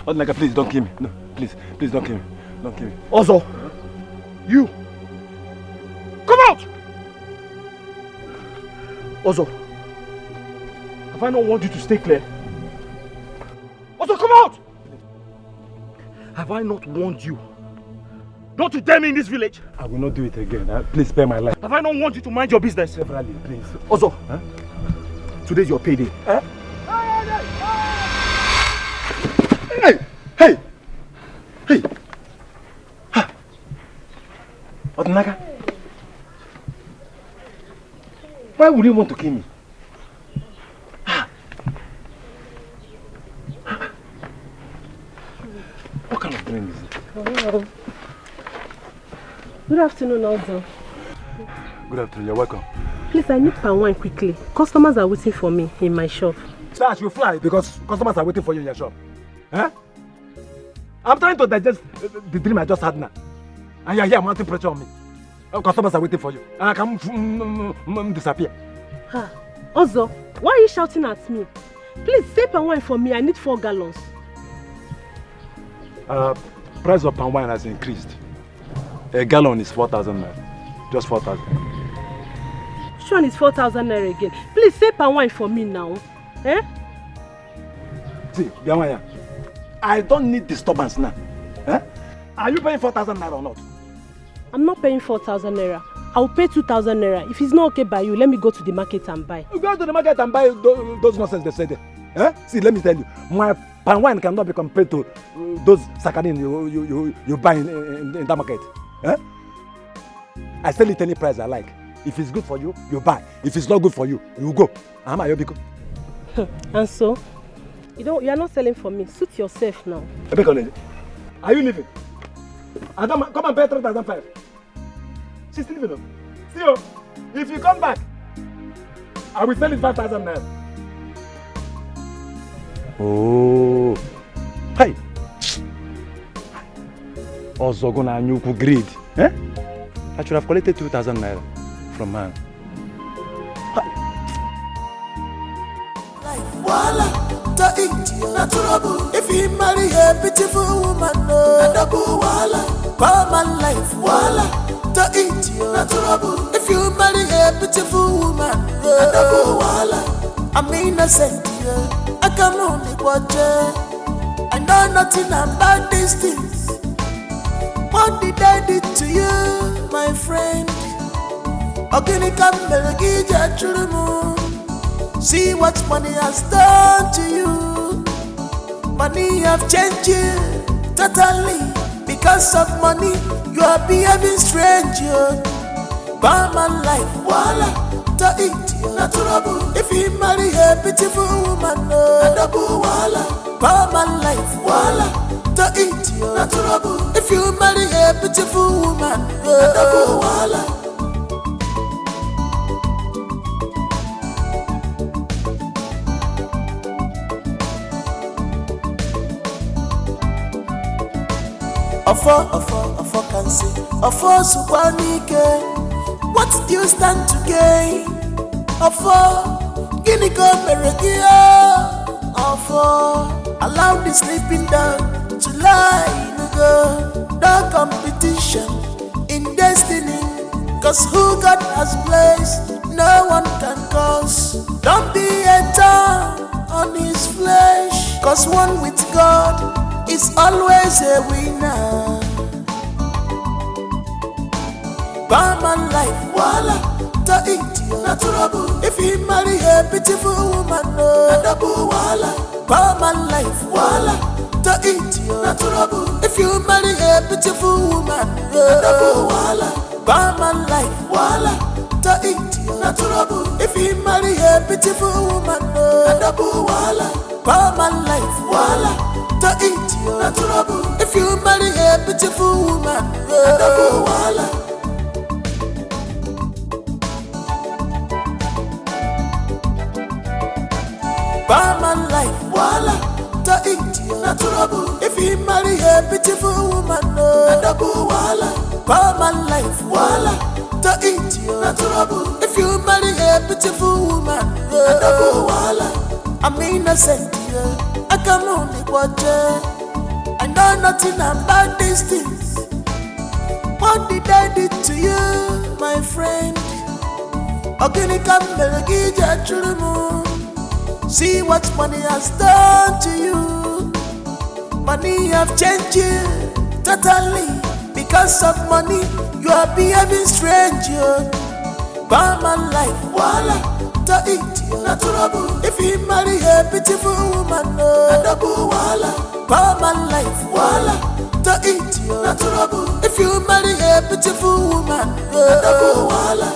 Odinaka, please don't kill me. No, please don't kill me. Don't kill me. Ozo, you, come out! Ozo, have I not warned you to stay clear? Ozo, come out! Have I not warned you not to dare me in this village? I will not do it again. Please spare my life. Have I not warned you to mind your business? Severally, please. Ozo, today's your payday. Hey! Odinaka, why would you want to kill me? What kind of dream is it? Oh. Good afternoon, Ozo. Good afternoon, you're welcome. Please, I need palm wine quickly. Customers are waiting for me in my shop. Stash, you fly because customers are waiting for you in your shop. Huh? I'm trying to digest the dream I just had now. And you're here mounting pressure on me. Customers are waiting for you. And I can disappear. Ozo, why are you shouting at me? Please, say palm wine for me. I need 4 gallons. Price of palm wine has increased. A gallon is 4,000 naira. Just 4,000. Which one is 4,000 naira again? Please, say palm wine for me now. Eh? See, Biamaya, I don't need disturbance now. Eh? Are you paying 4,000 naira or not? I'm not paying 4,000 naira. I'll pay 2,000 naira. If it's not okay by you, let me go to the market and buy. You go to the market and buy those nonsense they say there. Eh? See, let me tell you, my palm wine cannot be compared to those saccharin you buy in that market. Eh? I sell it any price I like. If it's good for you, you buy. If it's not good for you, you go. And so? You are not selling for me. Suit yourself now. Are you leaving? Adam, come and pay 3,500. She's still leaving. See you. If you come back, I will sell it 5,000 naira. Oh. Hey. Ozogona Nyuku greed. Eh? I should have collected 2,000 naira from her. If you marry a beautiful woman, no double wala. Palm life, wala. To eat you, natural. If you marry a beautiful woman, no double wala. I'm innocent, I can only watch it. I know nothing about these things. What did I do to you, my friend? Odinaka, Melagija, Chulumu. See what money has done to you. Money have changed you totally. Because of money, you are behaving strange. Barman life, wala, to eat you, natural. If you marry a beautiful woman, no double wala. Barman life, wala, to eat you, natural. If you marry a beautiful woman, no double wala. Ofo can say, Ofo Subanike. What do you stand to gain? Ofo, Guinea go Meregia. Ofo, allow the sleeping dog to lie in the no competition in destiny. Cause who God has placed, no one can cause. Don't be a thorn on his flesh. Cause one with God is always a winner. Barman life, wala, to eat you, natural. If you marry a beautiful woman, no double wala. Barman life, wala, to eat you, natural. If you marry a beautiful woman, no double wala. Barman life, wala, to eat you, natural. If you marry a beautiful woman, no double wala. wahala. Poor man life, wahala. To eat you, not trouble. If you marry a beautiful woman, double wahala. Poor man life, wahala. To eat you, not trouble. If you marry a beautiful woman, double wahala. Poor man life, wahala. To eat you, not trouble. If you marry a beautiful woman, double wahala. I'm innocent, I can only watch it. I know nothing about these things. What did I do to you, my friend? Odinaka, see what money has done to you. Money have changed you totally. Because of money, you are behaving strange. Bad man life, voila, to eat you, not trouble. If you marry a beautiful woman, double voila. Bad man life, voila, to eat you, not trouble. If you marry a beautiful woman, double voila.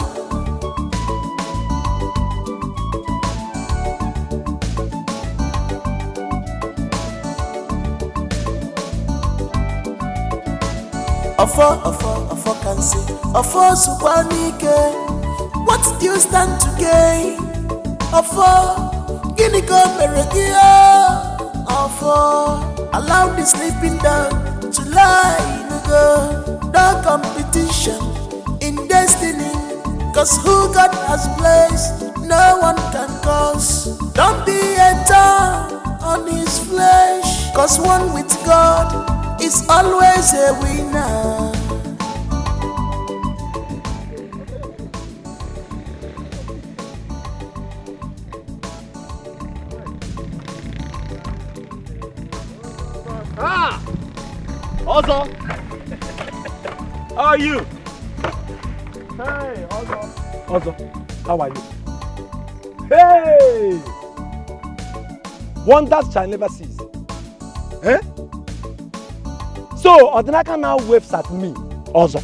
Ofo can say, Ofo Subanike, what do you stand to gain? Ofo, Guinea go Meregia. Ofo, allow the sleeping dog to lie in the go. No competition in destiny, cause who God has placed, no one can cause. Don't be a thorn on his flesh, cause one with God is always a winner. Ah! Ozo! How are you? Hey, Ozo, how are you? Hey! Wonders shall never cease. Eh? So, Odinaka now waves at me, Ozo.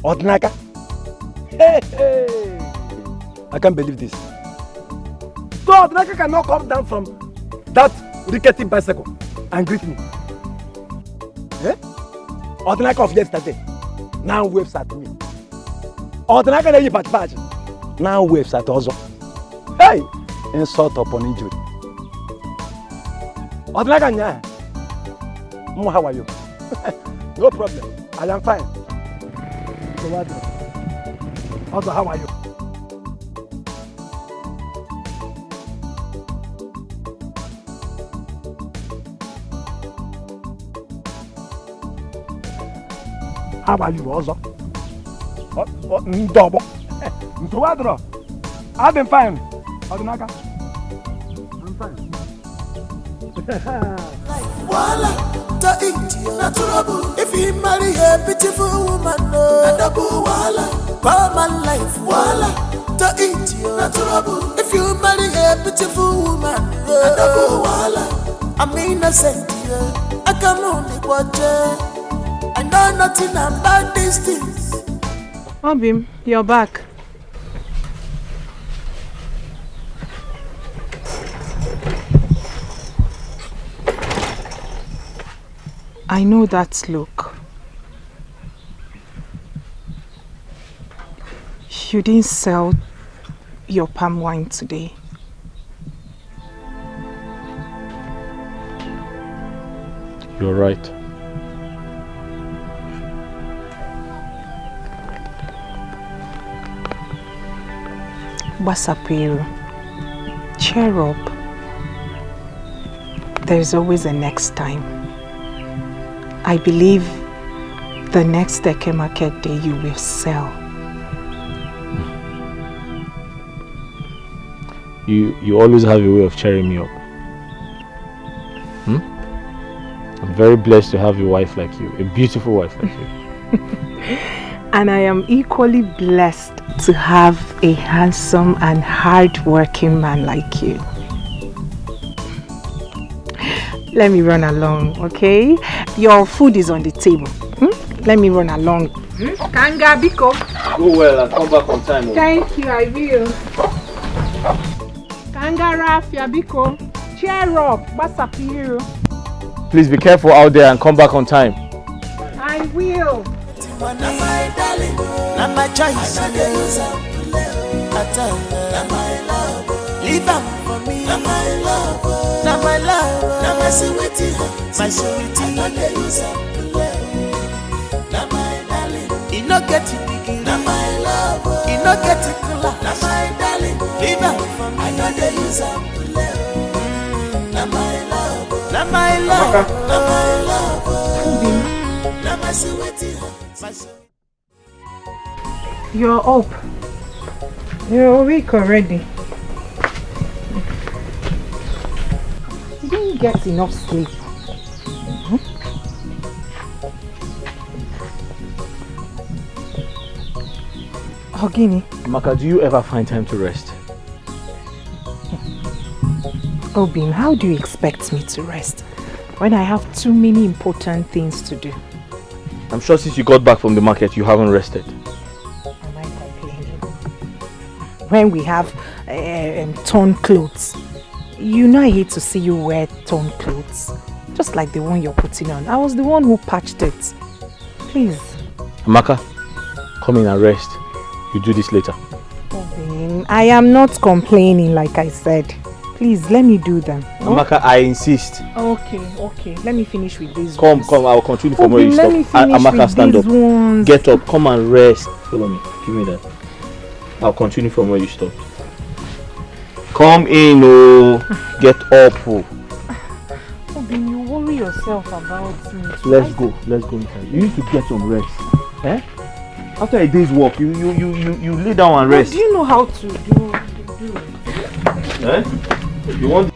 Odinaka? Hey! I can't believe this. So, Odinaka cannot come down from that rickety bicycle and greet me. Eh? Odinaka of yesterday now waves at me. Odinaka na patch now waves at Ozo. Hey! Insult upon injury. Odinaka nya. How are you? No problem. I am fine. So what? Also, how are you? How are you, also? Double. So what? I've been fine. Odinaka. I'm fine. Voila, to eat you, not trouble. If you marry a beautiful woman, double voila. Poor man life, voila, to eat you, not trouble. If you marry a beautiful woman, double voila. I'm innocent, I can only watch it. I know nothing about these things. Obim, you're back. I know that look. You didn't sell your palm wine today. You're right. Wasapiru, cheer up. There's always a next time. I believe the next Eke market day you will sell. You always have a way of cheering me up. I'm very blessed to have a wife like you, a beautiful wife like you. And I am equally blessed to have a handsome and hard-working man like you. Let me run along, okay? Your food is on the table. Let me run along. Kanga Biko. Go well and come back on time. Thank you, I will. Kanga. Kangara Fiabiko. Cheer up, Basapiru. Please be careful out there and come back on time. I will. My darling, not my choice. Leave up for me. Not my love, not my love, not my sweetie, my sweetie. Not my darling, you no get it big. Not my love, you no get it color. Not my darling, leave up for me. I know they use up. Not my love, not my love, not my love, not my sweetie, my sweetie. You're up. You're awake already. You didn't get enough sleep. Ogini. Amaka, do you ever find time to rest? Obin, how do you expect me to rest when I have too many important things to do? I'm sure since you got back from the market, you haven't rested. Am I complaining? When we have torn clothes, you know I hate to see you wear torn clothes. Just like the one you're putting on. I was the one who patched it. Please. Amaka, come in and rest. You do this later. Obin, I am not complaining like I said. Please, let me do them. Amaka, I insist. Okay. Let me finish with these Come, ones. I'll continue from where you let stop. me finish Amaka, with stand these up. Ones. Get up, come and rest. Follow me, give me that. I'll continue from where you stopped. Come in, oh. Get up, oh. Obin, you worry yourself about me. Let's go inside. You need to get some rest. Eh? After a day's work, you lay down and rest. Do you know how to do it? Eh? You want?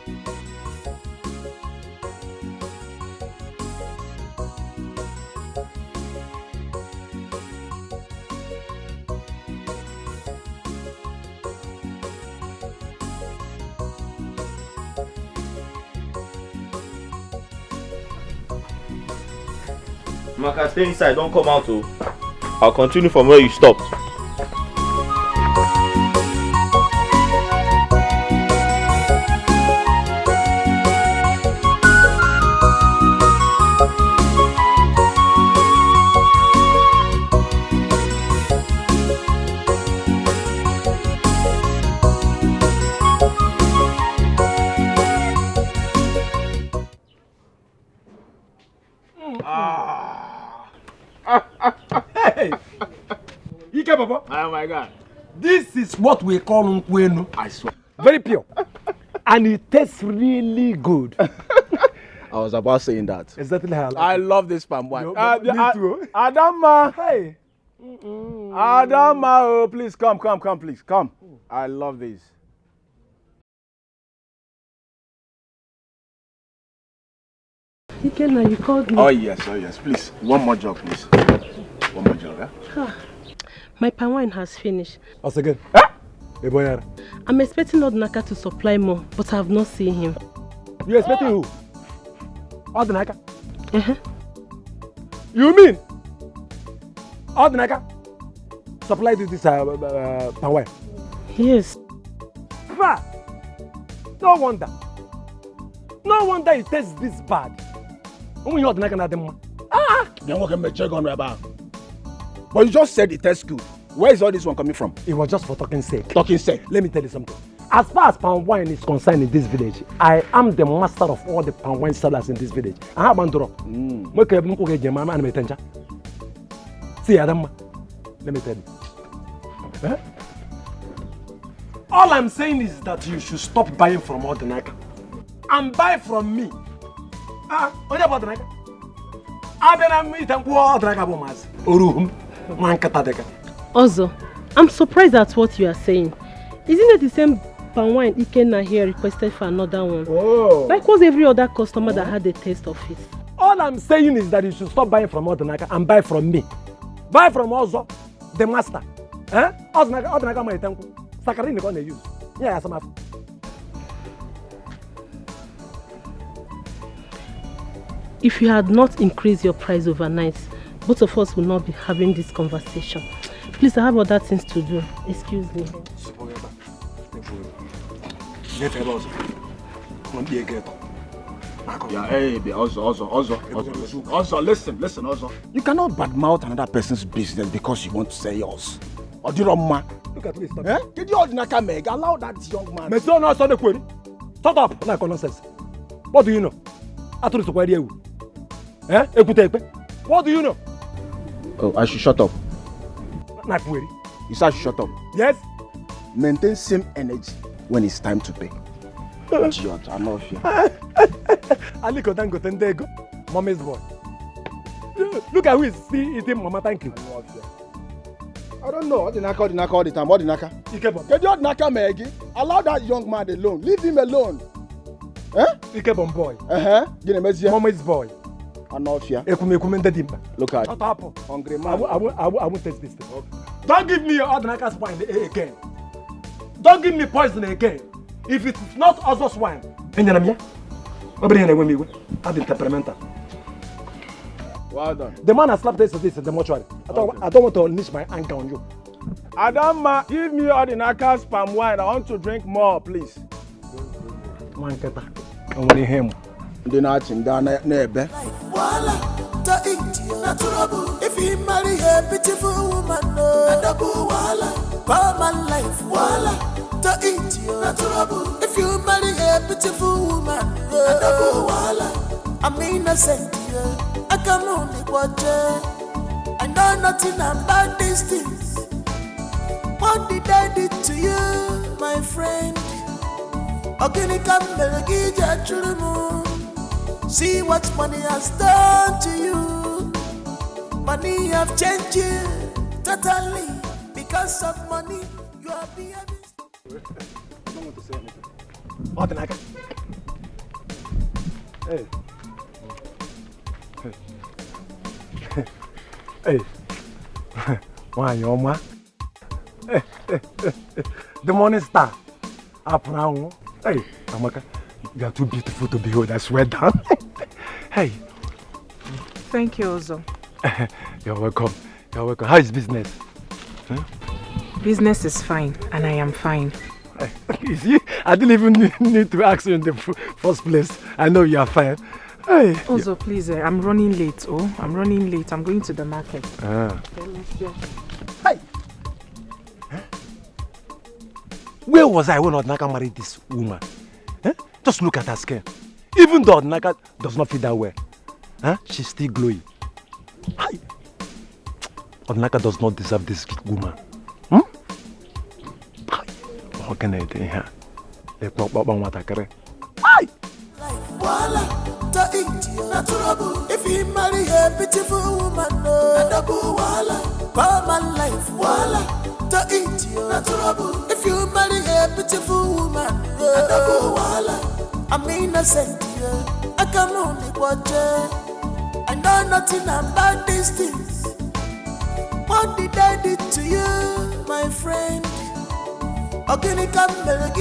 Amaka, stay inside, don't come out, oh. I'll continue from where you stopped. Hey! Ike Papa. Oh my God. This is what we call unkwenu. I swear. Very pure. And it tastes really good. I was about saying that. Exactly how I love this palm wine. Me too. Adama. Hey. Adama, oh, please come, please. Come. I love this. Ikenna, you called me. Oh, yes, please. One more job, please. One more job, yeah? My palm wine has finished. Us again. Hey, boy. I'm expecting Odinaka to supply more, but I have not seen him. You expecting who? Odinaka? Uh-huh. You mean Odinaka supplied you this palm wine? Yes. No wonder it tastes this bad. When you Odinaka na dem. Then what can we check on about? But you just said it tastes good. Where is all this one coming from? It was just for talking sake. Talking sake. Let me tell you something. As far as palm wine is concerned in this village, I am the master of all the palm wine sellers in this village. I have Banduro. See, Adam, let me tell you. All I'm saying is that you should stop buying from Odinaka and buy from me. What about Odinaka? Also, I'm surprised at what you are saying. Isn't it the same palm wine Ikenna here requested for another one? Oh. Like was every other customer that had a taste of it. All I'm saying is that you should stop buying from Odinaka and buy from me. Buy from Ozo, the master. Odinaka my tanku. Sakarini gonna use. Yeah, some. If you had not increased your price overnight, both of us would not be having this conversation. Please, I have other things to do. Excuse me. Get a boss. Don't be a ghetto. Yeah, hey, also, listen, also. You cannot badmouth another person's business because you want to say yours. Or do you know, Look at me, stop. eh? Did you Odinaka Meg allow that young man? Mais non, stop the query. Shut up. Like nonsense. What do you know? I told you to query you. Eh? What do you know? Oh, I should shut up. Like query. You said I should shut up. Yes? Maintain same energy when it's time to pay. Idiot, I love you. Aliko Dango Tendego, mommy's boy. Look at who is still eating Mama, thank you. I love you. I don't know. Odinaka all the time. Odinaka. Ikebom. Did you Odinaka Meg allow that young man alone? Leave him alone. Eh? Ikebom boy. Mommy's boy. I love you. Look at shut up. Hungry man. I won't taste this thing. Okay. Don't give me your Odinaka's wine again. Don't give me poison again. If it's not Ozo's wine, I'm temperamental. Well done. The man has slapped this in the mortuary. I don't want to unleash my anger on you. Adama, give me Odinaka's palm wine. I want to drink more, please. Man, keta. I want him. Do not in Dana Nebe. If you marry a beautiful woman, my life, voila. To eat you, if you marry a beautiful woman, I'm innocent. I can only watch her. I know nothing about these things. What did I do to you, my friend? Odinaka Meg, see what money has done to you. Money have changed you totally. Because of money, you are behaving. I don't want to say anything. Odinaka. Hey. Hey. Why, your ma? The morning star. Up now. Hey, Amaka. You are too beautiful to behold. I swear down. Hey. Thank you, Ozo. You're welcome. You're welcome. How is business? Huh? Business is fine, and I am fine. You see, I didn't even need to ask you in the first place. I know you are fine. Hey. Ozo, please, I'm running late. Oh, I'm running late. I'm going to the market. Hey. Huh? Where was I when Odinaka married this woman? Huh? Just look at her skin. Even though Odinaka does not feel that well, huh? She's still glowing. Hi. Odinaka does not deserve this woman. What can I do here? If you marry a beautiful woman, my life, to eat you. If you marry a beautiful woman, I'm innocent. I can only watch her. I know nothing about these things. What did I do to you, my friend? Odinaka Meg,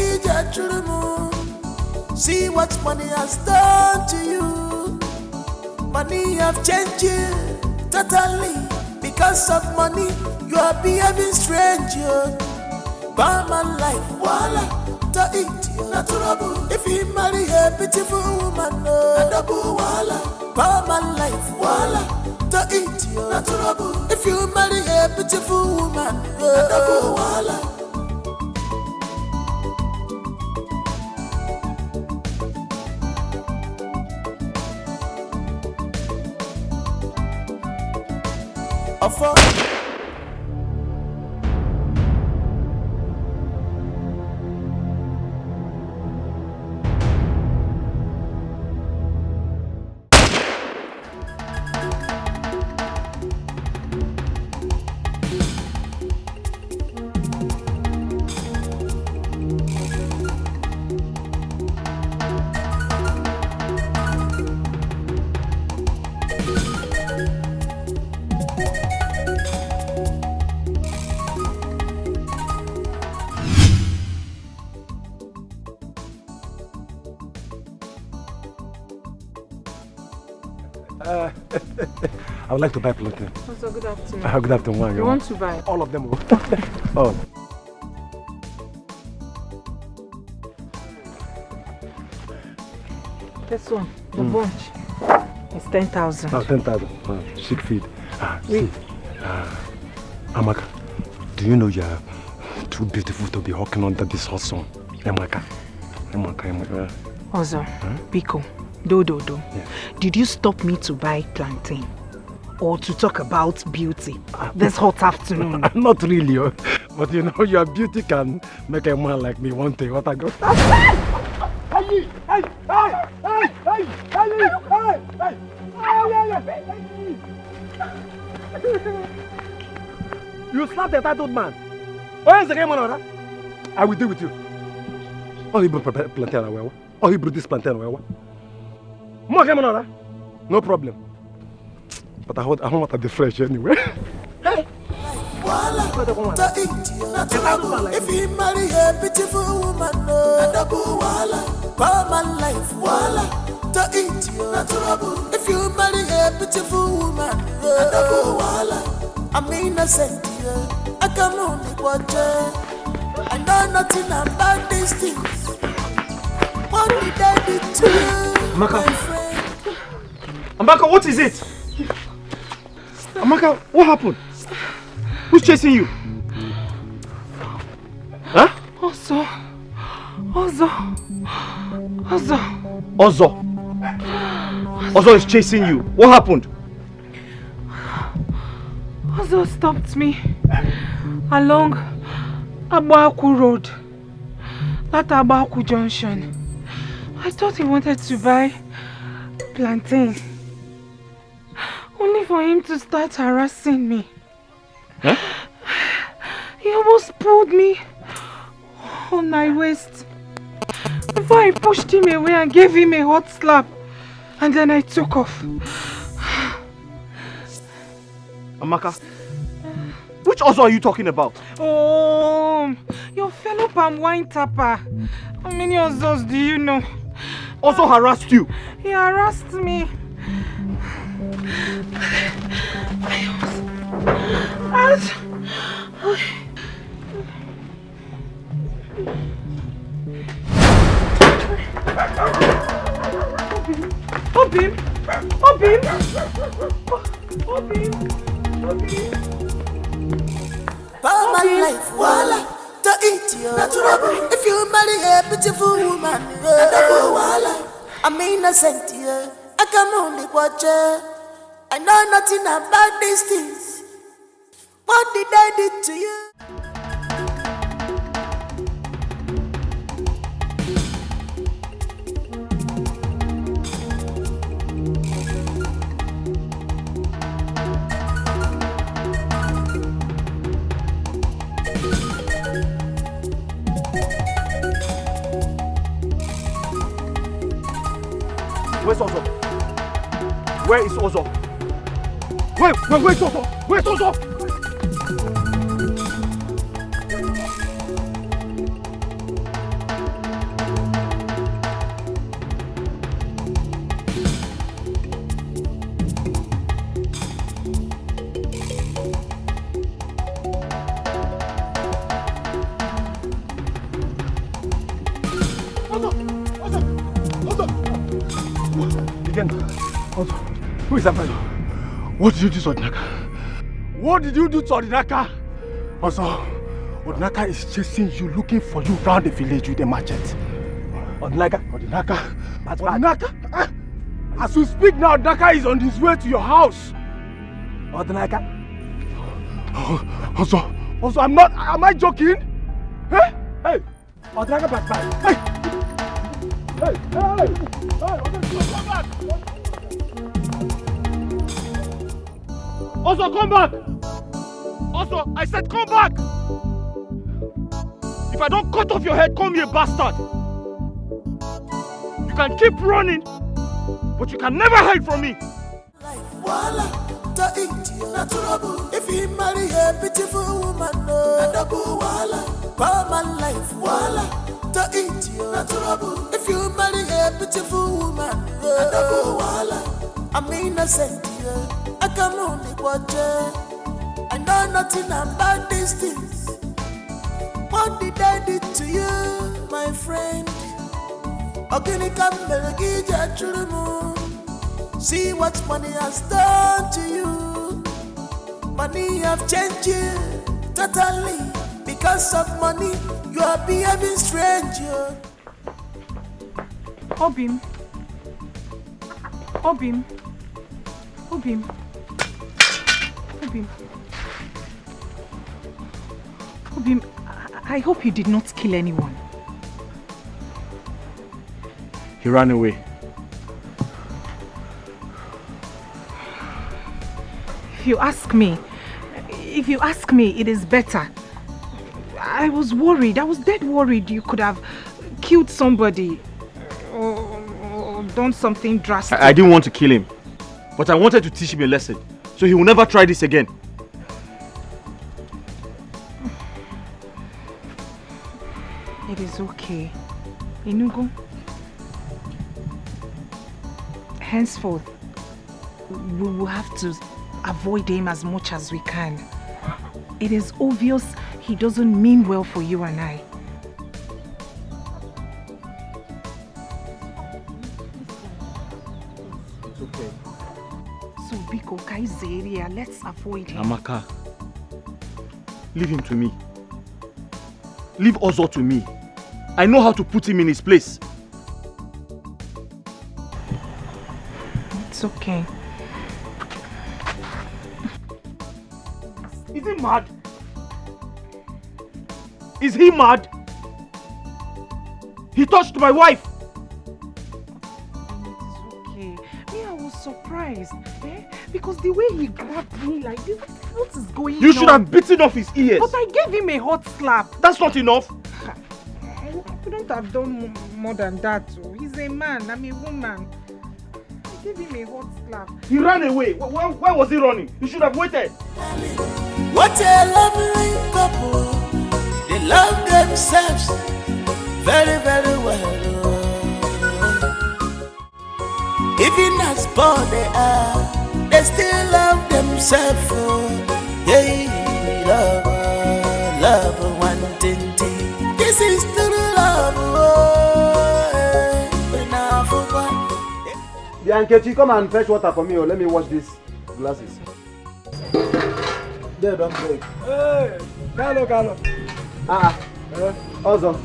see what money has done to you. Money have changed you totally. Because of money, you are behaving strange. Buy my life, voila, to eat you. If you marry a beautiful woman, buy my life, voila, to eat you. If you marry a beautiful woman, voila. I would like to buy plantain. Also, good afternoon. Good afternoon. You want to buy? All of them. All. This one, the bunch. It's 10,000. Oh, 10,000. Sick feed. See, Amaka, do you know you're too beautiful to be hawking under this hot sun? Amaka. Ozo, Biko, Do. Yeah. Did you stop me to buy plantain? Or to talk about beauty this hot afternoon? Not really, but you know your beauty can make a man like me want to. What I got? You slapped a tattooed man. Where is the game on? I will deal with you. Oh, you brought plantain away. Oh, you brought this plantain away. More game on? No problem. But I don't want to be fresh anyway. If you marry a beautiful woman, common life, to eat you. If you marry a beautiful woman, I'm innocent. I can only watch her. I know nothing about these things. What did I do to you, Amaka. my friend? Amaka, what is it? Amaka, what happened? Who's chasing you? Huh? Ozo is chasing you. What happened? Ozo stopped me along Abaku Road, that Abaku Junction. I thought he wanted to buy plantain, only for him to start harassing me. Huh? He almost pulled me on my waist before I pushed him away and gave him a hot slap, and then I took off. Amaka, which Ozo are you talking about? Oh, your fellow palm wine tapper. How many Ozos do you know? Ozo harassed you. He harassed me. Obim. Common life, to eat you. If you marry a beautiful woman, I'm innocent. I can only watch her. I know nothing about these things. What did I do to you? Where's Ozo? Where is Ozo? Where's Ozo? Where's Ozo? Who is that man? What did you do to Odinaka? What did you do to Odinaka? Also, Odinaka is chasing you, looking for you around the village with a machete. Odinaka? As we speak now, Odinaka is on his way to your house. Odinaka? Also, am I joking? Hey! Odinaka, back. Hey! Odinaka, come back! Ozo, come back! Ozo, I said come back! If I don't cut off your head, call me a bastard! You can keep running, but you can never hide from me! If you marry a beautiful woman, common life, to eat you. If you marry a beautiful woman, I'm innocent. I can only watch her. I know nothing about these things. What did I do to you, my friend? Odinaka Melgija Churumu. See what money has done to you. Money have changed you totally. Because of money, you are behaving strange. Obim. Obim. Obim. Obim. Obim, I hope you did not kill anyone. He ran away. If you ask me, it is better. I was worried. I was dead worried you could have killed somebody or done something drastic. I didn't want to kill him, but I wanted to teach him a lesson, so he will never try this again. It is okay. Inugo. Henceforth, we will have to avoid him as much as we can. It is obvious he doesn't mean well for you and I. It's okay. So, Biko, Kaizeria, let's avoid him. Amaka, leave him to me. Leave Ozo to me. I know how to put him in his place. It's okay. Is he mad? Is he mad? He touched my wife. It's okay. Me, I was surprised. Because the way he grabbed me like this, what is going on? You should have bitten off his ears. But I gave him a hot slap. That's not enough. I couldn't have done more than that. He's a man, I'm a woman. I gave him a hot slap. He ran away. Why was he running? He should have waited. What a lovely couple. They love themselves very, very well. Even as poor they are, they still love themselves. Hey, love, one thing. This is true love. Bianchechi, come and fetch water for me or let me wash these glasses. There, don't break. Hey, Carlo. Also.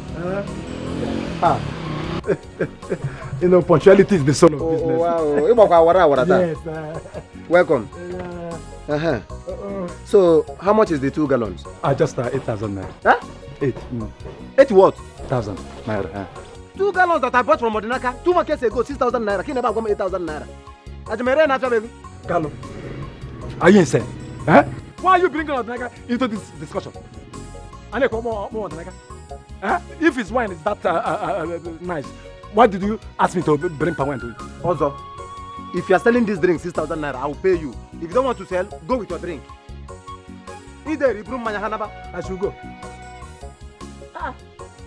You know, punctuality is the soul of business. Wow. Yes. Welcome. So, how much is the 2 gallons? Just 8,000 naira. Huh? 8. 8 what? 1,000 naira. 2 gallons that I bought from Odinaka 2 months ago, 6,000 naira. He never got me 8,000 naira. Ajimere na baby. Carlo, are you insane? Huh? Why are you bringing Odinaka into this discussion? If his wine is that nice, why did you ask me to bring palm wine to it? Also, if you are selling this drink 6,000 naira, I will pay you. If you don't want to sell, go with your drink. Either you bring Hanaba, I should go.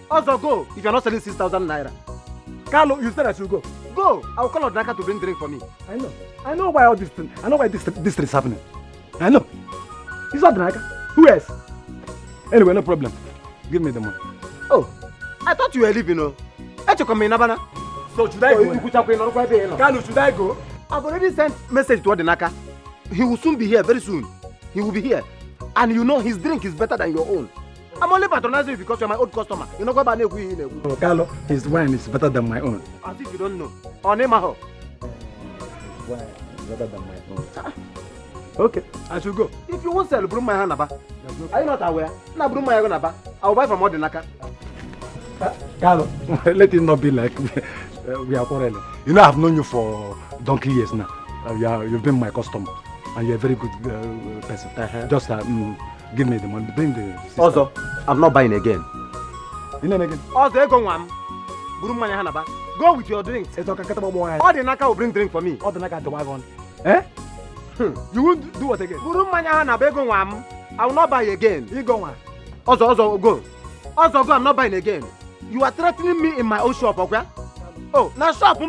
Also go if you are not selling 6,000 naira. Carlo, you said I should go. Go. I will call Odinaka to bring drink for me. I know why all this thing. I know why this thing is happening. I know. It's not Odinaka. Who else? Anyway, no problem. Give me the money. Oh, I thought you were leaving. So should I go? Carlo, should I go? I've already sent message to Odinaka. He will soon be here, very soon. He will be here. And you know his drink is better than your own. I'm only patronizing you because you're my old customer. You know what about Oh, Carlo, his wine is better than my own. As if you don't know. Onemaho. His wine is better than my own. Okay, I should go. If you won't sell, bring my Hanaba. Are you not aware? Now bring my Hanaba. I will buy from Odinaka. Carlo, let it not be like we are quarreling. You know, I've known you for donkey years now. You've been my customer, and you're a very good person. Just give me the money. Bring the sister. Also, I'm not buying again. You know again? Also, go with your drinks. Odinaka will bring drink for me. Odinaka the wagon. Eh? You won't do what again? I will not buy again. You go on. Also, go. Also, go. I'm not buying again. You are threatening me in my own shop, okay? Oh, now shop. Go.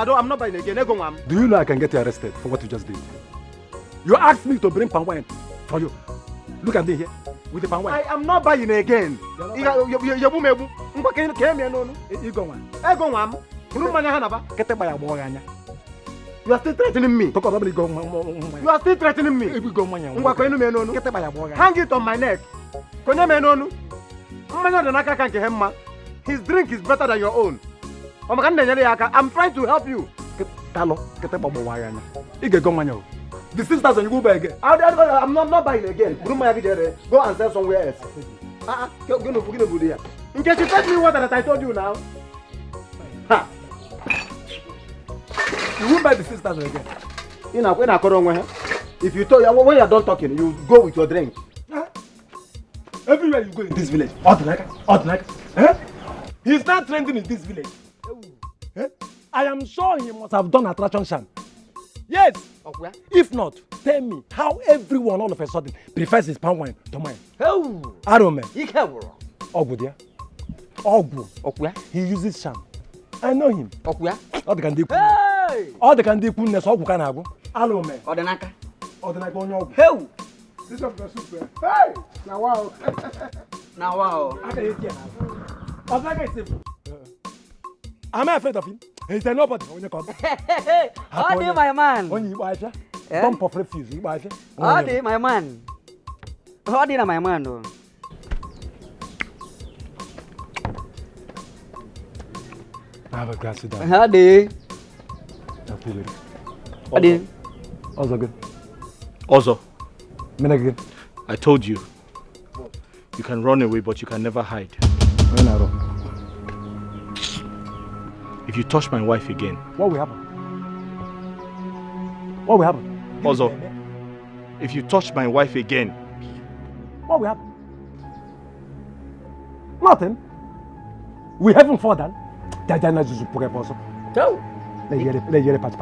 I'm not buying again. Do you know I can get you arrested for what you just did? You asked me to bring palm wine for you. Look at me here. with the palm wine. I am not buying again. You are still threatening me. You are still threatening me. Hang it on my neck. His drink is better than your own. I'm trying to help you. The sisters and you go back again. I'm not buying again. Go and sell somewhere else. In case you tell me what I told you now. Ha. You won't buy the sisters again. If you talk, when you are done talking, you go with your drink. Everywhere you go in this village, Odinaka. He's not trending in this village. I am sure he must have done attraction sham. Yes. If not, tell me how everyone all of a sudden prefers his palm wine to mine. I don't know. Ogbu there. Ogbu. He uses sham. I know him. All the can do. All the can do. Ogbu can have. I don't know. Odinaka. Odinaka on your. Hey. This is the super. Hey. Now wow. Now wow. Odinaka is simple. Am I afraid of him? He said nobody when you come. How do my man? When you wife, dump of refuse, you wife. How do my man? How do my man? Have a glass of that. How do? How do? Also good. Also, Again. I told you, you can run away, but you can never hide. When I run. If you touch my wife again, what will happen? What will happen? Also, if you touch my wife again, what will happen? Nothing. We haven't fallen. Jajana Juzu Pokeposo. Go. Let you pat.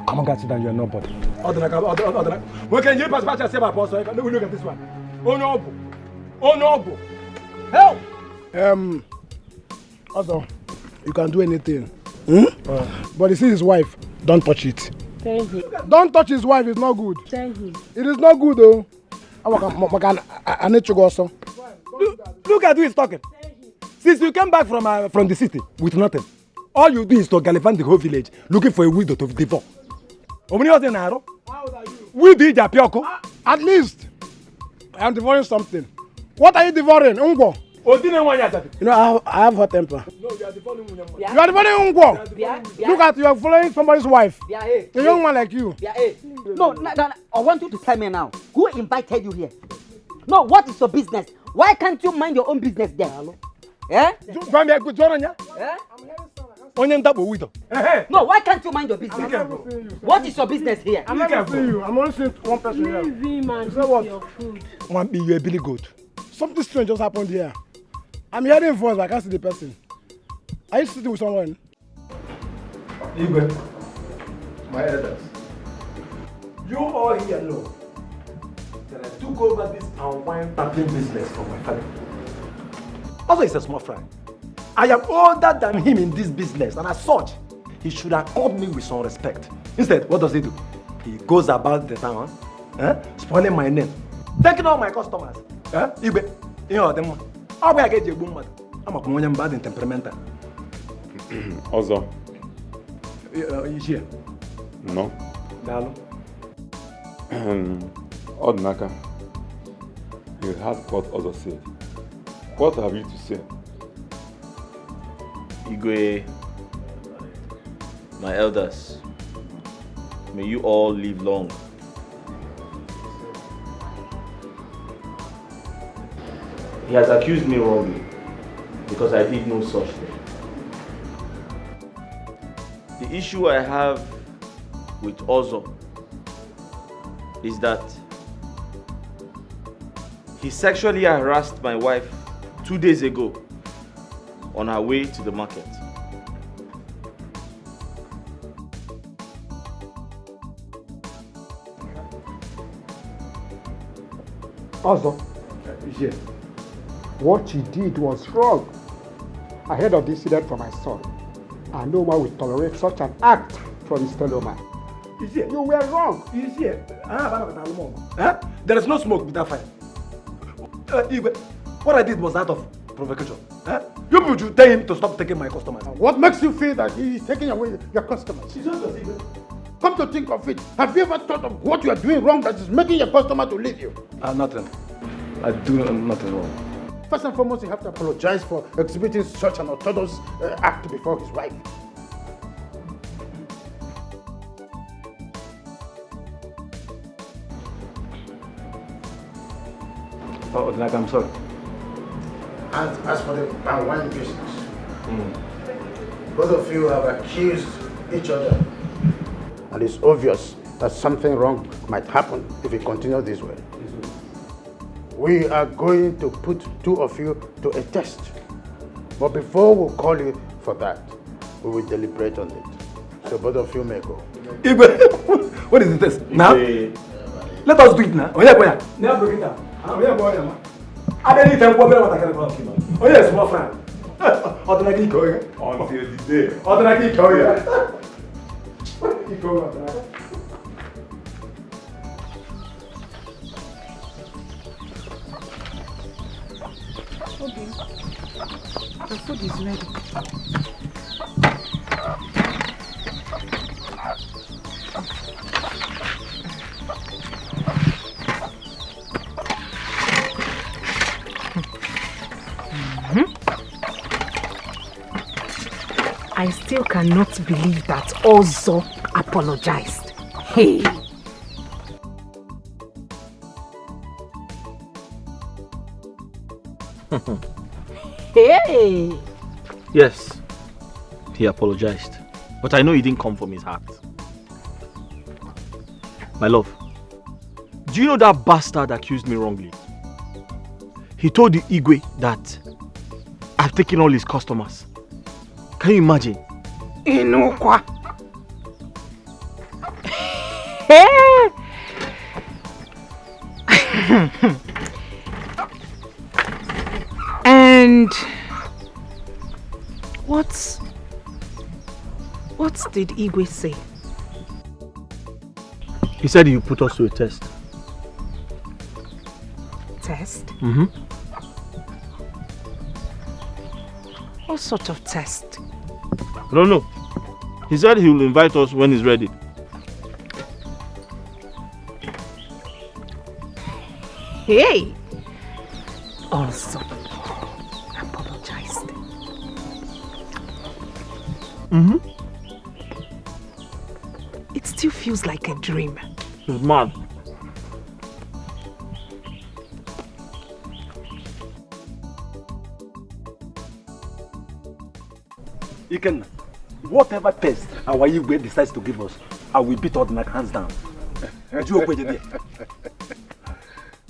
Come on, guys, sit down. You are nobody. Odinaka. When can you pass patch and say my boss? Look at this one. Oh no. Help! Also, you can do anything. But you see his wife, don't touch it. Thank you. Don't touch his wife, it's not good. Thank you. It is not good though. I need to go also. Look at who is talking. Since you came back from the city with nothing, all you do is to gallivant the whole village looking for a widow to divorce. How old are you? We did Japioko. At least, I am devouring something. What are you devouring? Ungo. You know, I have hot temper. No, you are devouring Ungo. You are devouring Ungo. Look at you are following somebody's wife. A young man like you. No, I want you to tell me now. Who invited you here? No, what is your business? Why can't you mind your own business there? Eh? No, why can't you mind your business? What is your business here? I'm not seeing you. I'm only seeing one person here. Leave him and say what? your food. you a billy goat. Something strange just happened here. I'm hearing voice, but I can't see the person. Are you sitting with someone? Igwe, My elders. you all here know that I took over this palm wine tapping business from my father. Also, he's a small fry. I am older than him in this business, and as such, he should have called me with some respect. Instead, what does he do? He goes about the town, spoiling my name, taking all my customers. Igwe, you know them. How will I get you boom? I'm a communion bad and temperamental. Also, You here? no. Dalo. Odinaka, you heard what others said. What have you to say? Igwe, my elders, may you all live long. He has accused me wrongly because I did no such thing. The issue I have with Ozo is that he sexually harassed my wife 2 days ago on her way to the market. Also, Here. what she did was wrong. I heard of this incident from my son. And no one will tolerate such an act from his fellow man. You were wrong. There is no smoke without fire. Igwe, what I did was out of provocation. You people should tell him to stop taking my customers. What makes you feel that he is taking away your customers? Come to think of it, have you ever thought of what you are doing wrong that is making your customer to leave you? Nothing. I do nothing wrong. First and foremost, you have to apologize for exhibiting such an orthodox act before his wife. Oh, Odinaka, I'm sorry. And as for the wine business, both of you have accused each other. And it's obvious that something wrong might happen if we continue this way. We are going to put two of you to a test. But before we call you for that, we will deliberate on it. So both of you may go. Igwe, what is the test? Now? Let us do it now. Oh yeah, boy. Now break it down. Oh yeah, boy. I don't need to go what I can about him. Oh yes, my friend. Odinaka go here. Until the day. Odinaka go here. You go, Odinaka. Okay. The food is ready. I still cannot believe that Ozo apologized. Hey! Hey! Yes, he apologized. But I know he didn't come from his heart. My love, do you know that bastard accused me wrongly? He told the Igwe that I've taken all his customers. Can you imagine? Inokwa. Hey! And what did Igwe say? He said he would put us to a test. Test? Mm-hmm. What sort of test? I don't know. He said he will invite us when he's ready. Hey! Also apologized. Mm-hmm. It still feels like a dream. He's mad. Ikenna, whatever test our Igwe decides to give us, I will beat Odinaka hands down.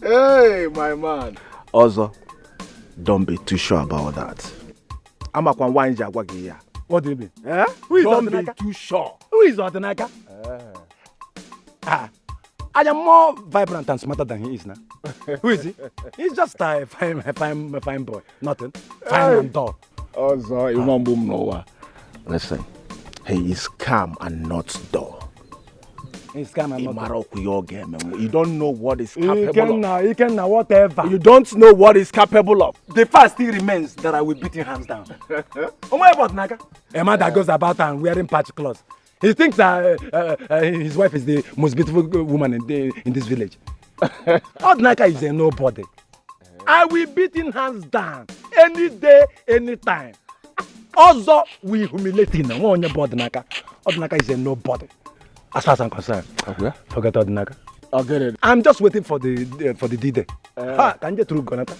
Hey, my man. Also, don't be too sure about that. Amakwa wanja agwagi ya. What do you mean? Eh? Who is Don't Odinaka? be too sure. Who is Odinaka? I am more vibrant and smarter than he is now. Who is he? He's just a fine boy. Nothing. Fine and dull. Also, listen, he is calm and not dull. He's calm and not dull. You don't know what is capable of. He can whatever. You don't know what is capable of. The fact still remains that I will beat him hands down. What about Naga? A man that goes about and wearing patch clothes. He thinks that his wife is the most beautiful woman in this village. Odinaka is a nobody. I will beat him hands down any day, anytime. Also, we humiliate him. Odinaka is a nobody. As far as I'm concerned, forget Odinaka. I'll get it. I'm just waiting for the D-Day. Can you through Gonata?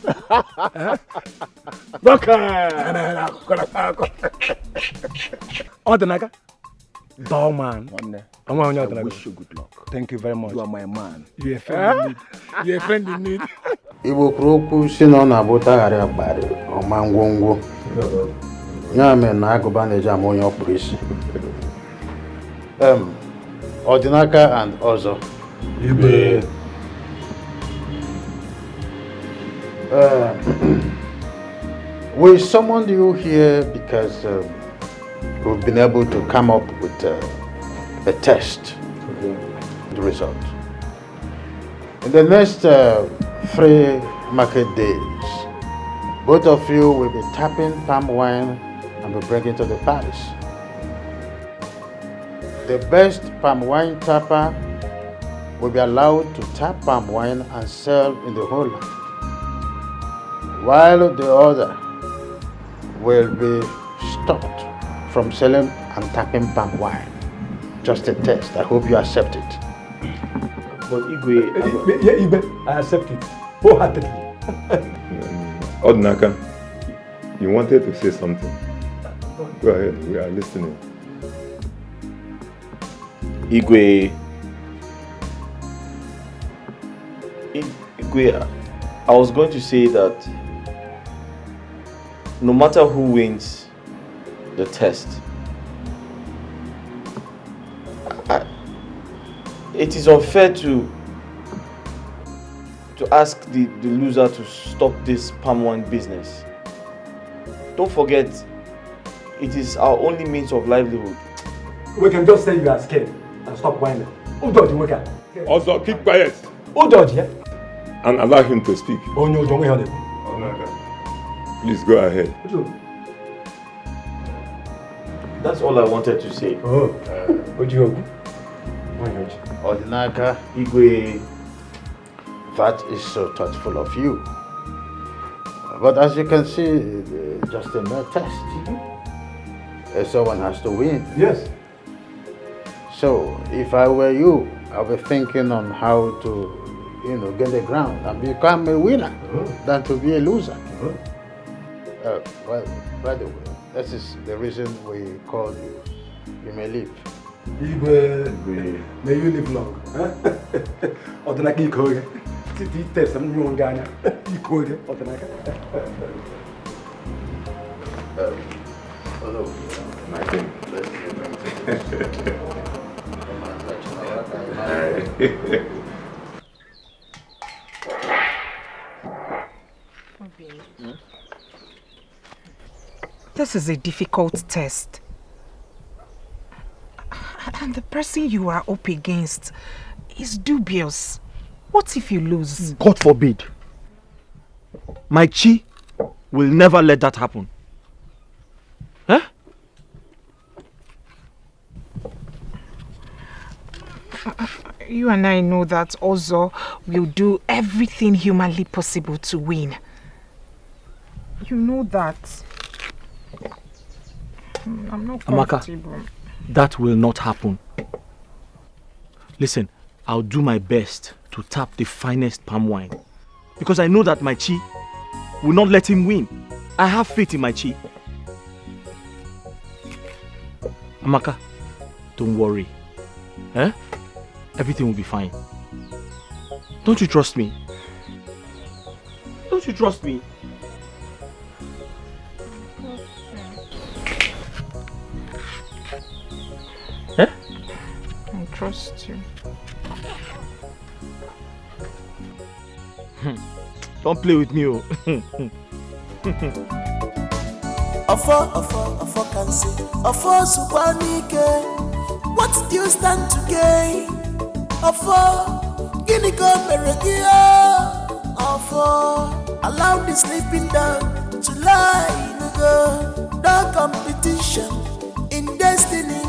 Odinaka, dull man. I wish you good luck. Thank you very much. You are my man. You're a friend in need. You're a friend in need. Igbo kwuru okwu si na ọ na-abụtagharị akparị ọma ngwongwo. Ya mere na agụba na-eji ama onye ọ kpụrụ isi. Odinaka and Ozo. Igwe. We summoned you here because we've been able to come up with a test. The result. In the next 3 market days. Both of you will be tapping palm wine and be bringing to the palace. The best palm wine tapper will be allowed to tap palm wine and sell in the whole land, while the other will be stopped from selling and tapping palm wine. Just a test. I hope you accept it. But Igwe... Yeah, Igwe, I accept it wholeheartedly. Odinaka, you wanted to say something. Go ahead, we are listening. Igwe, I was going to say that no matter who wins the test, it is unfair to ask the loser to stop this palm wine business. Don't forget, it is our only means of livelihood. We can just say you are scared and stop whining. Who does you can? Also, keep quiet. Who does you? And allow him to speak. Oh no, don't hear them. Please go ahead. That's all I wanted to say. Oh, what you Odinaka, Igwe, that is so thoughtful of you. But as you can see, just a mere test. Someone has to win. Yes. So, if I were you, I would be thinking on how to, get the ground and become a winner than to be a loser. Well, by the way, this is the reason we called you. You may leave. Igwe, may you live long. Odinaka Ikoge. Titi test some new Ghana. Ikoge, Odinaka. Hello. My thing. This is a difficult test. And the person you are up against is dubious. What if you lose? God forbid. My Chi will never let that happen. Huh? You and I know that Ozo will do everything humanly possible to win. You know that. I'm not comfortable. Amaka, that will not happen. Listen, I'll do my best to tap the finest palm wine. Because I know that my Chi will not let him win. I have faith in my Chi. Amaka, don't worry. Eh? Everything will be fine. Don't you trust me? Don't you trust me? Eh? I trust you. Don't play with me, oh. Afo can say, Afo Subanike, what do you stand to gain? Afo, Guinea go Meregia. Afo, allow the sleeping dog to lie in the competition in destiny.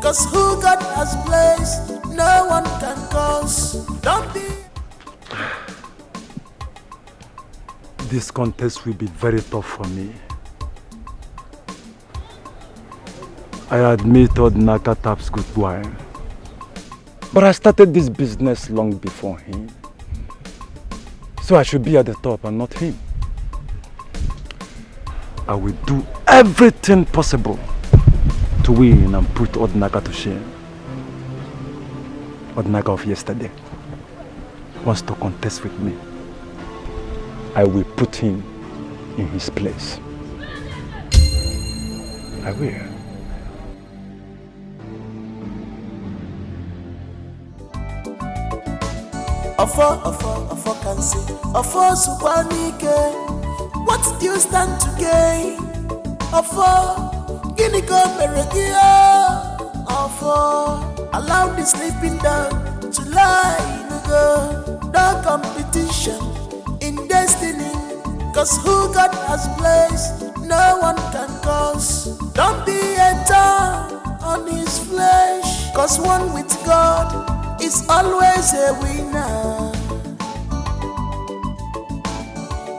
Cause who God has placed, no one can cause. Don't be. This contest will be very tough for me. I admit Odinaka taps good wine. But I started this business long before him. So I should be at the top and not him. I will do everything possible to win and put Odinaka to shame. Odinaka of yesterday wants to contest with me. I will put him in his place. I will. Afo can say, Afo Subanike, what do you stand to gain? Afo, Guinea go Meregia. Afo, allow the sleeping dog to lie in the competition in the destiny. Cause who God has placed, no one can cause. Don't be a thorn on his flesh. Cause one with God is always a winner.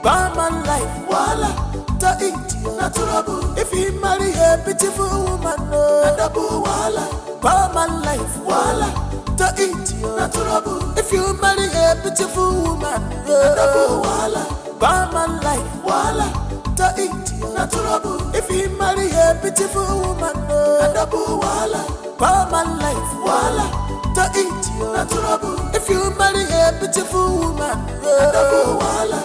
Barman life, voila, to eat you, natural. If you marry a beautiful woman, no, double voila. Barman life, voila, to eat you, natural. If you marry a beautiful woman, no, double voila. Barman life, voila, to eat you, natural. If you marry a beautiful woman, no, double voila. Barman life, voila, to eat you, natural. If you marry a beautiful woman, no, double voila.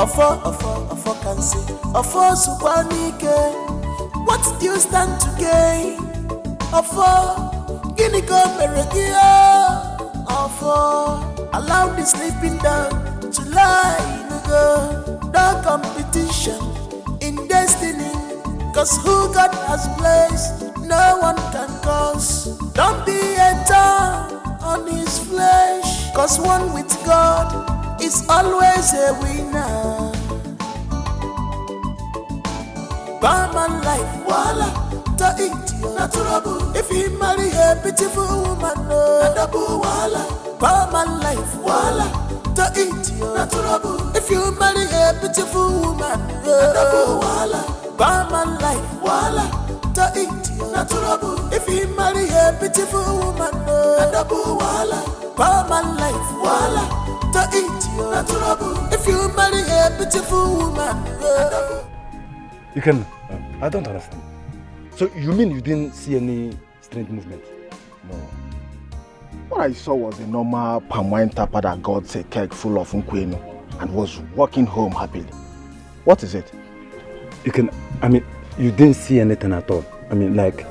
Ofo can say, Ofo Subanike, what do you stand to gain? Ofo, Guinea go Meregia. Ofo, allow the sleeping dog to lie in go. No competition in destiny, cause who God has placed, no one can cause. Don't be a thorn on his flesh, cause one with God is always a winner. Barman life, voila, to eat you, natural. If you marry a beautiful woman, no, double voila. Barman life, voila, to eat you, natural. If you marry a beautiful woman, no, double voila. Barman life, voila, to eat you, natural. If you marry a beautiful woman, no, double voila. Barman life, voila, to eat you, natural. If you marry a beautiful woman, no. You can. I don't understand. So you mean you didn't see any strange movement? No. What I saw was a normal palm wine tapper that got a keg full of unkwenu and was walking home happily. What is it? You can. I mean, you didn't see anything at all. I mean, like.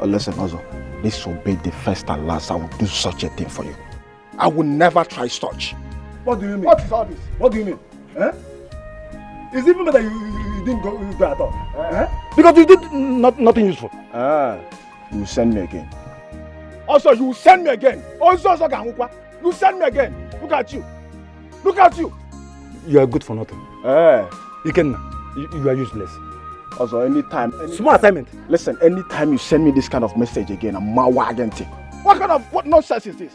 Listen, Ozo. This will be the first and last I will do such a thing for you. I will never try such. What do you mean? What is all this? What do you mean? Eh? It's even better you didn't go at all. Eh? Because you did nothing useful. You will send me again. Also, you will send me again. Also, you send me again. Look at you. Look at you. You are good for nothing. You are useless. Also, anytime. Small assignment. Listen, anytime you send me this kind of message again, I'm mawagenti. What nonsense is this?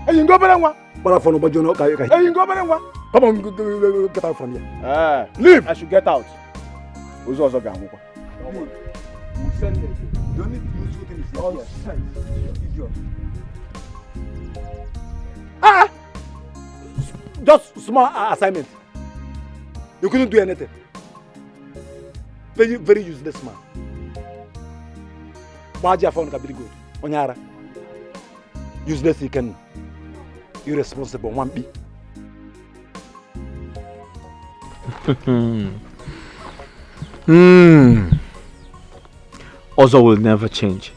Hey, you go better one. But for nobody, you know. Hey, you go better one. Come on, get out from here. Leave. I should get out. Who's also going? You send me. You don't need to use something. Nonsense. Idiot. Just small assignment. You couldn't do anything. Very, very useless man. Baja found very good. Onyara. Useless you can. Irresponsible one B. Ozo will never change.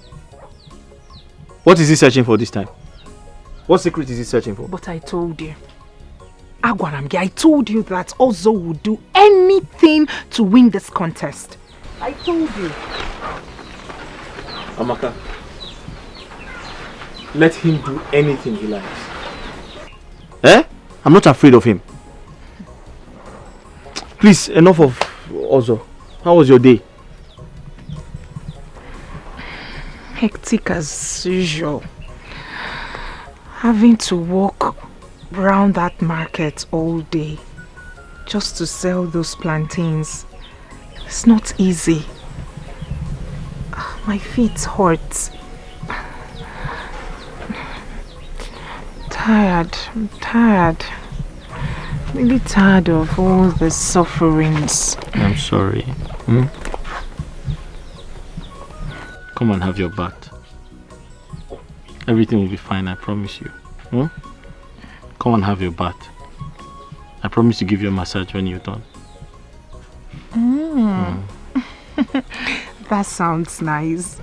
What is he searching for this time? What secret is he searching for? But I told you. Agwaramgi, I told you that Ozo would do anything to win this contest. I told you. Amaka, let him do anything he likes. I'm not afraid of him. Please, enough of Ozo. How was your day? Hectic as usual. Having to walk around that market all day just to sell those plantains. It's not easy. My feet hurt. I'm tired. Really tired of all the sufferings. I'm sorry. Come and have your bath. Everything will be fine, I promise you. Come and have your bath. I promise to give you a massage when you're done. That sounds nice.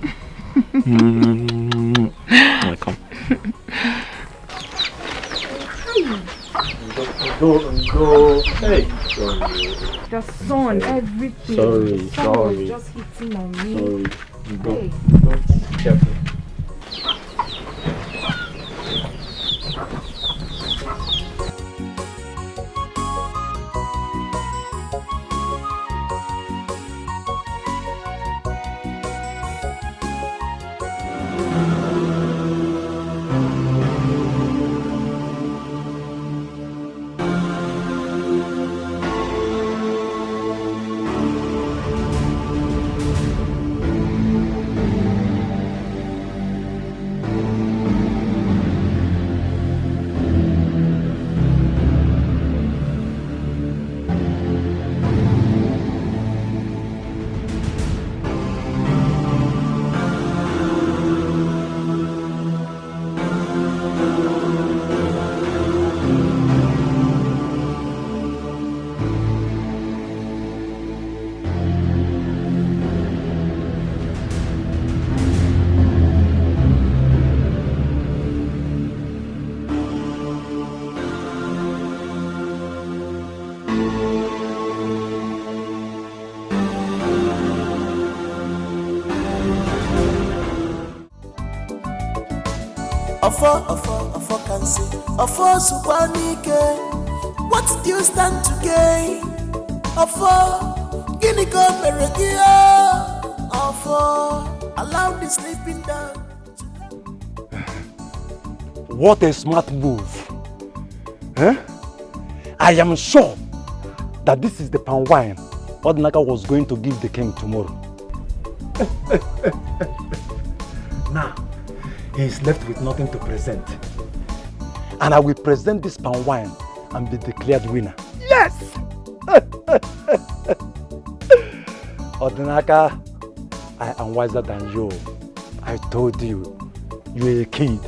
Welcome. Go. Hey. Sorry. The sun, everything. Sorry. The sun was just hitting on me. Sorry. Go. Hey. carefully. Ofo can say, Ofo Subanike, what do you stand to gain? Ofo, Guinea go Meregia, Ofo, allow the sleeping down. What a smart move. Huh? I am sure that this is the palm wine Odinaka was going to give the king tomorrow. Now, he is left with nothing to present. And I will present this palm wine and be declared winner. Yes! Odinaka, I am wiser than you. I told you, you're a kid.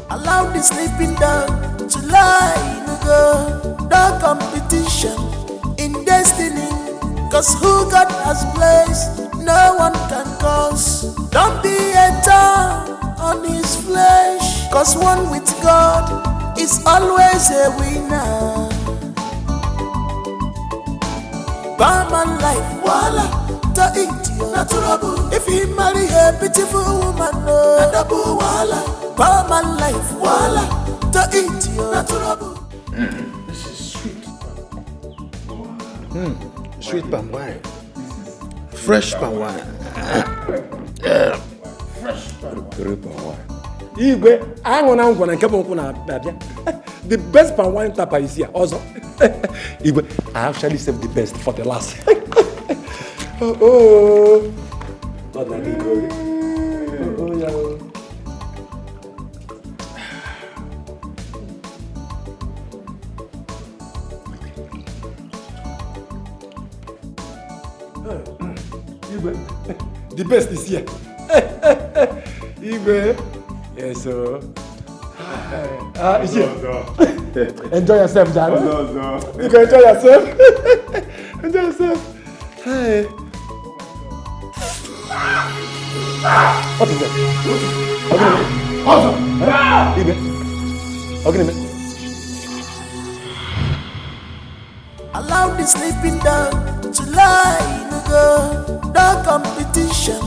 Allow the sleeping dog to lie in the competition in destiny. Cause who God has placed, no one can cause. Don't be a thorn on his flesh. Cause one with God is always a winner. Barman life, voila, to eat you, natural. If he marry a beautiful woman, no, double voila. Barman life, voila, to eat you, natural. This is sweet. Sweet palm wine. Fresh palm wine. Fresh palm wine. Igwe, I want to come on. The best palm wine tapper is here also. Igwe, I actually saved the best for the last. Oh. Not like Igwe. Oh, yeah. The best is here. Igwe. Yes, sir. It's here. Enjoy yourself, Dad. You can enjoy yourself. Enjoy yourself. Hi. What is that? Igwe. Okay. Allow the sleeping dog to lie in the competition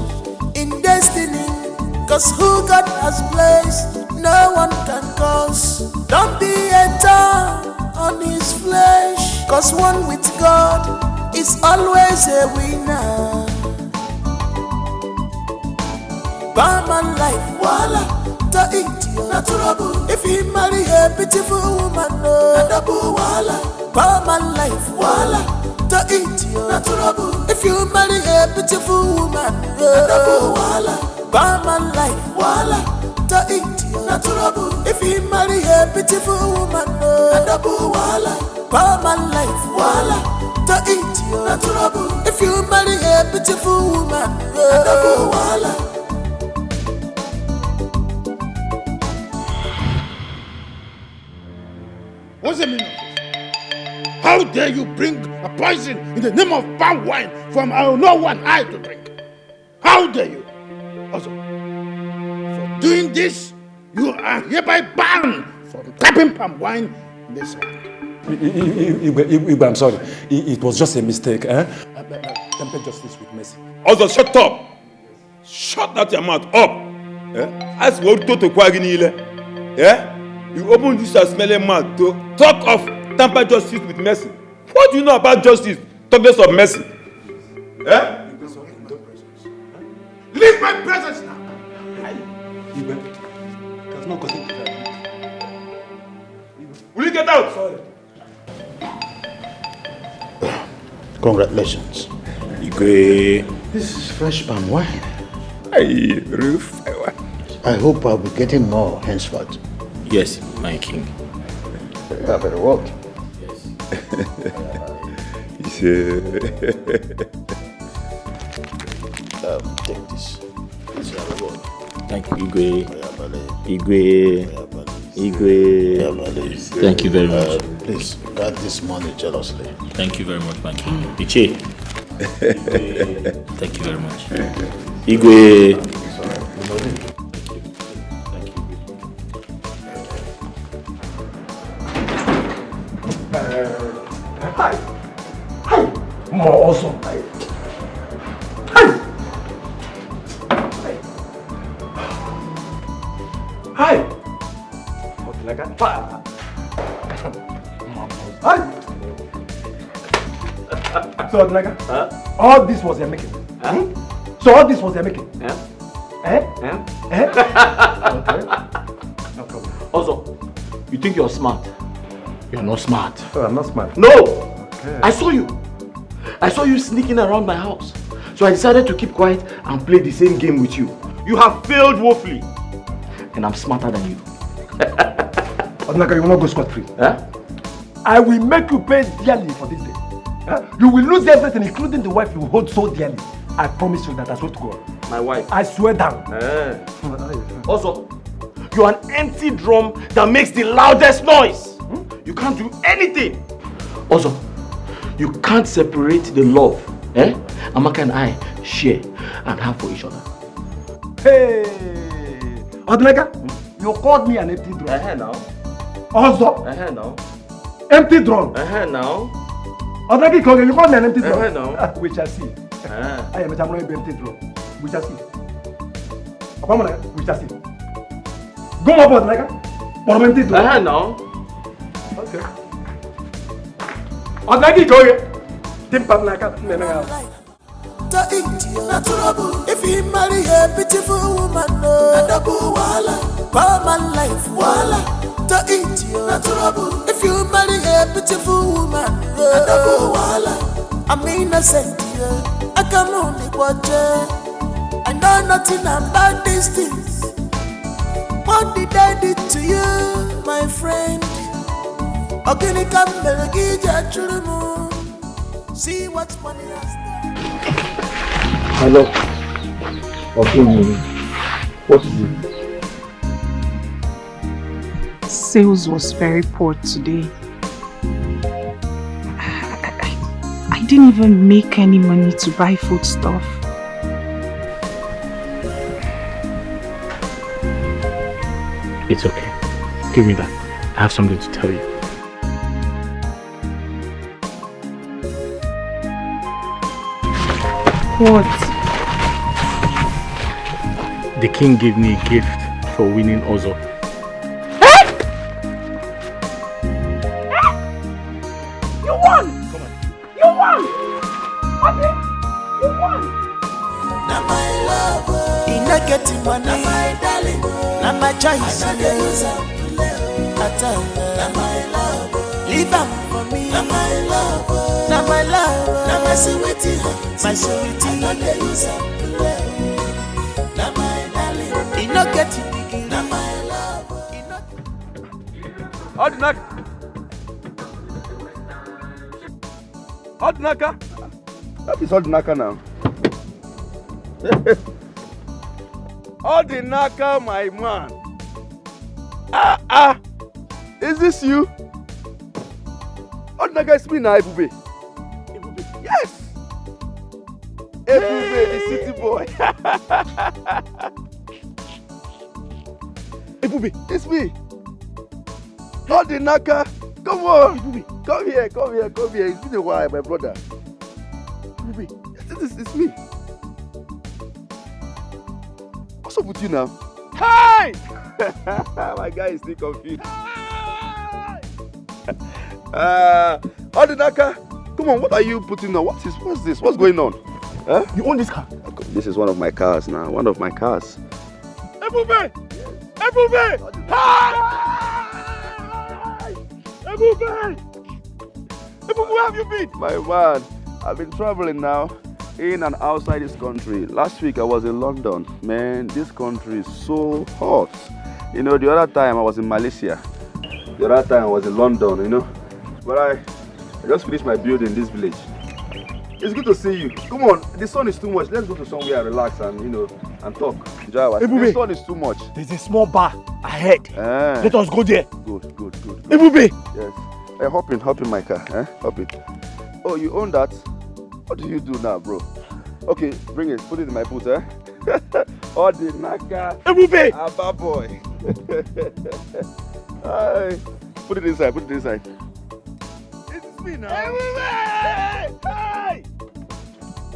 in destiny. Cause who God has placed, no one can cause. Don't be a thorn on his flesh. Cause one with God is always a winner. Barman life, voila, to eat you, natural. If he marry a beautiful woman, no, double voila. Barman life, voila, to eat you, natural. If you marry a beautiful woman, no, double voila. Barman life, voila, to eat you, natural. If you marry a beautiful woman, no, double voila. Barman life, voila, to eat you, natural. If you marry a beautiful woman, no, double voila. What's the meaning of this? How dare you bring a poison in the name of palm wine from no one eye to drink? How dare you? Also, for doing this, you are hereby banned from tapping palm wine in this land. Igwe, I'm sorry. It was just a mistake. Tempered justice with mercy. Also, shut up! Shut that your mouth up! As what to Quaginile. You open this smelling mouth to talk of tempered justice with mercy. What do you know about justice? Talk less of mercy. Leave my presence now! Igwe, there's no gossip to that. Will you get out? Sorry. Congratulations. Igwe. This is fresh palm wine. Roof. I hope I'll be getting more henceforth. Yes, my king. You are very well. Yes. Take this. This is your reward. Thank you, Igwe. Thank you very much. Please guard this money jealously. Thank you very much, my king. Iche. Thank you very much. Igwe. Hi. More awesome. Hi. Odinaka. Hi. So Odinaka, all this was your making. So all this was your making. Okay. No problem. Also, you think you're smart? You're not smart. Oh, I'm not smart. No! Okay. I saw you. I saw you sneaking around my house. So I decided to keep quiet and play the same game with you. You have failed woefully. And I'm smarter than you. Odinaka, you will not go scot-free. I will make you pay dearly for this day. You will lose everything, including the wife you hold so dearly. I promise you that. I swear to God. My wife? I swear down. Also, you're an empty drum that makes the loudest noise. You can't do anything. Also, you can't separate the love Amaka and I share and have for each other. Hey! Odinaka, you called me an empty drum. Now. Also? Now. Empty drum. Now. Odinaka, you called me an empty drum. Now. We shall see. I am a empty drum. We shall see. We shall see. Go up, Odinaka. For empty drum. Now. Okay. Odinaka, go here. Timpan like a if you marry a beautiful woman, no double wala, common life wala. To eat you, if you marry a beautiful woman, no double wala. I'm innocent, I can only watch her. I know nothing about these things. What did I do to you, my friend? Odinaka, see what money has done. Hello. Okay, what is it? Sales was very poor today. I didn't even make any money to buy food stuff. It's okay. Give me that. I have something to tell you. What? The king gave me a gift for winning Ozo. You won! Come on. You won! Okay? You won! Now my lover, in not getting money. Now my darling, now my choice. Now my lover, leave up for me. Now my lover, now my lover, now my sweetie, my sweetie. Now my darling, in not getting big. Now my lover, in not. Odinaka. Odinaka. That is Odinaka now. Odinaka, my man. Is this you? Odinaka is me now, Ebube. Ebube? Yes. Ebube, the city boy. Ebube, it's me. Odinaka, come on. Ebube, Come here. It's been a while, my brother. It's me. What's up with you now? Hey! My guy is still confused. Odinaka, come on, what are you putting on? What's this? What's going on? Huh? You own this car? This is one of my cars now. One of my cars. Ebube! Ebube! Hi! Ebube! Ebube, where have you been? My man, I've been traveling now, in and outside this country. Last week I was in London. Man, this country is so hot. You know, the other time I was in Malaysia. The other time I was in London, you know. But I just finished my build in this village. It's good to see you. Come on, the sun is too much. Let's go to somewhere and relax and, you know, and talk. Jawa, the sun is too much. There's a small bar ahead. Let us go there. Good. Ebube! Yes. Hey, hop in my car. Hop in. Oh, you own that? What do you do now, bro? Okay, bring it. Put it in my boot, Odinaka. Ebube! Abba boy. Hi. Put it inside. It's me now. Ebube!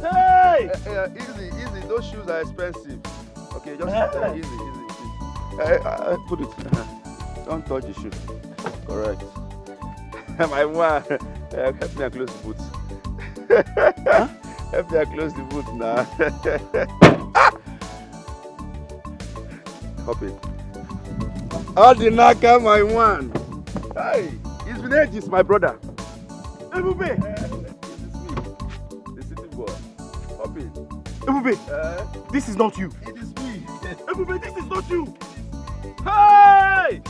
Hey! Easy. Those shoes are expensive. Okay, just easy. Put it. Don't touch the shoe. Correct. My man, help me and close the boot. Help me and close the boot now. Hop it. Odinaka, my man. Hey, it's been ages, my brother. Ebube! The city boy. Hop it. Ebube! This is not you. It is me. Ebube, this is not you. Hey!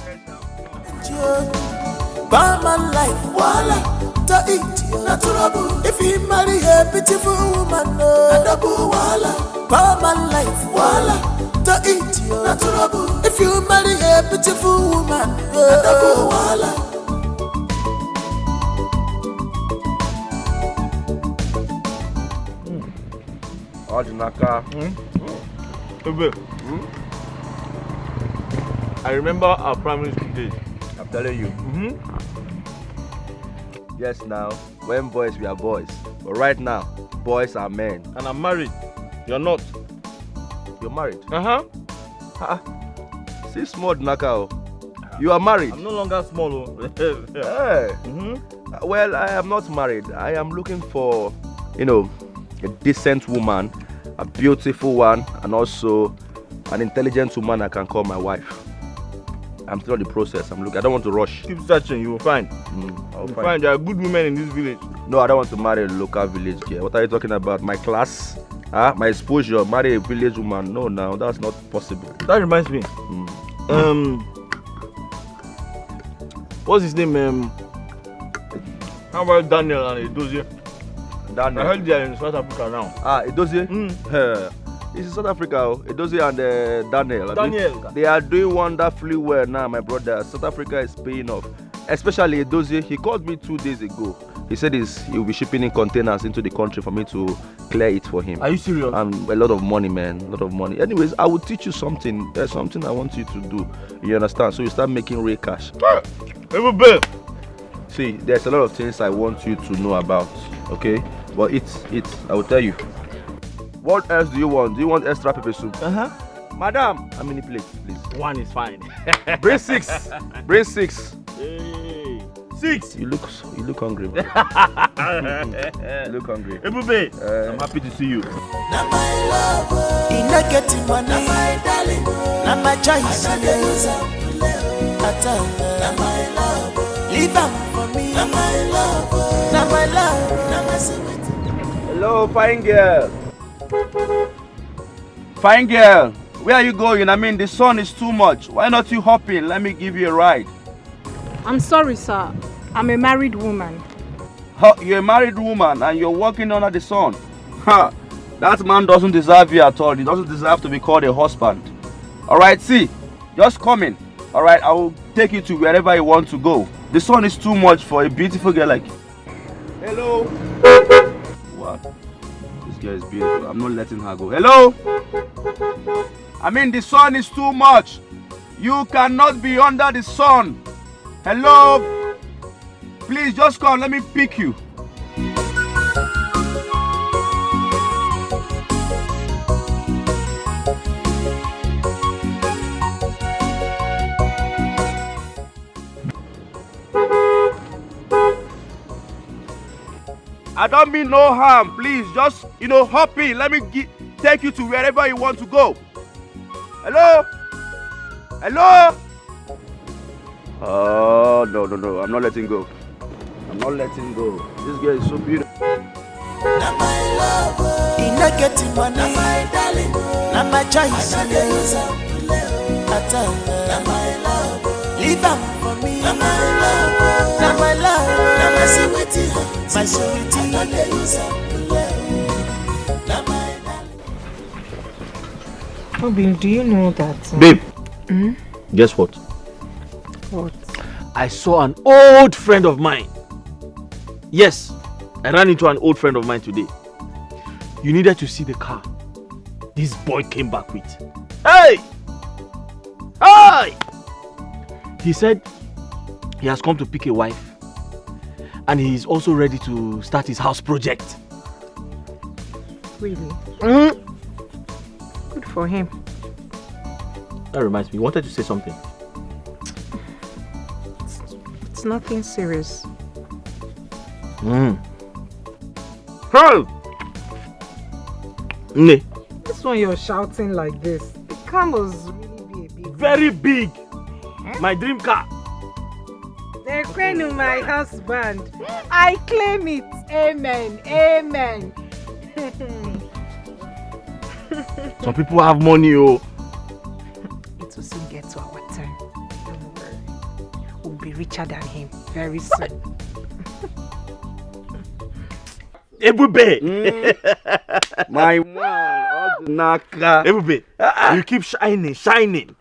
Bama life, wala, to eat, na trouble. If you marry a beautiful woman, na double wala. Bama life, wala, to eat, na trouble. If you marry a beautiful woman, na double wala. Odinaka. Ebube. I remember our primary school days. I'm telling you. Yes, now, when boys we are boys. But right now, boys are men. And I'm married. You're not. You're married? See small Odinaka. You are married? I'm no longer small. Hey. Well, I am not married. I am looking for, you know, a decent woman, a beautiful one, and also an intelligent woman I can call my wife. I'm still in the process. I don't want to rush. Keep searching, you will find. I'll find. There are good women in this village. No, I don't want to marry a local village girl. What are you talking about? My class? My exposure? Marry a village woman? No, now that's not possible. That reminds me. What's his name? How about Daniel and Edozie? Daniel. I heard they are in South Africa now. Edozie? This is South Africa. Edozie and Daniel. Daniel. They are doing wonderfully well now, my brother. South Africa is paying off. Especially Edozie. He called me 2 days ago. He said he will be shipping in containers into the country for me to clear it for him. Are you serious? A lot of money, man. A lot of money. Anyways, I will teach you something. There's something I want you to do. You understand? So you start making real cash. See, there's a lot of things I want you to know about. Okay? But I will tell you. What else do you want? Do you want extra pepper soup? Madam, how many plates, please? 1 is fine. Bring 6. Bring 6. Hey. 6. You look hungry. You look hungry. Ebube, I'm happy to see you. Now my love, in not getting money. Now my darling, now my choice. Now my love, leave up for me. Now my love, now my love, now my sweet. Hello, fine girl. Fine girl, where are you going? I mean, the sun is too much. Why not you hop in? Let me give you a ride. I'm sorry, sir. I'm a married woman. You're a married woman and you're walking under the sun. That man doesn't deserve you at all. He doesn't deserve to be called a husband. Alright, see, just come in. Alright, I will take you to wherever you want to go. The sun is too much for a beautiful girl like you. Hello. What? This girl is beautiful. I'm not letting her go. Hello? I mean, the sun is too much. You cannot be under the sun. Hello? Please just come, let me pick you. I don't mean no harm. Please, just, hop in. Let me take you to wherever you want to go. Hello? Hello? Oh, no. I'm not letting go. I'm not letting go. This girl is so beautiful. Now my love, in not getting money. Now my darling, now my choice. I don't use now my love, leave them for me. Now my love, now my love, now my sweetie, my sweetie. I don't use now my darling. Bobby, do you know that? Babe, guess what? What? I saw an old friend of mine. Yes, I ran into an old friend of mine today. You needed to see the car this boy came back with. Hey! Hey! He said he has come to pick a wife and he is also ready to start his house project. Really? Good for him. That reminds me, you wanted to say something. It's nothing serious. Hey! This one you're shouting like this. The car must really be a big. Very big. My dream car. They're claiming my husband. I claim it. Amen. Amen. Some people have money, oh. It will soon get to our turn. Don't worry. We'll be richer than him very soon. Ebube! My man, Odinaka. Ebube, you keep shining.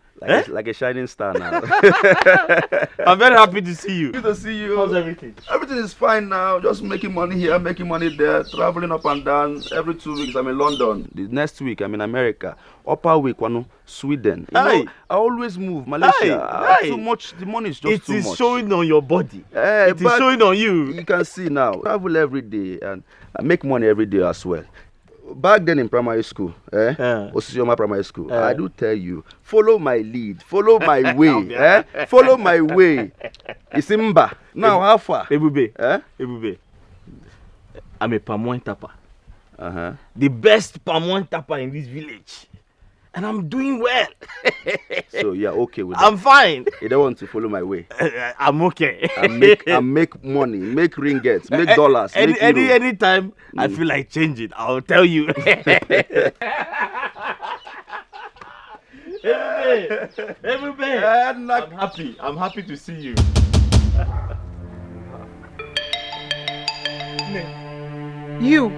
Like a shining star now. I'm very happy to see you. Good to see you. How's everything? Everything is fine now. Just making money here, making money there, traveling up and down. Every 2 weeks I'm in London. The next week I'm in America. Upper week, Sweden. You know, I always move. Malaysia. Too much. The money is just too much. It is showing on your body. It is showing on you. You can see now. Travel every day and I make money every day as well. Back then in primary school, Osisioma Primary School, I do tell you, follow my lead, follow my way, follow my way. Isimba. Now, how far? Ebube. I'm a palm wine tapper. The best palm wine tapper in this village. And I'm doing well. So you're okay with that? I'm fine. You don't want to follow my way? I'm okay. I make money, make ringgits, make dollars, make euros. Anytime I feel like changing, I'll tell you. Everybody, I'm happy to see you. You.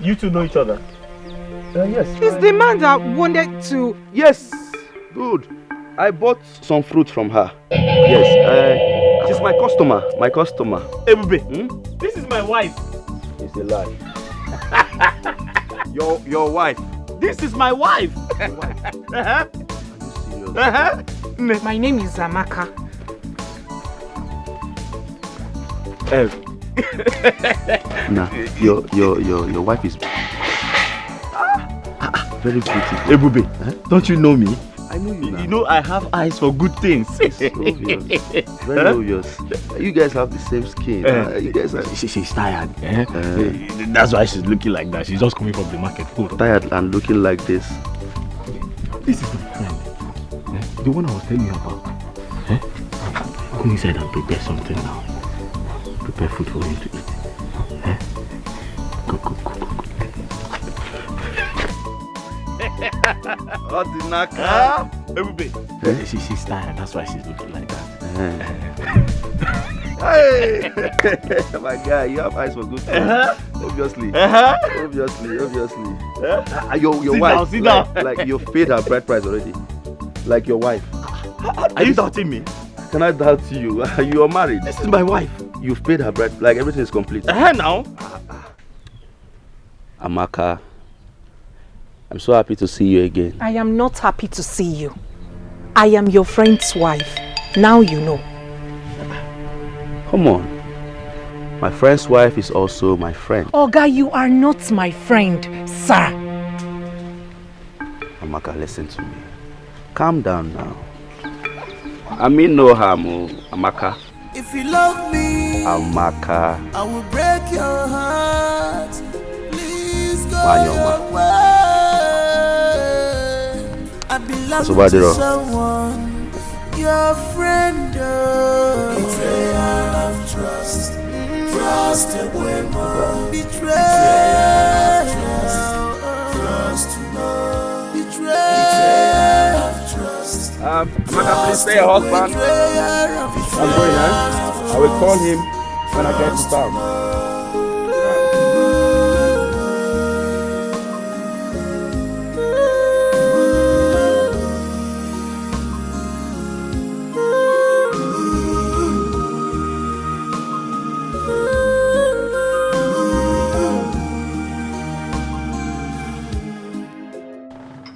You two know each other? Yes. He's the man that wanted to... Yes. Good. I bought some fruit from her. Yes. She's my customer. Ebube, this is my wife. It's a lie. Your wife. This is my wife. Are you serious? My name is Amaka. Nah, your wife is very pretty. Ebube, don't you know me? I know you now. You know I have eyes for good things. It's obvious. Very obvious. You guys have the same skin. You guys are... She's tired. That's why she's looking like that. She's just coming from the market. Tired and looking like this. This is my friend. The one I was telling you about. Go inside and prepare something now. Prepare food for you to eat. Go. Odinaka. Everybody. She's tired. That's why she's looking like that. Hey, my guy, you have eyes for good things. Obviously. Your wife. Sit down. Like you've paid her bride price already. Like your wife. Are you doubting me? Can I doubt you? You are married. This is my wife. You've paid her bride. Like everything is complete. Now. Amaka, I'm so happy to see you again. I am not happy to see you. I am your friend's wife. Now you know. Come on. My friend's wife is also my friend. Oga, you are not my friend, sir. Amaka, listen to me. Calm down now. I mean no harm, Amaka. If you love me, Amaka. I will break your heart. Please go Wanyoma. your way. I belong to someone, your friend. Betrayal of trust. Trust a woman. Betrayal. Trust to know. Betrayal of trust. Amaka, please say your husband. I'm going, huh? I will call him when I get to town.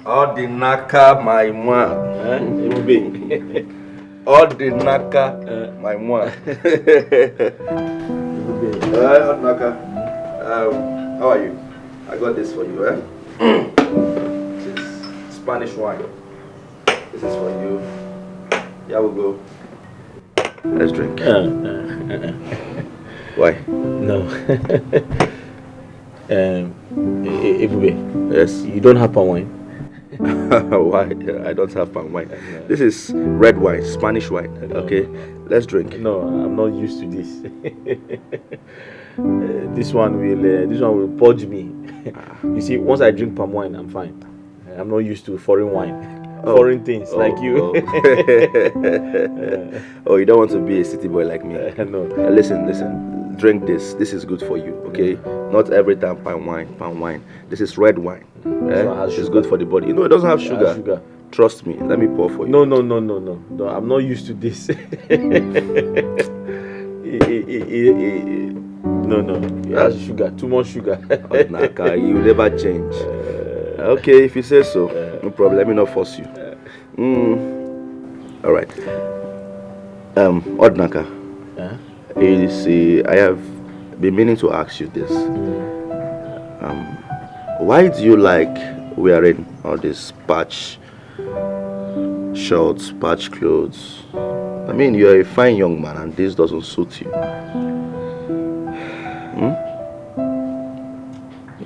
Odinaka, my man. Odinaka, my man. Odinaka, how are you? I got this for you, eh? This is Spanish wine. This is for you. Here we go. Let's drink. Why? No. Ebube. Yes. You don't have palm wine? Why? I don't have palm wine. This is red wine, Spanish wine. Okay, let's drink. No, I'm not used to this. This one will purge me. You see, once I drink palm wine, I'm fine. I'm not used to foreign wine, foreign things like you. Oh, you don't want to be a city boy like me? No. Listen. Drink this. This is good for you. Okay. Not every time palm wine. This is red wine. It's good for the body. You know, it doesn't have sugar. Trust me. Let me pour for you. No. I'm not used to this. No. It has sugar. Too much sugar. Odinaka, you never change. Okay, if you say so, no problem. Let me not force you. All right. Odinaka. You see, I have been meaning to ask you this. Why do you like wearing all these patch shorts, patch clothes? I mean, you're a fine young man and this doesn't suit you.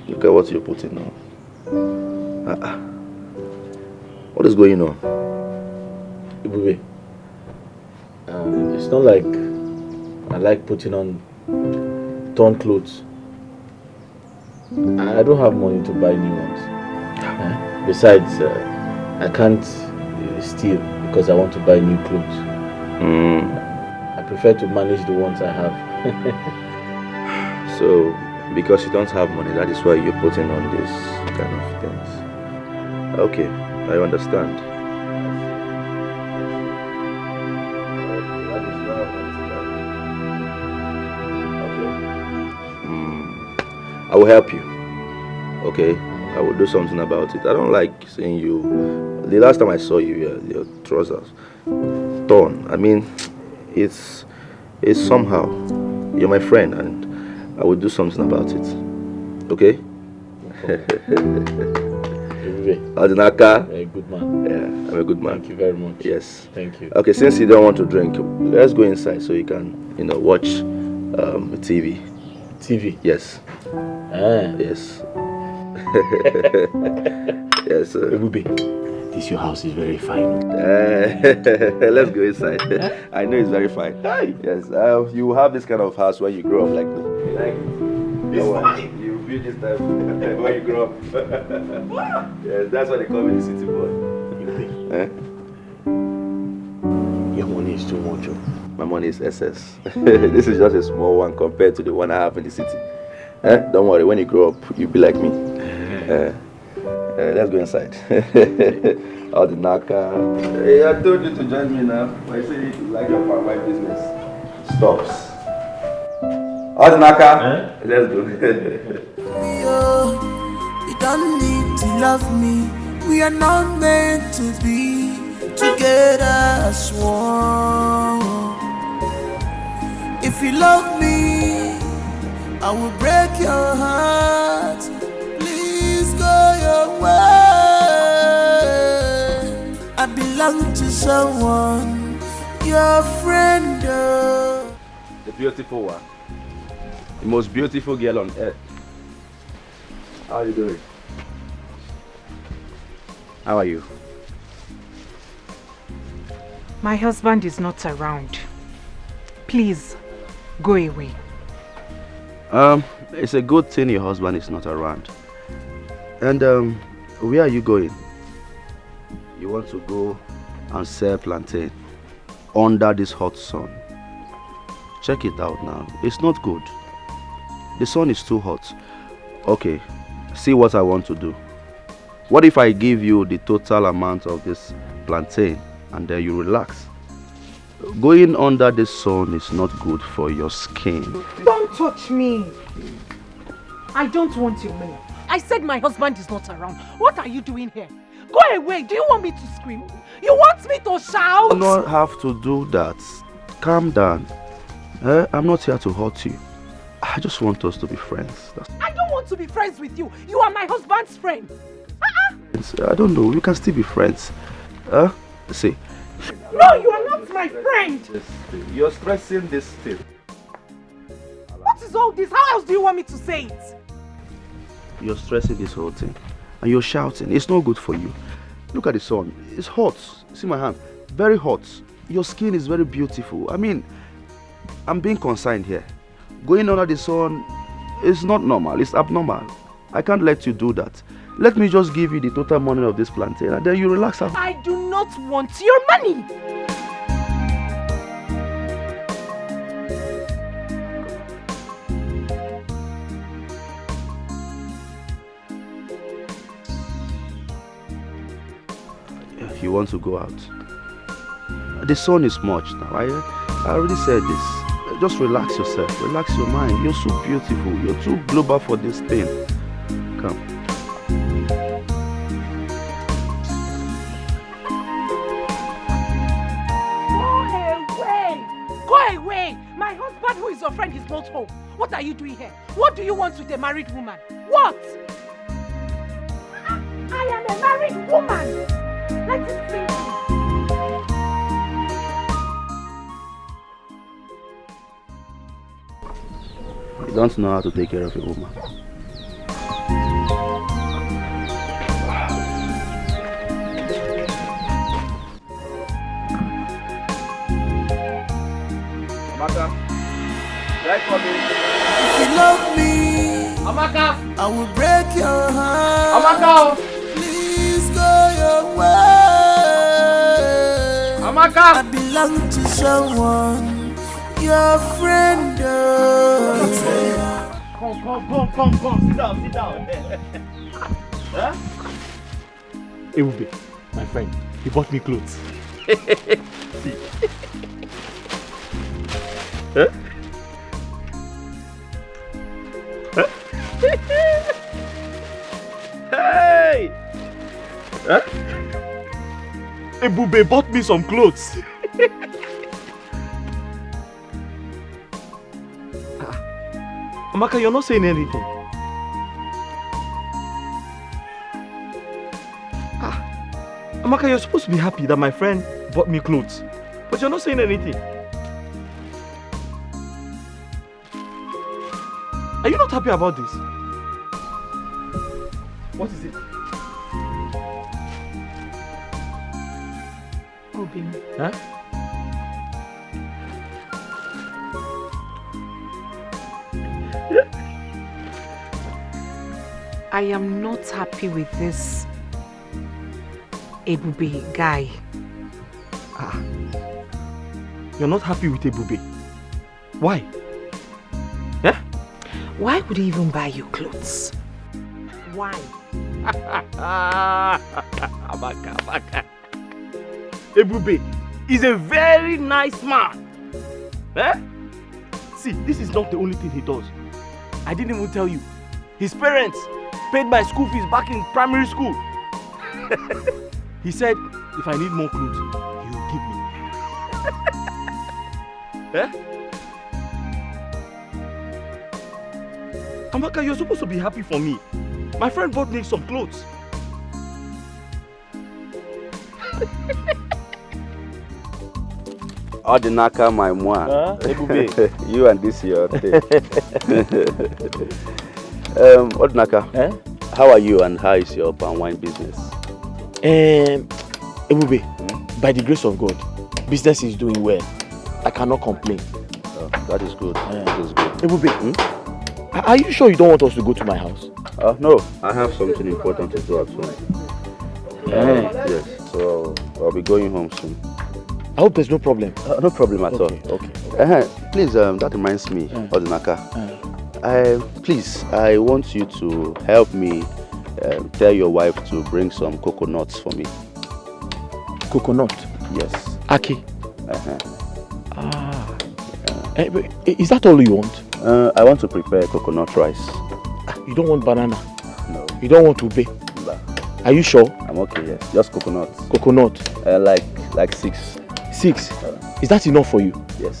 Look at what you're putting on. What is going on? Ibube, it's not like I like putting on torn clothes. I don't have money to buy new ones. Besides, I can't steal because I want to buy new clothes. I prefer to manage the ones I have. So, because you don't have money, that is why you're putting on this kind of things. Okay, I understand. I will help you. Okay, I will do something about it. I don't like seeing you. The last time I saw you, your trousers torn. I mean, it's somehow. You're my friend, and I will do something about it. Okay? Odinaka. A good man. Yeah, I'm a good man. Thank you very much. Yes. Thank you. Okay, since you don't want to drink, let's go inside so you can, watch TV. TV? Yes. Yes. Yes, sir. Ebube, this your house is very fine. Let's go inside. I know it's very fine. Yes, you will have this kind of house when you grow up like me. Like this one. You build this type when you grow up. Yes, that's what they call me, the city boy. Your money is too much. My money is SS. This is just a small one compared to the one I have in the city. Don't worry, when you grow up, you'll be like me. Let's go inside. Odinaka. Hey, I told you to join me now. I say you like your my business. Stops. Odinaka. Let's go. You don't need to love me. We are not meant to be. together as one. If you love me, I will break your heart. Please go your way. I belong to someone, your friend. The beautiful one. The most beautiful girl on earth. How are you doing? How are you? My husband is not around. Please, go away. It's a good thing your husband is not around. And where are you going? You want to go and sell plantain under this hot sun. Check it out now. It's not good. The sun is too hot. Okay, see what I want to do. What if I give you the total amount of this plantain and then you relax? Going under the sun is not good for your skin. Don't touch me. I don't want your money. I said my husband is not around. What are you doing here? Go away. Do you want me to scream? You want me to shout? You don't have to do that. Calm down. I'm not here to hurt you. I just want us to be friends. I don't want to be friends with you. You are my husband's friend. I don't know. We can still be friends. See. No, you are not my friend. You're stressing this thing. What is all this? How else do you want me to say it? You're stressing this whole thing. And you're shouting. It's not good for you. Look at the sun. It's hot. See my hand? Very hot. Your skin is very beautiful. I mean, I'm being concerned here. Going under the sun is not normal. It's abnormal. I can't let you do that. Let me just give you the total money of this plantain and then you relax. I do not want your money. You want to go out? The sun is much now. I already said this. Just relax yourself. Relax your mind. You're so beautiful. You're too global for this thing. Come. Go away! My husband, who is your friend, is not home. What are you doing here? What do you want with a married woman? What? I am a married woman! Let it sink in. You don't know how to take care of a woman. Amaka, right for me. If you love me, Amaka, I will break your heart. Amaka, please go your way. Amaka, I belong to someone, your friend. Come, sit down. Huh? Ewube, my friend, he bought me clothes. See. Huh? Huh? Hey! Huh? Ewube bought me some clothes. Amaka, you're not saying anything. Amaka, you're supposed to be happy that my friend bought me clothes, but you're not saying anything. Are you not happy about this? What is it? Obin. Huh? I am not happy with this Ewube guy. You're not happy with Ewube? Why? Yeah? Why would he even buy you clothes? Why? Amaka. Ewube is a very nice man. Eh? See, this is not the only thing he does. I didn't even tell you. His parents paid my school fees back in primary school. He said If I need more clothes, you give me. Eh? Amaka, you're supposed to be happy for me. My friend bought me some clothes. Odinaka, my moi. You and this your thing. Odinaka, how are you and how is your palm wine business? Ebube, by the grace of God, business is doing well. I cannot complain. Oh, that is good. That is good. Ebube, are you sure you don't want us to go to my house? No, I have something important to do at home. Yes, so I'll be going home soon. I hope there's no problem. No problem at all. Okay. Please, that reminds me, Odinaka. Please, I want you to help me tell your wife to bring some coconuts for me. Coconut? Yes. Aki? Is that all you want? I want to prepare coconut rice. You don't want banana? No. You don't want ube? No. Are you sure? I'm okay, yes. Just coconuts. Coconut? Like 6. 6? Is that enough for you? Yes.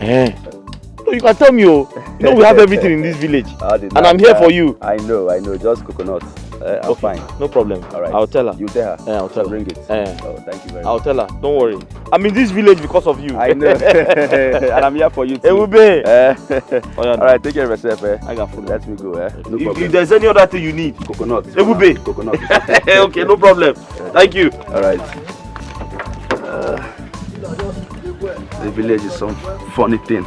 No, you can tell me, we have everything in this village. And I'm here for you. I know. Just coconuts. I'm fine. No problem. All right. I'll tell her. You tell her? I'll tell her. Bring it. Oh, thank you very much. I'll tell her. Don't worry. I'm in this village because of you. I know. And I'm here for you too. Ebube. All right, take care of yourself. I got food. Let me go. No problem. If there's any other thing you need. Coconut. Ebube. Coconut. Okay, no problem. Thank you. All right. The village is some funny thing.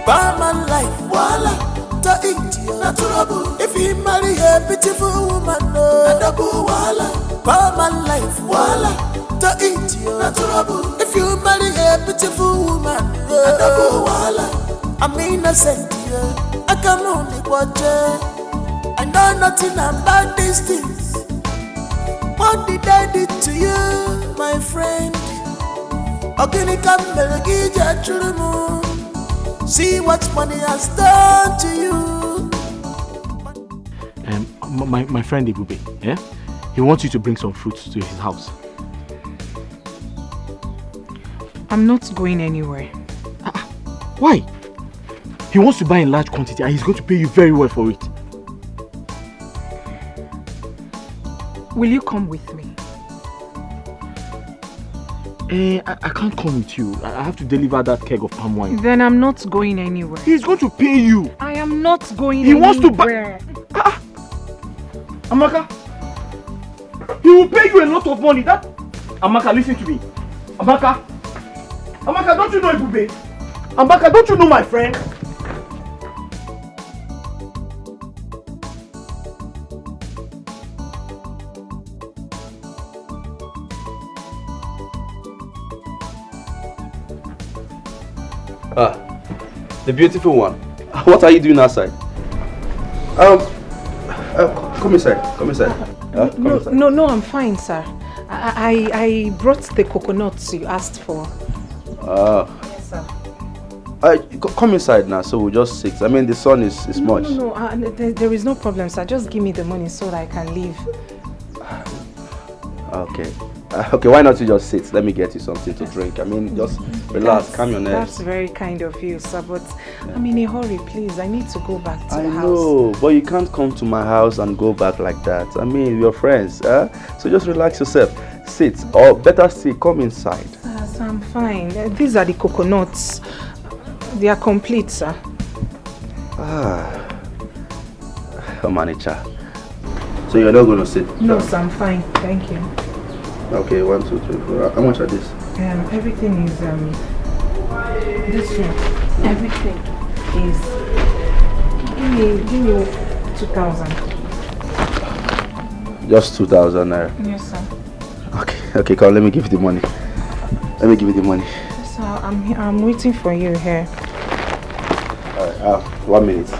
Barman life, voila, to eat na trouble. If you marry a beautiful woman, no, double voila. Barman life, voila, to eat na trouble. If you marry a beautiful woman, no, double voila. I'm innocent, I can only watch. I know nothing about these things. What did I do to you, my friend? Odinaka, see what money has done to you. My friend Ebube, he wants you to bring some fruits to his house. I'm not going anywhere. Why? He wants to buy in large quantity and he's going to pay you very well for it. Will you come with me? I can't come with you. I have to deliver that keg of palm wine. Then I'm not going anywhere. He's going to pay you. I am not going anywhere. He wants to buy... Amaka, he will pay you a lot of money. Amaka, listen to me. Amaka, don't you know Ebube? Amaka, don't you know my friend? The beautiful one. What are you doing outside? Come inside. Come inside. No, I'm fine, sir. I brought the coconuts you asked for. Yes, sir. Come inside now, so we'll just sit. I mean, the sun is much. No, there is no problem, sir. Just give me the money so that I can leave. Okay. Okay, why not you just sit? Let me get you something to drink. I mean, just relax, calm your nerves. That's very kind of you, sir, but I'm in a hurry, please. I need to go back to the house. I know, but you can't come to my house and go back like that. I mean, we're friends, so just relax yourself. Sit, or better still, come inside. Sir, I'm fine. These are the coconuts. They are complete, sir. Manager. So you're not going to sit? No, sir, I'm fine. Thank you. Okay, 1, 2, 3, 4. How much are this? Everything is this one. Everything is. Give me 2,000. Just 2,000 naira. Yes, sir. Okay, come. Let me give you the money. Let me give you the money. Yes, sir. I'm waiting for you here. Alright, 1 minute.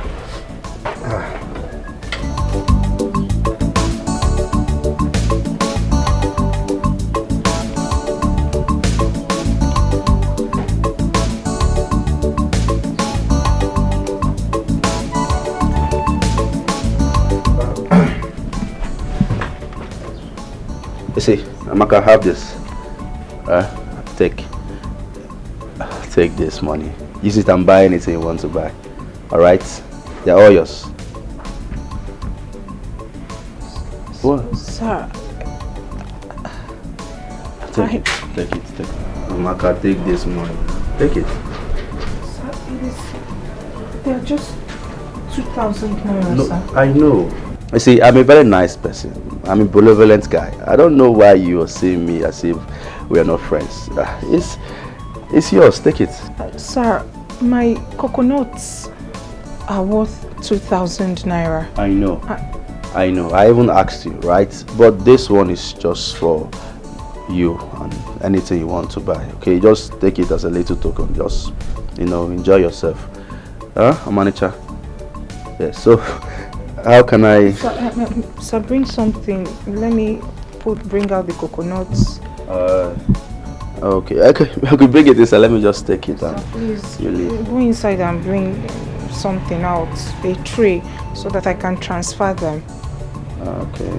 You see, Amaka, have this. Take this money. Use it and buy anything you want to buy. Alright? They're all yours. What? Sir. Take it. Amaka, take this money. Take it. Sir, they're just 2,000 naira, No, sir. I know. You see, I'm a very nice person. I'm a benevolent guy. I don't know why you are seeing me as if we are not friends. It's yours. Take it. Sir, my coconuts are worth 2,000 naira. I know. I know. I even asked you, right? But this one is just for you and anything you want to buy. Okay, just take it as a little token. Just, enjoy yourself. Amanicha? Yes. So, how can I? Sir, bring something. Let me bring out the coconuts. Okay. I could bring it inside. Let me just take it and Please, you leave. go inside and bring something out, a tray, so that I can transfer them. Okay.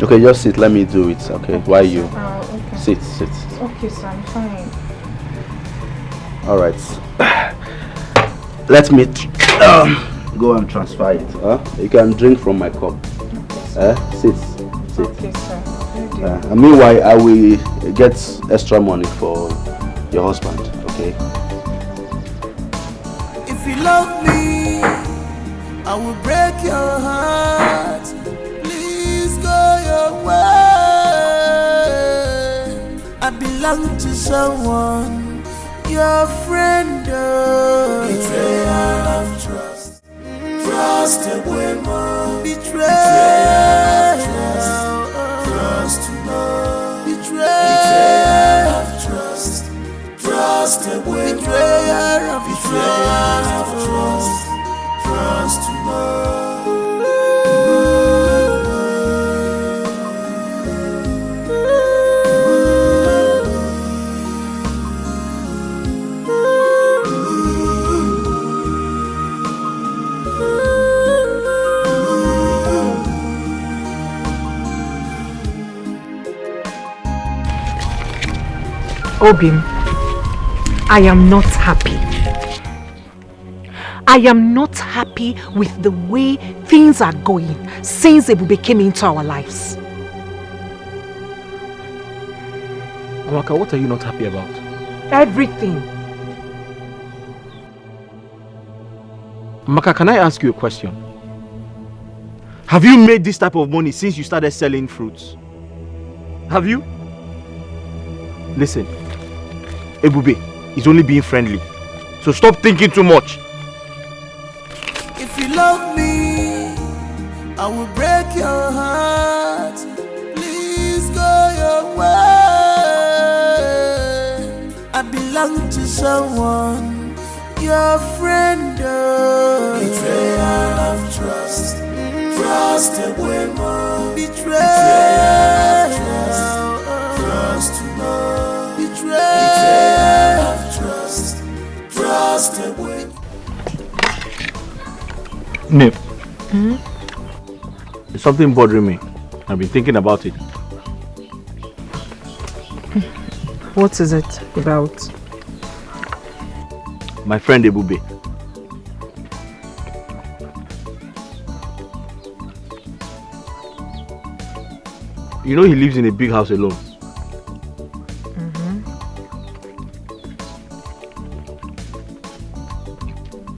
Okay, just sit. Let me do it. Okay. Why you? Okay. Sit. Okay, sir. I'm fine. All right. Let me go and transfer it. You can drink from my cup. Okay, Sit. Okay, sir. And meanwhile, I will get extra money for your husband. Okay. If you love me, I will break your heart. Please go your way. I belong to someone, your friend. Betrayal of trust. Trust a woman. Betrayal of trust. Trust to know. Betrayal of trust. Trust a woman. Betrayal of trust. Trust to know. Obim, I am not happy. I am not happy with the way things are going since Ebube came into our lives. Amaka, what are you not happy about? Everything. Amaka, can I ask you a question? Have you made this type of money since you started selling fruits? Have you? Listen, Ebube is only being friendly, so stop thinking too much. If you love me, I will break your heart. Please go your way. I belong to someone, your friend. Betrayal of trust. Trust a woman. Betrayal of trust to know. Betrayal of trust. Trust a woman. Nip, there's something bothering me. I've been thinking about it. What is it about? My friend Ebube. You know he lives in a big house alone.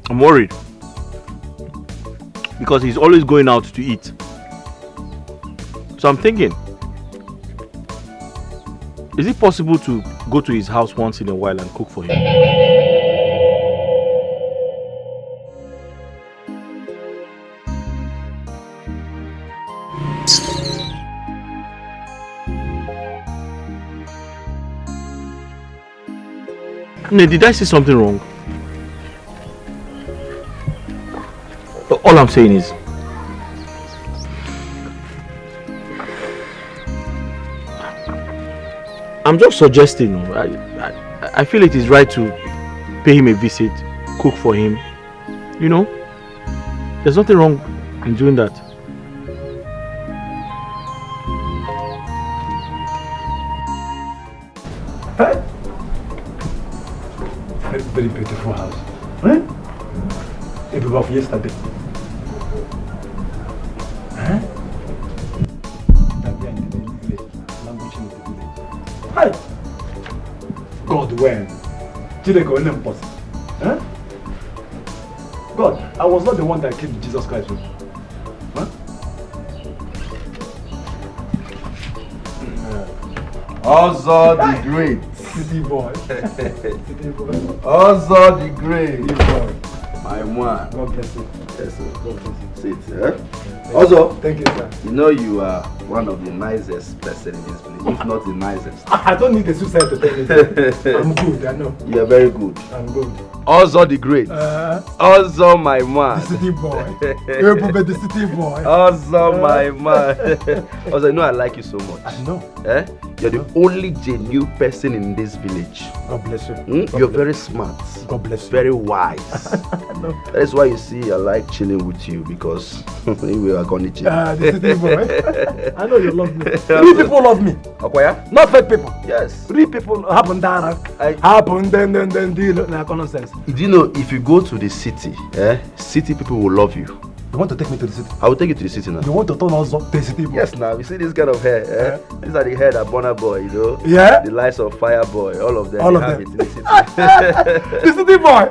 I'm worried. Because he's always going out to eat. So I'm thinking, is it possible to go to his house once in a while and cook for him? No, did I say something wrong? All I'm saying is, I'm just suggesting, I feel it is right to pay him a visit, cook for him, you know? There's nothing wrong in doing that. Hey? Very, very beautiful house. Eh? It was of yesterday. Huh? That we are in the village, languishing in the village. Hey! God, when? Chideko, when impossible. Huh? God, I was not the one that killed Jesus Christ. Huh? Ozo the Great. City boy. City boy. Ozo the Great. City boy. My man. God bless you. Yes, sir. God bless you. Sit, eh? Ozo. Thank you, sir. You know you are one of the nicest person in this village, if not the nicest. I don't need a suicide to tell you that. I'm good, I know. You are very good. I'm good. Ozo the Great. Ozo my man. The city boy. The city boy. Ozo my man. Ozo, you know I like you so much. I know. Eh? You're the only genuine person in this village. God bless you. You're very smart. God bless you. Very wise. No. That's why you see I like chilling with you because we are going to chill. The city boy. I know you love me. Real people love me. Okay. Not fake people. Yes. Real people happen there. Happen then deal. No nonsense. Do you know if you go to the city, city people will love you. You want to take me to the city? I will take you to the city now. You want to turn us up to the city boy? Yes, now you see this kind of hair. These are the hair that Bonner Boy, you know. Yeah. The lights of Fire Boy, all of them. All of have them. it in the city. The city boy.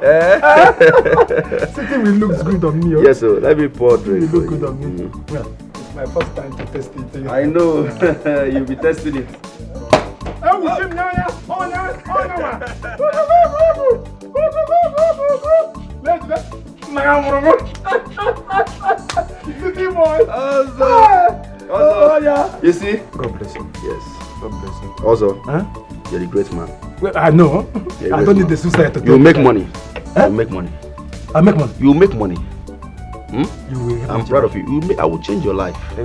City will look good on me. Yes, so let me pour a drink. It will look good on me. Well, it's my first time to test it. I know. You'll be testing it. City boy. Yeah. You see? God bless you. Yes. God bless you. Also, you're the great man. Well, I know. I don't need the suicide to you make money. You make money. I make money. You make money. You will. I'm proud of you. I will change your life. I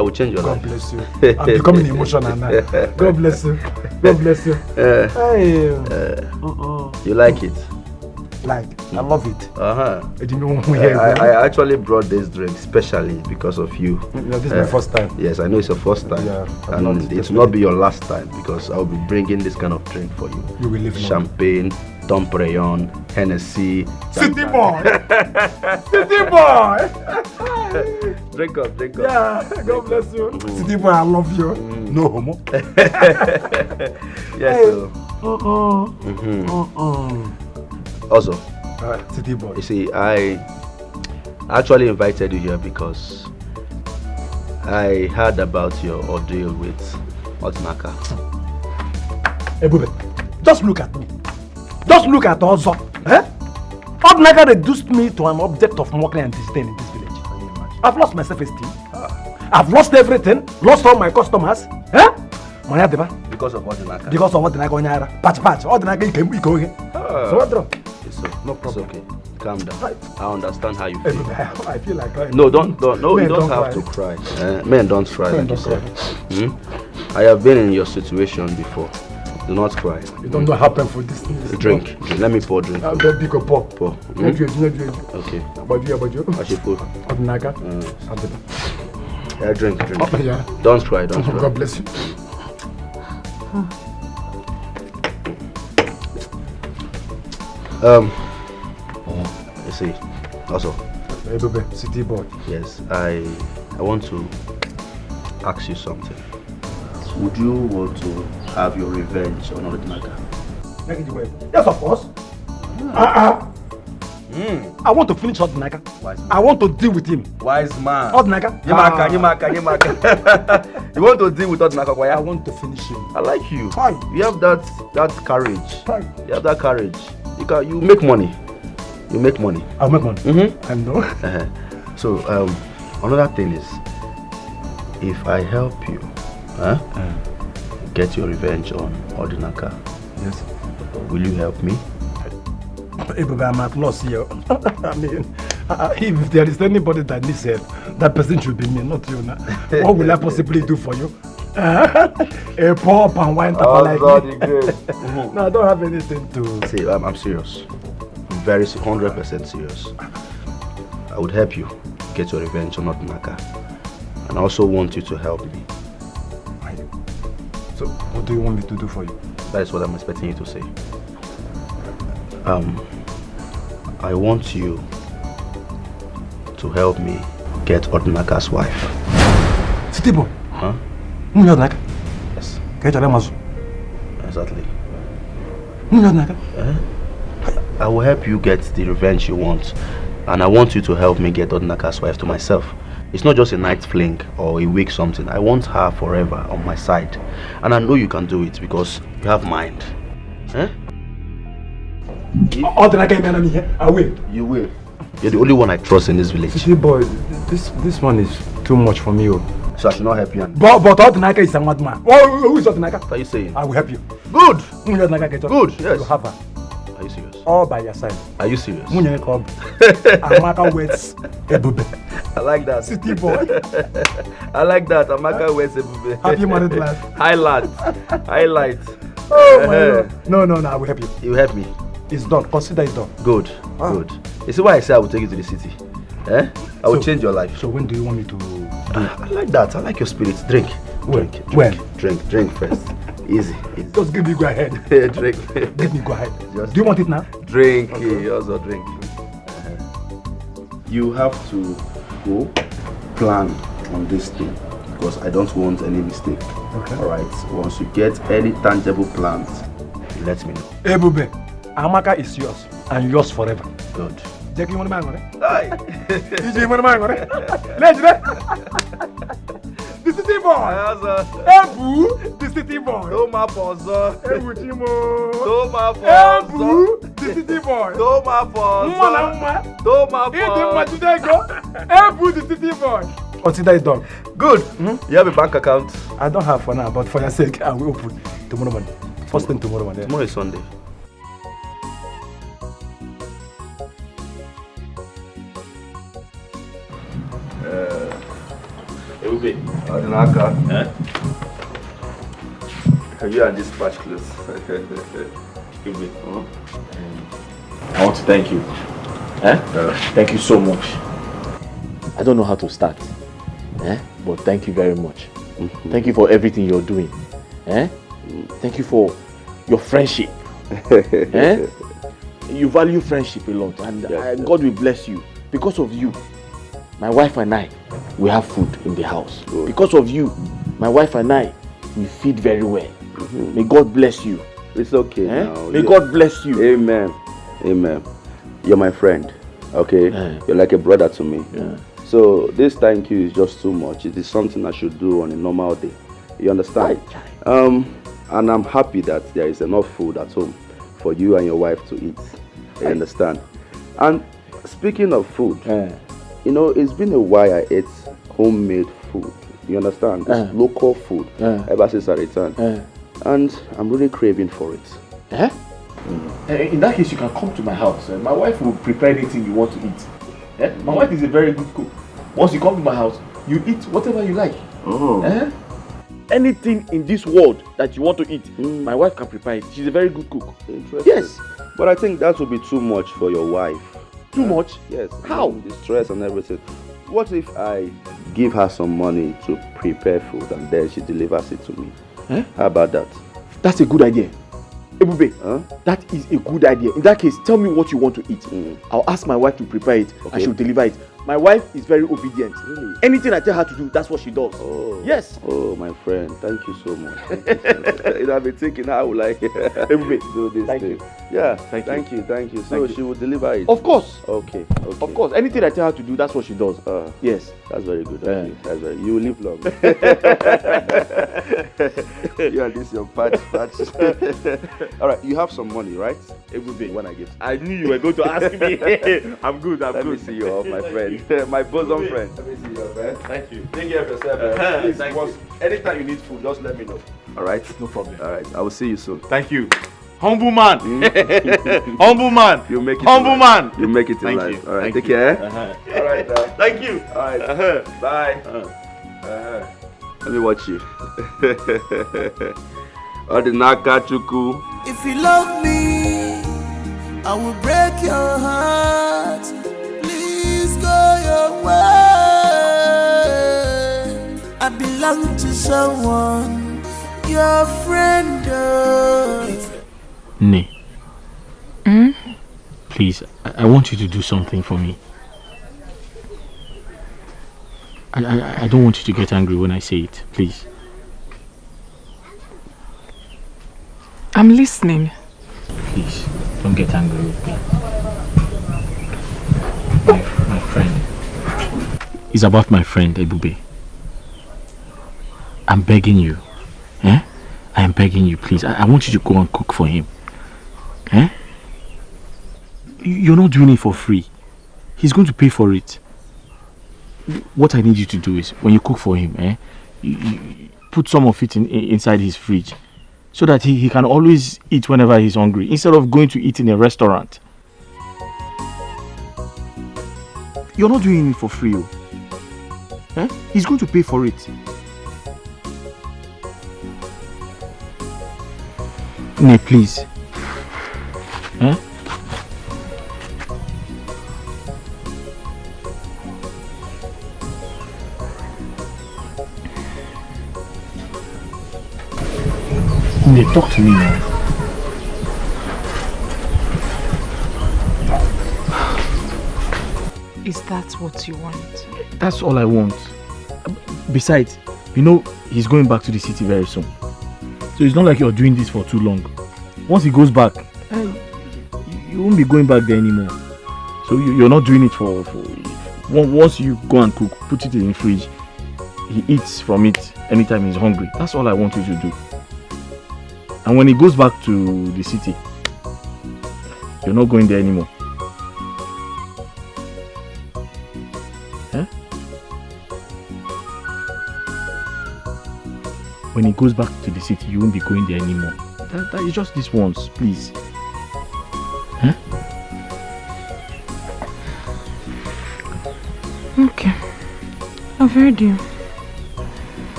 will change your life. God bless you. I'm becoming emotional now. God bless you. God bless you. You like it? Like, I love it. I actually brought this drink specially because of you. This is my first time. Yes, I know it's your first time. Yeah, and it will not be your last time because I will be bringing this kind of drink for you. You will live Champagne, Dom Perignon, Hennessy. City boy! City boy! Drink up. Yeah, God bless you. City boy, I love you. No homo. Yes, Also, City boy. You see, I actually invited you here because I heard about your ordeal with Odinaka. Hey, Bube, just look at me. Just look at Ozo. Odinaka reduced me to an object of mockery and disdain in this village. I've lost my self-esteem. I've lost everything. Lost all my customers. Because of Odinaka. Because of Odinaka. Patch. Odinaka, you go here. So what drop? No problem. It's okay. Calm down. I understand how you feel. I feel like crying. No, don't. You don't have to cry. Men don't cry, like you said. I have been in your situation before. Do not cry. You don't know what happened for this. Drink. Let me pour drink. I'll get big pour. Okay. About you. I should pour. Odinaka. Drink. Oh, yeah. Don't cry. God bless you. You see, also, City boy. Yes, I want to ask you something. Would you want to have your revenge on Odinaka? Yes, of course. I want to finish Odinaka. I want to deal with him. Wise man. Odinaka. Yimaka. You want to deal with Odinaka? I want to finish him. I like you. You have that courage. You have that courage. You make money. You make money. I'll make money. I know. So another thing is, if I help you, get your revenge on Odinaka, yes, will you help me? I'm at loss here. I mean, if there is anybody that needs help, that person should be me, not you. What will I possibly do for you? A poor and wine like me. No, I don't have anything to say. I'm serious. I'm very 100% serious. I would help you get your revenge on Odinaka, and I also want you to help me. So, what do you want me to do for you? That is what I'm expecting you to say. I want you to help me get Odinaka's wife. City boy? Huh? Odinaka? Yes. Exactly. I will help you get the revenge you want. And I want you to help me get Odinaka's wife to myself. It's not just a night fling or a week something. I want her forever on my side. And I know you can do it because you have mind. Eh? I will. You will. You're the only one I trust in this village. See, boy, this one is too much for me. So I should not help you. But Odinaka is a madman. Who is Odinaka? What are you saying? I will help you. Good. Good. Yes. You have her. Are you serious? All by your side. Are you serious? Amaka waits Ebube. I like that. City boy. I like that. Amaka waits Ebube. Happy married life. Highlight. Oh my God. No, I will help you. You help me. It's done. Consider it done. Good. Good. You see why I say I will take you to the city? Eh? I will change your life. So when do you want me to do it? I like that. I like your spirit. Drink. Drink first. Easy. Just give me go ahead. Drink. Give me go ahead. Do you want it now? Drink. Okay. Also drink. You have to go plan on this thing because I don't want any mistake. Okay. Alright. Once you get any tangible plans, let me know. Hey, Bube, Amaka is yours and yours forever. Good. Jackie, you want to man? You want to man? Let's the city boy. Ebu, the city boy. Toma pozo. Ebu Timo. Toma pozo. Ebu, the city boy. Toma pozo. Toma pozo. Ebu, the city boy. Consider it done. Good. You have a bank account? I don't have for now, but for your sake, I will open tomorrow morning. First thing tomorrow morning. Tomorrow is Sunday. Ube, Odinaka. Can you and dispatch clothes? Ube. I want to thank you. Thank you so much. I don't know how to start. But thank you very much. Thank you for everything you're doing. Thank you for your friendship. You value friendship a lot, and God will bless you. Because of you, my wife and I, we have food in the house. Good. Because of you, my wife and I, we feed very well. May God bless you. It's okay now. May God bless you. Amen. Amen. You're my friend, okay? You're like a brother to me. So this thank you is just too much. It is something I should do on a normal day. You understand? And I'm happy that there is enough food at home for you and your wife to eat. You understand? And speaking of food, you know, it's been a while I ate homemade food. You understand? It's local food ever since I returned. And I'm really craving for it. In that case, you can come to my house. My wife will prepare anything you want to eat. My wife is a very good cook. Once you come to my house, you eat whatever you like. Anything in this world that you want to eat, my wife can prepare it. She's a very good cook. Interesting. Yes. But I think that will be too much for your wife. Too much? Yes. How? The stress and everything. What if I give her some money to prepare food and then she delivers it to me? How about that? That's a good idea. Ebube, that is a good idea. In that case, tell me what you want to eat. I'll ask my wife to prepare it and she'll deliver it. My wife is very obedient. Really? Anything I tell her to do, that's what she does. Yes. Oh, my friend, thank you so much. I've been thinking how will I do this thank thing. you. Yeah, thank you. So she will deliver it? Of course. Okay. Of course. Anything I tell her to do, that's what she does. Yes. That's very good. That's very. You will live long. Yeah, this is your patch. All right, you have some money, right? Ebube, when I give. I knew you were going to ask me. I'm good. Let me see you off, my friend. My bosom friend. Let me see you off, man. Thank you. Take care of yourself. Please, thank you. Anytime you need food, just let me know. All right? No problem. All right, I will see you soon. Thank you. Humble man. Humble man. You make it. Humble man. You make it in Thank life. you. All right, Thank take you. care. All right. Thank you. All right. Bye. Let me watch you. Odinaka Chuku. If you love me, I will break your heart. Please go your way. I belong to someone. your friend. Ne. Please, I want you to do something for me. I don't want you to get angry when I say it, please. I'm listening. Please, don't get angry with me. My friend. It's about my friend, Ebube. I'm begging you. I am begging you, please. I want you to go and cook for him. You're not doing it for free. He's going to pay for it. What I need you to do is, when you cook for him, you put some of it inside his fridge, so that he can always eat whenever he's hungry, instead of going to eat in a restaurant. You're not doing it for free. He's going to pay for it. Ne, please. Ne, talk to me now. Is that what you want? That's all I want. Besides, you know he's going back to the city very soon. So it's not like you're doing this for too long. Once he goes back, you won't be going back there anymore. So you're not doing it for once you go and cook, put it in the fridge, he eats from it anytime he's hungry. That's all I want you to do. And when he goes back to the city, you're not going there anymore. When he goes back to the city, you won't be going there anymore. That is just this once, please. Okay. I've heard you.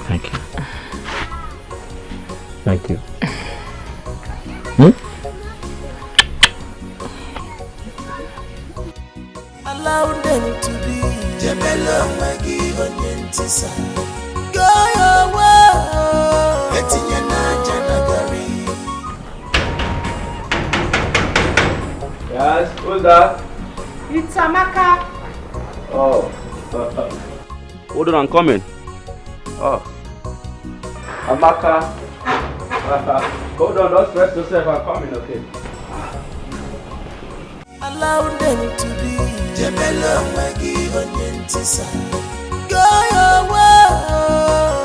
Thank you. Thank you. Allow them to be. Jebelo magi onyentisa. Go your way. Etinya Naija nagari. Yes, who's that? It's Amaka. Oh. Hold on, I'm coming. Oh. Amaka. Hold on, don't stress yourself, I'm coming, okay? Allow them to be. Jebelo magi onyentisa. Go your way.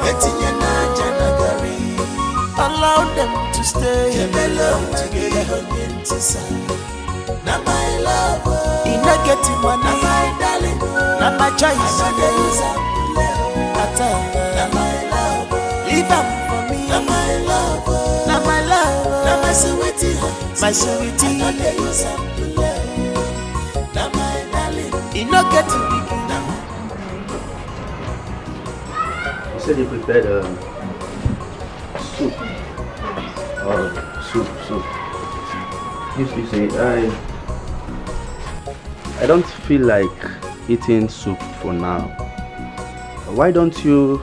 Etinya Naija nagari. Allow them to stay. Jebelo magi onyentisa. Na my lover. Ina get him one. Na my darling. Na my choice. Na my lover. Leave him for me. Na my lover. Na my lover. Na my sweetie. My sweetie. I know they use him to love. Na my darling. Ina get him. You said you prepared soup. Oh, soup. Yes, you say I don't feel like eating soup for now. Why don't you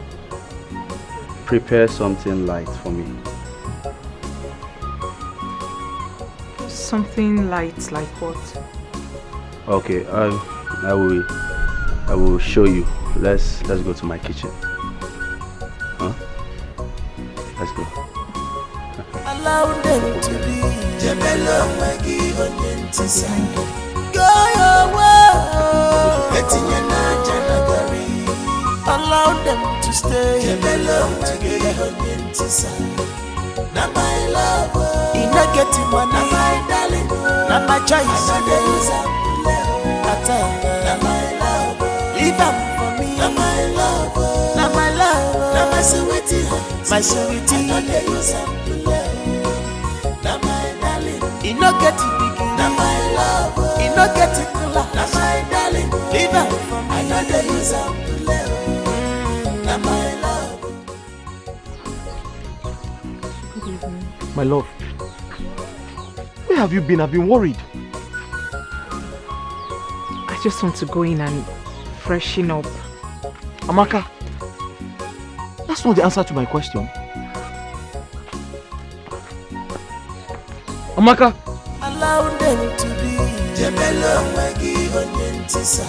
prepare something light for me? Something light like what? Okay, I will show you. Let's go to my kitchen. Let's go. Allow them to be. Jebelo magi onyentisa. Go your way. Etinya Naija nagari. Allow them to stay. Jebelo magi onyentisa. Na my lover. Ina get him one. Na my darling. Na my choice. I know they use him to love. Na my lover. Leave him for me. Na my lover. Na my lover. Na my sweetie. My sweetie. I know they use him to love. Na my darling. He no get it big. Na my lover. He no get it cooler. Na my darling. Leave him for me. I know they use him to love. Na my love. Good evening. My love, where have you been? I've been worried. I just want to go in and freshen up. Amaka, that's not the answer to my question. Amaka! Allow them to be. Jebelo magi onyentisa.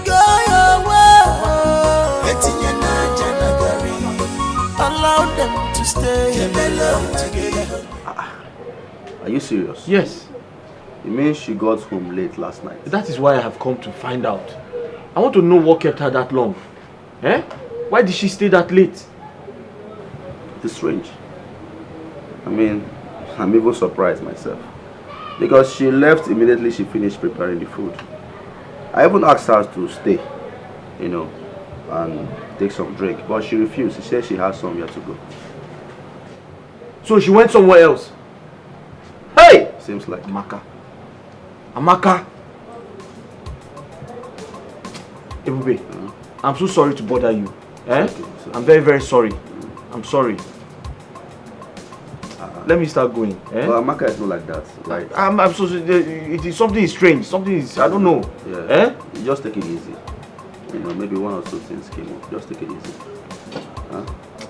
Go your way. Etinye Naija nagari. Allow them to stay. Jebelo together. Are you serious? Yes. It means she got home late last night. That is why I have come to find out. I want to know what kept her that long. Eh? Why did she stay that late? It's strange. I mean, I'm even surprised myself. Because she left immediately she finished preparing the food. I even asked her to stay, you know, and take some drink. But she refused. She said she has somewhere to go. So she went somewhere else? Hey! Seems like. Amaka. Amaka! Ebube, I'm so sorry to bother you. Eh? Okay. I'm very, very sorry. I'm sorry. Let me start going. Eh? Well, Amaka is not like that, right? I'm so sorry. It is something is strange. Something is, I don't know. Yeah. Eh? You just take it easy. You know, maybe one or two things came up. Just take it easy. Huh?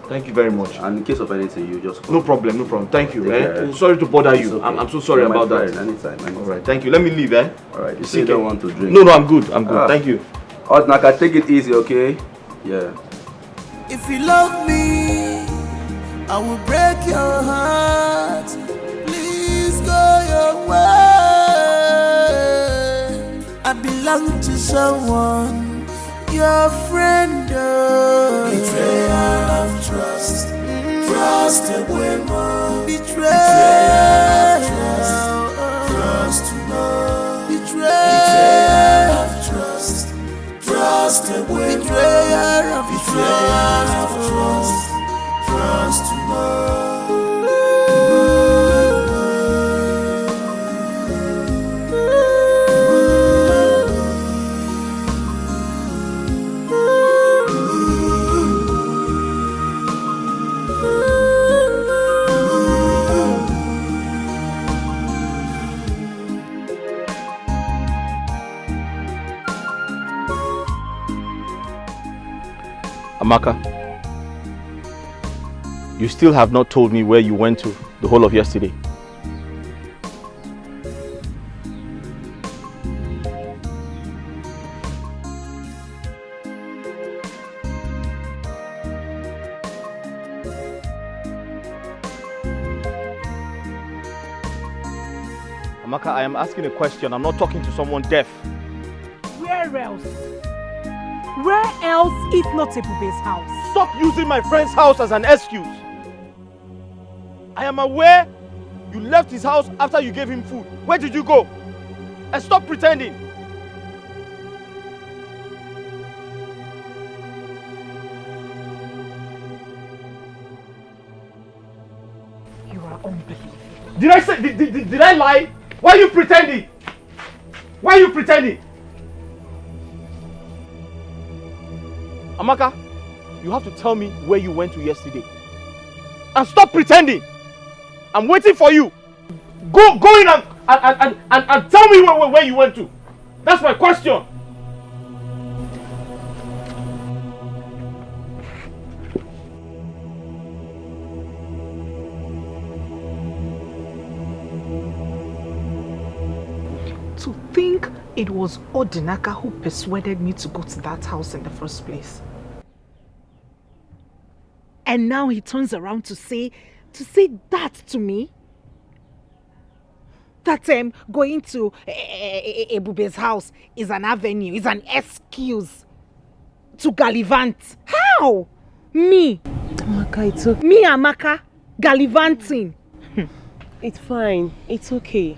Thank you very much. And in case of anything, you just call. No problem, no problem. Thank you. Eh? Sorry to bother you. Okay. I'm so sorry about that. Anytime. Alright, thank you. Let me leave, eh? Alright, you say you don't want to drink. No, I'm good. I'm good. Thank you. Odinaka, take it easy, okay? Yeah. If you love me, I will break your heart. Please go your way. I belong to someone, your friend. Betrayal of trust. Trust away more. Betrayal of trust. Trust to know. Betrayal of trust. Trust away. Betrayal of trust. Trust to know. Amaka, you still have not told me where you went to the whole of yesterday. Amaka, I am asking a question. I'm not talking to someone deaf. Where else? Where else if not Ebube's house? Stop using my friend's house as an excuse. I am aware you left his house after you gave him food. Where did you go? And stop pretending. You are unbelievable. Did I say? Did I lie? Why are you pretending? Why are you pretending? Amaka, you have to tell me where you went to yesterday. And stop pretending. I'm waiting for you. Go in and tell me where you went to. That's my question. To think it was Odinaka who persuaded me to go to that house in the first place. And now he turns around to say that to me? That going to Ebube's house is an avenue, is an excuse to gallivant. How? Me? Amaka, it's okay. Me, Amaka, gallivanting. It's fine. It's okay.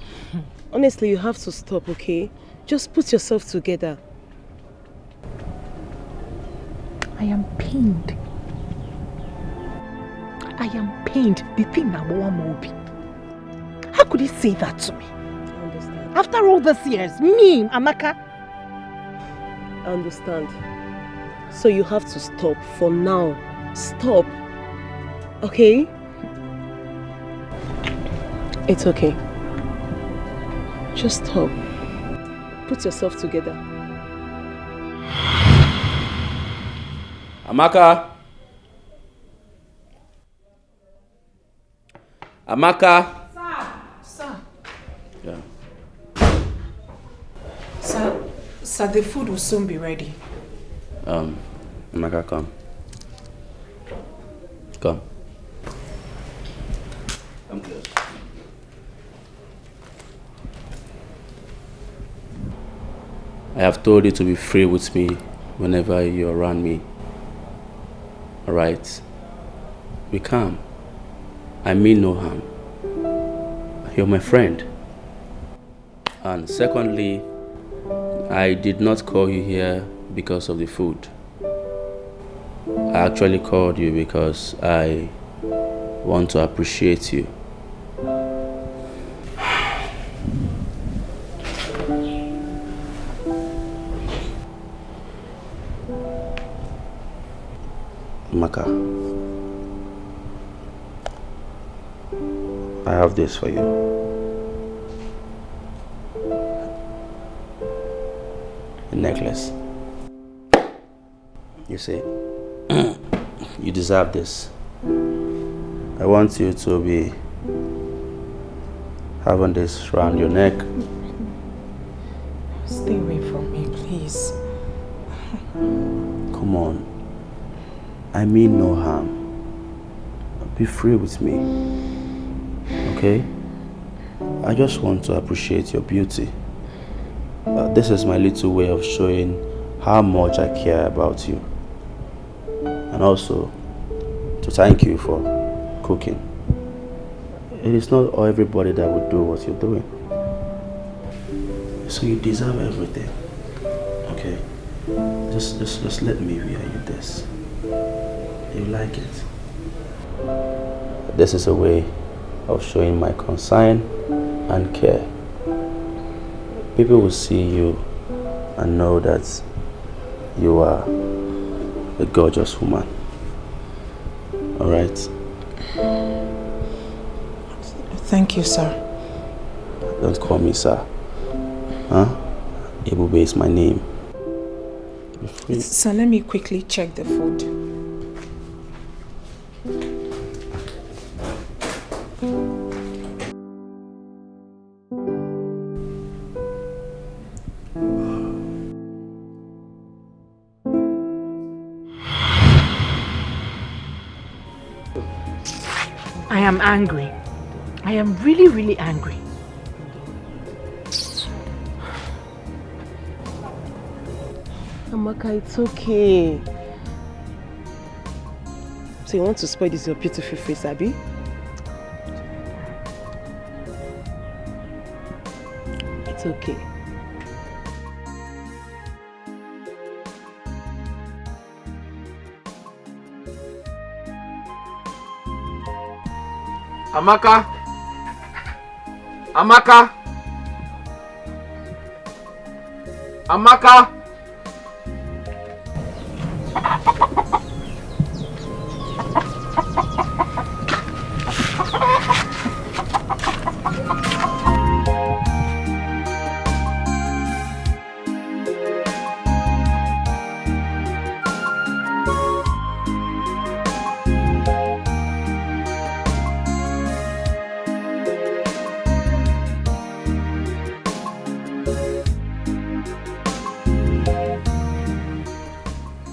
Honestly, you have to stop, okay? Just put yourself together. I am pained. I am pained. The thing that Mobi. How could he say that to me? I understand. After all these years, me, Amaka. I understand. So you have to stop for now. Stop. Okay? It's okay. Just stop. Put yourself together. Amaka. Amaka. Sir. Sir, the food will soon be ready. Amaka, come. Come. Come close. I have told you to be free with me whenever you're around me. Alright? Be calm. I mean no harm. You're my friend. And secondly, I did not call you here because of the food. I actually called you because I want to appreciate you. Amaka, I have this for you. A necklace. You see, you deserve this. I want you to be having this around your neck. Stay away from me, please. Come on. I mean no harm. Be free with me. Okay? I just want to appreciate your beauty. This is my little way of showing how much I care about you. And also to thank you for cooking. It is not everybody that would do what you're doing. So you deserve everything. Okay? Just let me wear you this. You like it? This is a way of showing my concern and care. People will see you and know that you are a gorgeous woman. Alright? Thank you, sir. Don't call me sir. Huh? Ebube is my name. So let me quickly check the food. I am angry. I am really, really angry. Amaka, it's okay. So you want to spoil this your beautiful face, Abby? It's okay. Amaka! Amaka! Amaka!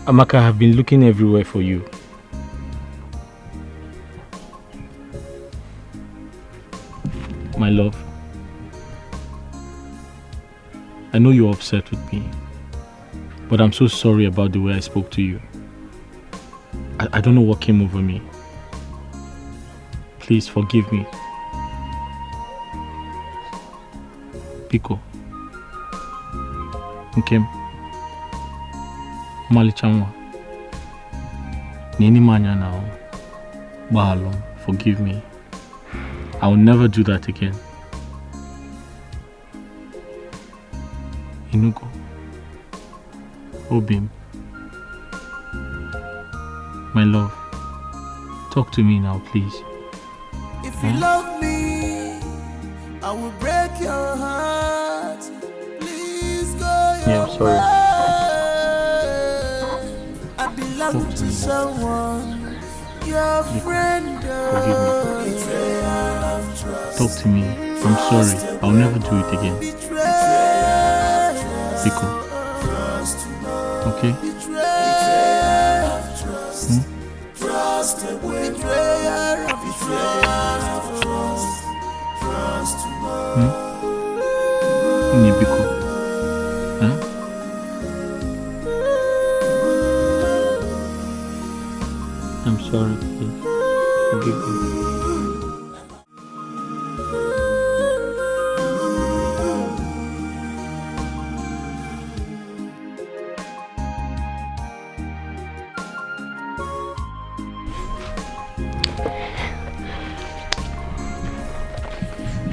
Amaka, I have been looking everywhere for you. My love, I know you're upset with me, but I'm so sorry about the way I spoke to you. I don't know what came over me. Please forgive me. Pico. Nkem. Malichanwa. Nini manya now. Bahalo, forgive me. I will never do that again. Inugo. Obim. My love. Talk to me now, please. If you love me, I will break your heart. Please go your Yeah, I'm sorry. way. I belong to someone, your friend. Forgive me. Talk to me. I'm sorry. I'll never do it again. Biko. Okay? Biko. Huh? I'm sorry, please. Forgive me.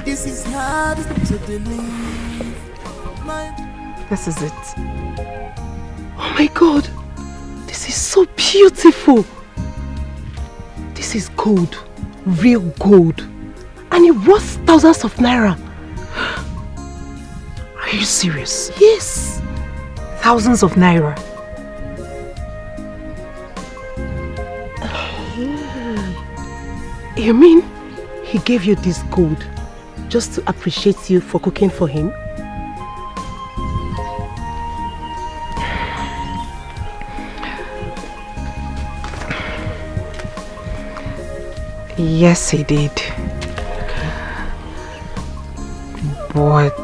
This is hard to believe. This is it. Oh my God, this is so beautiful. This is gold, real gold, and it worth thousands of naira. Are you serious? Yes. Thousands of naira. You mean he gave you this gold just to appreciate you for cooking for him? Yes, he did. But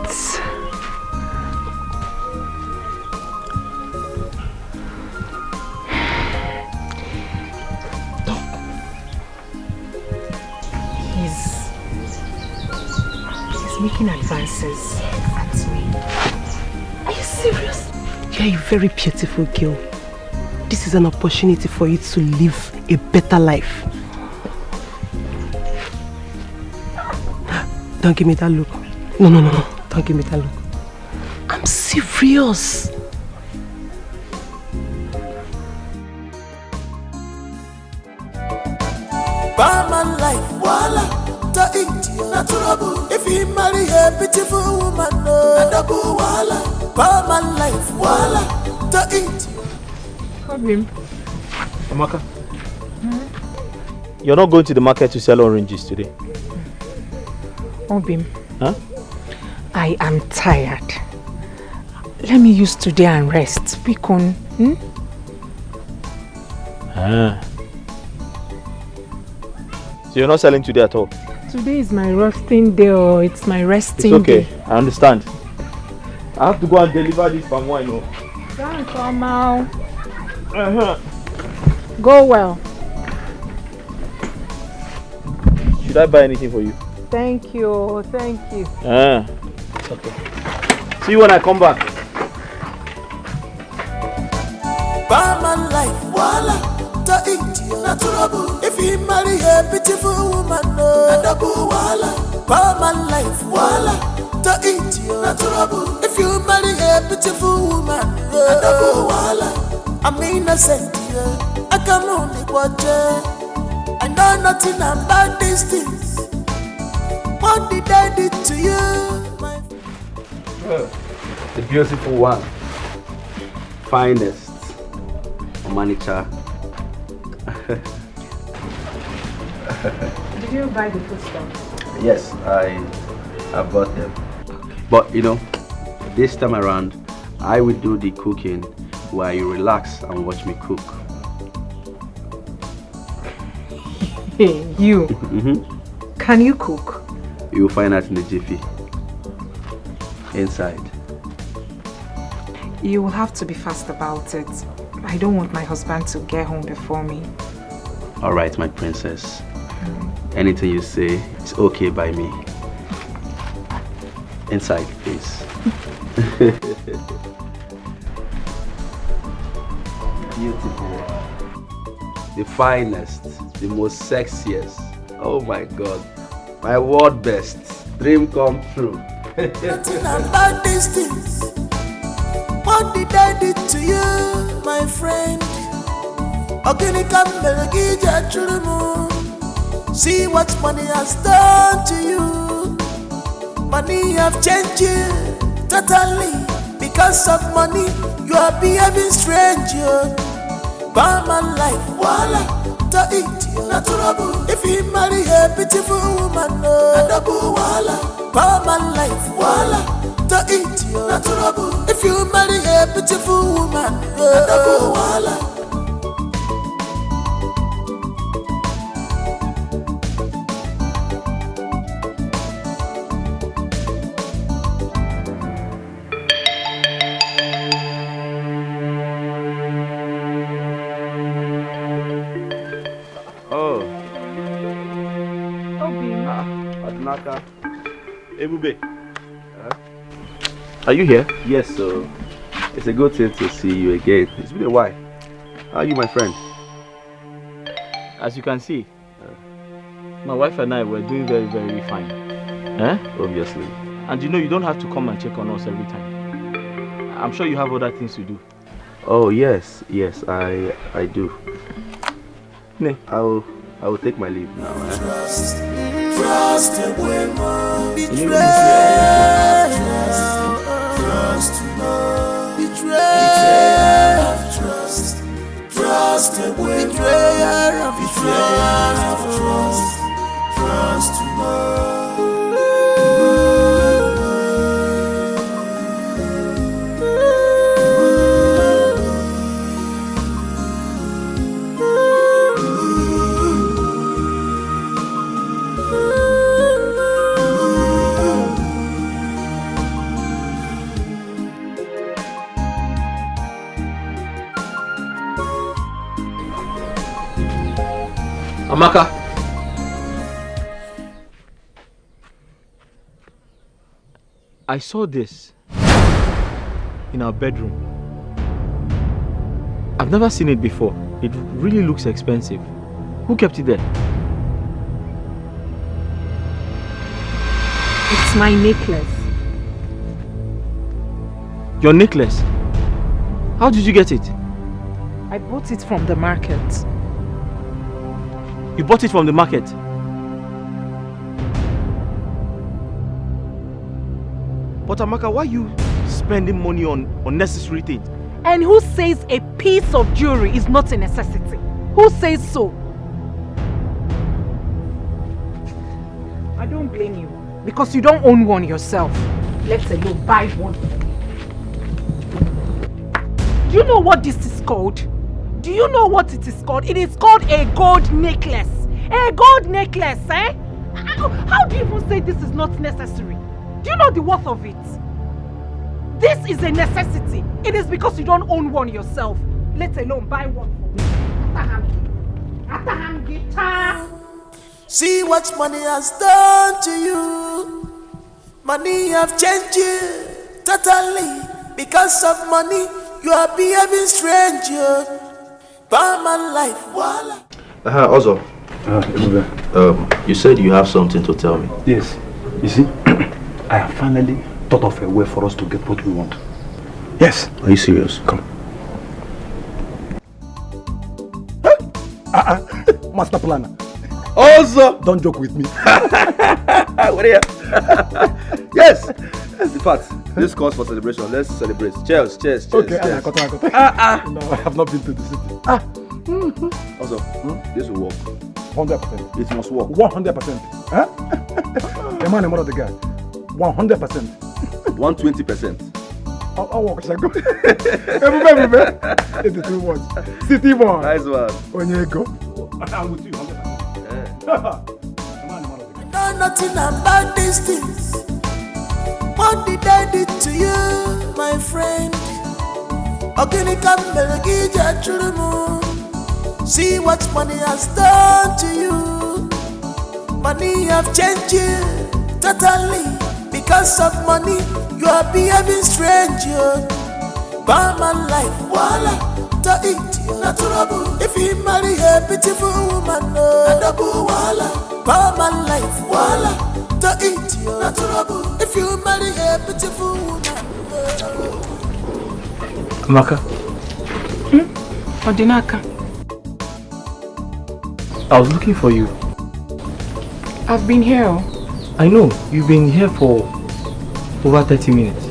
he's making advances at me. Are you serious? You're a very beautiful girl. This is an opportunity for you to live a better life. Don't give me that look. No. Don't give me that look. I'm serious. Barman life, voila, to eat you, natural. If you marry a beautiful woman, no, double voila. Barman life, voila, to eat you. Amaka, you're not going to the market to sell oranges today? Obim, huh? I am tired. Let me use today and rest. Bikon, So you're not selling today at all? Today is my resting day, or it's my resting It's okay, day. I understand. I have to go and deliver this palm wine. Don't come out. Go well. Should I buy anything for you? Thank you. Okay. See you when I come back. Barman life, voila, to eat you, natural. If you marry a beautiful woman, no, double voila. Barman life, voila, to eat you, natural. If you marry a beautiful woman, no, double voila. I'm innocent, I can only watch it. I know nothing about these things. What did I do to you, my The beautiful one. Finest. Manicha. Did you buy the food stuff? Yes, I bought them. But you know, this time around, I will do the cooking while you relax and watch me cook. Hey, you. Can you cook? You will find out in the jiffy. Inside. You will have to be fast about it. I don't want my husband to get home before me. Alright, my princess. Anything you say is okay by me. Inside, please. Beautiful. The finest, the most sexiest. Oh my God. My world best. Dream come true. nothing about these things? What did I do to you, my friend? Odinaka Melgija Churumu. See what money has done to you. Money have changed you totally. Because of money, you are behaving strange. Barman life, voila, to eat you, natural. If you marry a beautiful woman, no, double voila. Barman life, voila, to eat you. Na trouble. If you marry a beautiful woman, na double wahala. Odinaka. Ebube. Are you here? Yes, so it's a good thing to see you again. It's been a while. How are you, my friend? As you can see, my wife and I were doing very, very fine. Obviously. And you know, you don't have to come and check on us every time. I'm sure you have other things to do. Oh, yes, I do. Ne? I will take my leave now. Trust a woman, betrayal. Trust to know, betrayal of trust. Trust a woman, betrayal of trust. Trust to know. Amaka. I saw this in our bedroom. I've never seen it before. It really looks expensive. Who kept it there? It's my necklace. Your necklace? How did you get it? I bought it from the market. You bought it from the market? But Amaka, why are you spending money on unnecessary things? And who says a piece of jewelry is not a necessity? Who says so? I don't blame you, because you don't own one yourself. Let alone buy one. Do you know what this is called? Do you know what it is called? It is called a gold necklace. A gold necklace, eh? How do you even say this is not necessary? Do you know the worth of it? This is a necessity. It is because you don't own one yourself. Let alone buy one for me. See what money has done to you. Money have changed you totally. Because of money, you are behaving strange. Barman life, voila. Also, you said you have something to tell me. Yes. You see, I have finally thought of a way for us to get what we want. Yes. Are you serious? Come. Master planner. Also, don't joke with me. What are you? Yes. In fact, this calls for celebration. Let's celebrate. Cheers, cheers, cheers. Okay, cheers. No, I have not been to the city. Also, this will work. 100%. It must work. 100%. Huh? A man, a mother, the guy. 100%. 120%. I'll walk. Everybody. 82 words. City boy. Nice one. When you go, I'm with you 100%. Know nothing about these things. What did I do to you, my friend? Odinaka Melagija Chulumu. See what money has done to you. Money have changed you totally. Because of money, you are behaving strange. Barman life, voila, to eat you. Natural. If you marry a beautiful woman, double voila. Barman life, voila, to eat you. Natural. If you marry a beautiful woman, Amaka. Odinaka. I was looking for you. I've been here. I know, you've been here for over 30 minutes.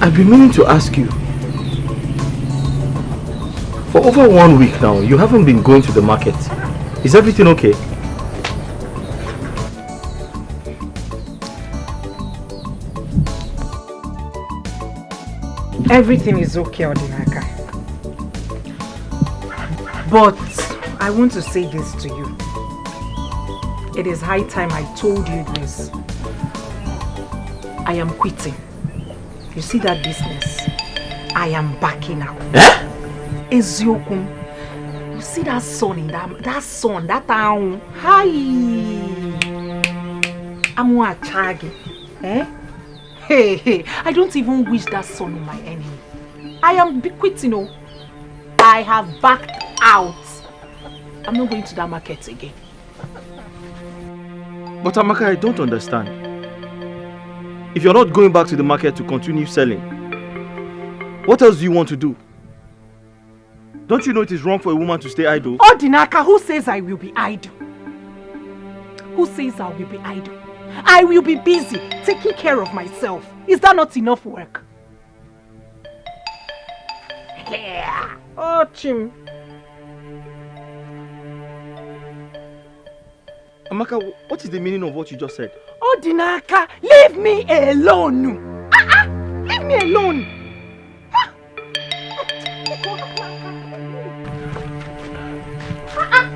I've been meaning to ask you, For over 1 week now, you haven't been going to the market. Is everything okay? Everything is okay, Odinaka. But I want to say this to you. It is high time I told you this. I am quitting. You see that business? I am backing out. Eziokum. You see that sun in that town? Hi. I'm a chagi. Hey, I don't even wish that son on my enemy. I am quitting, I have backed out. I'm not going to that market again. But Amaka, I don't understand. If you're not going back to the market to continue selling, what else do you want to do? Don't you know it is wrong for a woman to stay idle? Odinaka, who says I will be idle? Who says I will be idle? I will be busy taking care of myself. Is that not enough work? Yeah. Oh, Chim. Amaka, what is the meaning of what you just said? Odinaka, leave me alone. Leave me alone.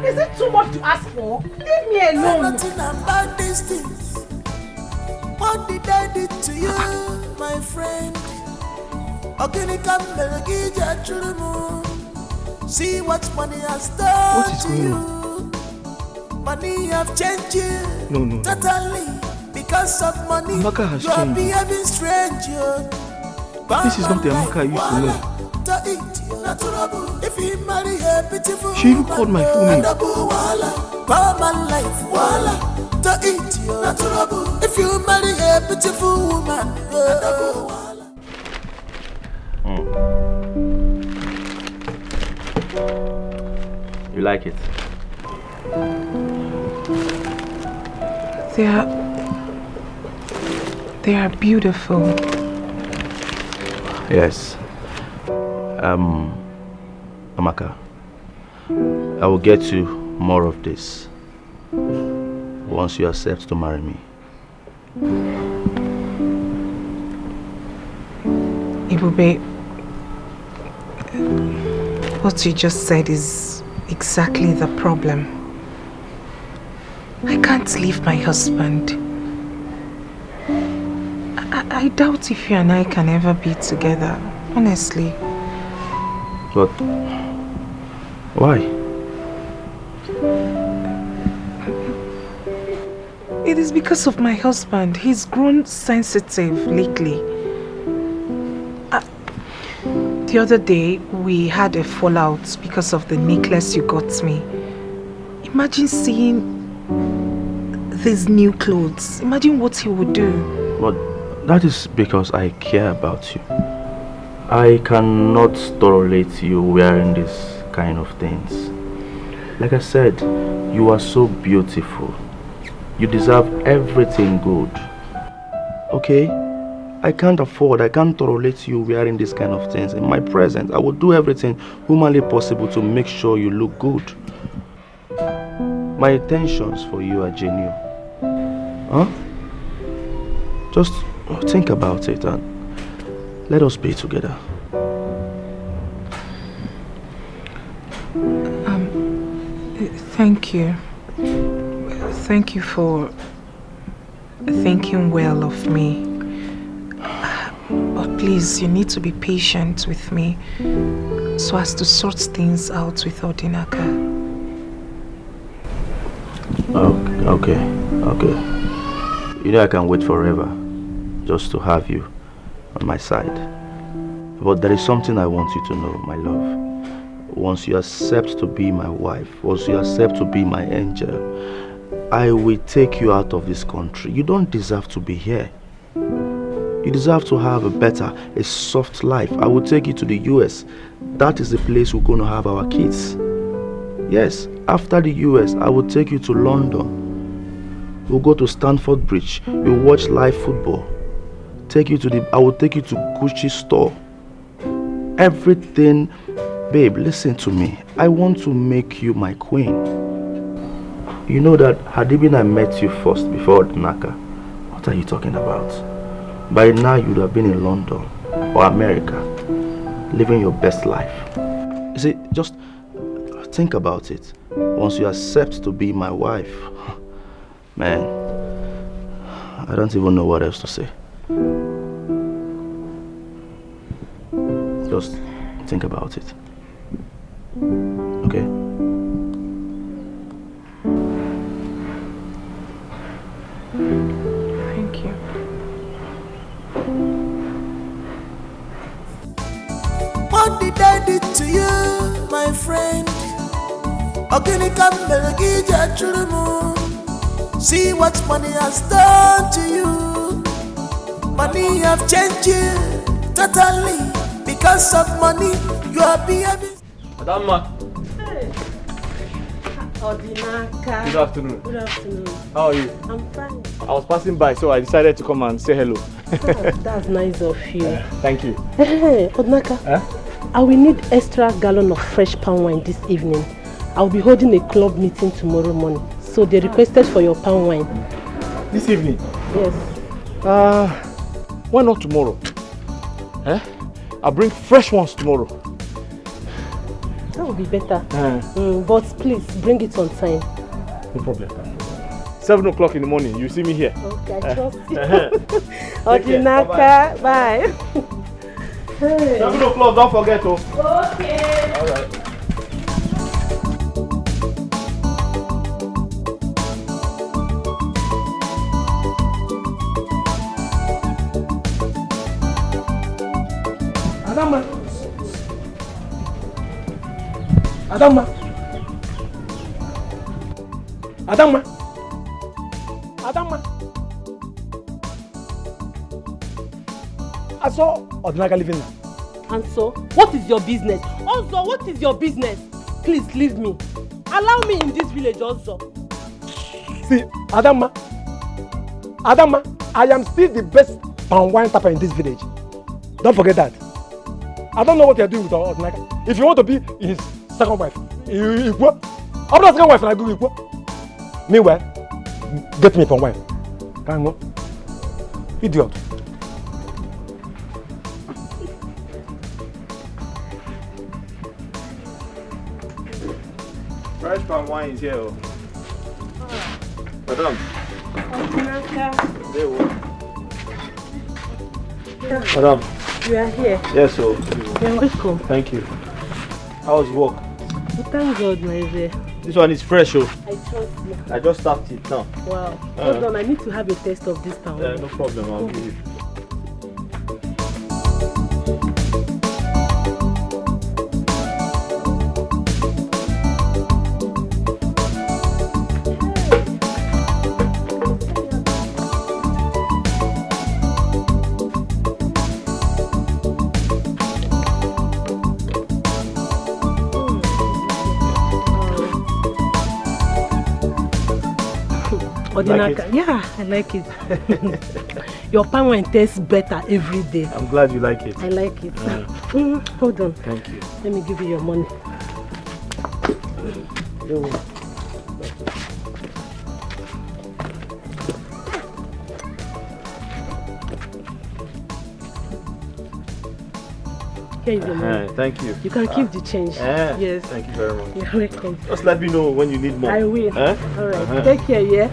Is it too much to ask for? Leave me alone. Nothing about these things. What did I do to you, my friend? Odinaka, see what money has done to you. Money have changed you. No. Totally. Because of money, Amaka has you are changed. behaving strange. This is not the Amaka I used to know. If you marry a beautiful She even called my full name. If you marry a beautiful woman, You like it? They are beautiful. Yes. Amaka, I will get you more of this once you accept to marry me. Ibube, what you just said is exactly the problem. I can't leave my husband. I doubt if you and I can ever be together, honestly. But why? It is because of my husband. He's grown sensitive lately. The other day, we had a fallout because of the necklace you got me. Imagine seeing these new clothes. Imagine what he would do. But that is because I care about you. I cannot tolerate you wearing this kind of things. Like I said, you are so beautiful. You deserve everything good. Okay? I can't tolerate you wearing this kind of things in my presence. I will do everything humanly possible to make sure you look good. My intentions for you are genuine. Huh? Just think about it and let us be together. Thank you. Thank you for thinking well of me. But please, you need to be patient with me so as to sort things out with Odinaka. Okay. You know I can wait forever just to have you on my side. But there is something I want you to know, my love. Once you accept to be my wife, once you accept to be my angel, I will take you out of this country. You don't deserve to be here. You deserve to have a soft life. I will take you to the US. That is the place we're going to have our kids. Yes, after the US, I will take you to London. We'll go to Stamford Bridge. We'll watch live football. I will take you to Gucci store. Everything Babe, listen to me. I want to make you my queen. You know that had it been I met you first before Odinaka, what are you talking about? By now you would have been in London or America, living your best life. You see, just think about it. Once you accept to be my wife, man, I don't even know what else to say. Just think about it. Okay? Thank you. What did I do to you, my friend? Odinaka Melgija Churumu. See what money has done to you. Money have changed you totally. Because of money, you are behaving. Madam. Hey. Odinaka. Good afternoon. Good afternoon. How are you? I'm fine. I was passing by, so I decided to come and say hello. That's nice of you. Thank you. Hey, Odinaka. I will need extra gallon of fresh palm wine this evening. I'll be holding a club meeting tomorrow morning. So they requested for your palm wine. This evening? Yes. Why not tomorrow? I'll bring fresh ones tomorrow. That would be better. But please, bring it on time. No problem. 7 o'clock in the morning, you see me here. Okay, I trust you. Odinaka, bye. Hey. 7 o'clock, don't forget. Okay. All right. Adama. I saw Odinaka living now. And so, what is your business? Also, what is your business? Please leave me. Allow me in this village also. See, Adama, I am still the best palm wine tapper in this village. Don't forget that. I don't know what you're doing with Odinaka. If you want to be his second wife, you go. I'm not second wife, and I go equal. Meanwhile, get me palm wine. Can you go? Idiot. Fresh palm wine is here. Madam. Madam. You are here. Yes, sir. You're welcome. Thank you. How was work? Well, thank God, my dear. This one is fresh, oh. I trust you. I just tapped it now. Wow. Hold on, I need to have a taste of this palm wine. No problem, I'll give you. Odinaka, like yeah, I like it. Your palm wine tastes better every day. I'm glad you like it. I like it. Hold on. Thank you. Let me give you your money. Here is your money. Thank you. You can keep the change. Yes. Thank you very much. You're welcome. Just let me know when you need more. I will. All right. Take care, yeah?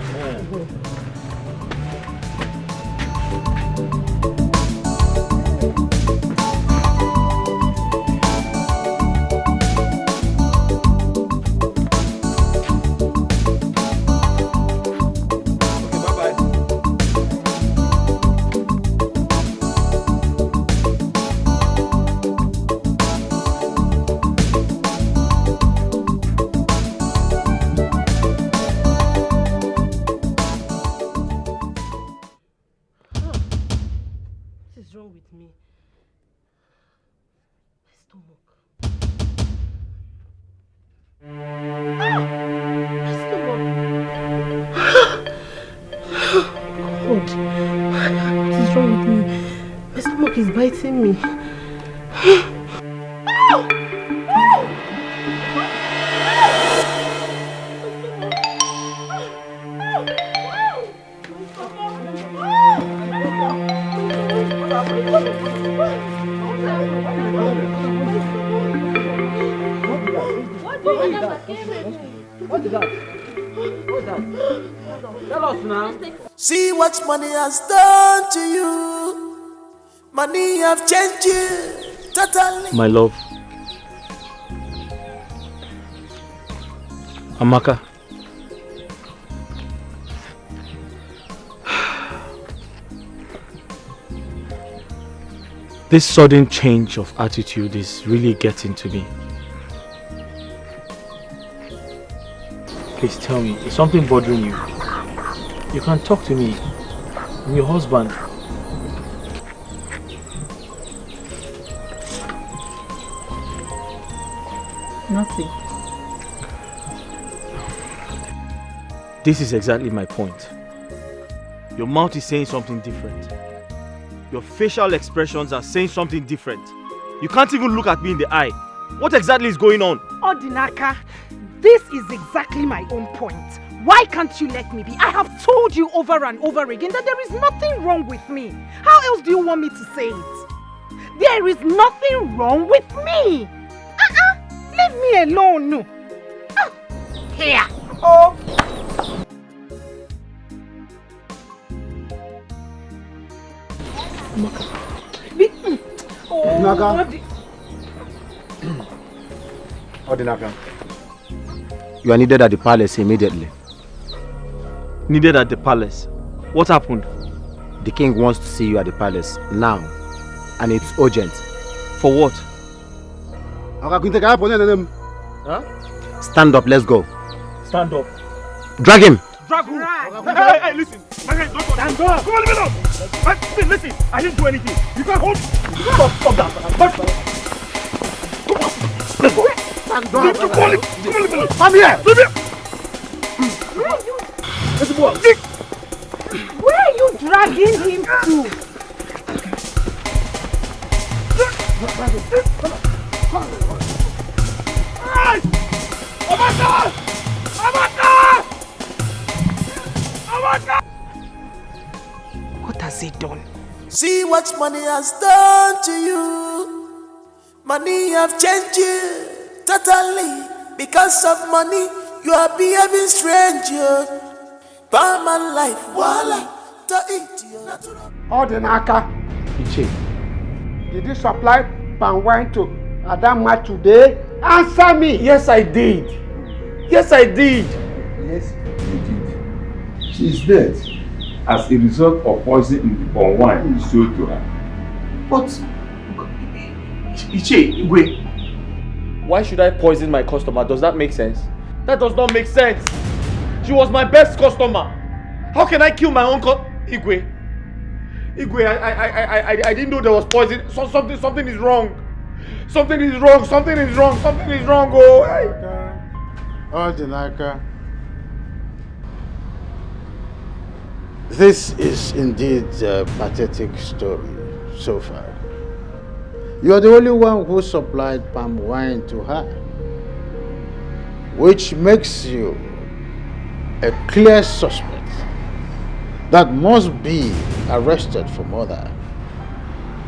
Biting me. What is that? What's that? Tell us now. See what money has done to you. Money have changed you totally. My love. Amaka. This sudden change of attitude is really getting to me. Please tell me, is something bothering you? You can talk to me. I'm your husband. Nothing. This is exactly my point. Your mouth is saying something different. Your facial expressions are saying something different. You can't even look at me in the eye. What exactly is going on? Odinaka, this is exactly my own point. Why can't you let me be? I have told you over and over again that there is nothing wrong with me. How else do you want me to say it? There is nothing wrong with me. Leave me alone. Here. Oh. Odinaka. Odinaka. You are needed at the palace immediately. Needed at the palace? What happened? The king wants to see you at the palace now. And it's urgent. For what? Huh? Stand up, let's go. Stand up. Drag him! Drag who? Hey, listen. Stand up. Come on, leave me alone. Listen, I didn't do anything. You can't hold. Stop that. Come on. Let's go. Stand up. Come on, leave me alone. Come here. Leave me. Let's go. Where are you dragging him to? Amaka! What has he done? See what money has done to you. Money have changed you totally. Because of money, you are behaving strange. By my life, voila, to eat you. Odinaka, did you supply palm wine to Adama today? Answer me. Yes, I did. Yes, I did. Yes, you did. She's dead as a result of poison in the palm wine you sold to her. But, wait. Why should I poison my customer? Does that make sense? That does not make sense. She was my best customer. How can I kill my own Igwe, I didn't know there was poison. Something is wrong. Something is wrong. Oh, Odinaka. This is indeed a pathetic story so far. You are the only one who supplied palm wine to her, which makes you a clear suspect that must be arrested for murder.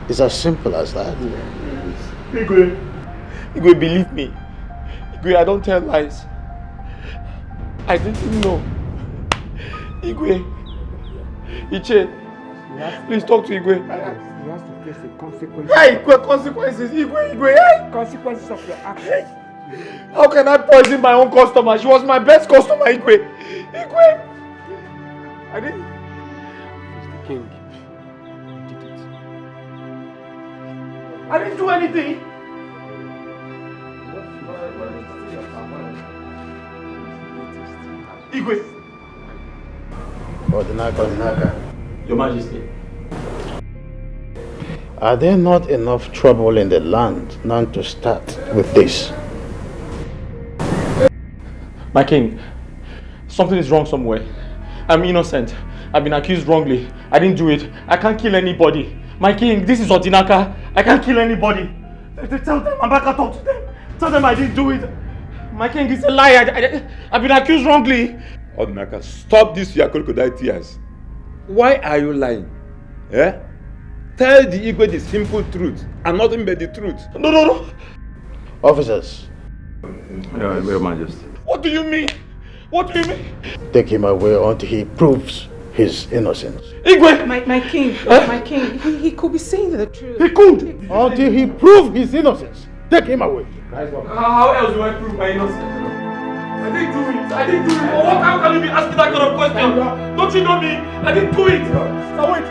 It's as simple as that. Igwe, believe me. Igwe, I don't tell lies. I didn't know. Igwe, Iche, please talk to Igwe. He has to face the consequences. Hey, consequences, Igwe, hey! Consequences of your actions. How can I poison my own customer? She was my best customer, Igwe. I didn't. He's the king. He did it. I didn't do anything. Igwe. Odinaka. Your Majesty. Are there not enough trouble in the land now to start with this? My king, something is wrong somewhere. I'm innocent. I've been accused wrongly. I didn't do it. I can't kill anybody. My king, this is Odinaka. I can't kill anybody. Tell them, Amaka, talk to them. Tell them I didn't do it. My king, it's a lie. I've been accused wrongly. Odinaka, stop this your crocodile tears. Why are you lying? Eh? Tell the Igwe the simple truth and nothing but the truth. No. Officers. Your Majesty. What do you mean? What do you mean? Take him away until he proves his innocence. Igwe! My king, my king, he could be saying the truth. He could! Until he proves his innocence. Take him away. How else do I prove my innocence? I didn't do it. How can you be asking that kind of question? Don't you know me? I didn't do it. Sir, wait.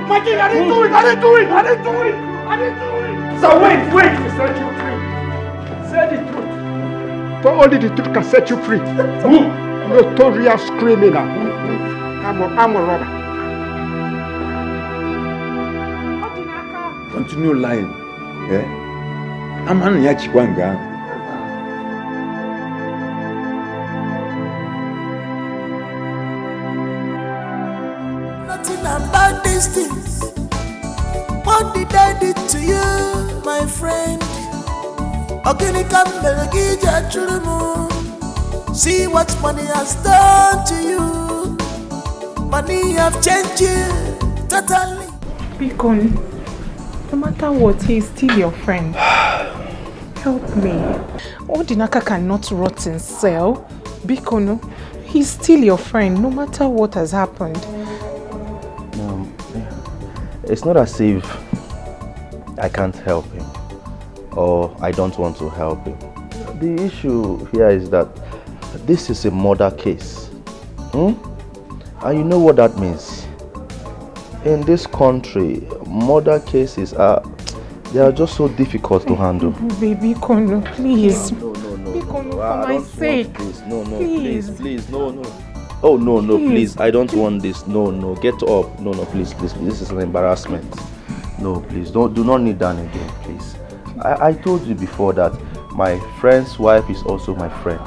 My king, I didn't do it. Sir, wait. Say the truth. But only the truth can set you free. Who? Notorious criminal. I'm a robber. Continue lying. I'm an Yachikwanga. Nothing about these things. What did I do to you, my friend? See what money has done to you. Money have changed you totally. Bikon, no matter what, he is still your friend. Help me. Odinaka cannot rot in cell. Bikon, he's still your friend, no matter what has happened. No, it's not as if I can't help him or I don't want to help him. The issue here is that this is a murder case. And you know what that means? In this country, murder cases are just so difficult to handle. Baby Kono, please. No. Bikono, for my sake. Please, no. Oh no, please. I don't want this. No, get up. No, please. This is an embarrassment. No, please. Do not kneel down again, please. I told you before that my friend's wife is also my friend.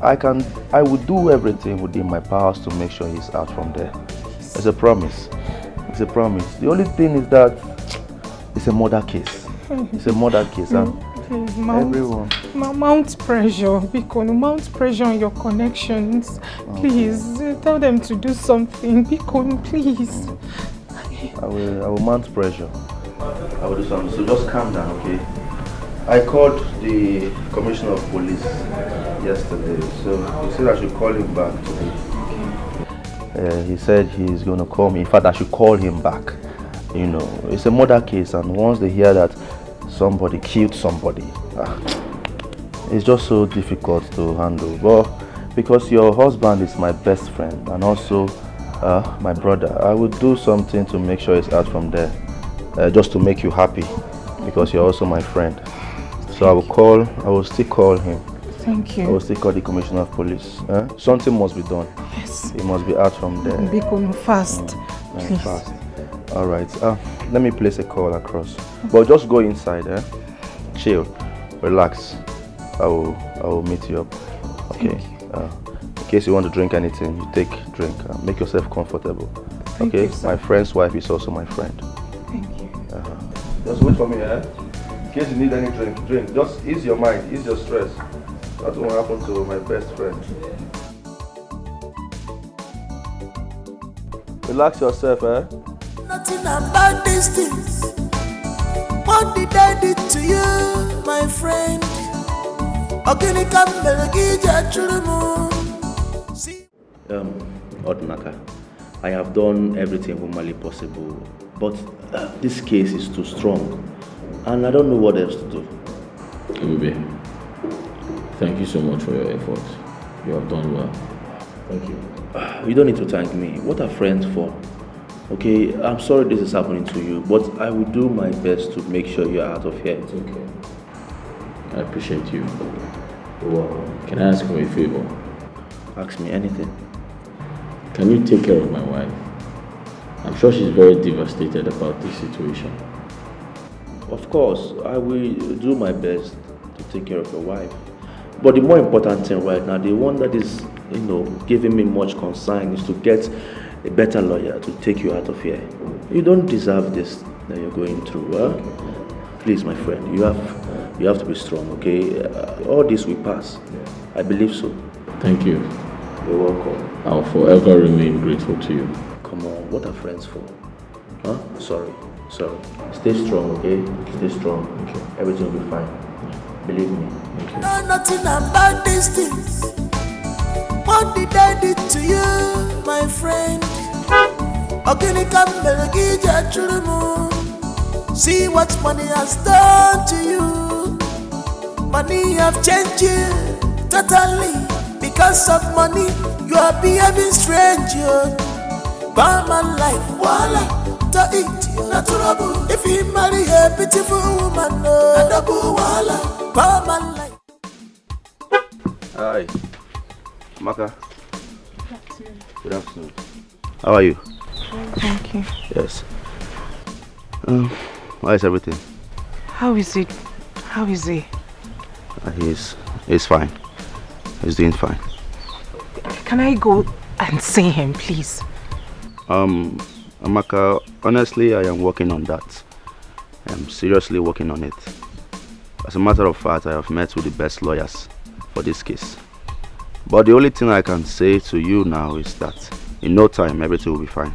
I would do everything within my powers to make sure he's out from there. It's a promise. The only thing is that it's a murder case. Please, everyone. Mount pressure, Bikono. Mount pressure on your connections. Please, tell them to do something. Bikono, please. I will mount pressure. I will do something. So just calm down, okay? I called the commissioner of police yesterday, so he said I should call him back today. He said he's going to call me. In fact, I should call him back. You know, it's a murder case, and once they hear that somebody killed somebody, it's just so difficult to handle. But because your husband is my best friend and also my brother, I would do something to make sure he's out from there, just to make you happy, because you're also my friend. So I will still call him. Thank you. I will still call the commissioner of police. Something must be done. Yes. He must be out from there. Bikono, fast. Please. Fast. All right. Let me place a call across. But just go inside. Chill. Relax. I will meet you up. Okay. In case you want to drink anything, you take drink. Make yourself comfortable. Thank okay. You, my friend's wife is also my friend. Thank you. Just wait for me. In case you need any drink. Just ease your mind. Ease your stress. That's what happened to my best friend. Relax yourself, Nothing about these things. What did I do to you, my friend? Odinaka, I have done everything humanly possible, but this case is too strong, and I don't know what else to do. Ebube, thank you so much for your efforts. You have done well. Thank you. You don't need to thank me. What are friends for? Okay, I'm sorry this is happening to you, but I will do my best to make sure you're out of here. It's okay. I appreciate you. Can I ask you a favor? Ask me anything. Can you take care of my wife? I'm sure she's very devastated about this situation. Of course, I will do my best to take care of your wife. But the more important thing right now, the one that is, giving me much concern is to get a better lawyer to take you out of here. You don't deserve this that you're going through. Please, my friend, you have to be strong, okay? All this will pass. I believe so. Thank you. You're welcome. I'll forever remain grateful to you. Come on, what are friends for? Huh? Sorry. Stay strong, okay? Stay strong. Okay. Everything will be fine. Believe me. Okay. Know nothing about these things. What did I do to you, my friend? Odinaka Melgija Chulumu. See what money has done to you. Money have changed you totally. Because of money, you are behaving strange. Bad man life, voila, to eat you. Natural. If you marry a beautiful woman, voila, bad man life. Hi, Amaka. Good afternoon. How are you? Thank you. Yes. How is everything? How is it? How is he? He's fine. He's doing fine. Can I go and see him, please? Amaka, honestly, I am working on that. I am seriously working on it. As a matter of fact, I have met with the best lawyers for this case. But the only thing I can say to you now is that in no time, everything will be fine.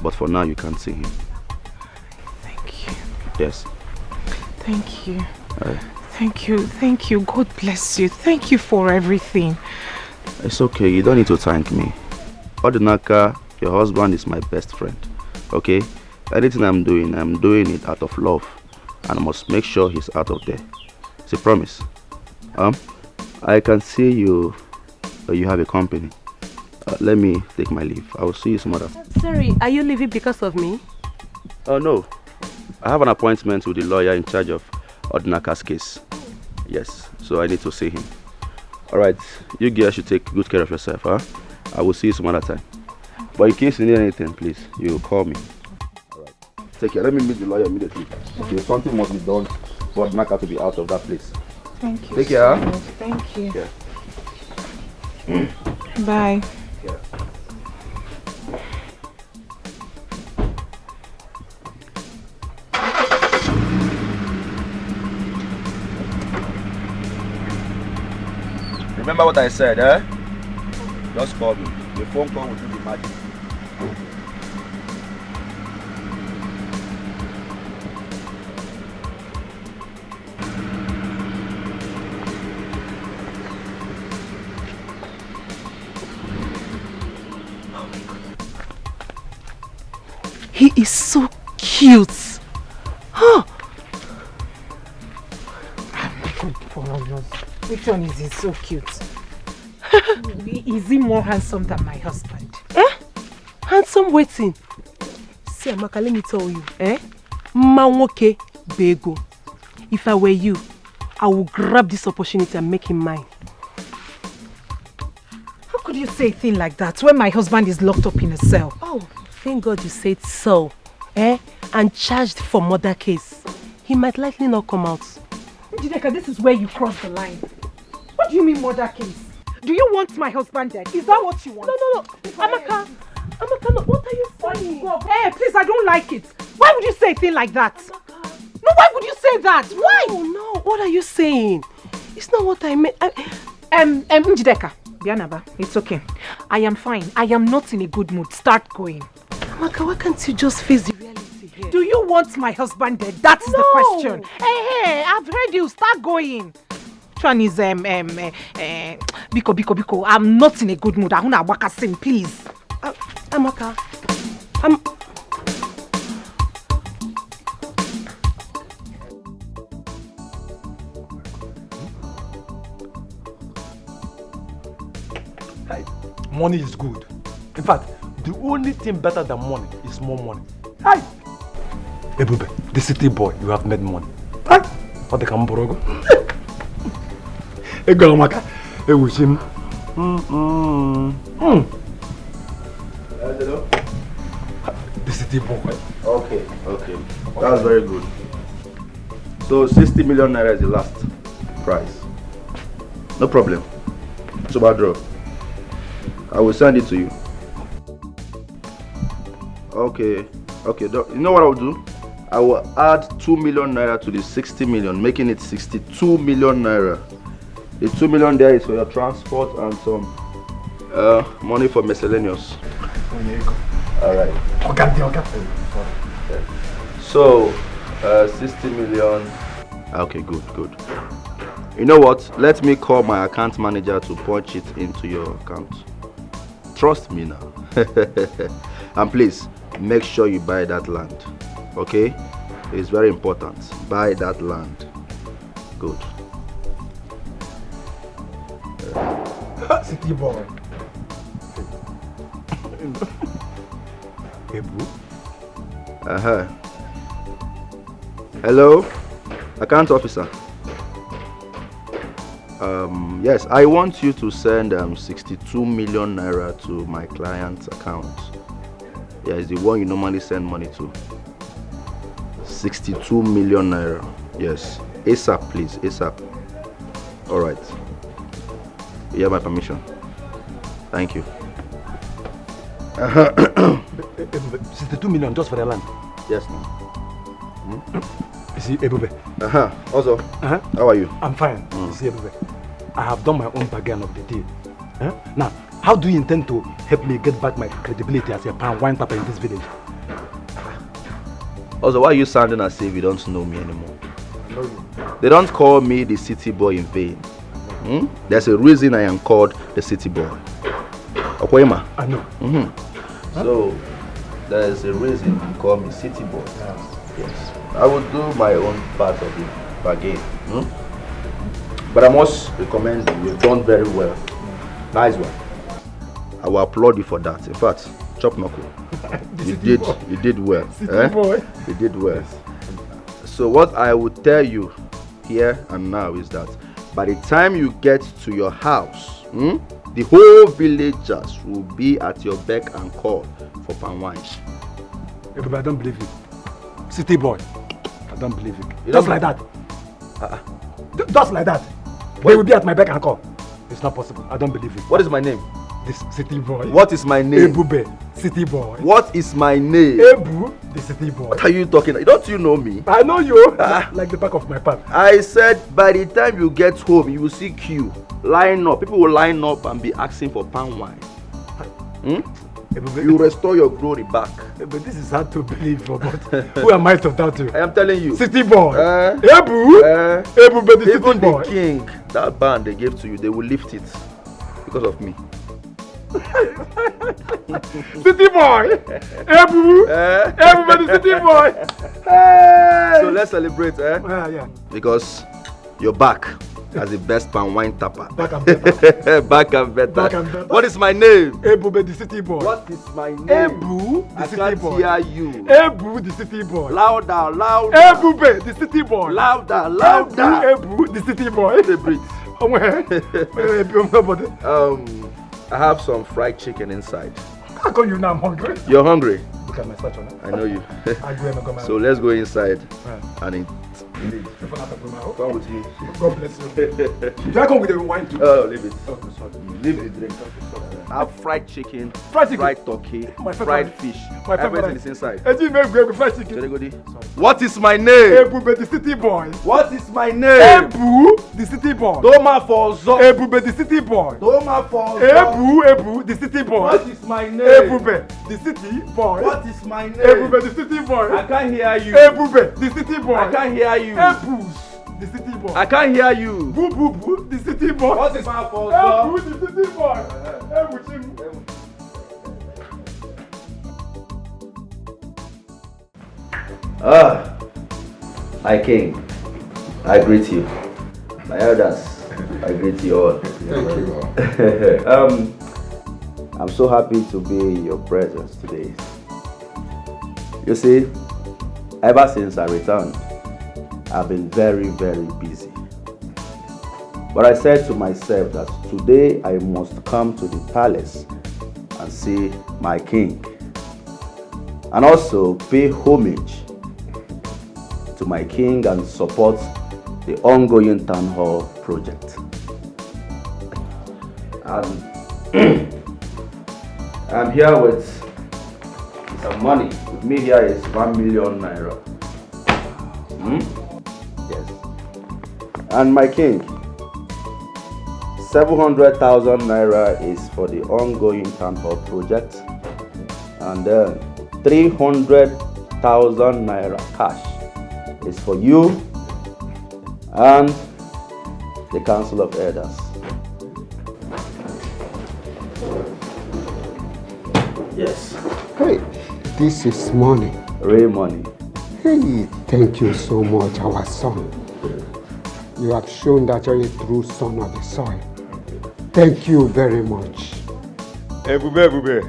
But for now, you can't see him. Thank you. Yes. Thank you. Thank you. God bless you. Thank you for everything. It's okay, you don't need to thank me. Odinaka, your husband is my best friend. Okay? Anything I'm doing it out of love. And I must make sure he's out of there. It's a promise. I can see you have a company. Let me take my leave. I will see you some other time. Sorry, are you leaving because of me? Oh no. I have an appointment with the lawyer in charge of Odinaka's case. Yes, so I need to see him. Alright, you girls should take good care of yourself, huh? I will see you some other time. But in case you need anything, please, you call me. Alright. Take care. Let me meet the lawyer immediately. Okay, something must be done for Odinaka to be out of that place. Thank you. Take care, huh? Thank you. Yeah. Bye. Yeah. Remember what I said, eh? Just call me. The phone call will do the magic. He is so cute. Huh? Which one is he so cute? Is he more handsome than my husband? Handsome waiting. See, Amaka, let me tell you, Manwoke Bego. If I were you, I would grab this opportunity and make him mine. How could you say a thing like that when my husband is locked up in a cell? Oh, thank God you said so. And charged for murder case. He might likely not come out. Odinaka, this is where you cross the line. What do you mean murder case? Do you want my husband dead? Is that what you want? No. Amaka, no, what are you saying? Hey, please, I don't like it. Why would you say a thing like that? Amaka. No, why would you say that? Why? No, what are you saying? It's not what I meant. Njideka, Bianaba, it's okay. I am fine. I am not in a good mood. Start going. Amaka, why can't you just face the reality here? Do you want my husband dead? That's the question. Hey, I've heard you. Start going. Which one is Biko. I'm not in a good mood. Ahuna wakasim, please. Amaka. Money is good. In fact, the only thing better than money is more money. Hi! Ebube, the city boy, you have made money. Hi! What the Kamborogo? Ego Amaka, Ewushim. Hello? The city boy. Okay. That's very good. So 60 million naira is the last price. No problem. So bad draw. I will send it to you. Okay. You know what I will do? I will add 2 million naira to the 60 million, making it 62 million naira. The 2 million there is for your transport and some money for miscellaneous. All right. Okay. So, 60 million. Okay, good. You know what? Let me call my account manager to punch it into your account. Trust me now. And please, make sure you buy that land. Okay? It's very important. Buy that land. Good. City boy. Hey, bro. Hello? Account officer. Yes, I want you to send 62 million naira to my client's account. Yeah, it's the one you normally send money to. 62 million naira. Yes. ASAP, please. ASAP. All right. You have my permission. Thank you. 62 million just for the land? Yes, ma'am. You see, Ebube. Also, how are you? I'm fine. You see, Ebube, I have done my own bargain of the deal. Now, how do you intend to help me get back my credibility as a pan wine tapper in this village? Also, why are you sounding as if you don't know me anymore? I know you. They don't call me the city boy in vain. There's a reason I am called the city boy. Okoyema? I know. So, there's a reason you call me city boy. Yes. I will do my own part of the bargain. But I must recommend you. You've done very well. Nice one. I will applaud you for that. In fact, chop knuckle. You did well. City boy. You did well. So what I would tell you here and now is that by the time you get to your house, the whole villagers will be at your beck and call for palm wine. Yeah, but I don't believe you. City boy. I don't believe it. Just like that. Just like that. They will be at my beck and call. It's not possible. I don't believe it. What is my name? This city boy. What is my name? Ebube, city boy. What is my name? Ebu, the city boy. What are you talking? Don't you know me? I know you. Like the back of my palm. I said by the time you get home, you will see queue. Line up. People will line up and be asking for palm wine. You restore your glory back. But this is hard to believe, but who am I to doubt you? I am telling you. City boy. Ebu. Ebu, but the city boy. Even the king, that band they gave to you, they will lift it because of me. City boy. Ebu. Ebu, but the city boy. Hey. So let's celebrate, Yeah. Because you're back as the best palm wine tapper. Back and better. Back and better. Back and better. What is my name? Ebu, the city boy. What is my name? Ebu, the city boy. I can't hear you. Ebu, the city boy. Louder, louder. Ebu, the city boy. Louder, louder. Ebu, the city boy. The breathe. I have some fried chicken inside. How come you now I'm hungry? You're hungry? Look at my statue now. I know you. So let's go inside and eat. Come with you. God bless you. Do I come with the wine too? Oh, leave it. Okay, sorry. Leave the drink. I have fried chicken, fried turkey, fried fish. Everything is inside. Fried chicken. What is my name? Ebu, the city boy. What is my name? Ebu, the city boy. Doma for Zo. Ebu, the city boy. Doma for Zo. Ebu, the city boy. What is my name? Ebu, the city boy. What is my name? Ebu, the city boy. I can't hear you. Ebu, the city boy. I can't hear you. Ebu, the city boy. I can't hear you. Boo, boo, boo, the city boy. What is my for Ebu, the city boy. Ebu, Chimu. My king, I greet you. My elders, I greet you all. Thank you. I'm so happy to be in your presence today. You see, ever since I returned, I've been very, very busy. But I said to myself that today I must come to the palace and see my king, and also pay homage to my king and support the ongoing town hall project. And I'm here with some money. With me here is 1 million naira. Yes. And my king, 700,000 naira is for the ongoing town hall project. And then 300,000 naira cash is for you and the Council of Elders. Yes. Hey, this is money. Real money. Hey, thank you so much, our son. You have shown that you're a true son of the soil. Thank you very much. Ebube.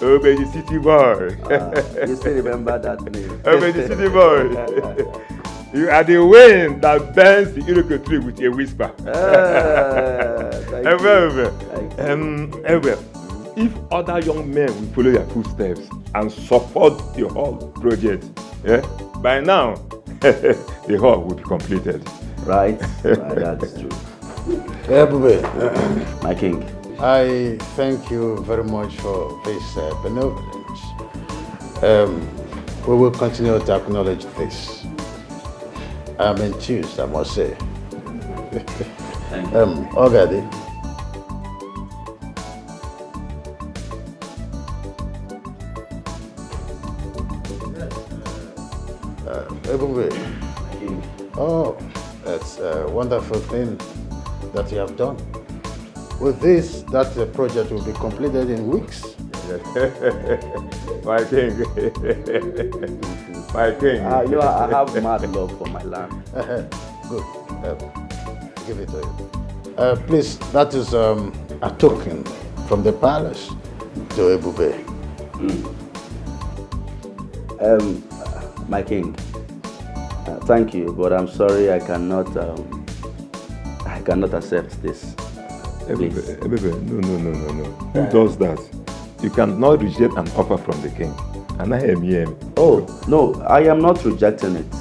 Obey the city boy. You still remember that name? Obey the city boy. You are the wind that bends the iroko tree with a whisper. If other young men will follow your footsteps and support the whole project, by now the whole will be completed. Right, that's true. Ebube, my king. I thank you very much for this benevolence. We will continue to acknowledge this. I'm enthused, I must say. Ogadi. Ebube. Oh, that's a wonderful thing that you have done. With this, that project will be completed in weeks. My king. My king. I have mad love for my land. Good. Give it to you. Please, that is a token from the palace to Ebube. My king. Thank you, but I'm sorry I cannot accept this. Ebebe, no. Who does that? You cannot reject an offer from the king. And I am here. Oh, no, I am not rejecting it.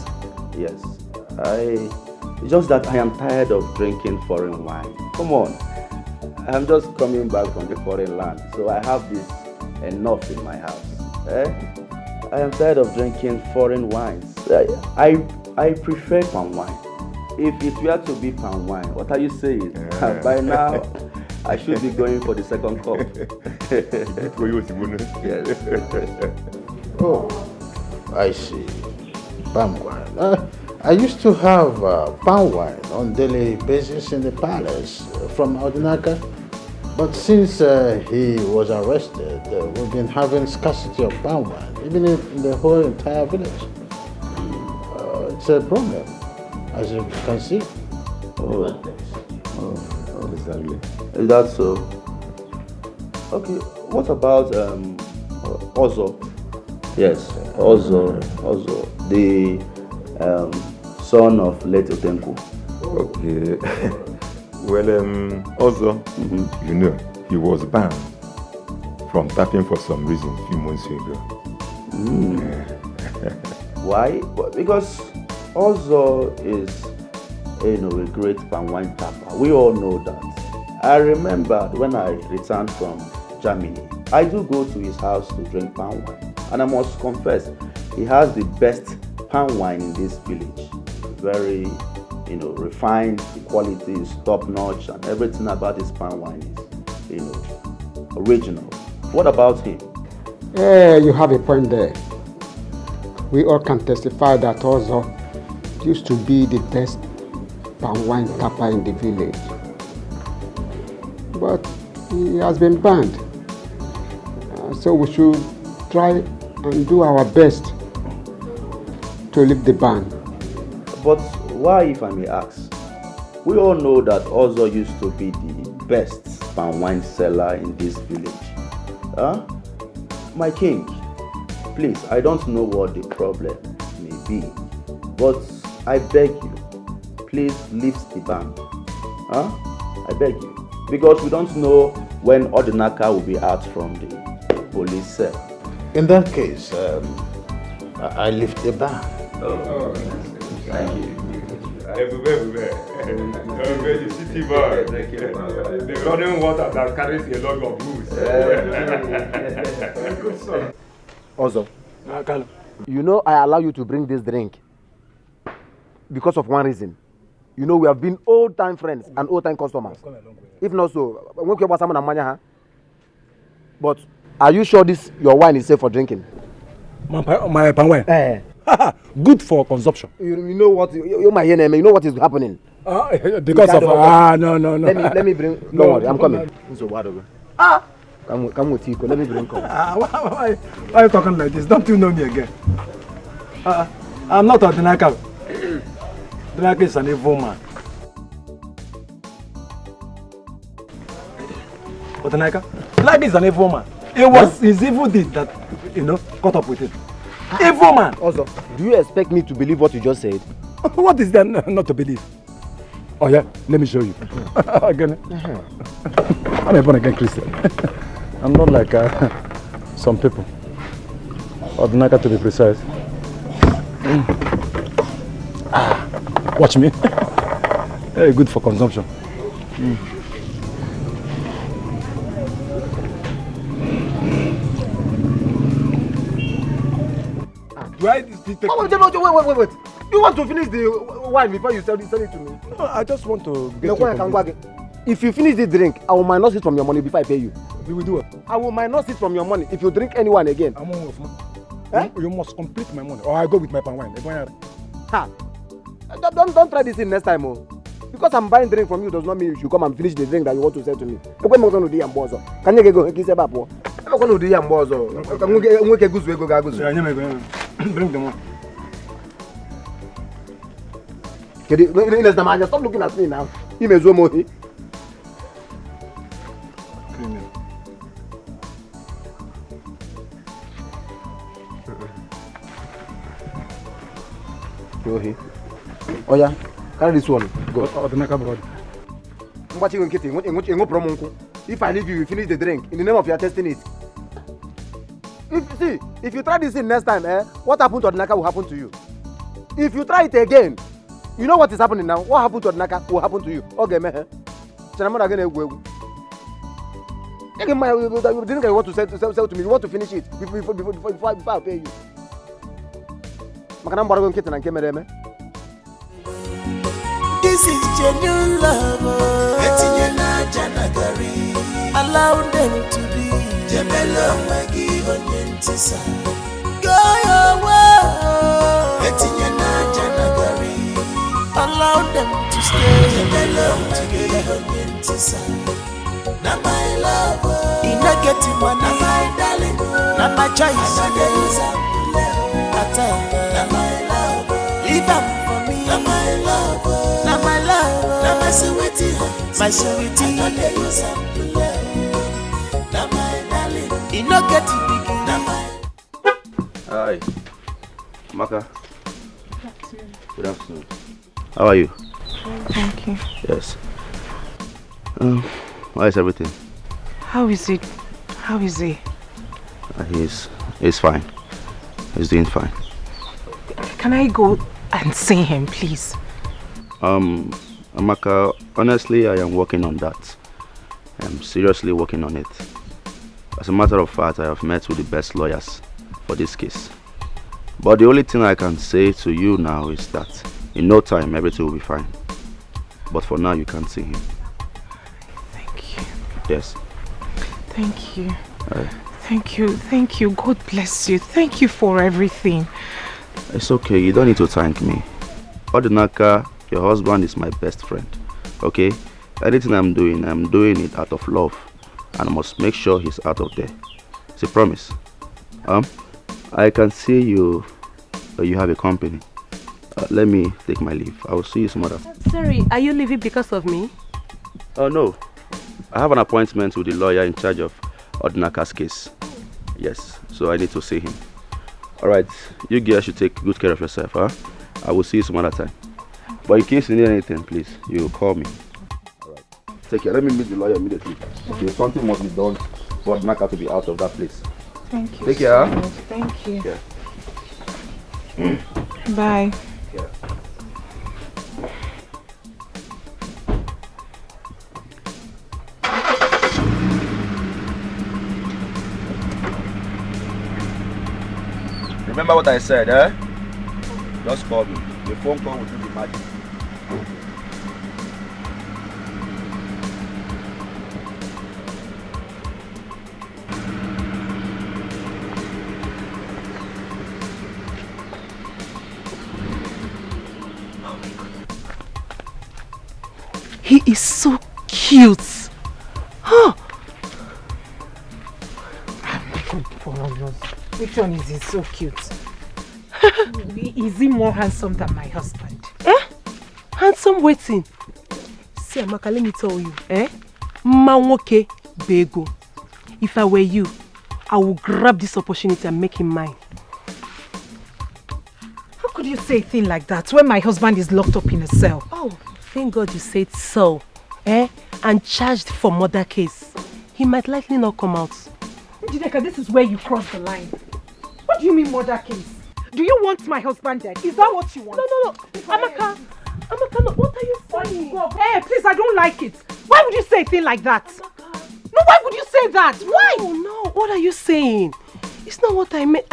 Yes. It's just that I am tired of drinking foreign wine. Come on. I'm just coming back from the foreign land, so I have this enough in my house. I am tired of drinking foreign wines. I prefer palm wine. If it were to be palm wine, what are you saying? By now, I should be going for the second cup. Yes. Oh, I see. Palm wine. I used to have palm wine on daily basis in the palace from Odinaka. But since he was arrested, we've been having scarcity of palm wine, even in the whole entire village. It's a problem, as you can see. Oh, exactly. Is that so? Okay, what about Ozo? Yes, Ozo, the son of late Otenku. Okay. Well, Ozo, you know, he was banned from tapping for some reason a few months ago. Why? Because Ozo is, a great palm wine tapper. We all know that. I remember when I returned from Germany, I do go to his house to drink palm wine. And I must confess, he has the best palm wine in this village. Very, refined, the quality is top notch, and everything about his palm wine is, original. What about him? You have a point there. We all can testify that Ozo used to be the best palm wine tapper in the village. But he has been banned. So we should try and do our best to lift the ban. But why, if I may ask? We all know that Ozo used to be the best palm wine seller in this village. My king, please, I don't know what the problem may be, but I beg you, please lift the ban. I beg you. Because we don't know when Odinaka will be out from the police cell. In that case, I lift the ban. Oh, thank you. The city boy. The running water that carries a log of goods. Also, you know I allow you to bring this drink because of one reason. You know we have been old-time friends and old-time customers. If not so, when you buy someone money, But are you sure this your wine is safe for drinking? My palm wine? Good for consumption. You know what? You my name. You know what is happening? Because of no. Let me bring. Don't worry, I'm coming. Come with Tico. Let me bring. Why are you talking like this? Don't you know me again? I'm not Odinaka. Odinaka is an evil man. Odinaka? Odinaka is an evil man. It was his evil deed that, caught up with him. Evil man! Also, do you expect me to believe what you just said? What is there not to believe? Oh yeah, let me show you. Again. I'm a born-again Christian. I'm not like some people. Odinaka to be precise. Watch me. Very good for consumption. Do I take... Wait. You want to finish the wine before you sell it to me? No, I just want to get to If you finish the drink, I will minus it from your money before I pay you. You will do what? I will minus it from your money if you drink any wine again. I'm on with money. You must complete my money, or I go with my palm wine. Ha! Don't try this thing next time, oh. Because I'm buying drink from you does not mean you should come and finish the drink that you want to sell to me. Can you go? Kiss about what? I'm not going to do Yambozo. Bring them on. Stop looking at me now. You may zoom money. Oh yeah, carry this one. Go. Odinaka brother. If I leave you, you finish the drink. In the name of your testing it. If you try this thing next time, what happened to Odinaka will happen to you. If you try it again, you know what is happening now. What happened to Odinaka will happen to you. Okay, man. The drink you want to sell to me, you want to finish it before I pay you. This is genuine love. Allow them to be. Go your way. Allow them to stay. Not my love. In a getting one, not my darling. Not my choice. Not my love. Leave them for me. Not my love. Not my love. Not my sweetie. My sweetie. Not my darling. In a getting big. Hi, Amaka. Good afternoon. How are you? Thank you. Yes. How is everything? How is it? How is he? He's fine. He's doing fine. Can I go and see him, please? Amaka, honestly, I am working on that. I'm seriously working on it. As a matter of fact, I have met with the best lawyers for this case. But the only thing I can say to you now is that in no time everything will be fine. But for now you can't see him. Thank you. Yes. Thank you. Thank you. God bless you. Thank you for everything. It's okay, you don't need to thank me. Odinaka, your husband is my best friend. Okay? Anything I'm doing it out of love. And I must make sure he's out of there. It's a promise. I can see you have a company. Let me take my leave. I will see you some other. Sorry, are you leaving because of me? No. I have an appointment with the lawyer in charge of Odinaka's case. Yes, so I need to see him. Alright, you girls should take good care of yourself, huh? I will see you some other time. But in case you need anything, please, you call me. Alright. Take care. Let me meet the lawyer immediately. Okay, something must be done for Odinaka to be out of that place. Thank you. Take care. So much. Thank you. Yeah. Bye. Yeah. Remember what I said, eh? Just call me. The phone call will do the magic. He is so cute. Huh? Which one is he so cute? Is he more handsome than my husband? Handsome waiting. See, Amaka, let me tell you. Manwoke bego. If I were you, I will grab this opportunity and make him mine. How could you say a thing like that when my husband is locked up in a cell? Oh, thank God you said so. And charged for murder case. He might likely not come out. Odinaka, this is where you cross the line. What do you mean murder case? Do you want my husband dead? Is that what you want? No. Amaka, no, what are you saying? Hey, please, I don't like it. Why would you say a thing like that? No, why would you say that? Why? No, what are you saying? It's not what I meant.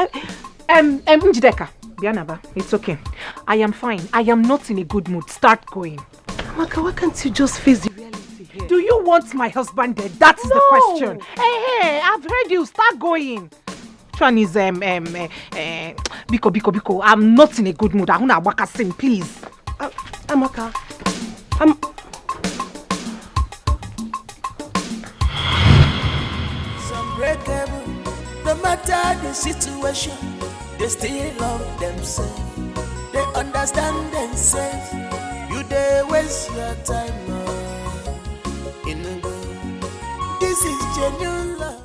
Njideka, Bianaba, it's okay. I am fine. I am not in a good mood. Start going. Amaka, why can't you just face the reality here? Do you want my husband dead? That is the question. Hey, I've heard you. Start going. One is Biko. I'm not in a good mood. I want to waka sim, please. Amaka, Some breakable, no matter the situation, they still love themselves. They understand themselves. You they waste your time in the good. This is genuine love.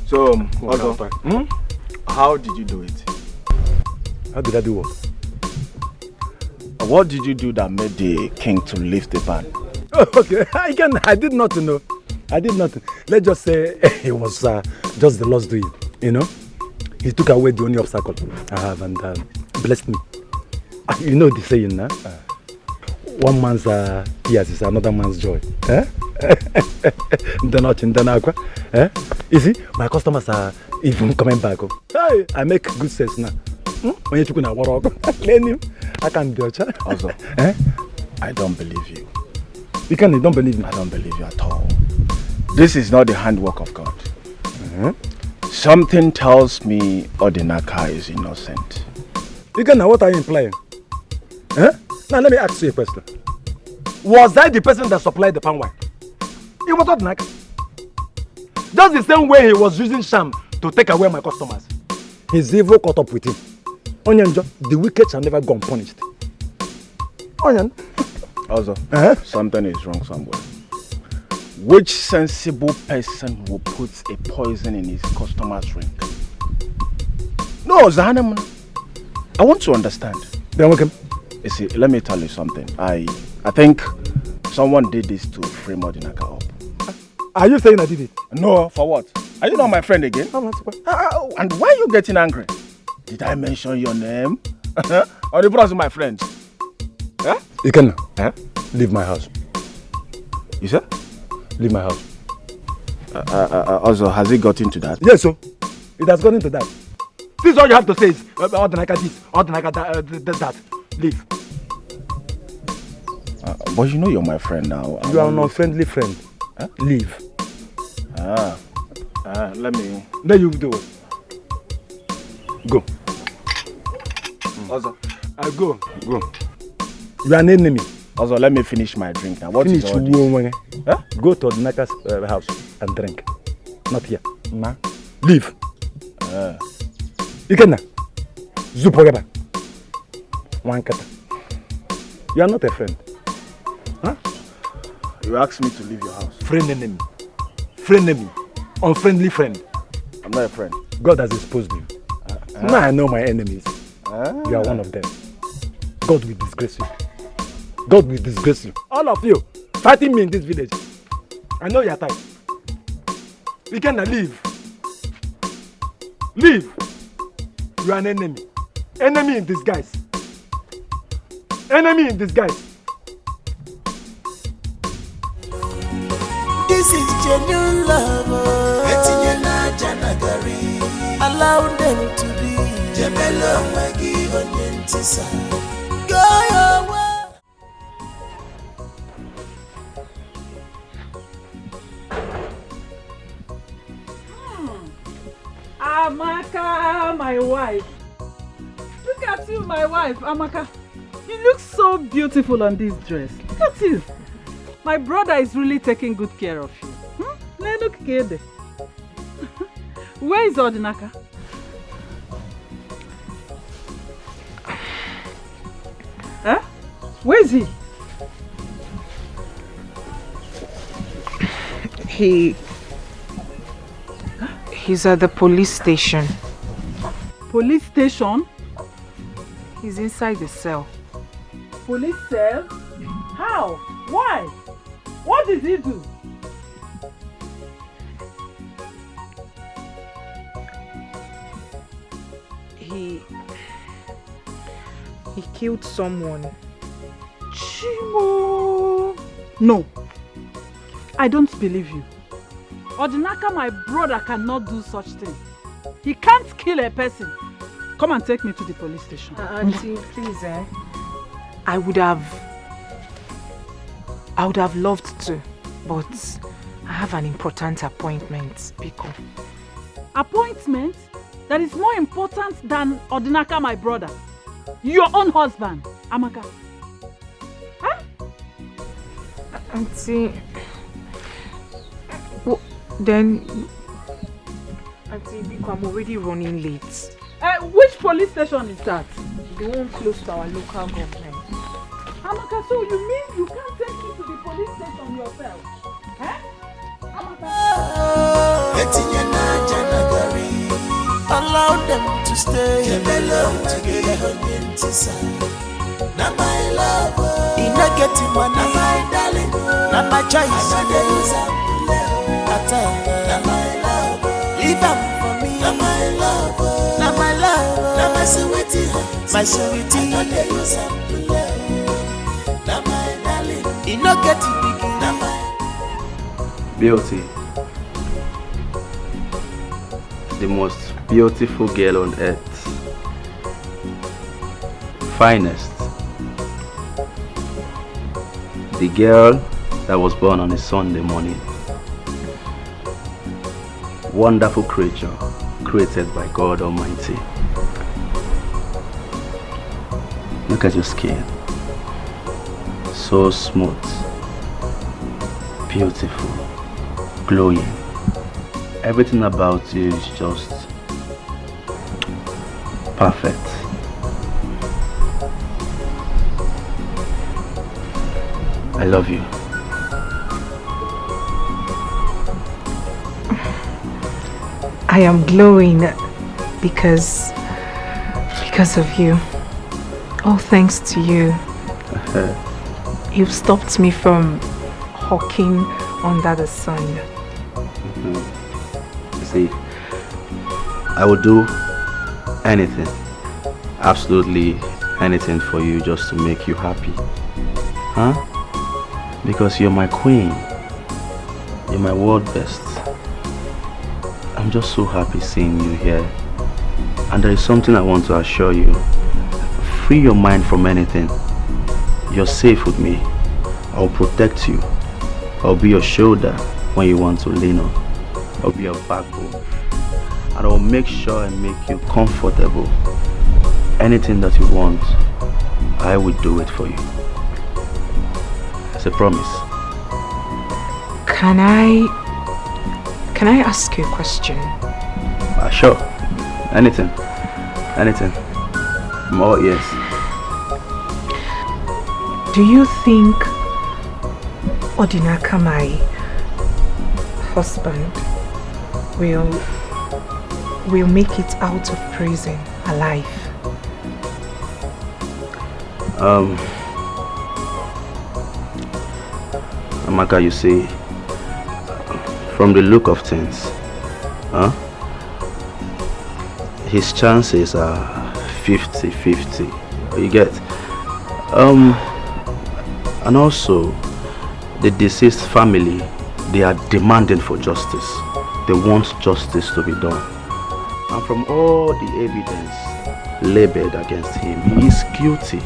So, also, how did you do it? How did I do what? What did you do that made the king to leave the ban? Oh, okay, I did not know. I did nothing. Let's just say it was just the Lord's doing, you know. He took away the only obstacle I have and blessed me. You know the saying, huh? One man's tears is another man's joy. You see, my customers are even coming back. Hey, I make good sense now. When you took in a walk, I can do it. Also, I don't believe you. You don't believe me? I don't believe you at all. This is not the handwork of God. Something tells me Odinaka is innocent. What are you implying? Now let me ask you a question. Was I the person that supplied the palm wine? It was Odinaka. Just the same way he was using sham to take away my customers. His evil caught up with him. Onyanjo, the wicked shall never go unpunished. Onyan. Also, something is wrong somewhere. Which sensible person will put a poison in his customer's drink? No, Zahanam. I want to understand. Then welcome. You see, let me tell you something. I think someone did this to frame Odinaka up. Are you saying I did it? No, for what? Are you not my friend again? And why are you getting angry? Did I mention your name? Or the brother my friend? You can leave my house. You said? Leave my house. Also, has it got into that? Yes, so it has gone into that. This is all you have to say is Odinaka this, Odinaka that. Leave. But you know you're my friend now. You are an unfriendly friend. Leave. Let me. Then you do it. Go. Also, go. You are an enemy. Also, let me finish my drink now. What is all this? Go to Odinaka's house and drink. Not here. Leave. You can Zupogaba. One kata. You are not a friend. You asked me to leave your house. Friend enemy. Friend enemy. Unfriendly friend. I'm not a friend. God has exposed you. Now I know my enemies. You are one of them. God will disgrace you. God will disgrace you. All of you fighting me in this village. I know you are tired. You cannot leave. Leave. You are an enemy. Enemy in disguise. Enemy in disguise. This is genuine love. Allow them to be. Go your way. Amaka, my wife. Look at at you, my wife, Amaka. You look so beautiful on this dress. Look at you. My brother is really taking good care of you. Look at it. Where is Odinaka? Huh? Where is he? He's at the police station. Police station? He's inside the cell. Police cell? How? Why? What did he do? He killed someone. Chimo! No. I don't believe you. Odinaka, my brother, cannot do such thing. He can't kill a person. Come and take me to the police station. Auntie, please, I would have loved to, but I have an important appointment, Biko. Appointment? That is more important than Odinaka, my brother. Your own husband, Amaka. Huh? Auntie, then, Auntie Biko, I'm already running late. Which police station is that? The one close to our local government. Amaka, so you mean you can't take me to the police station yourself? Eh? Allow them to stay together. Now my love, in a getting one, now my darling, now my choice. Now my love, leave them for me. Now my love, now my love, now my sweetie, my sweetie. Now my darling, in a getting big. Now my Beauty. The most beautiful girl on earth. Finest. The girl that was born on a Sunday morning. Wonderful creature created by God Almighty. Look at your skin. So smooth, beautiful, glowing. Everything about you is just perfect. I love you. I am glowing because of you. All thanks to you. You've stopped me from hawking under the sun. See, I would do anything, absolutely anything for you just to make you happy. Huh? Because you're my queen. You're my world best. I'm just so happy seeing you here. And there is something I want to assure you. Free your mind from anything. You're safe with me. I'll protect you. I'll be your shoulder when you want to lean on. I'll be your backbone. And I'll make sure I make you comfortable. Anything that you want, I will do it for you. It's a promise. Can I ask you a question? Sure. Anything. Anything. I'm all ears. Do you think Odinaka, my husband, will make it out of prison alive? Amaka, you see, from the look of things, his chances are 50-50. You get? And also, the deceased family, they are demanding for justice. They want justice to be done. And from all the evidence labeled against him, he is guilty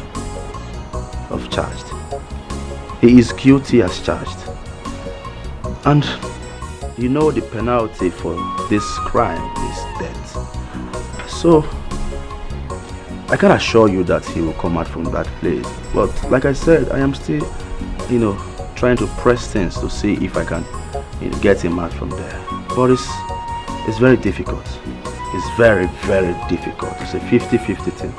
of charged. He is guilty as charged. And you know the penalty for this crime is death. So, I can assure you that he will come out from that place. But like I said, I am still, trying to press things to see if I can get him out from there. But it's very difficult. It's very, very difficult. It's a 50-50 thing.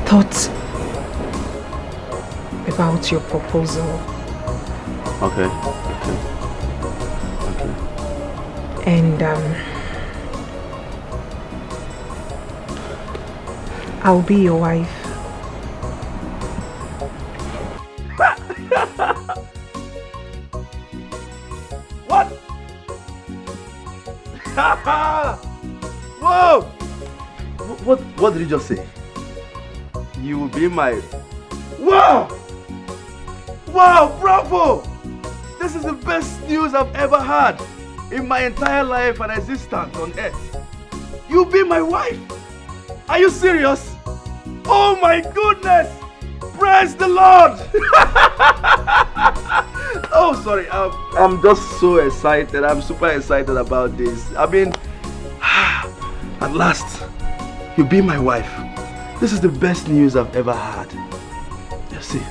Thought about your proposal. Okay. And I'll be your wife. What? Whoa! What did you just say? You will be my... Wow! Wow, bravo! This is the best news I've ever had in my entire life and existence on earth. You'll be my wife? Are you serious? Oh my goodness! Praise the Lord! Oh, sorry. I'm just so excited. I'm super excited about this. I mean, at last, you'll be my wife. This is the best news I've ever had. You see?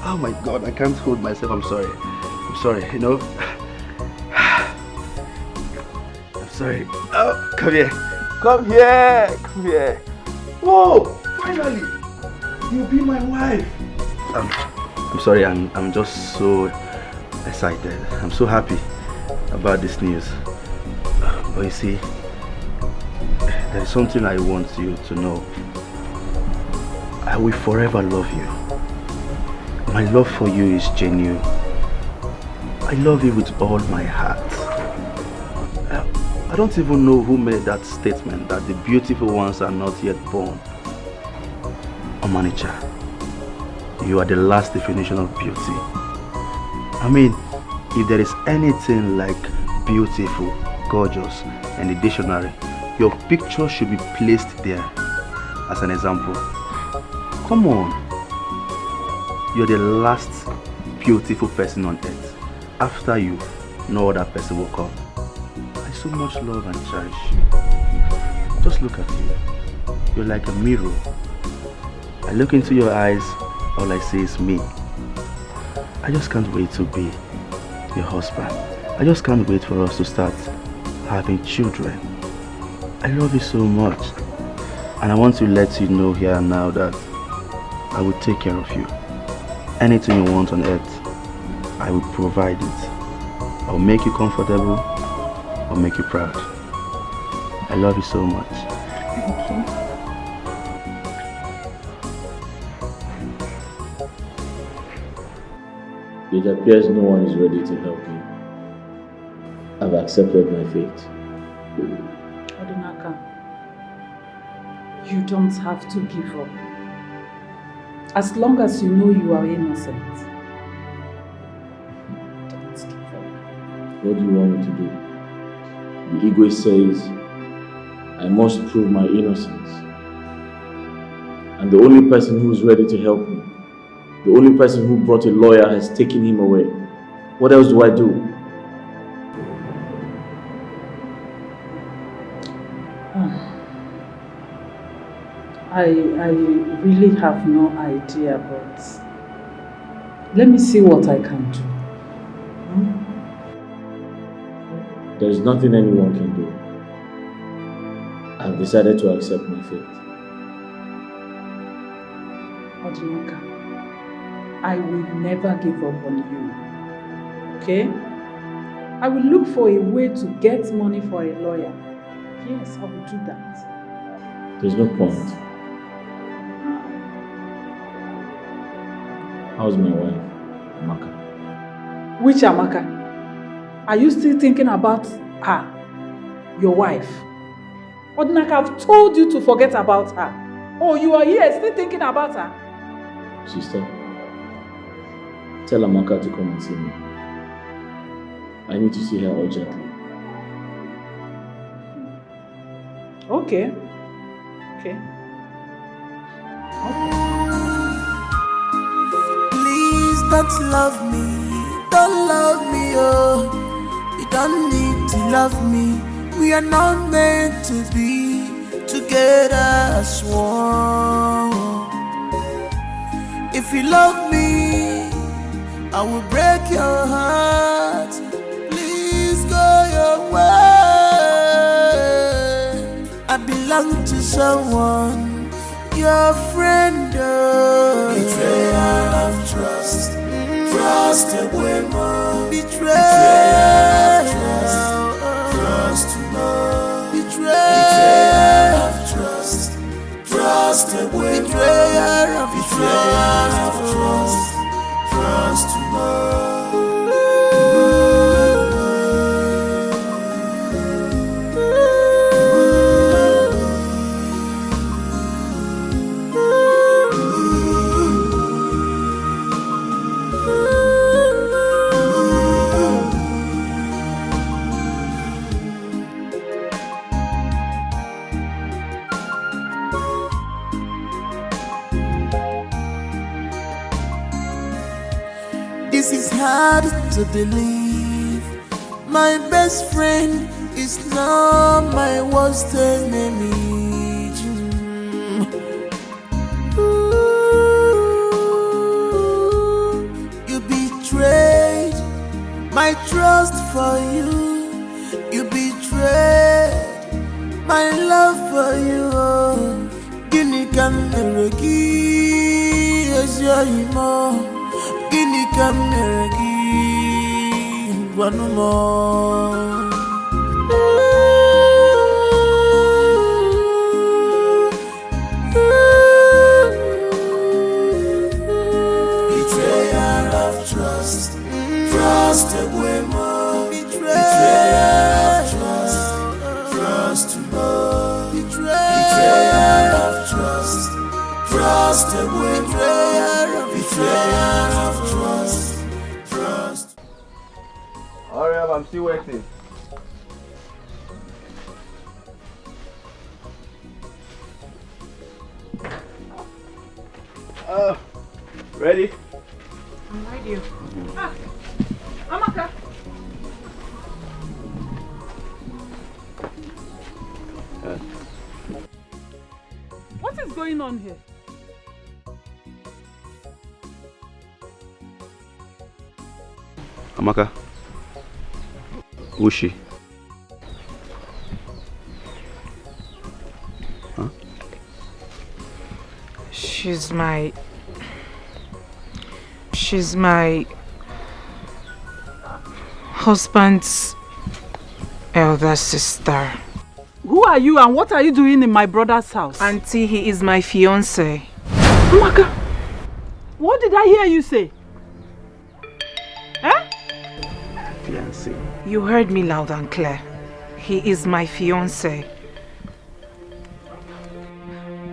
Oh my God, I can't hold myself. I'm sorry. I'm sorry, I'm sorry. Oh, come here. Come here. Come here. Whoa! Finally! You'll be my wife. I'm sorry, I'm just so excited. I'm so happy about this news. But you see, there is something I want you to know. I will forever love you. My love for you is genuine. I love you with all my heart. I don't even know who made that statement that the beautiful ones are not yet born. Omanicha, you are the last definition of beauty. I mean, if there is anything like beautiful, gorgeous in the dictionary, your picture should be placed there as an example. Come on. You're the last beautiful person on earth. After you, no other person will come. I so much love and cherish you. Just look at you. You're like a mirror. I look into your eyes, all I see is me. I just can't wait to be your husband. I just can't wait for us to start having children. I love you so much. And I want to let you know here and now that I will take care of you. Anything you want on earth, I will provide it. I'll make you comfortable. I'll make you proud. I love you so much. Thank you. It appears no one is ready to help me. I've accepted my fate. Odinaka, you don't have to give up. As long as you know you are innocent, don't give up. What do you want me to do? The egoist says I must prove my innocence. And the only person who is ready to help me, the only person who brought a lawyer, has taken him away. What else do I do? I really have no idea, but let me see what I can do. There is nothing anyone can do. I've decided to accept my fate. Odinaka, I will never give up on you. Okay? I will look for a way to get money for a lawyer. Yes, I will do that. There's no point. How's my wife, Amaka? Which Amaka? Are you still thinking about her? Your wife? Odinaka, I've told you to forget about her. Oh, you are here still thinking about her? Sister, tell Amaka to come and see me. I need to see her urgently. Okay. Okay. Please don't love me, oh. You don't need to love me. We are not meant to be together as one. If you love me, I will break your heart. Please go your way. I belong to someone, your friend. Oh. Betrayal of trust, trust away more. Betrayal of trust to more. Betrayal of trust, trust away more. Betrayal of trust to more. This is hard to believe. My best friend is now my worst enemy. You betrayed my trust for you. You betrayed my love for you. Guinea can never give you more. Guinea can give one more. Betrayal of trust, trust away more. Betrayal of trust more. Betrayal of trust, trust away more. Betrayal of trust. Hurry up, I'm still waiting. Ready? I'm ready. Amaka. What is going on here? Amaka, who's she? Huh? She's my husband's elder sister. Who are you and what are you doing in my brother's house? Auntie, he is my fiancé. Amaka, what did I hear you say? Fiancé. You heard me loud and clear. He is my fiancé.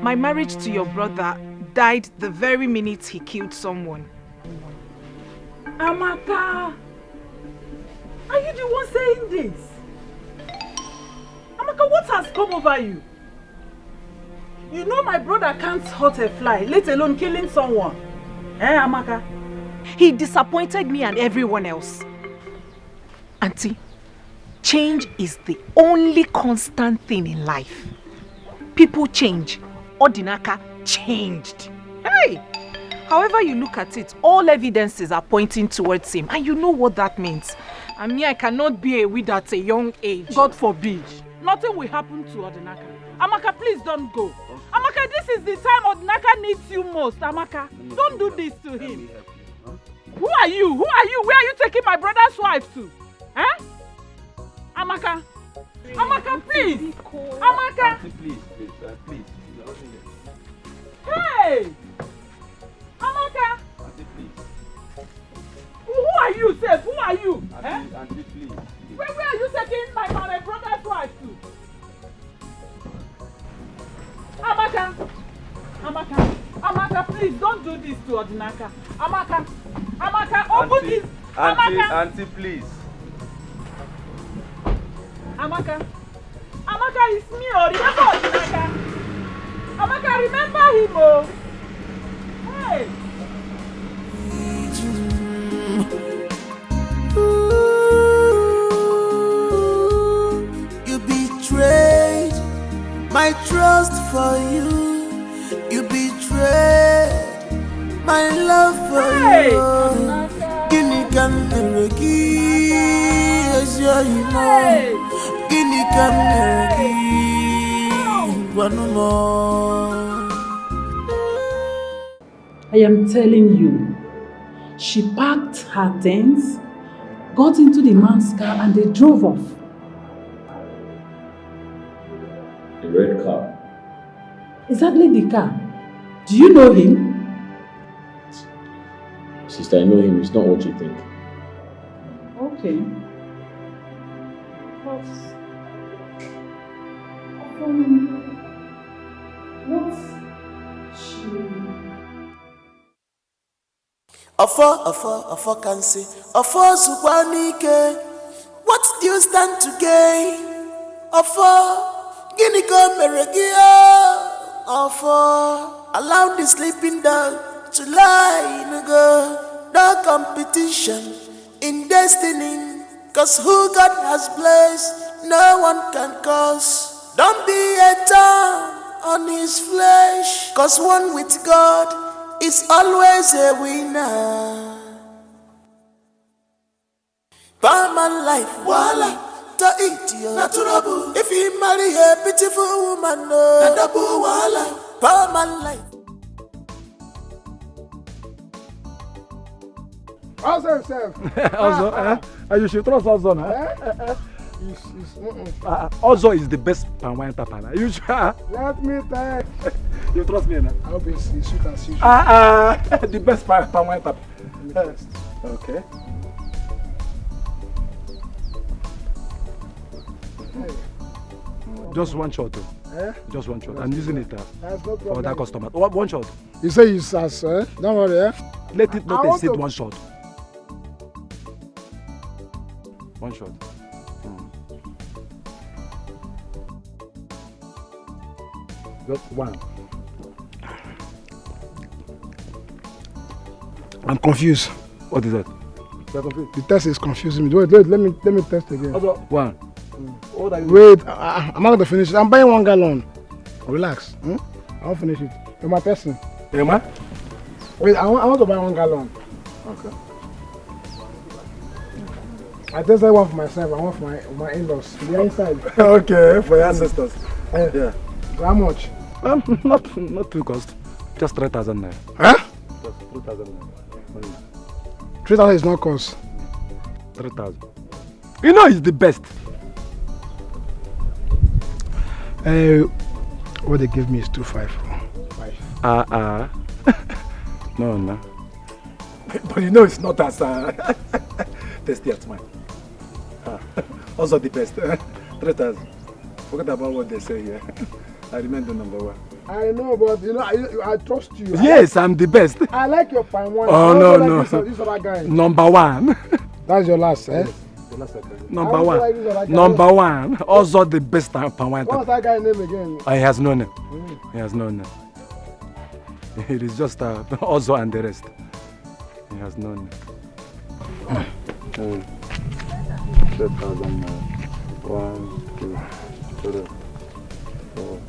My marriage to your brother died the very minute he killed someone. Amaka, are you the one saying this? Amaka, what has come over you? You know my brother can't hurt a fly, let alone killing someone. Amaka? He disappointed me and everyone else. Auntie, change is the only constant thing in life. People change. Odinaka changed. Hey! However you look at it, all evidences are pointing towards him. And you know what that means. I mean, I cannot be a widow at a young age. God forbid. Nothing will happen to Odinaka. Amaka, please don't go. Amaka, this is the time Odinaka needs you most. Amaka, don't do this to him. Who are you? Who are you? Where are you taking my brother's wife to? Amaka. Amaka, please. Amaka. Please. Hey! Amaka! Auntie, please. Who are you, Seth? Who are you? Auntie, please. Where are you taking my brother's wife to? Amaka! Amaka, please don't do this to Odinaka. Amaka, open this. Auntie, please. Amaka, it's me, remember Odinaka? Amaka, remember him, oh. You betrayed my trust for you. You betrayed my love for you. Guinea can never give as your Guinea can never give one more. I am telling you, she packed her things, got into the man's car and they drove off. A red car. Exactly the car. Do you know him? Sister, I know him. It's not what you think. Okay. What's she... Afo can say, Afo Zukwanike, what do you stand to gain? Afo, Guinea come Meregia. Afo, allow the sleeping dog to lie in a girl. No competition in destiny, cause who God has blessed, no one can curse. Don't be a thorn on his flesh, cause one with God is always a winner. Palman life, voila, to eat you. Naturable. If you marry a beautiful woman, no. Nadabu, voila, Palman life. Also himself. Also, you should trust Ozo now. Ozo is the best pan wine tapa. You should. Let me tell you. Trust me now. I hope it's sweet as usual. The best pan wine tapa. Okay. Just one shot. Just one shot. I'm using it for that customer. One shot. You say you sass, Don't worry, Let it not exceed one shot. One shot. Just one. I'm confused. What is that? You're confused. The test is confusing me. Wait, let me test again. One. What are you Wait, I'm not going to finish it. I'm buying 1 gallon. Relax. I won't finish it. You're my person. Emma? Wait, I want to buy 1 gallon. Okay. I tested one for myself and one for my in-laws. The inside. Okay, for your ancestors. Yeah. So how much? Not too cost. Just 3,000 naira. Huh? Just 3,000 naira. 3,000 is not cost. 3,000. You know it's the best. What they give me is 254. No. But you know it's not as tasty as mine. Also the best. 3,000. Forget about what they say here. I remember number one. I know, but you know, I trust you. Yes, I'm the best. I like your pan wine. Oh, no. This other guy. Number one. That's your last, eh? Yes, the last Number one. Like number one. Also the best pan wine. What's that guy's name again? He has no name. He has no name. It is just Ozo and the rest. He has no name. 3,000. 1, 2, 3, 4.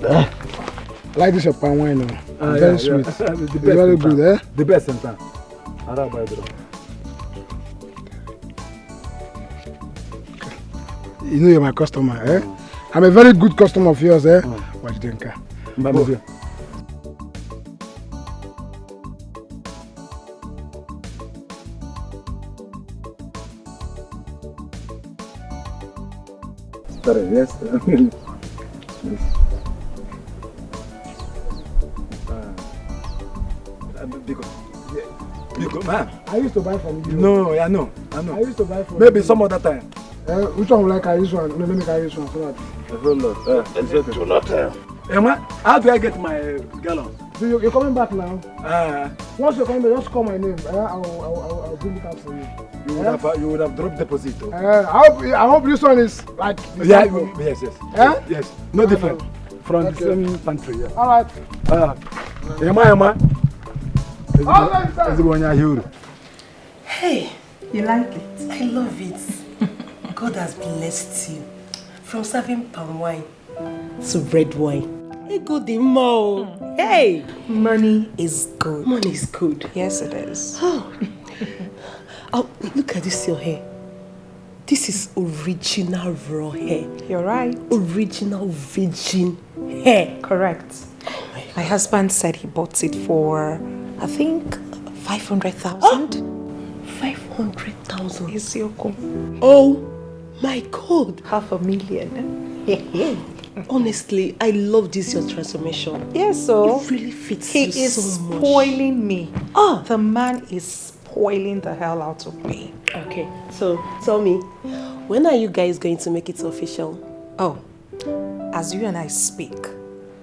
I like this your pan wine now. Very sweet. The it's very good, eh? The best in town. You know you're my customer, eh? I'm a very good customer of yours, eh? What you think? Sorry, yes. Because, man. I used to buy from you. No, I know. I used to buy from maybe you. some other time. Which one will I carry this one? No, let me carry this one so that. Emma, how do I get my gallon? So you're coming back now? Once you're coming back, just call my name. I'll bring it out for you. You would have dropped deposit. I hope this one is like... Yes. Yes. No different. From the same country. Yeah. Alright. Emma. Hey, you like it? I love it. God has blessed you. From serving palm wine to red wine. Hey, good mo. Hey, money is good. Money is good. Yes, it is. Oh, look at this, your hair. This is original raw hair. You're right. Original virgin hair. Correct. My husband said he bought it for, I think, 500,000. 500,000. Isioko. Oh my God. 500,000. Honestly, I love this your transformation. Yes, so it really fits he you is so much. spoiling me. The man is spoiling the hell out of me. Okay, so tell me, when are you guys going to make it official? Oh, as you and I speak,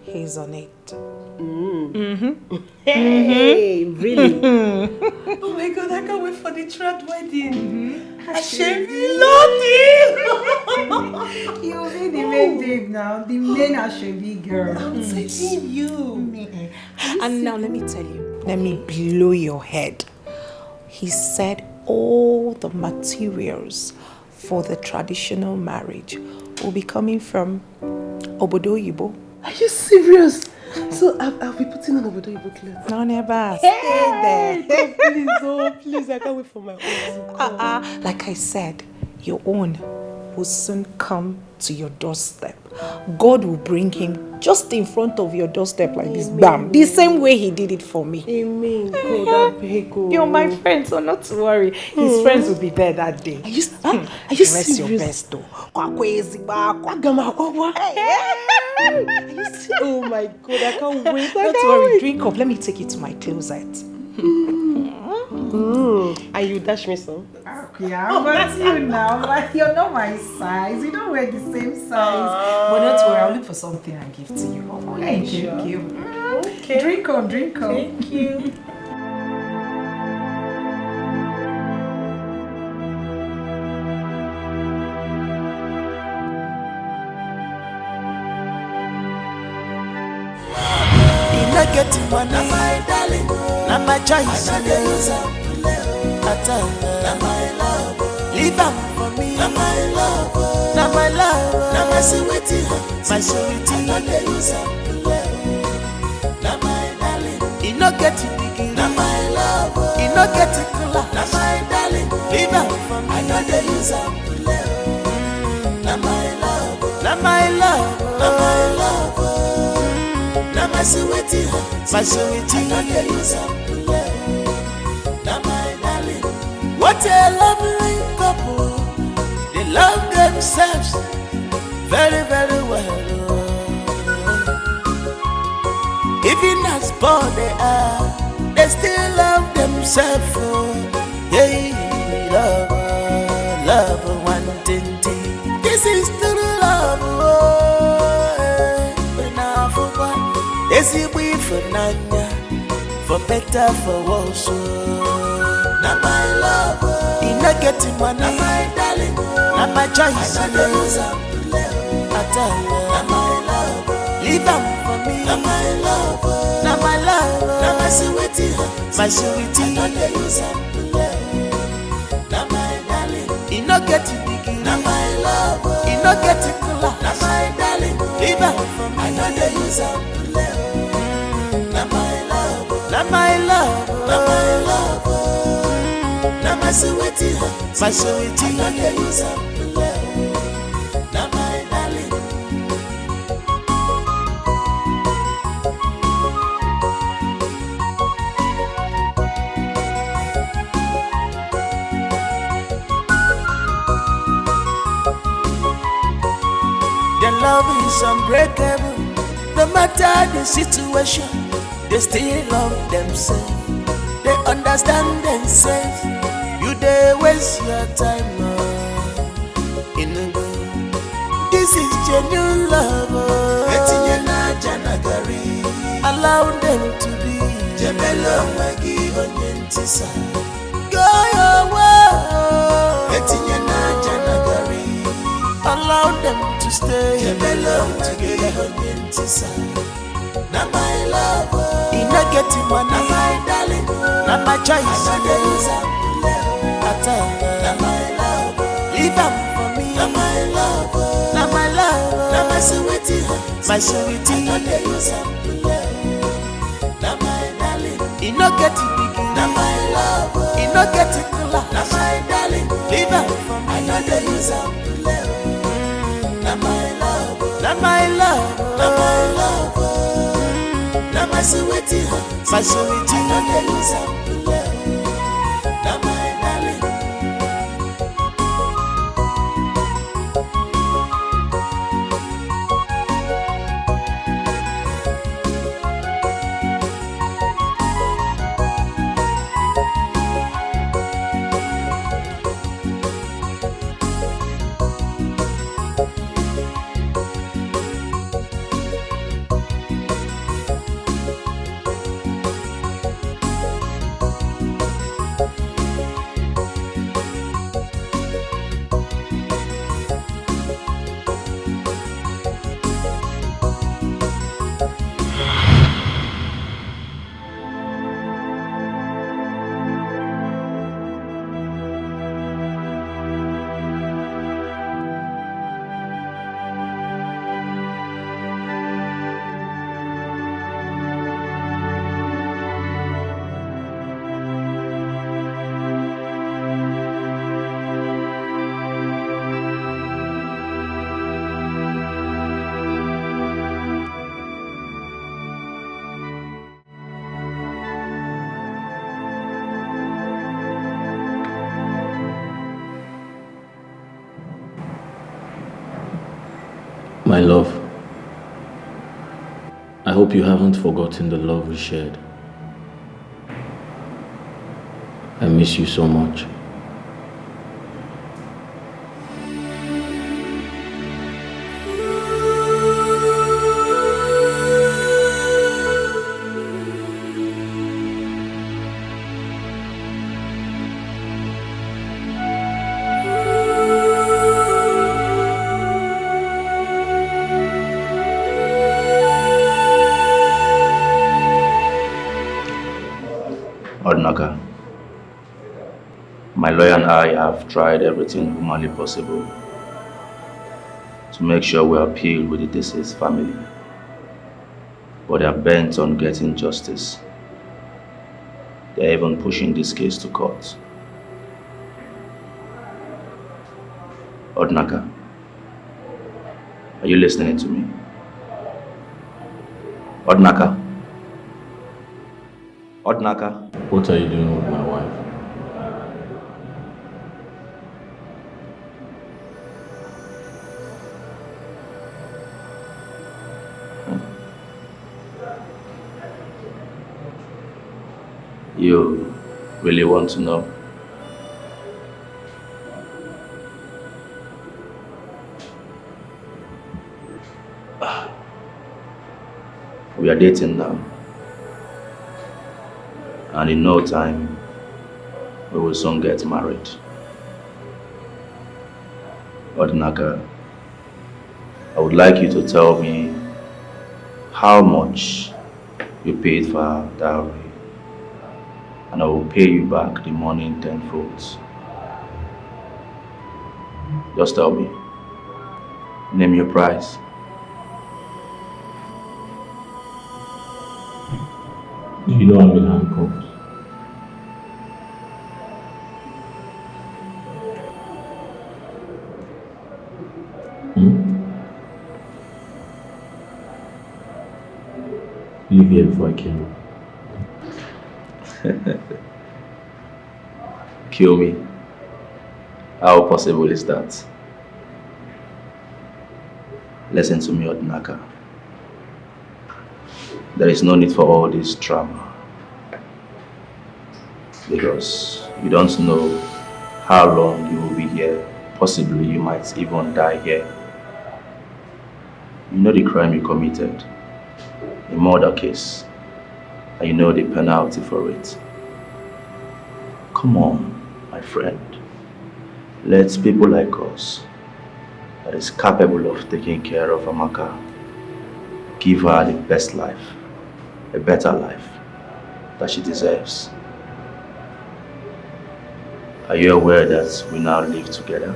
he's on it. Hey, really? Oh my God, I can't wait for the third wedding. Ashebi Lodi! You'll be the main babe now, the main Ashebi girl. I'm taking you. And now let me tell you, let me blow your head. He said all the materials for the traditional marriage will be coming from Obodo Yibo. Are you serious? So I'll be putting on Obodo Yibo clothes. No, never. Stay there. Please, I can't wait for my own. Like I said, your own will soon come to your doorstep. God will bring him just in front of your doorstep like this, bam. The same way he did it for me. Amen. God, you're my friend, so not to worry. His friends will be there that day. Are you serious? Your best though. Oh my God, I can't wait. Don't worry, drink up. Let me take you to my closet. And you dash me some? Yeah, but you now, but you're not my size. You don't wear the same size. But don't worry, I'll look for something and give to you. Oh, thank you. Okay. Drink up. Thank you. Getting money, my darling, not my choice. Not my love, leave them for me. Not my love, not my love, not my sweetie, my sweetie. Not the use of not my darling, you not get it big. Not my love, you not get it cool. Not my darling, leave them for me. Not the use of not my love, not my love, not my love. My sweetie, I know the use of now my darling. What a lovely couple. They love themselves very, very well. Even as poor they are, they still love themselves. Yeah, love, one thing. This is true love. Easy we for Nanya, for better, for worse. Not my love, in not getting money, not my darling, not my choice. I know use up not my love, leave them for me. Not my love, not my love, not my sweetie, my sweetie. I know they use up not my darling, in not getting big, not my love, in not getting cooler, not my darling, leave them for me. I know they use up. Not my love, not my love, not my love, not my sweetie, my sweetie. Not the use of not my darling. Their love is unbreakable, no matter the situation. They still love themselves. They understand themselves. You they waste your time in a good. This is genuine love. Allow them to tisa. Go your way. Etinye Naija nagari. Allow them to stay. Kebelo together. Tisa. Na my love. Ina get one. Na my darling. Na my choice. I know use up. Na my love. Leave up for me. Na my love. Na my love. Na my sweetie. My sweetie. I know use up. Na my darling. Ina get it. Na my love. Ina get it. Na my darling. Leave up for me. I know use up. Na my love. Na my love. Na my love. Na my sweetie. My sweetie. I know use up. Na my darling. My love, I hope you haven't forgotten the love we shared. I miss you so much. Odinaka, my lawyer and I have tried everything humanly possible to make sure we appeal with the deceased family, but they are bent on getting justice. They are even pushing this case to court. Odinaka, are you listening to me? Odinaka? Odinaka? What are you doing with my wife? You really want to know? We are dating now. And in no time, we will soon get married. Odinaka, I would like you to tell me how much you paid for our dowry, and I will pay you back the money in tenfold. Just tell me. Name your price. Do you know I'm in handcuffs? Leave here before I kill you. Kill me? How possible is that? Listen to me, Odinaka. There is no need for all this drama. Because you don't know how long you will be here. Possibly you might even die here. You know the crime you committed, a murder case, and you know the penalty for it. Come on, my friend. Let people like us, that is capable of taking care of Amaka, give her the best life, a better life that she deserves. Are you aware that we now live together?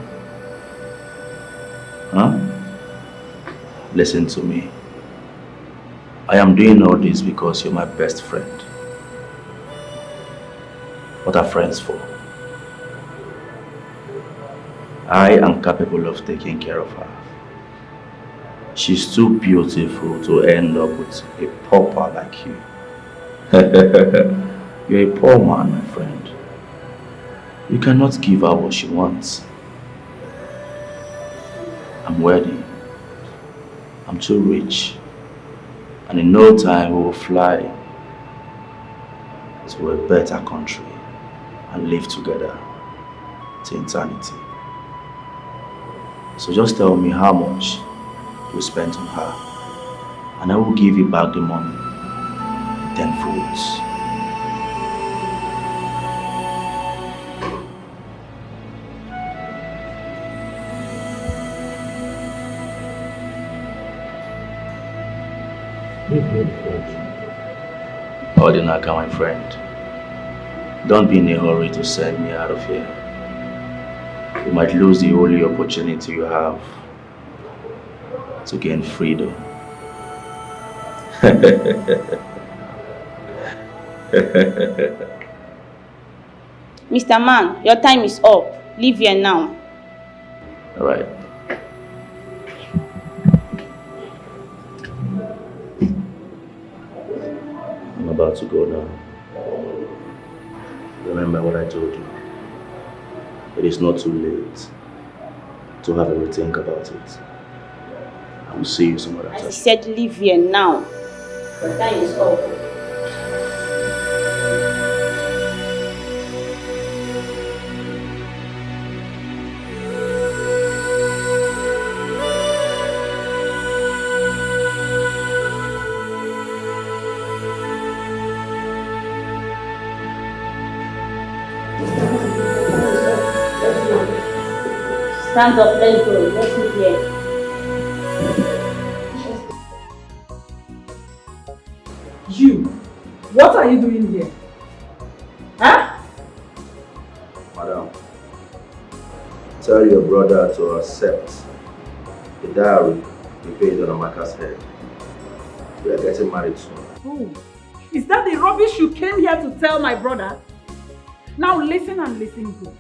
Huh? Listen to me. I am doing all this because you're my best friend. What are friends for? I am capable of taking care of her. She's too beautiful to end up with a pauper like you. You're a poor man, my friend. You cannot give her what she wants. I'm wealthy. I'm too rich. And in no time we will fly to a better country and live together to eternity. So just tell me how much you spent on her, and I will give you back the money tenfold. Odinaka, my friend, don't be in a hurry to send me out of here. You might lose the only opportunity you have to gain freedom. Mr. Man, your time is up. Leave here now. All right. I'm about to go now. Remember what I told you. It is not too late to have a rethink about it. I will see you some other time. I said leave here now. Your time is up. Stand up, let's go. Let's sit here. You, what are you doing here? Huh? Madam, tell your brother to accept the dowry we paid on Amaka's head. We are getting married soon. Oh, is that the rubbish you came here to tell my brother? Now listen and listen good.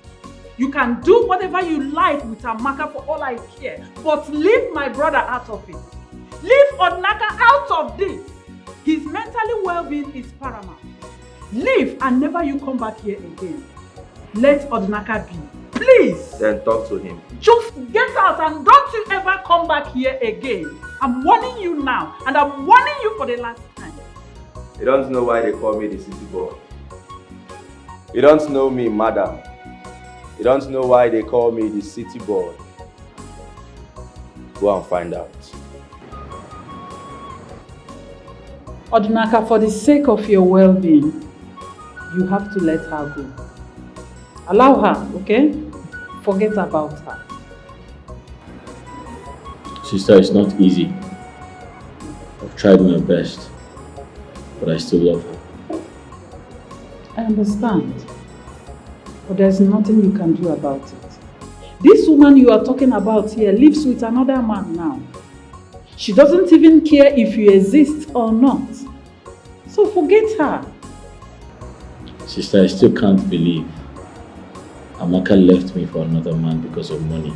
You can do whatever you like with Amaka for all I care, but leave my brother out of it. Leave Odinaka out of this. His mentally well-being is paramount. Leave and never you come back here again. Let Odinaka be. Please. Then talk to him. Just get out and don't you ever come back here again. I'm warning you now, and I'm warning you for the last time. You don't know why they call me the city boy. You don't know me, madam. You don't know why they call me the city boy. Go and find out. Odinaka, for the sake of your well-being, you have to let her go. Allow her, okay? Forget about her. Sister, it's not easy. I've tried my best, but I still love her. I understand. But there's nothing you can do about it. This woman you are talking about here lives with another man now. She doesn't even care if you exist or not. So forget her. Sister, I still can't believe Amaka left me for another man because of money.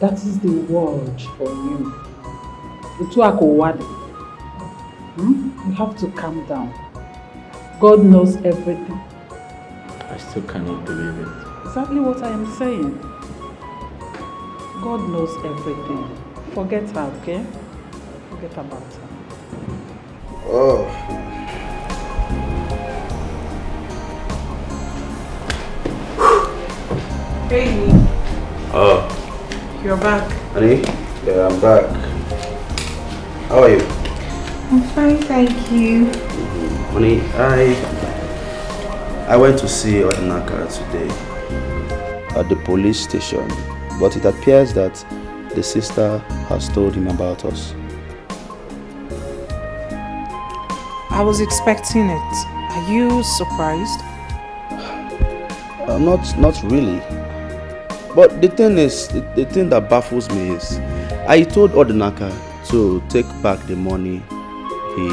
That is the word for you. You have to calm down. God knows everything. I still cannot believe it. Exactly what I am saying. God knows everything. Forget her, okay? Forget about her. Oh. Hey. Oh. You're back. Honey? Yeah, I'm back. How are you? I'm fine, thank you. Honey, I went to see Odinaka today at the police station, but it appears that the sister has told him about us. I was expecting it. Are you surprised? Not really. But the thing is, the thing that baffles me is, I told Odinaka to take back the money he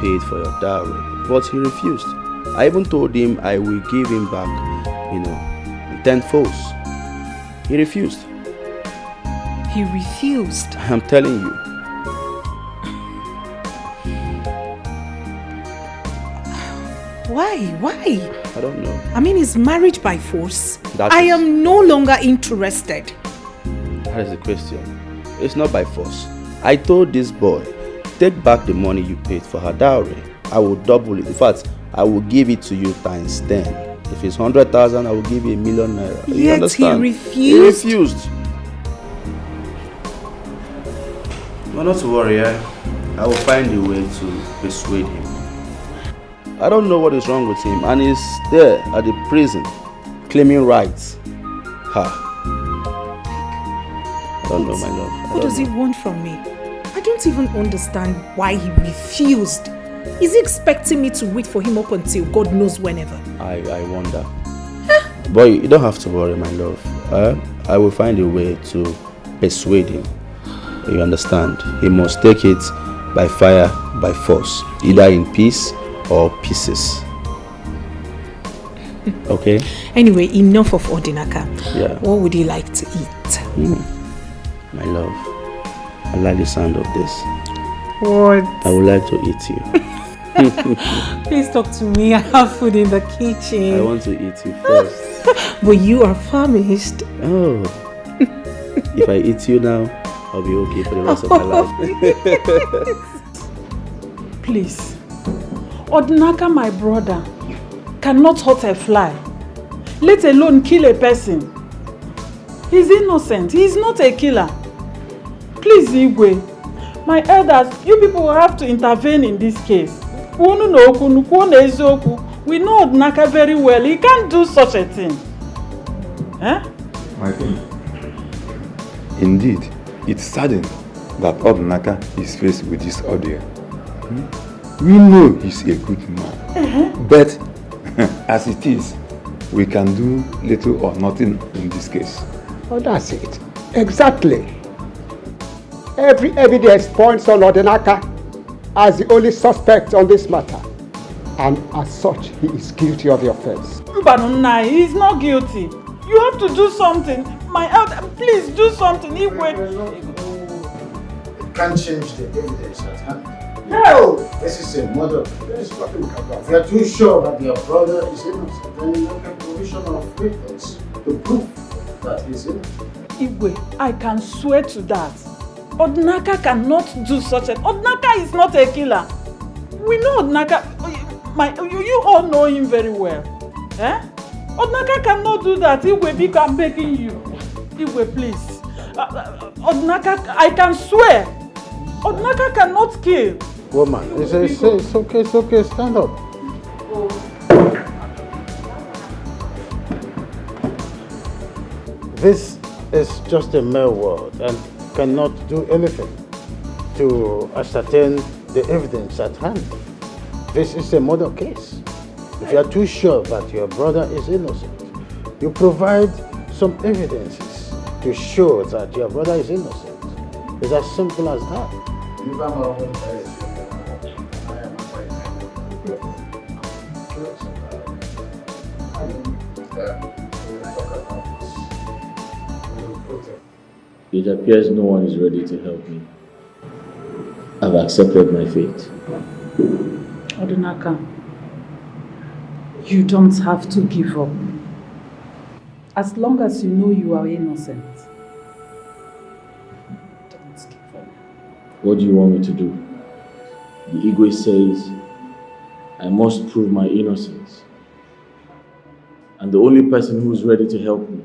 paid for your dowry, but he refused. I even told him I will give him back, 10-fold. He refused. He refused? I'm telling you. Why? I don't know. I mean, is marriage by force? That I is- am no longer interested. That is the question. It's not by force. I told this boy, take back the money you paid for her dowry. I will double it. In fact, I will give it to you times 10. If it's 100,000, I will give you 1,000,000 naira. You Yet understand? he refused? He refused. No, not to worry. I will find a way to persuade him. I don't know what is wrong with him, and he's there at the prison claiming rights. I don't know, my love. What does he want from me? I don't even understand why he refused. Is he expecting me to wait for him up until God knows whenever? I wonder. Boy, you don't have to worry, my love. I will find a way to persuade him. You understand? He must take it by fire, by force, either in peace or pieces. Okay? Anyway, enough of Odinaka. Yeah. What would you like to eat? My love, I like the sound of this. What? I would like to eat you. Please talk to me. I have food in the kitchen. I want to eat you first. But you are famished. Oh. If I eat you now, I'll be okay for the rest of my life. Please. Odinaka, my brother, cannot hurt a fly, let alone kill a person. He's innocent. He's not a killer. Please, Igwe, my elders, you people will have to intervene in this case. We know Odinaka very well. He can't do such a thing. Eh? My king, indeed, it's saddening that Odinaka is faced with this ordeal. We know he's a good man, but as it is, we can do little or nothing in this case. Oh, that's it. Exactly. Every evidence points on Odinaka as the only suspect on this matter. And as such, he is guilty of the offense. Mbanunai, he's not guilty. You have to do something. My elder, please do something. Igwe. It can't change the evidence at hand. No! This is a murder. There's nothing we can do. If you are too sure that your brother is innocent, then you make a provision of witness to prove that he's innocent. Igwe, I can swear to that. Odinaka cannot do such a... Odinaka is not a killer. We know Odinaka... You all know him very well. Eh? Odinaka cannot do that. Igwe, I'm begging you. Igwe, please. Odinaka, I can swear. Odinaka cannot kill. Woman, it's okay, stand up. This is just a mere word and cannot do anything to ascertain the evidence at hand. This is a murder case. If you are too sure that your brother is innocent, you provide some evidences to show that your brother is innocent. It's as simple as that. It appears no one is ready to help me. I've accepted my fate. Odinaka, you don't have to give up. As long as you know you are innocent, don't give up. What do you want me to do? The Igwe says I must prove my innocence. And the only person who is ready to help me,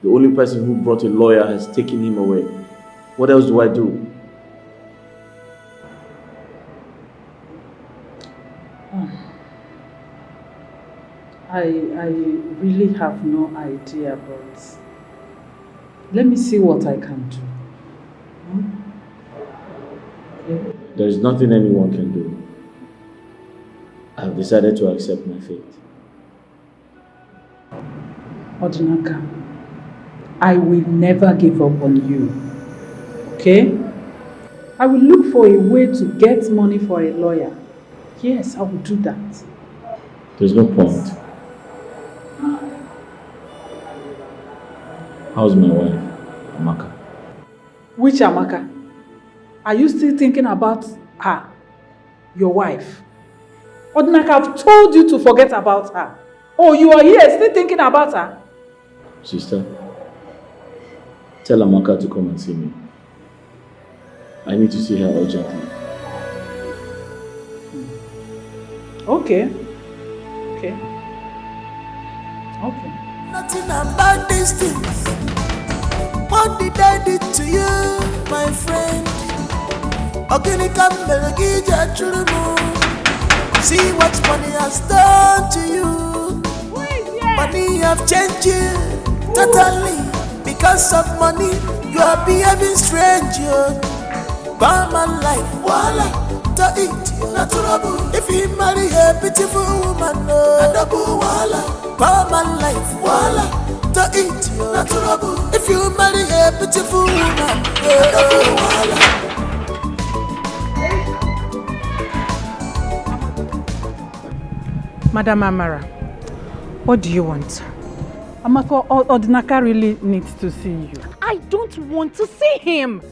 the only person who brought a lawyer has taken him away. What else do I do? I really have no idea, but let me see what I can do. Okay? There is nothing anyone can do. I have decided to accept my fate. Odinaka, I will never give up on you. Okay? I will look for a way to get money for a lawyer. Yes, I will do that. There's no point. How's my wife, Amaka? Which Amaka? Are you still thinking about her? Your wife? Odinaka, I've told you to forget about her. Oh, you are here still thinking about her? Sister, tell Amaka to come and see me. I need to see her urgently. Okay. Okay. Okay. Nothing about these things. What did I do to you, my friend? Odinaka Melagija Chulumu. See what money has done to you. Money have changed you totally. Because of money, you are behaving strange. By my life, voila, to eat natural. If you marry a beautiful woman, voila. By my life, voila, to eat natural. If you marry a beautiful woman, voila. Madam Amara, what do you want? Amaka, Odinaka really needs to see you. I don't want to see him.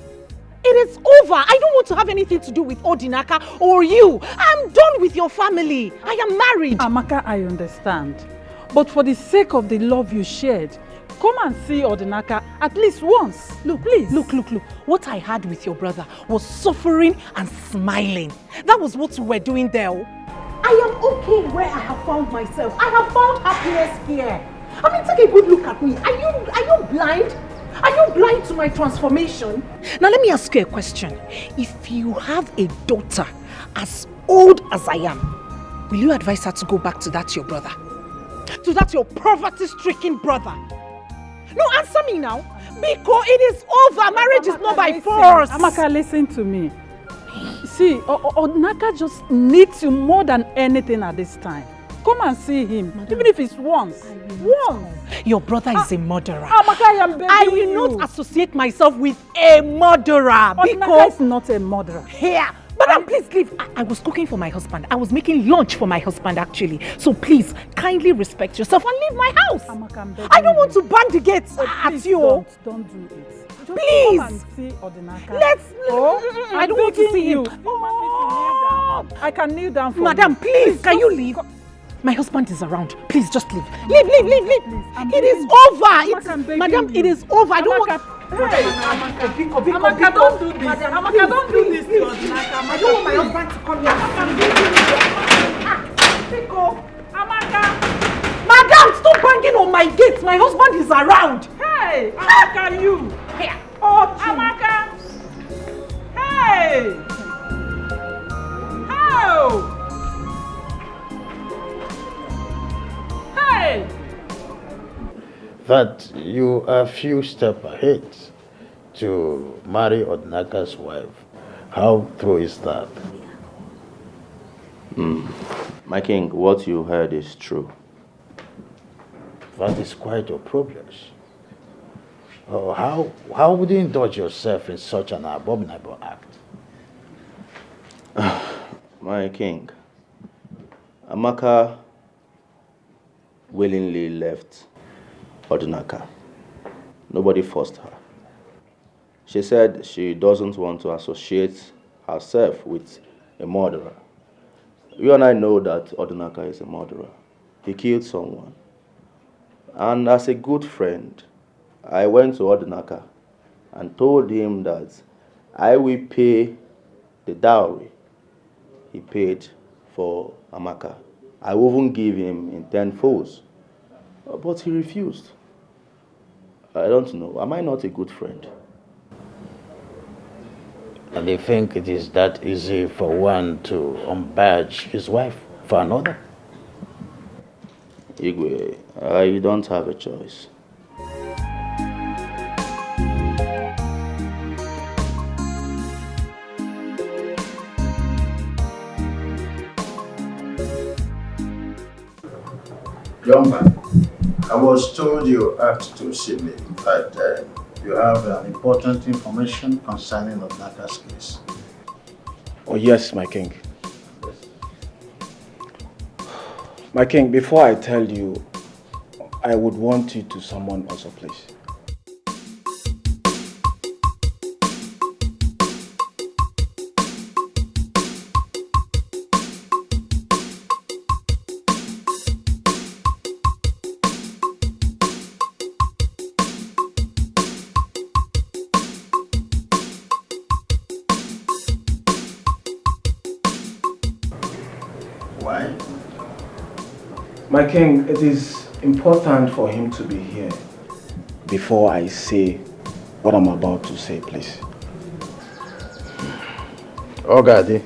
It is over. I don't want to have anything to do with Odinaka or you. I'm done with your family. I am married. Amaka, I understand. But for the sake of the love you shared, come and see Odinaka at least once. Look, please. Look. What I had with your brother was suffering and smiling. That was what we were doing there. I am okay where I have found myself. I have found happiness here. I mean, take a good look at me. Are you blind? Are you blind to my transformation? Now let me ask you a question. If you have a daughter as old as I am, will you advise her to go back to that your brother? To that your poverty-stricken brother? No, answer me now. Because it is over. Marriage is not by force. Amaka, listen to me. See, Odinaka just needs you more than anything at this time. Come and see him, Madam, even if it's once. Your brother is a murderer. Amaka, I am begging I will not associate myself with a murderer. Odinaka is not a murderer. Here. Madam, please leave. I was cooking for my husband. I was making lunch for my husband, actually. So please, kindly respect yourself and leave my house. Amaka, I don't want to bang the gates at you. Don't do it. Just please. Come and see Odinaka. I don't want to see him. I can kneel down for Madam, you. please, can you leave? My husband is around. Please, just leave. Leave. It is over. Madam, it is over. I don't want... Amaka, don't do this. Amaka, don't do this. I don't want my husband to come here. Amaka. Madam, stop banging on my gate. My husband is around. Hey, Amaka, you. Here. Oh, Amaka. Hey. How? Hey. That you are a few steps ahead to marry Odinaka's wife. How true is that? My king, what you heard is true. That is quite a problem. Oh, how would you indulge yourself in such an abominable act? My king, Amaka willingly left Odinaka. Nobody forced her. She said she doesn't want to associate herself with a murderer. You and I know that Odinaka is a murderer. He killed someone. And as a good friend, I went to Odinaka and told him that I will pay the dowry he paid for Amaka. I wouldn't give him in 10 folds. But he refused. I don't know. Am I not a good friend? And they think it is that easy for one to unbadge his wife for another? Igwe, you don't have a choice. Young man, I was told you asked to see me, but you have important information concerning Odinaka's case. Oh yes, my king. My king, before I tell you, I would want you to summon also, please. Why? My king, it is important for him to be here before I say what I'm about to say, please. Ogadi.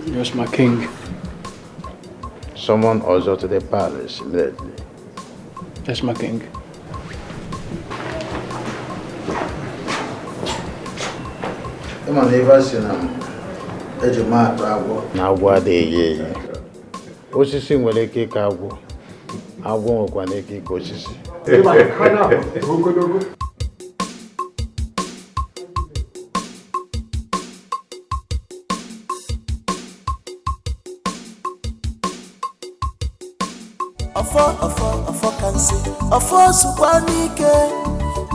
Yes, my king. Someone also to the palace immediately. Yes, my king. Come never seen him. Ejima agwo na agwo adịghị osisi nwere ike ịka agwo agwo nwekwana ike ịka osisi Ofo can see Ofo Subanike.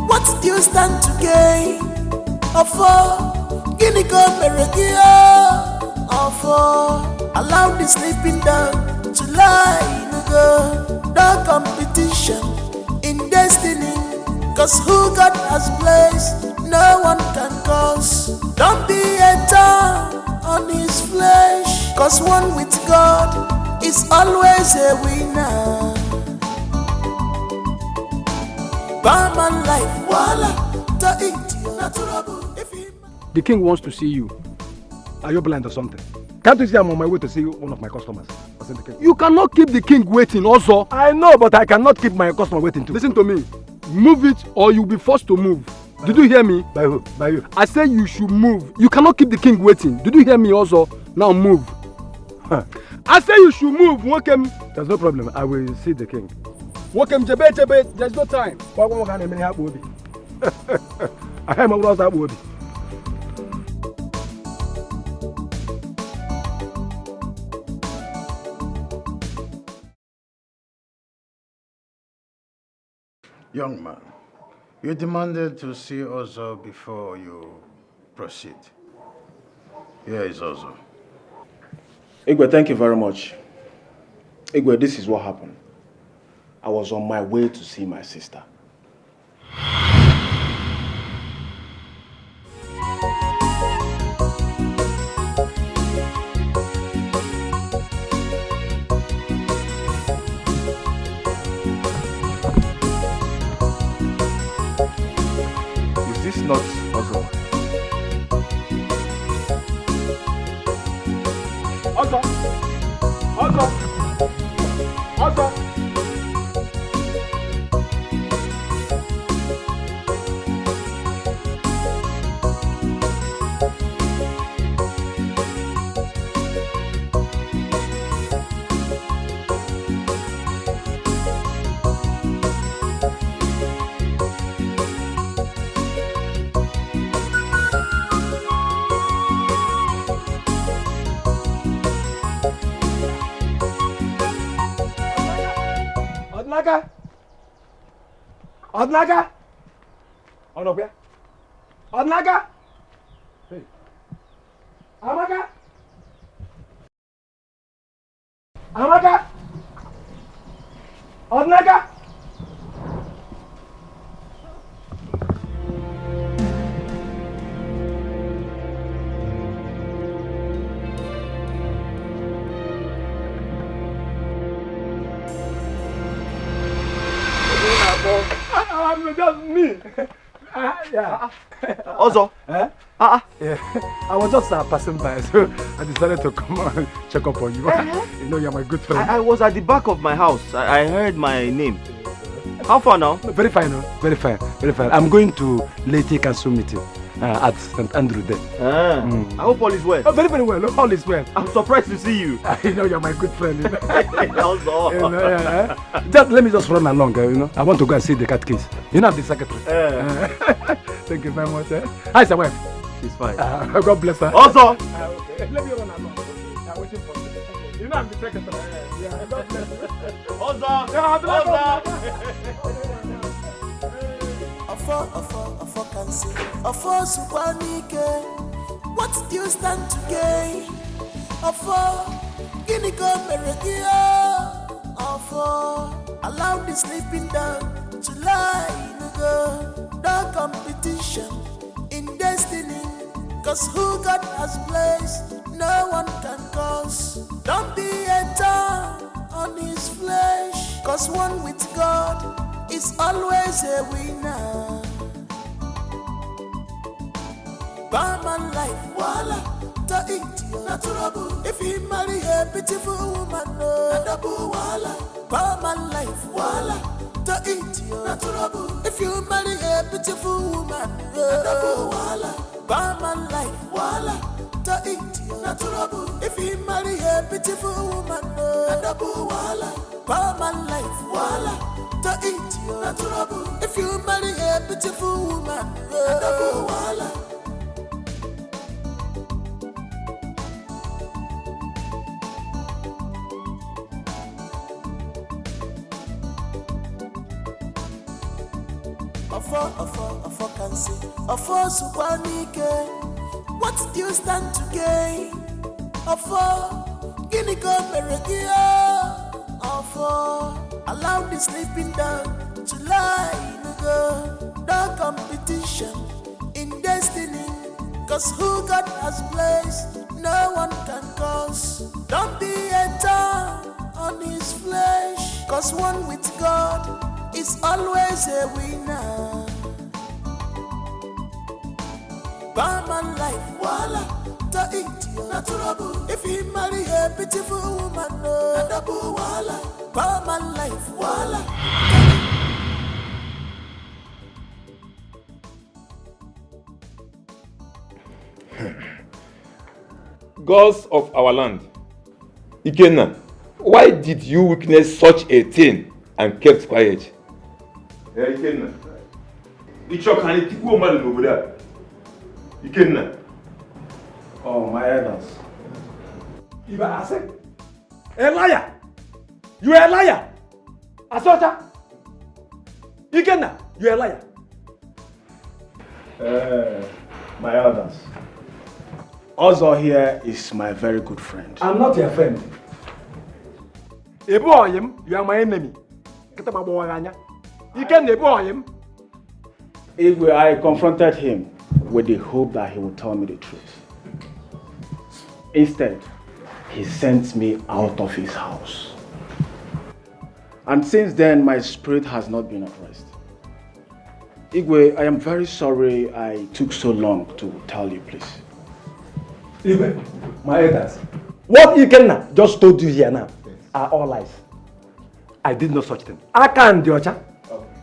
What do you stand to gain? Ofo Guinea go Meregia. Ofo allow the sleeping dog to lie in go. No competition in destiny. Cause who God has placed, no one can cause. Don't be a thorn on his flesh. Cause one with God is always a winner. Barman life, voila, to eat natural. The king wants to see you. Are you blind or something? Can't you see I'm on my way to see one of my customers? You cannot keep the king waiting also. I know, but I cannot keep my customer waiting too. Listen to me. Move it or you'll be forced to move. Did you hear me? By who? By you. I said you should move. You cannot keep the king waiting. Did you hear me also? Now move. Huh. I said you should move. Welcome. There's no problem. I will see the king. Welcome, Jebe. There's no time. I am a brother. Young man, you demanded to see Ozo before you proceed. Here is Ozo. Igwe, thank you very much. Igwe, this is what happened. I was on my way to see my sister. Not Ozo. Ozo. Odinaka? Odinaka? Odinaka? Hey. Amaka? Amaka? Odinaka? Just me. Yeah. Also? Yeah. I was just passing by, so I decided to come and check up on you. You know, you're my good friend. I was at the back of my house. I heard my name. How far now? Very fine, very fine, very fine. I'm going to Lady Council meeting at St. Andrew there. I hope all is well. Oh, very, very well. All is well. I'm surprised to see you. You know, you're my good friend. You know? Also. You know, just, let me just run along. You know, I want to go and see the cat case. You know, the secretary. Thank you very much. How's your wife? She's fine. God bless her. Also. Okay. Let me run along. I'm waiting for you. You know, I'm the secretary. Yeah, God bless you. Also. What do you stand to gain? Allow the sleeping dog to lie. No competition in destiny. Cause who God has placed, no one can cause. Don't be a thorn on his flesh. Cause one with God is always a winner. Barman life, voila, to eat you, natural. If you marry a beautiful woman, no, double voila. Barman life, voila, to eat you, natural. If you marry a beautiful woman, no, double voila. Barman life, voila, to eat you, natural. If you marry a beautiful woman, no, double voila. Barman life, voila, to eat you, natural. If you marry a beautiful woman, no, double voila. What do you stand to gain? Allow the sleeping dog to lie. No competition in destiny. Cause who God has placed, no one can cause. Don't be a thorn on his flesh. Cause one with God is always a winner. Barman life, voila, to eat you, natural. If you marry a beautiful woman, no, double voila. Barman life, voila. Gods of our land, Ikenna, why did you witness such a thing and kept quiet? Ikenna, Ikenna. Oh, my elders. You are a liar. You are a liar. Asota. Ikenna, you are a liar. My elders. Ozo here is my very good friend. I'm not your friend. You are my enemy. I confronted him with the hope that he would tell me the truth. Instead, he sent me out of his house. And since then, my spirit has not been at rest. Igwe, I am very sorry I took so long to tell you, please. Igwe, my elders, what Ikenna just told you here now are all lies. I did no such thing. I can't do it.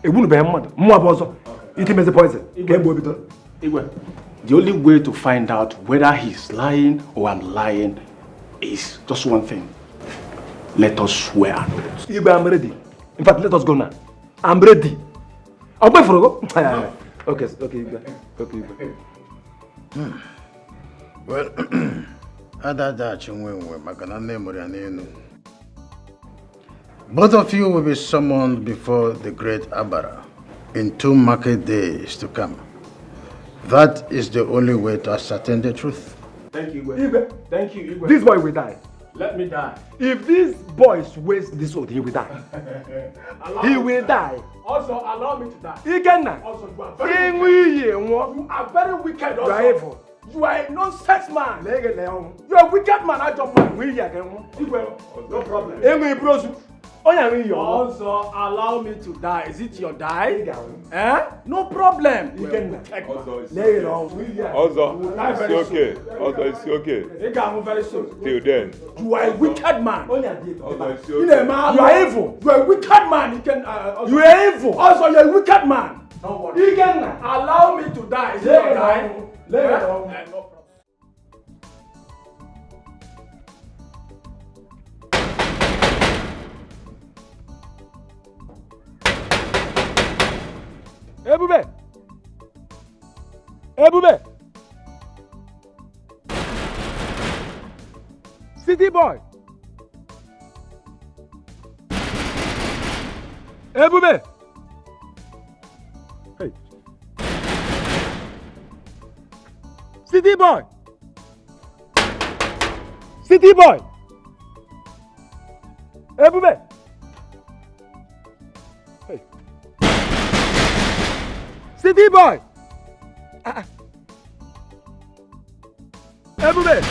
It wouldn't be a mother. It is a poison. Igwe, the only way to find out whether he's lying or I'm lying is just one thing. Let us swear an oath. Igwe, I'm ready. In fact, let us go now. I'm ready. I'll wait for you. Okay, Igwe. Okay, Igwe. Well, both of you will be summoned before the great Abara in 2 market days to come. That is the only way to ascertain the truth. Thank you, Igwe. Thank you, Igwe. This boy will die. Let me die. If these boys waste this oath, he will die. He will die. Also, allow me to die. Ikenna. Also, you are very wicked. You are evil. You are a nonsense man. You are a wicked man. I jump man. No problem. Also, allow me to die. Is it your die? No problem. You can lay it on. Also, it's okay. Also, it's okay. Very soon. Till then. You are a wicked man. Also, it's okay. You are evil. You are a wicked man. You are evil. Also, you are a wicked man. You can allow me to die. Is it your die? Lay it on. No problem. Ebube! Ebube! City boy! Ebube! Hey! City boy! City boy! Ebube! Hey! City boy! Ebube!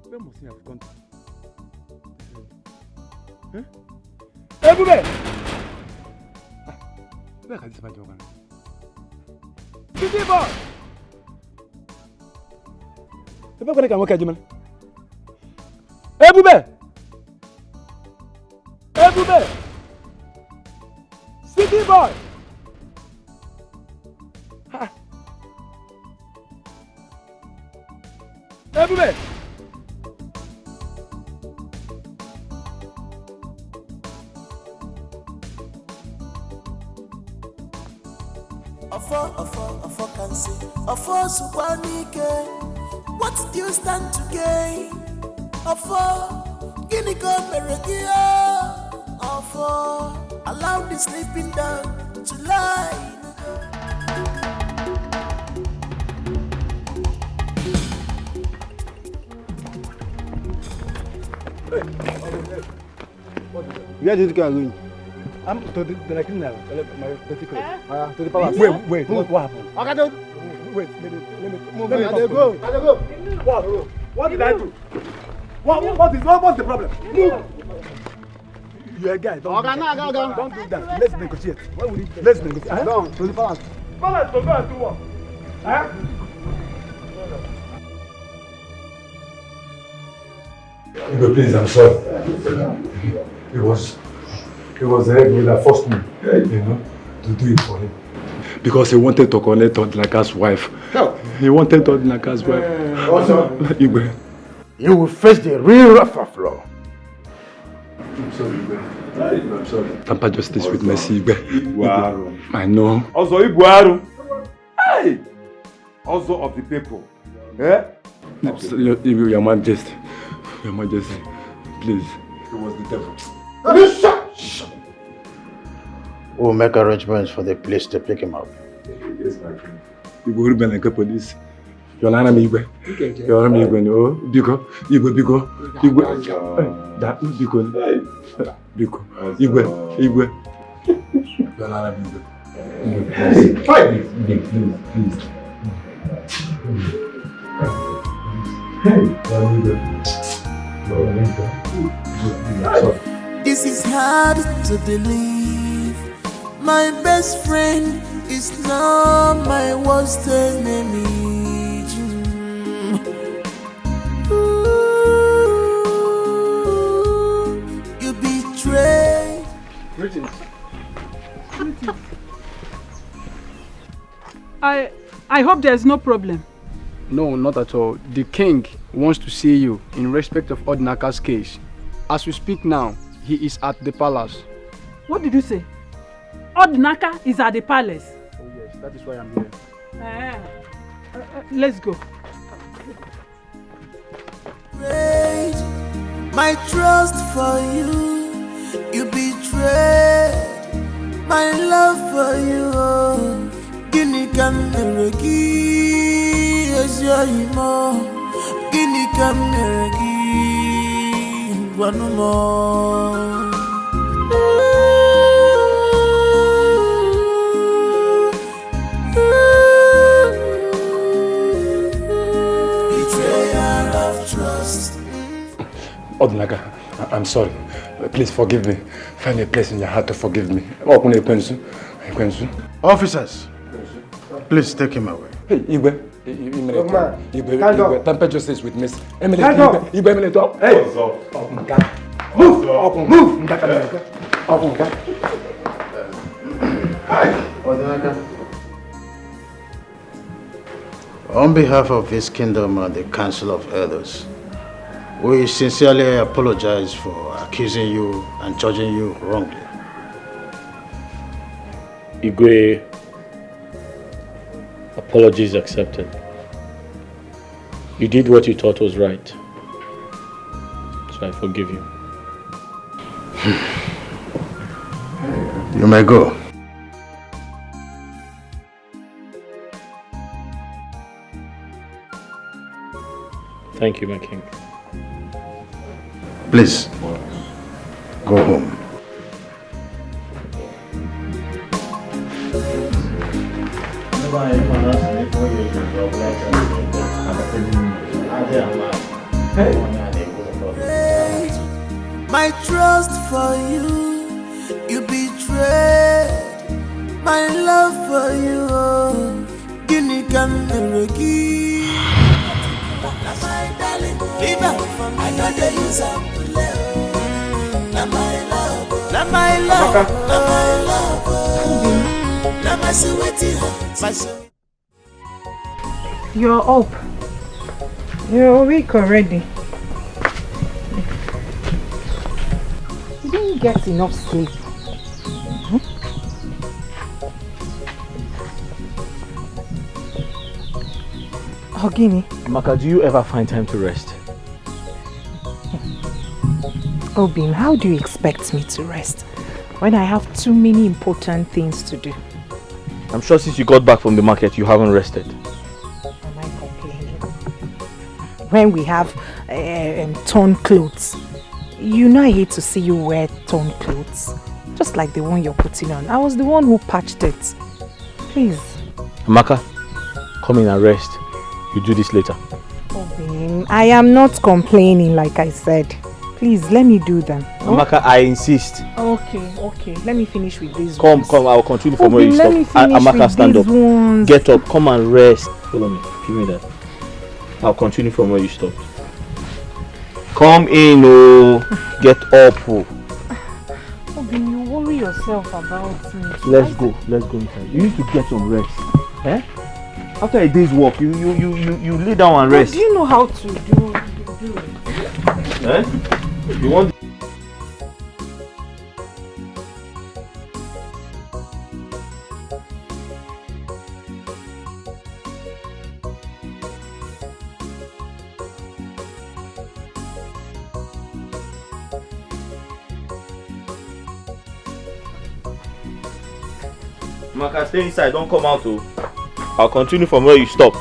Where must he have gone to? Ebube! Where can this man go? City boy! Ebube can work at Jiman. Ebube! Ebube! City boy! Ebube! Afo can say, Afo Supanike, what do you stand to gain? Afo, Guinea Meregia, Afo, allow the sleeping dog to lie. Where did you go going? I'm to the criminal, my particular. To the palace. Wait, what happened? Okay, don't. Wait, let me Move. Let me go. What did I do? What's the problem? Move. You're a guy. Don't do that. Let's negotiate. Let's negotiate. Down to the palace. Palace, go and do what? Please, I'm sorry. It was Ego that forced me, to do it for him. Because he wanted to connect Odinaka's wife. He wanted Odinaka's wife. Also, Igwe. You will face the real wrath of law. I'm sorry, Igwe. I'm sorry. Tamper justice with mercy, Igwe. I know. Also, Igwe. Hey! Also of the people. Your Majesty. Your Majesty. Please. It was the devil. Shut! We'll make arrangements for the police to pick him up. Yes, my friend. You go to the police. You're not a Igwe. You're not a Igwe. No, Igwe. That Igwe. You're not a Igwe. Please. This is hard to believe. My best friend is now my worst enemy. You betrayed. Greetings. I hope there's no problem. No, not at all. The king wants to see you in respect of Odinaka's case. As we speak now, he is at the palace. What did you say? Odinaka is at the palace? Oh yes, that is why I'm here. Let's go. My trust for you, you betrayed my love for you. Guinea can meregi, Guinea can meregi, one more. Odinaka, I'm sorry. Please forgive me. Find a place in your heart to forgive me. Officers, please take him away. Hey, Igwe. Igwe, temper justice with Miss Emily. Igwe, talk. Hey! Move! Hi, Odinaka. On behalf of this kingdom and the Council of Elders, we sincerely apologize for accusing you and judging you wrongly. Igwe, apologies accepted. You did what you thought was right, so I forgive you. You may go. Thank you, my king. Please, go home. My trust for you, you betrayed. My love for you, Guinea can never my darling, leave her for me. I know they use up to live. Not my love, not my love, not my love. Not my sweetie, my sweetie. You're up. You're awake already. You didn't get enough sleep. Ogini. Amaka, do you ever find time to rest? Obim, how do you expect me to rest when I have too many important things to do? I'm sure since you got back from the market, you haven't rested. Am I complaining? When we have torn clothes, you know I hate to see you wear torn clothes. Just like the one you're putting on. I was the one who patched it. Please. Amaka, come in and rest. You do this later. Obim, I am not complaining like I said. Please, let me do them. Amaka, I insist. Okay. Let me finish with these Come, ones. I'll continue from where you let stop. Me finish Amaka, with stand these up. Ones. Get up, come and rest. Follow me, give me that. I'll continue from where you stopped. Come in, oh. Get up, oh. Obim, you worry yourself about me. Let's go inside. You need to get some rest. Eh? After a day's work, you lay down and rest. Do you know how to do it? Eh? You want? Amaka, stay inside, don't come out, oh. I'll continue from where you stopped.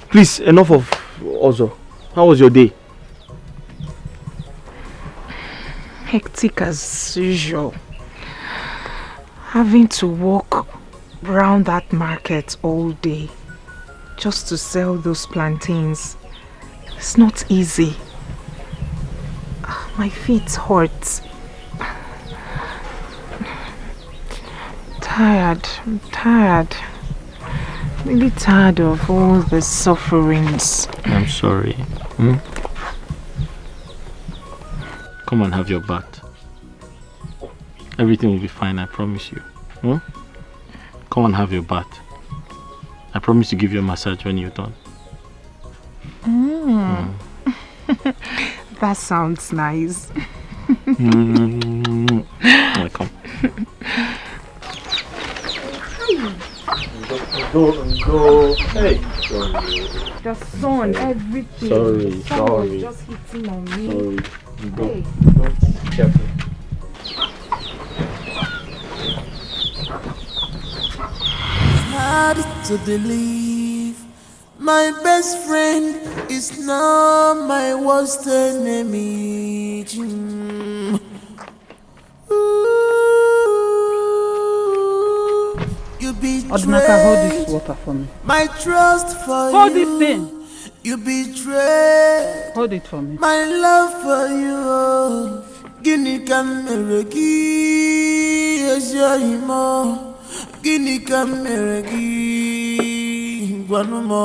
Please, enough of Ozo. How was your day? Hectic as usual. Having to walk around that market all day just to sell those plantains. It's not easy. My feet hurt. I'm tired. Really tired of all the sufferings. I'm sorry. Come and have your bath. Everything will be fine, I promise you. Come and have your bath. I promise to give you a massage when you're done. That sounds nice. Welcome. Go. Hey. The sun, everything. Sorry. Was just hitting on me. Sorry. Go. Hey. Careful. to believe my best friend is now my worst enemy. You betrayed Odinaka, hold this water for me. my trust for Hold you. this thing. You betrayed Hold it for me. my love for you. Gini kameregi ejoimo. Gini kameregi guanumo.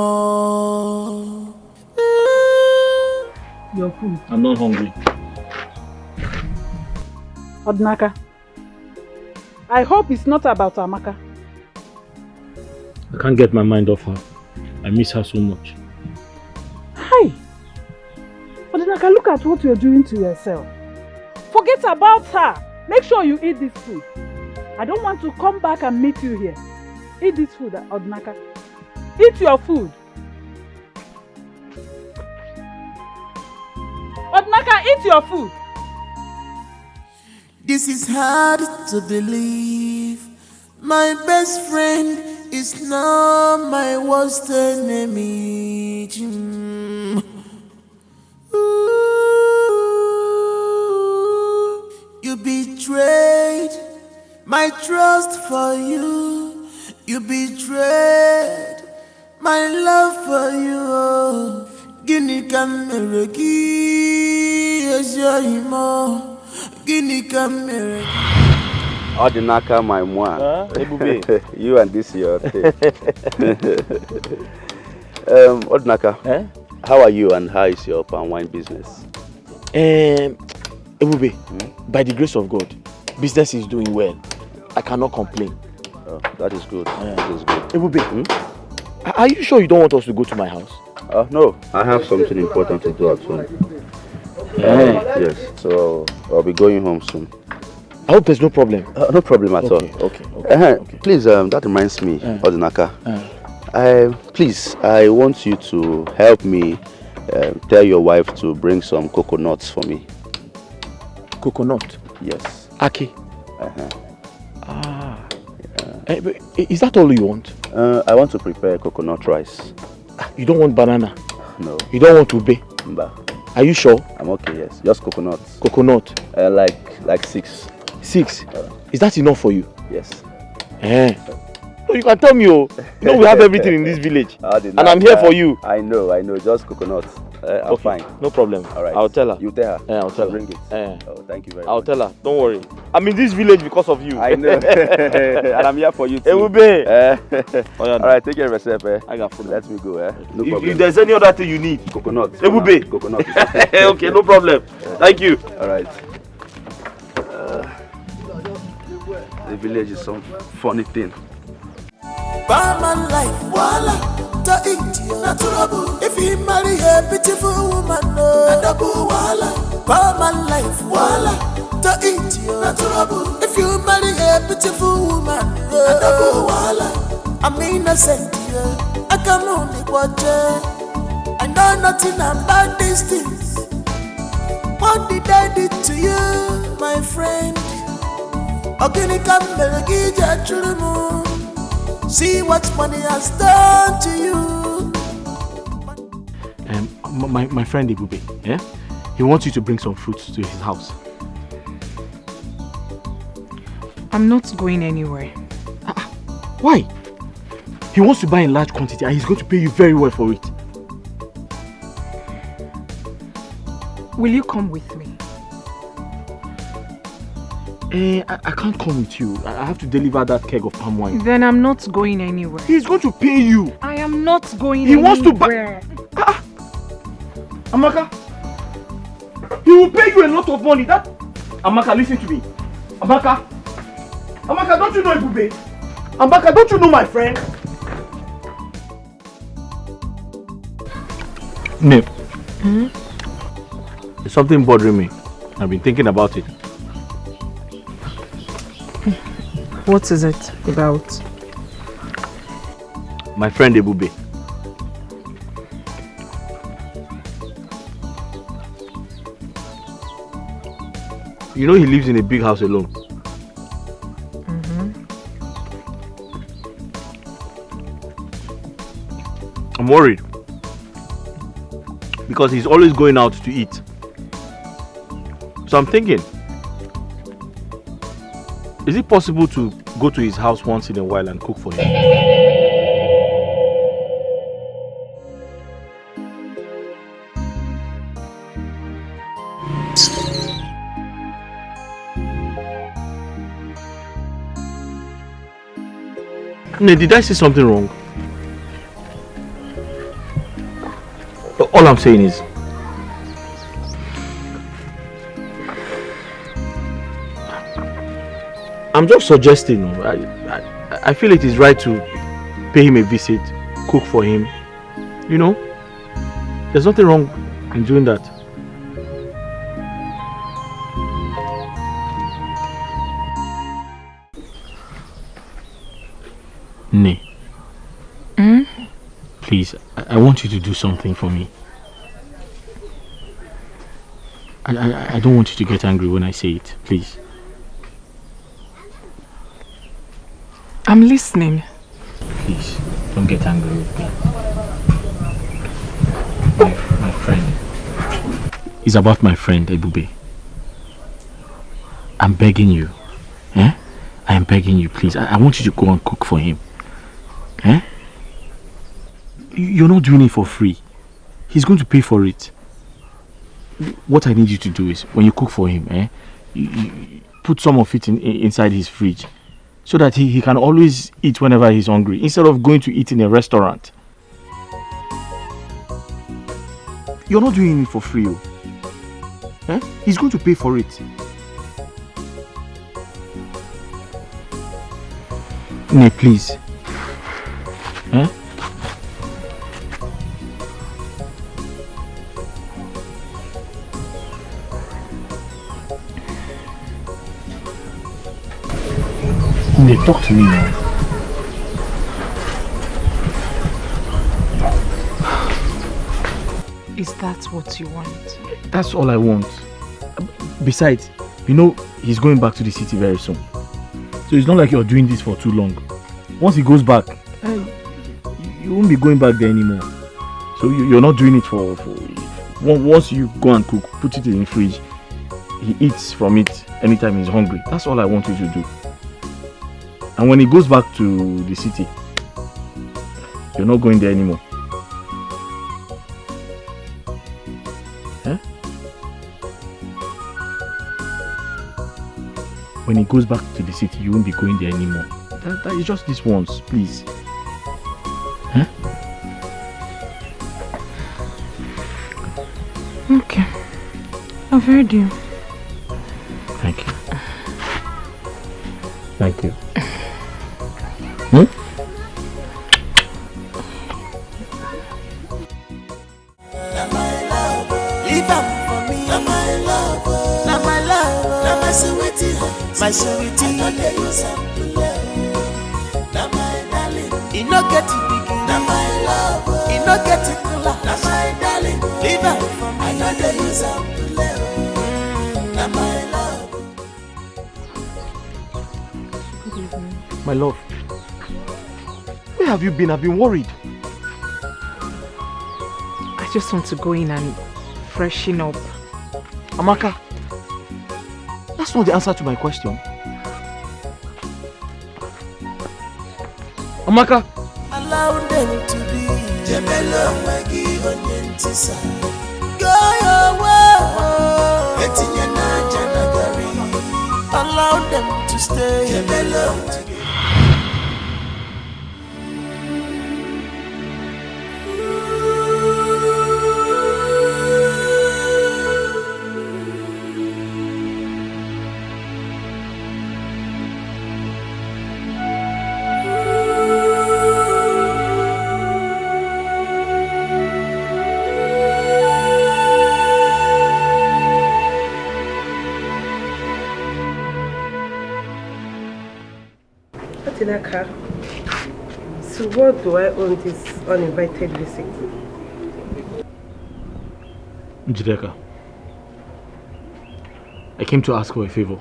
Your food. I'm not hungry. Odinaka, I hope it's not about Amaka. I can't get my mind off her. I miss her so much. Hi! Odinaka, look at what you're doing to yourself. Forget about her. Make sure you eat this food. I don't want to come back and meet you here. Eat this food, Odinaka. Eat your food. Odinaka, eat your food. This is hard to believe. My best friend is now my worst enemy. You betrayed my trust for you. You betrayed my love for you. Gini kameregi ejoimo. Gini kameregi. Odinaka, my moi. You and this your thing. Odinaka, how are you and how is your palm wine business? Ebube, by the grace of God, business is doing well. I cannot complain. Oh, that is good. That is good. Ebube, are you sure you don't want us to go to my house? No, I have something important to do at home. Yes, so I'll be going home soon. I hope there's no problem. No problem at all. Okay. Please, that reminds me, Odinaka. Please, I want you to help me tell your wife to bring some coconuts for me. Coconut? Yes. Aki? Is that all you want? I want to prepare coconut rice. You don't want banana? No. You don't want ube? Mba. Are you sure? I'm okay, yes. Just coconuts. Coconut? Like 6. 6? Is that enough for you? Yes. No, you can tell me, we have everything in this village. And I'm here for you. I know. Just coconuts. I'm fine. No problem. All right. I'll tell her. You tell her? I'll tell her. Bring it. Oh, thank you very much. I'll tell her. Don't worry. I'm in this village because of you. I know. And I'm here for you too. Ewube. All right, take care of yourself. I got food. Let me go. No If problem. there's any other thing you need. Coconut. Ewube. Coconut. Okay, no problem. Thank you. All right. The village is some funny thing. Barman life, voila, to India, natural. If you marry a beautiful woman, no, double voila. Barman life, voila, to India, natural. If you marry a beautiful woman, no, double voila. I'm innocent, I can only watch it. I know nothing about these things. What did I do to you, my friend? Odinaka meregi jachulumu. See what money has done to you. My friend Ebube, he wants you to bring some fruits to his house. I'm not going anywhere. Why? He wants to buy in large quantity and he's going to pay you very well for it. Will you come with me? I can't come with you. I have to deliver that keg of palm wine. Then I'm not going anywhere. He's going to pay you. I am not going He anywhere. wants to buy. Amaka, he will pay you a lot of money. Amaka, listen to me. Amaka, don't you know Ebube? Amaka, don't you know my friend? Nip. There's something bothering me. I've been thinking about it. What is it about? My friend Ebube. You know he lives in a big house alone. I'm worried. Because he's always going out to eat. So I'm thinking, is it possible to go to his house once in a while and cook for him? No, did I say something wrong? All I'm saying is, I'm just suggesting. I feel it is right to pay him a visit, cook for him. You know, there's nothing wrong in doing that. Nay. Please, I want you to do something for me. I don't want you to get angry when I say it, please. I'm listening. Please, don't get angry with me. My friend. It's about my friend, Ebube. I'm begging you. I am begging you, please. I want you to go and cook for him. You're not doing it for free. He's going to pay for it. What I need you to do is, when you cook for him, you put some of it inside his fridge, so that he can always eat whenever he's hungry, instead of going to eat in a restaurant. You're not doing it for free. He's going to pay for it. Nay, please. Nay, talk to me now. Is that what you want? That's all I want. Besides, you know he's going back to the city very soon. So it's not like you're doing this for too long. Once he goes back, you won't be going back there anymore. So you're not doing it for once you go and cook, put it in the fridge, he eats from it anytime he's hungry. That's all I want you to do. And when he goes back to the city, you're not going there anymore. When he goes back to the city, you won't be going there anymore. That is just this once, please. Okay. I've heard you. Thank you. Thank you. My sweetie, I know they use up to love. Now my darling, you no get it big. Now my love, you no get it cool. Now my darling, leave out for me. I know they use up to love. Now my love. Good evening. My love, where have you been? I've been worried. I just want to go in and freshen up. Amaka, that's not the answer to my question. Amaka! Allow them to be. Jebelo magi onyentisa. Go your way. Etinye na janagari. Allow them to stay. Jebelo to be. Odinaka, so what do I owe this uninvited visit? Njideka, I came to ask for a favor.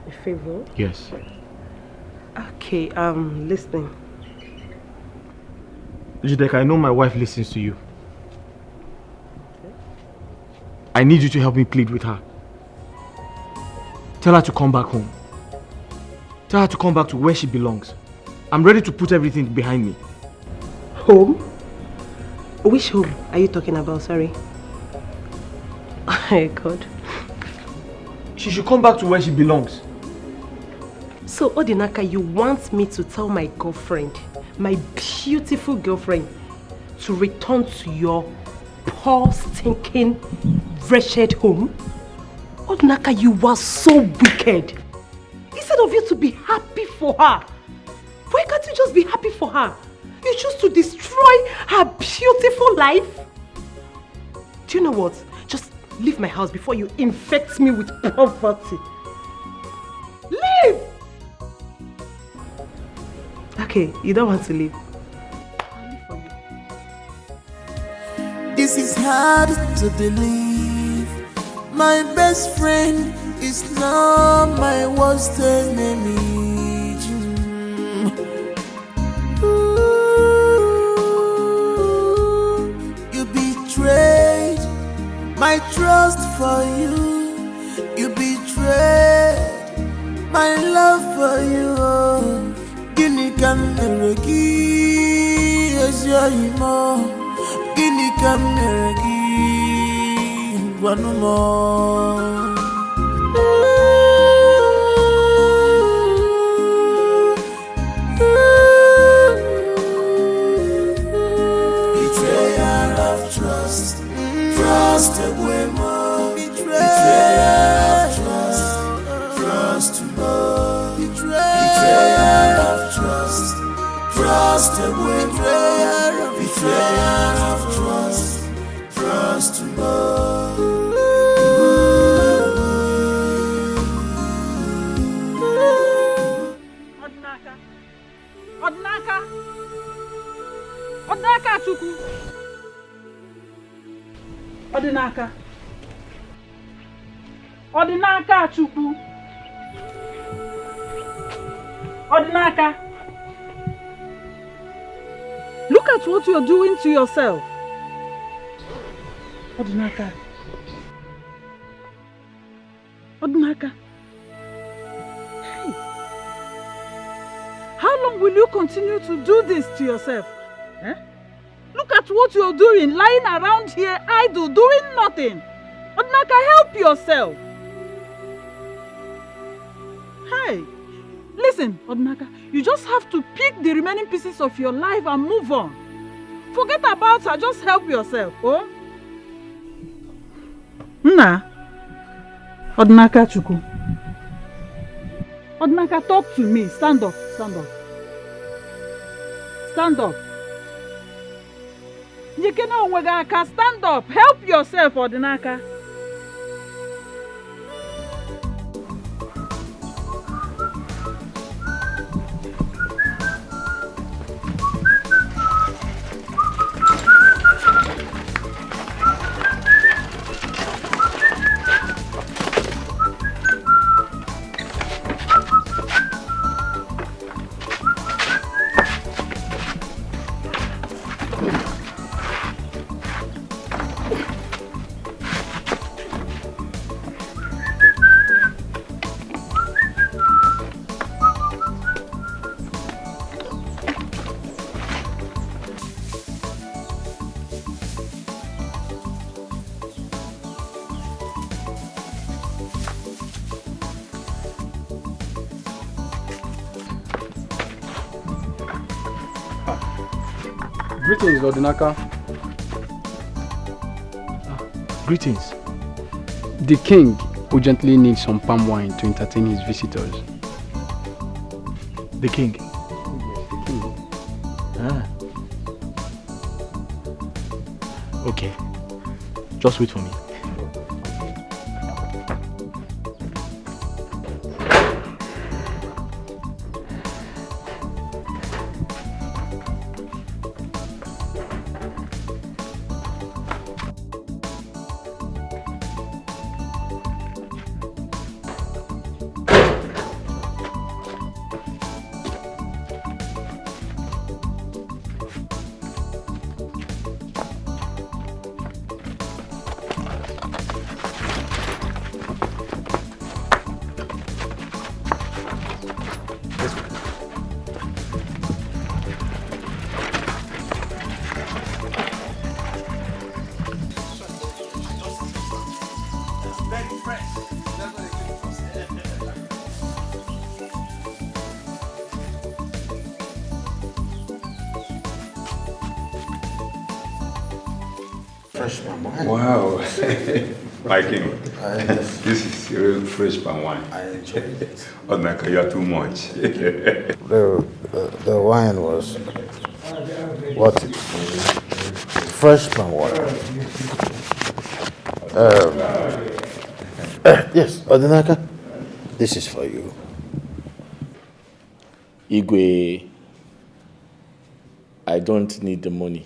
A favor? Yes. Okay, listening. Jideka, I know my wife listens to you. I need you to help me plead with her. Tell her to come back home. Tell her to come back to where she belongs. I'm ready to put everything behind me. Home? Which home are you talking about? Sorry. Oh my God. She should come back to where she belongs. So, Odinaka, you want me to tell my girlfriend, my beautiful girlfriend, to return to your poor, stinking, wretched home? Odinaka, you are so wicked. Instead of you to be happy for her, why can't you just be happy for her? You choose to destroy her beautiful life. Do you know what? Just leave my house before you infect me with poverty. Leave! Okay, you don't want to leave. I'll leave for you. This is hard to believe. My best friend is now my worst enemy. You betrayed my trust for you. You betrayed my love for you. Gini kameragi esyimo. Gini kameragi wanumo. Betrayal of trust. Trust away more. Betrayal of trust. Trust more. Betrayal of trust. Trust away more. Betrayal of trust. Trust more. Odinaka! Odinaka Chukwu! Odinaka! Odinaka Chukwu! Odinaka! Look at what you're doing to yourself. Odinaka! Odinaka! Hey! How long will you continue to do this to yourself? Eh? Look at what you're doing, lying around here idle, doing nothing. Odinaka, help yourself. Hey, listen, Odinaka, you just have to pick the remaining pieces of your life and move on. Forget about her, just help yourself, oh? Nna, Odinaka Chukwu. Odinaka, talk to me. Stand up, stand up. Stand up. Njikena onwegaka, stand up. Help yourself, Odinaka. Greetings, Odinaka. Greetings. The king urgently needs some palm wine to entertain his visitors. The king? Yes, the king. Ah. Okay. Just wait for me. Fresh palm wine. Wow. My king. This is real fresh palm wine. I enjoy it. Odinaka, you are too much. The wine was what? Fresh palm wine. Yes, Odinaka, this is for you. Igwe, I don't need the money.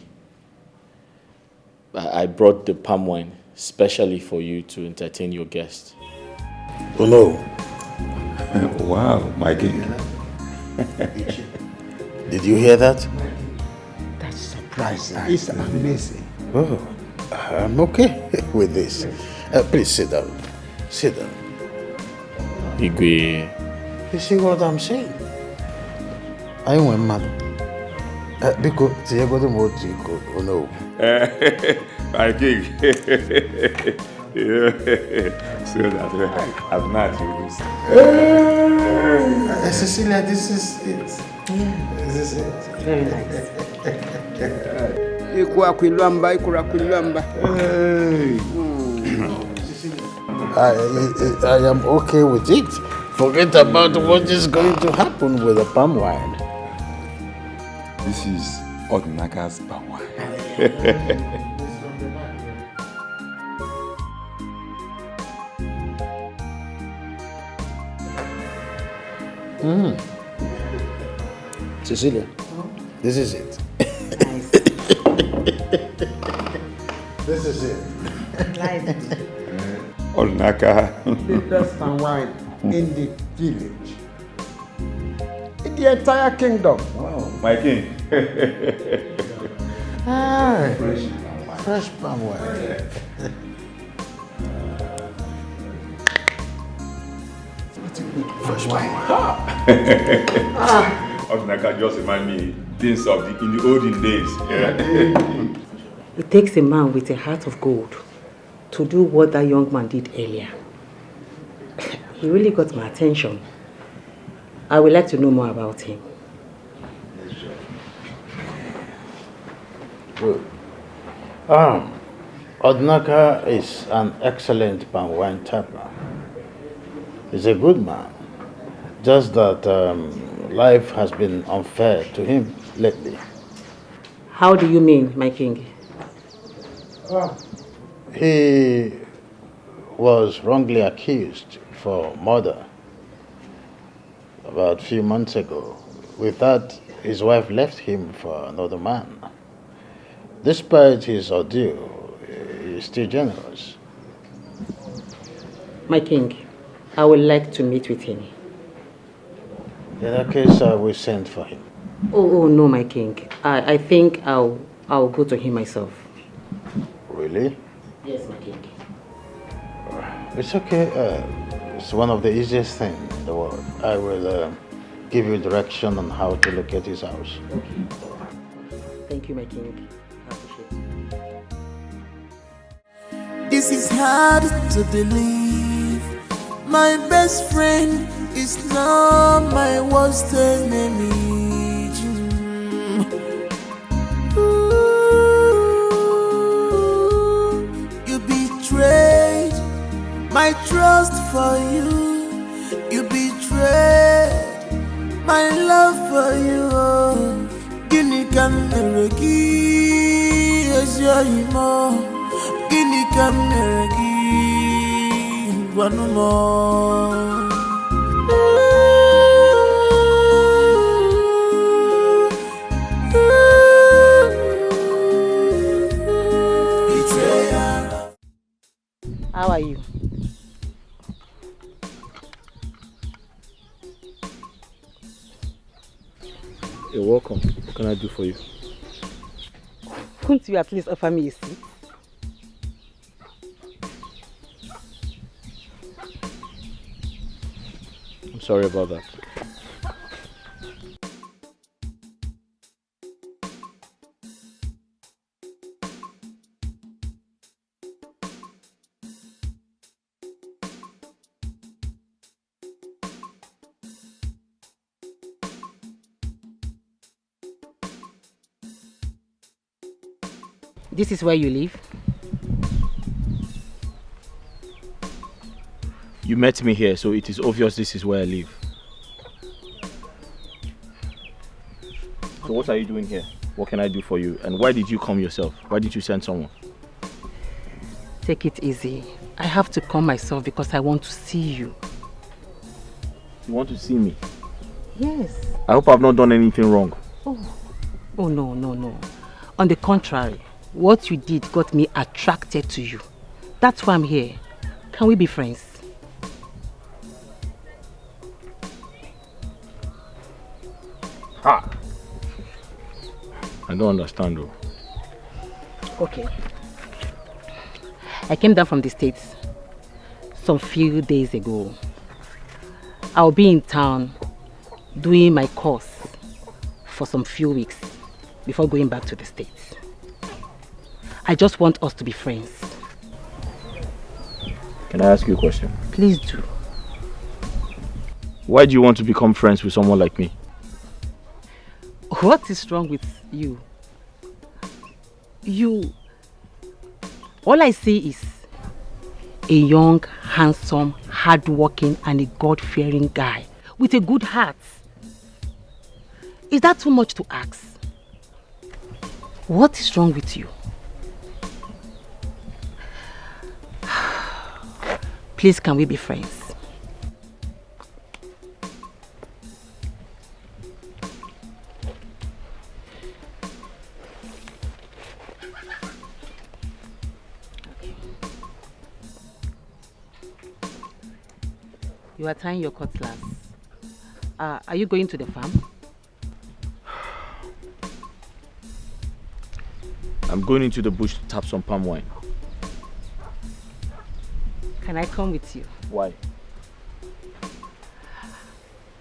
I brought the palm wine specially for you to entertain your guests. Oh no. Wow, my king. Did you hear that? That's surprising. It's amazing. Oh, I'm okay with this. Please sit down. Sit down. Igwe. You see what I'm saying? I went mad. Because Diego the Motico, oh no. My king. So that I'm not you this. Cecilia, this is it. Yeah. This is it. Very nice. I am okay with it. Forget about what is going to happen with the palm wine. This is Odinaka's palm wine. Cecilia, this is it. This is it. Odinaka. The best palm wine in the village. In the entire kingdom. Wow, my king. Fresh palm wine. Fresh palm wine. Odinaka just remind me things of in the olden days. Yeah. It takes a man with a heart of gold to do what that young man did earlier. He really got my attention. I would like to know more about him. Good. Odinaka is an excellent palm wine tapper. He's a good man. Just that life has been unfair to him lately. How do you mean, my king? He was wrongly accused for murder about a few months ago. With that, his wife left him for another man. Despite his ordeal, he is still generous. My king, I would like to meet with him. In that case, I will send for him. Oh no, my king. I think I'll go to him myself. Really? Yes, my king. It's okay. It's one of the easiest things in the world. I will give you direction on how to locate his house. Okay. Thank you, my king. I appreciate it. This is hard to believe. My best friend is now my worst enemy. You betrayed my trust for you. You betrayed my love for you. Guinea can never give as your emo. Guinea can never give one more. How are you? You're welcome. What can I do for you? Won't you at least offer me a seat? I'm sorry about that. This is where you live? You met me here, so it is obvious this is where I live. So what are you doing here? What can I do for you? And why did you come yourself? Why did you send someone? Take it easy. I have to come myself because I want to see you. You want to see me? Yes. I hope I've not done anything wrong. Oh no, no, no. On the contrary, what you did got me attracted to you. That's why I'm here. Can we be friends? Ha! I don't understand though. Okay. I came down from the States some few days ago. I'll be in town doing my course for some few weeks before going back to the States. I just want us to be friends. Can I ask you a question? Please do. Why do you want to become friends with someone like me? What is wrong with you? All I see is a young, handsome, hardworking and a God-fearing guy with a good heart. Is that too much to ask? What is wrong with you? Please, can we be friends? You are tying your cutlass. Are you going to the farm? I'm going into the bush to tap some palm wine. Can I come with you? Why?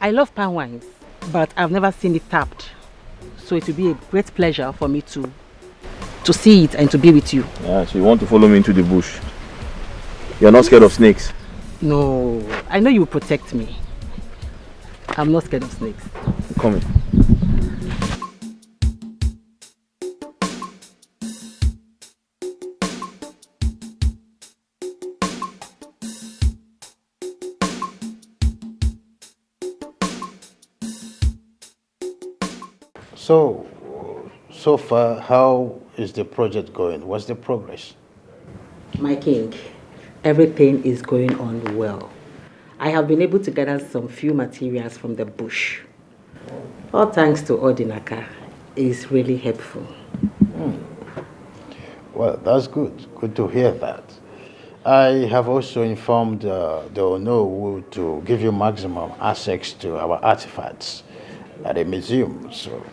I love palm wines, but I've never seen it tapped. So it will be a great pleasure for me to see it and to be with you. Yeah, so you want to follow me into the bush? You're not scared of snakes? No, I know you will protect me. I'm not scared of snakes. Come in. So far, how is the project going? What's the progress? My king, everything is going on well. I have been able to gather some few materials from the bush. All thanks to Odinaka. It's really helpful. Well, that's good. Good to hear that. I have also informed the Onowu to give you maximum access to our artifacts at the museum. So.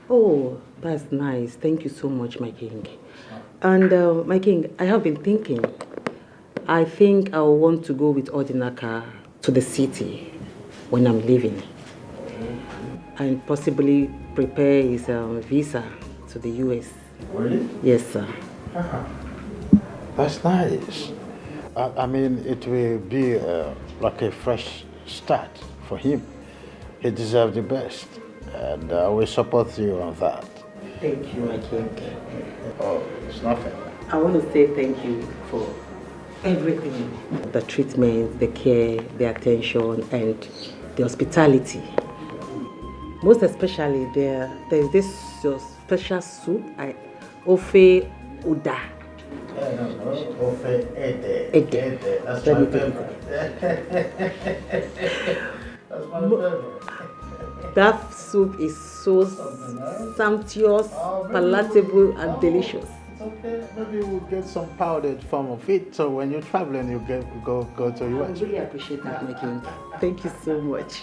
Oh, that's nice. Thank you so much, my king. And my king, I have been thinking. I think I will want to go with Odinaka to the city when I'm leaving. And possibly prepare his visa to the US. Really? Yes, sir. That's nice. I mean, it will be like a fresh start for him. He deserves the best. And I will support you on that. Thank you, my king. Oh, it's nothing. I want to say thank you for everything. The treatment, the care, the attention, and the hospitality. Most especially, there's this special soup, Ofe Uda. Ofe Ede. Ede. That's my favorite. That's my favorite. That soup is so sumptuous, palatable, and delicious. It's okay. Maybe we'll get some powdered form of it. So when you're traveling, you go to US. I really appreciate that, my king. Thank you so much.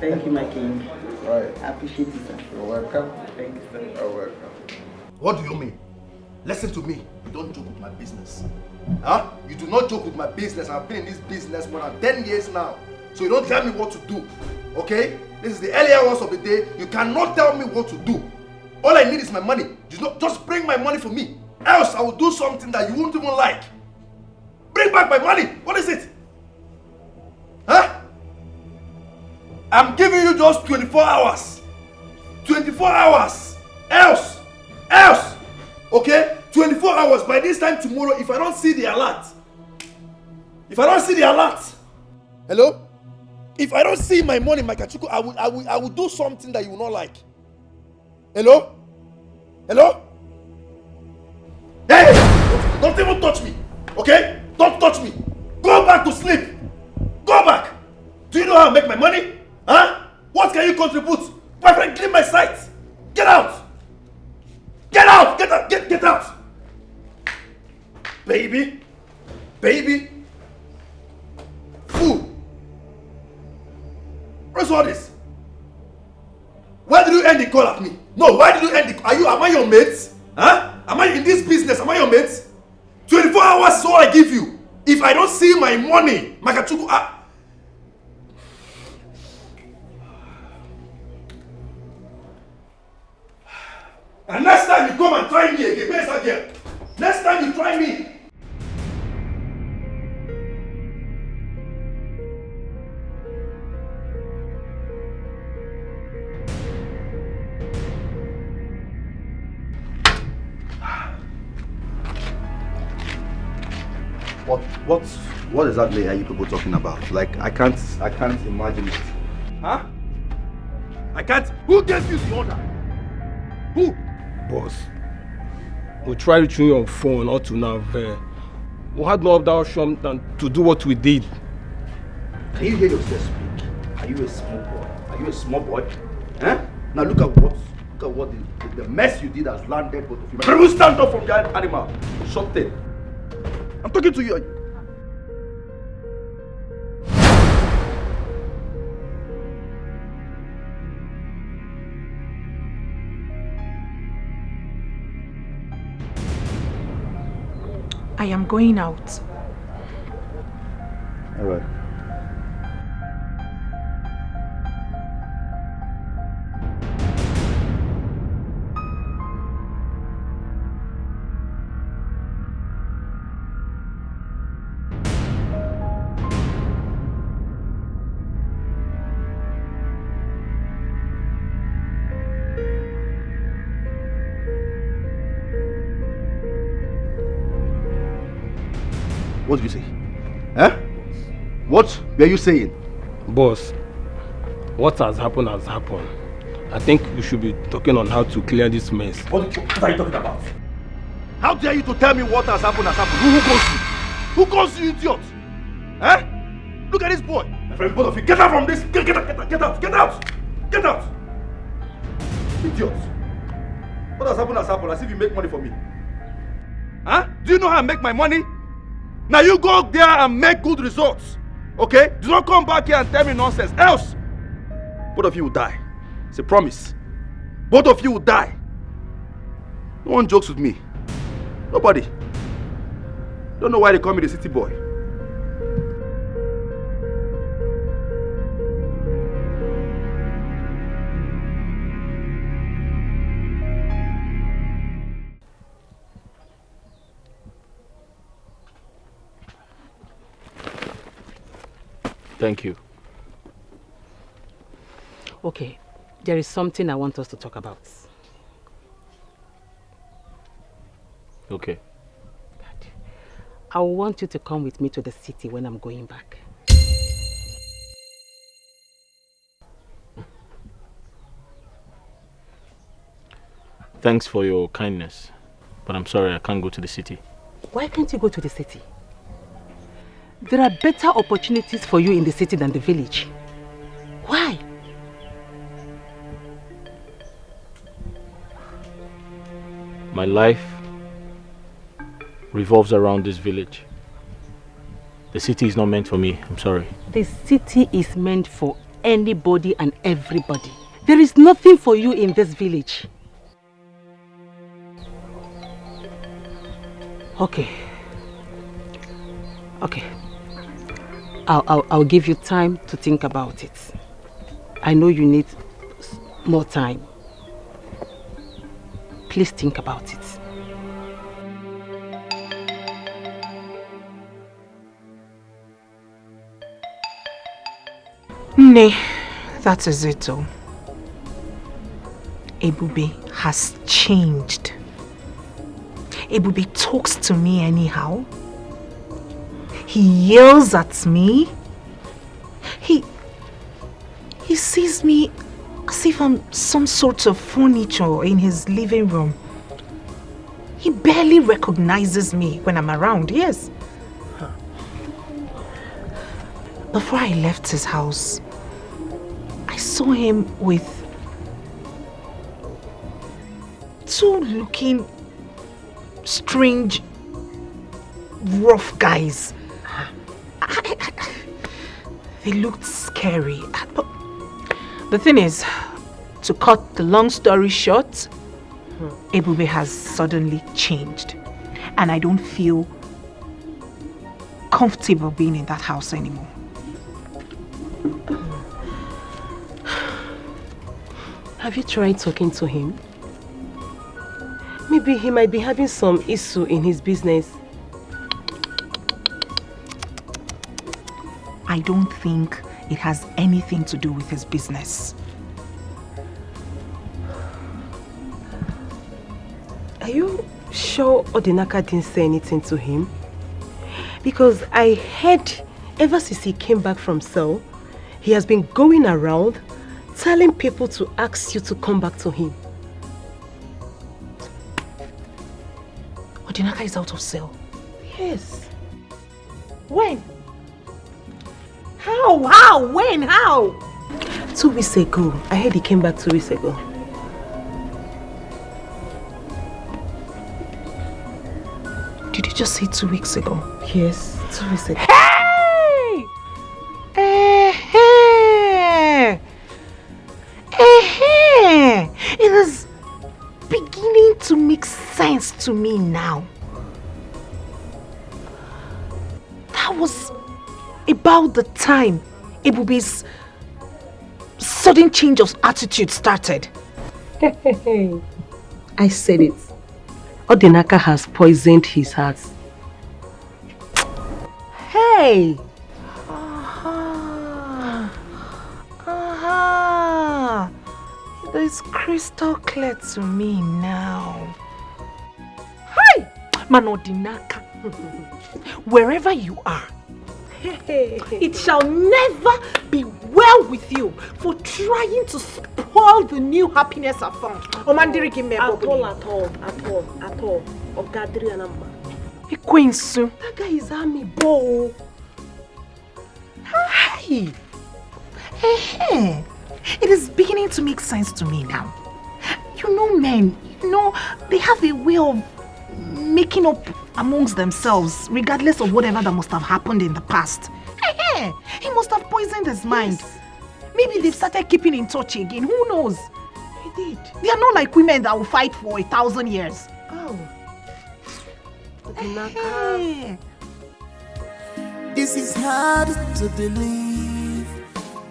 Thank you, my king. Right. I appreciate it, sir. You're welcome. Thank you, sir. You're welcome. What do you mean? Listen to me. You don't joke with my business. Huh? You do not joke with my business. I've been in this business more than 10 years now. So you don't tell me what to do. Okay? This is the earlier hours of the day. You cannot tell me what to do. All I need is my money. Just bring my money for me. Else I will do something that you won't even like. Bring back my money. What is it? Huh? I'm giving you just 24 hours. 24 hours. Else. Okay? 24 hours. By this time tomorrow, if I don't see the alert, If I don't see the alert, hello? If I don't see my money, my kachuku, I will do something that you will not like. Hello? Hello? Hey! Don't even touch me, okay? Don't touch me. Go back to sleep. Go back. Do you know how I make my money? Huh? What can you contribute? My friend, clean my sight. Get out. Get out. Get out. Get out. Baby. Baby. Fool. What's all this? Why did you end the call at me? No, why did you end the call? Am I your mate? Huh? Am I in this business? Am I your mate? 24 hours is all I give you. If I don't see my money, Makachuku, and next time you come and try me again, where's that girl? Next time you try me. What exactly are you people talking about? Like, I can't imagine it. Huh? I can't. Who gave you the order? Who? Boss, we tried reaching you on phone up to now. We had no other option than to do what we did. Can you hear yourself speak? Are you a small boy? Are you a small boy? Eh? Now look at what the mess you did has landed both of you. Can you stand up from the animal? Something. I'm talking to you. I am going out. All right. What did you say? Eh? What were you saying? Boss, what has happened has happened. I think you should be talking on how to clear this mess. What are you talking about? How dare you to tell me what has happened has happened? Who calls you idiot? Eh? Look at this boy. My friend, both of you, get out from this. Get out. Idiot. What has happened as if you make money for me. Huh? Do you know how I make my money? Now you go there and make good results. Okay? Do not come back here and tell me nonsense. Else, both of you will die. It's a promise. Both of you will die. No one jokes with me. Nobody. Don't know why they call me the city boy. Thank you. Okay, there is something I want us to talk about. Okay. I want you to come with me to the city when I'm going back. Thanks for your kindness, but I'm sorry I can't go to the city. Why can't you go to the city? There are better opportunities for you in the city than the village. Why? My life revolves around this village. The city is not meant for me, I'm sorry. The city is meant for anybody and everybody. There is nothing for you in this village. Okay. I'll give you time to think about it. I know you need more time. Please think about it. Nay, that is it all. Ebube has changed. Ebube talks to me anyhow. He yells at me. He sees me as if I'm some sort of furniture in his living room. He barely recognizes me when I'm around, yes. Before I left his house, I saw him with 2 looking strange, rough guys. They looked scary. But the thing is, to cut the long story short, Ebube has suddenly changed. And I don't feel comfortable being in that house anymore. Have you tried talking to him? Maybe he might be having some issue in his business. I don't think it has anything to do with his business. Are you sure Odinaka didn't say anything to him? Because I heard ever since he came back from cell, he has been going around telling people to ask you to come back to him. Odinaka is out of cell. Yes. When? How? When? How? 2 weeks ago. I heard he came back 2 weeks ago. Did you just say 2 weeks ago? Yes, 2 weeks ago. Hey! It is beginning to make sense to me now. That was about the time Ebube's sudden change of attitude started. I said it. Odinaka has poisoned his heart. Hey! It is crystal clear to me now. Hi! Man Odinaka, wherever you are, it shall never be well with you for trying to spoil the new happiness I found. At all. Queensu. That guy is army boy. Hey! It is beginning to make sense to me now. You know, men, they have a way of making up amongst themselves, regardless of whatever that must have happened in the past. He must have poisoned his mind. Yes. Maybe they've started keeping in touch again. Who knows? He did. They are not like women that will fight for 1,000 years. Oh. This is hard to believe.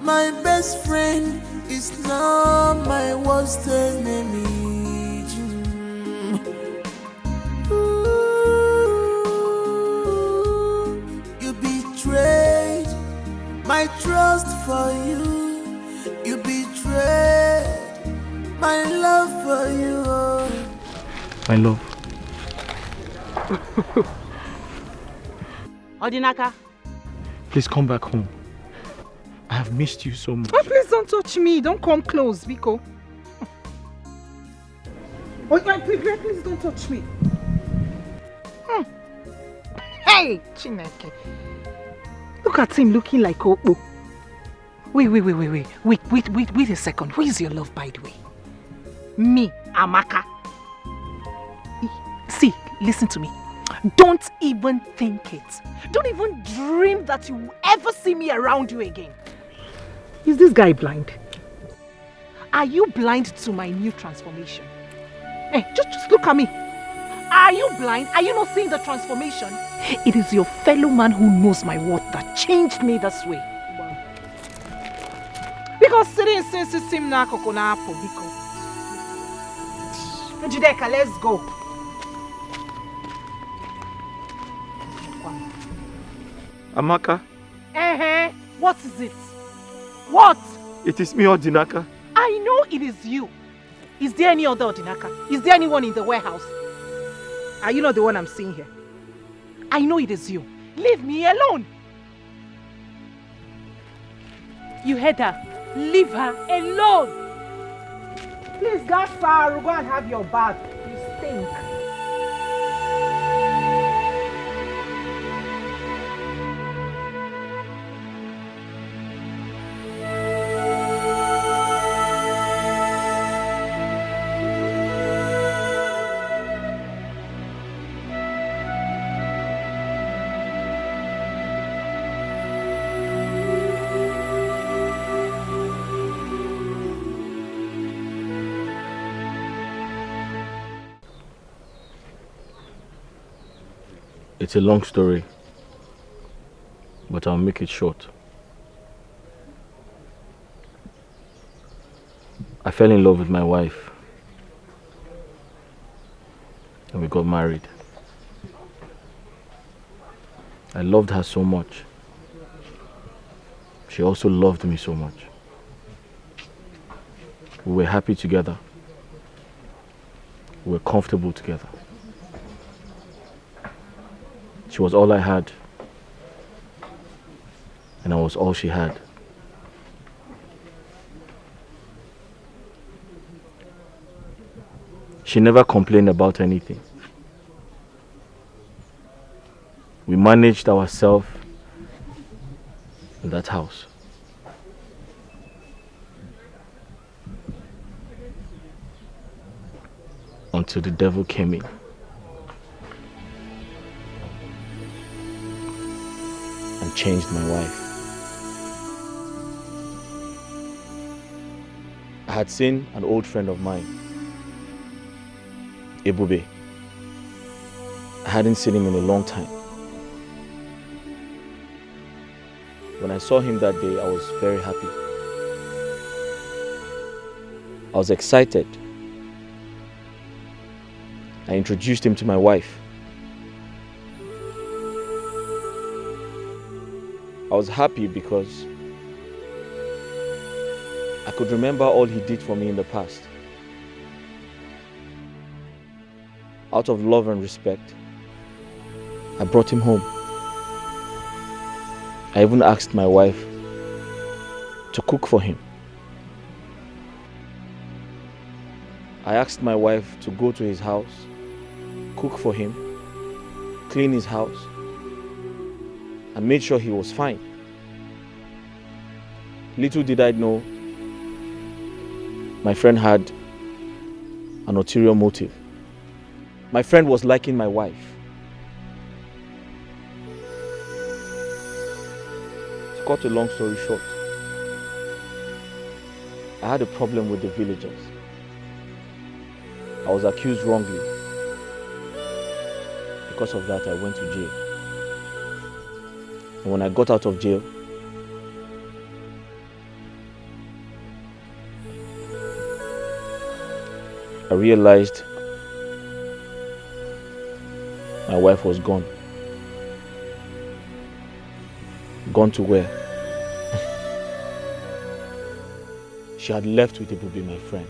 My best friend is now my worst enemy. You betrayed my trust for you. You betrayed my love for you. My love. Odinaka. Please come back home. I have missed you so much. Oh, please don't touch me. Don't come close, Biko. Oh, please don't touch me. Hey, Chineke. Look at him looking like Opo. Wait a second. Who is your love, by the way? Me, Amaka. See, listen to me. Don't even think it. Don't even dream that you will ever see me around you again. Is this guy blind? Are you blind to my new transformation? Hey, just look at me. Are you blind? Are you not seeing the transformation? It is your fellow man who knows my worth that changed me this way. Because sitting since sim na kokona apple, because Judeka, let's go. Amaka. What is it? What? It is me, Odinaka. I know it is you. Is there any other Odinaka? Is there anyone in the warehouse? Are you not the one I'm seeing here? I know it is you. Leave me alone. You heard her. Leave her alone. Please, that Saru, go and have your bath. You stink. It's a long story, but I'll make it short. I fell in love with my wife, and we got married. I loved her so much. She also loved me so much. We were happy together. We were comfortable together. She was all I had, and I was all she had. She never complained about anything. We managed ourselves in that house. Until the devil came in. And changed my wife. I had seen an old friend of mine, Ebube. I hadn't seen him in a long time. When I saw him that day, I was very happy. I was excited. I introduced him to my wife. I was happy because I could remember all he did for me in the past. Out of love and respect, I brought him home. I even asked my wife to cook for him. I asked my wife to go to his house, cook for him, clean his house, and made sure he was fine. Little did I know, my friend had an ulterior motive. My friend was liking my wife. To cut a long story short, I had a problem with the villagers. I was accused wrongly. Because of that, I went to jail. And when I got out of jail, I realized my wife was gone. Gone to where? She had left with Ebube, my friend.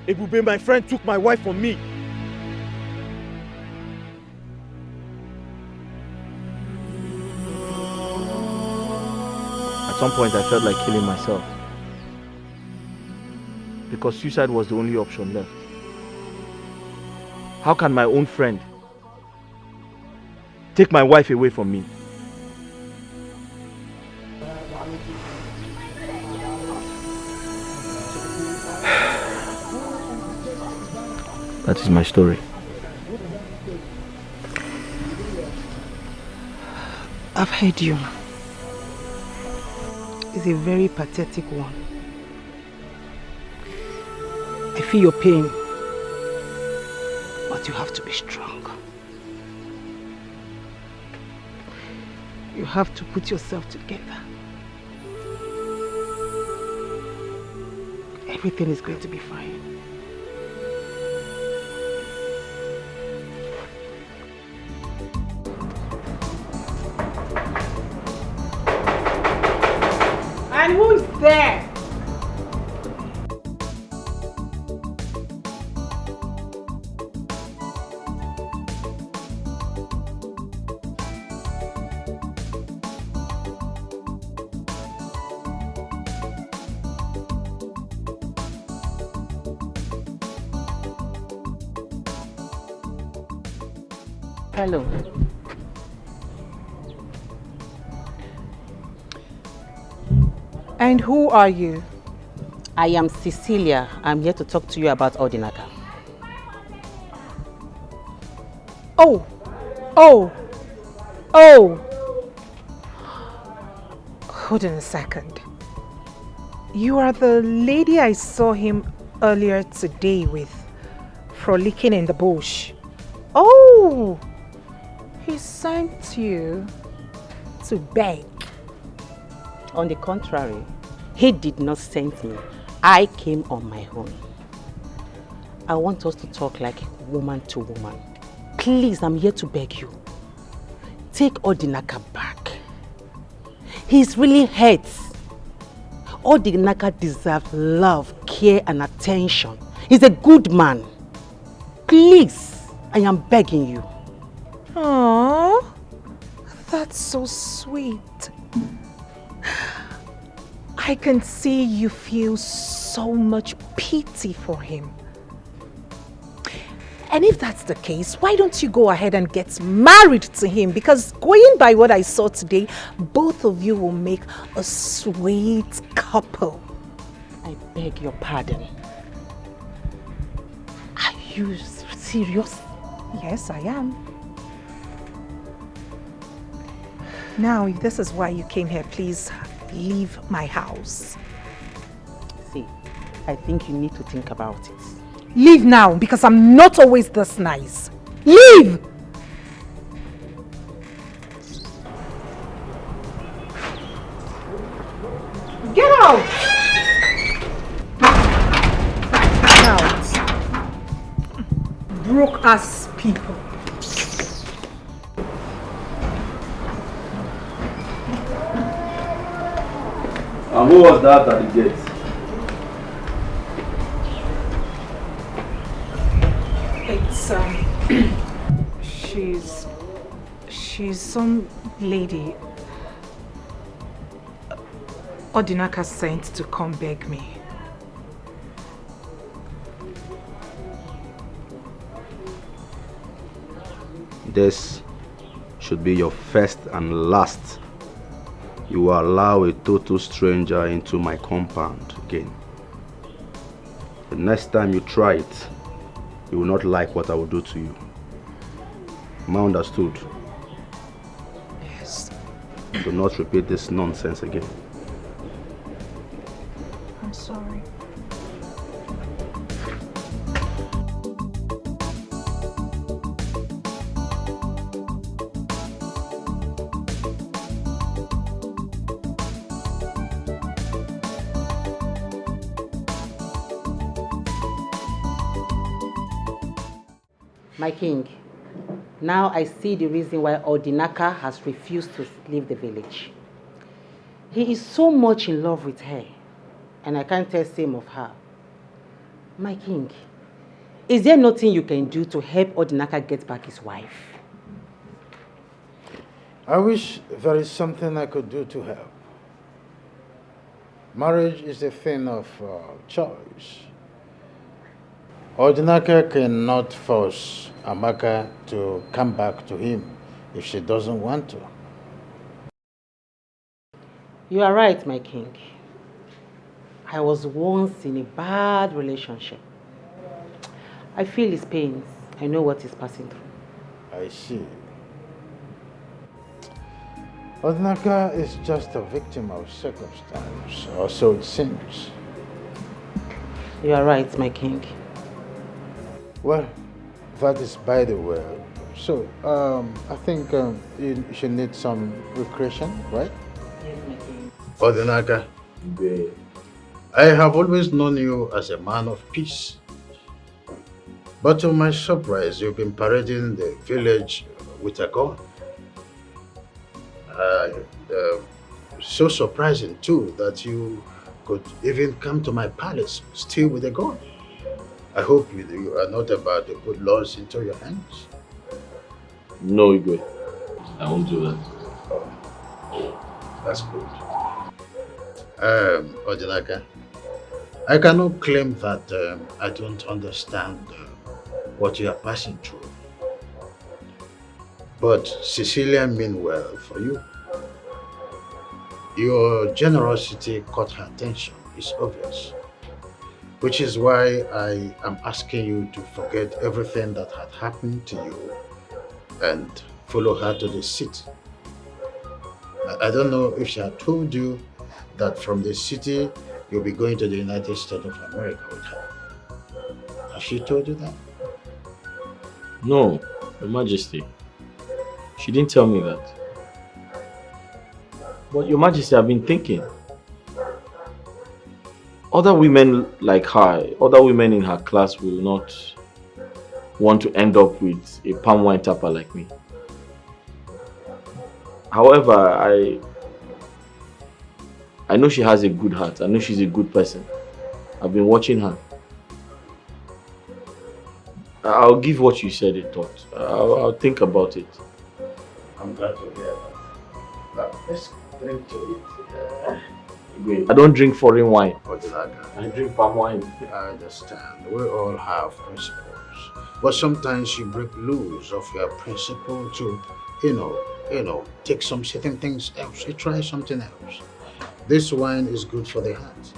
Ebube, my friend, took my wife from me. At some point, I felt like killing myself. Because suicide was the only option left. How can my own friend take my wife away from me? That is my story. I've heard you. It's a very pathetic one. I feel your pain, but you have to be strong. You have to put yourself together. Everything is going to be fine. And who is there? Hello. And who are you? I am Cecilia. I'm here to talk to you about Odinaka. Oh! Oh! Oh! Hold on a second. You are the lady I saw him earlier today with, frolicking in the bush. Oh! He sent you to beg. On the contrary, he did not send me. I came on my own. I want us to talk like woman to woman. Please, I'm here to beg you. Take Odinaka back. He's really hurt. Odinaka deserves love, care and attention. He's a good man. Please, I am begging you. Aww, that's so sweet. I can see you feel so much pity for him. And if that's the case, why don't you go ahead and get married to him? Because going by what I saw today, both of you will make a sweet couple. I beg your pardon. Are you serious? Yes, I am. Now, if this is why you came here, please leave my house. See, I think you need to think about it. Leave now, because I'm not always this nice. Leave! Get out! Out. Broke ass people. And who was that at the gate? It's she's some lady Odinaka sent to come beg me. This should be your first and last. You will allow a total stranger into my compound again. The next time you try it, you will not like what I will do to you. Am I understood? Yes. Do not repeat this nonsense again. I'm sorry. My king, now I see the reason why Odinaka has refused to leave the village. He is so much in love with her, and I can't tell same of her. My king, is there nothing you can do to help Odinaka get back his wife? I wish there is something I could do to help. Marriage is a thing of choice. Odinaka cannot force Amaka to come back to him if she doesn't want to. You are right, my king. I was once in a bad relationship. I feel his pains. I know what he's passing through. I see. Odinaka is just a victim of circumstance, or so it seems. You are right, my king. Well, that is by the way. So, I think you should need some recreation, right? Yes, my king. Odinaka, I have always known you as a man of peace. But to my surprise, you've been parading the village with a gun. So surprising too that you could even come to my palace still with a gun. I hope you are not about to put laws into your hands. No, Igwe. I won't do that. That's good. Odinaka, I cannot claim that I don't understand what you are passing through. But Cecilia meant well for you. Your generosity caught her attention, it's obvious. Which is why I am asking you to forget everything that had happened to you and follow her to the city. I don't know if she had told you that from the city you'll be going to the United States of America with her. Has she told you that? No, Your Majesty. She didn't tell me that. But Your Majesty, I've been thinking. Other women like her, other women in her class will not want to end up with a palm wine tapper like me. However, I know she has a good heart. I know she's a good person. I've been watching her. I'll give what you said a thought. I'll think about it. I'm glad to hear that. Now, let's drink to it. I don't drink foreign wine. Odinaka. I drink palm wine. I understand. We all have principles. But sometimes you break loose of your principle to, take some certain things else. You try something else. This wine is good for the heart.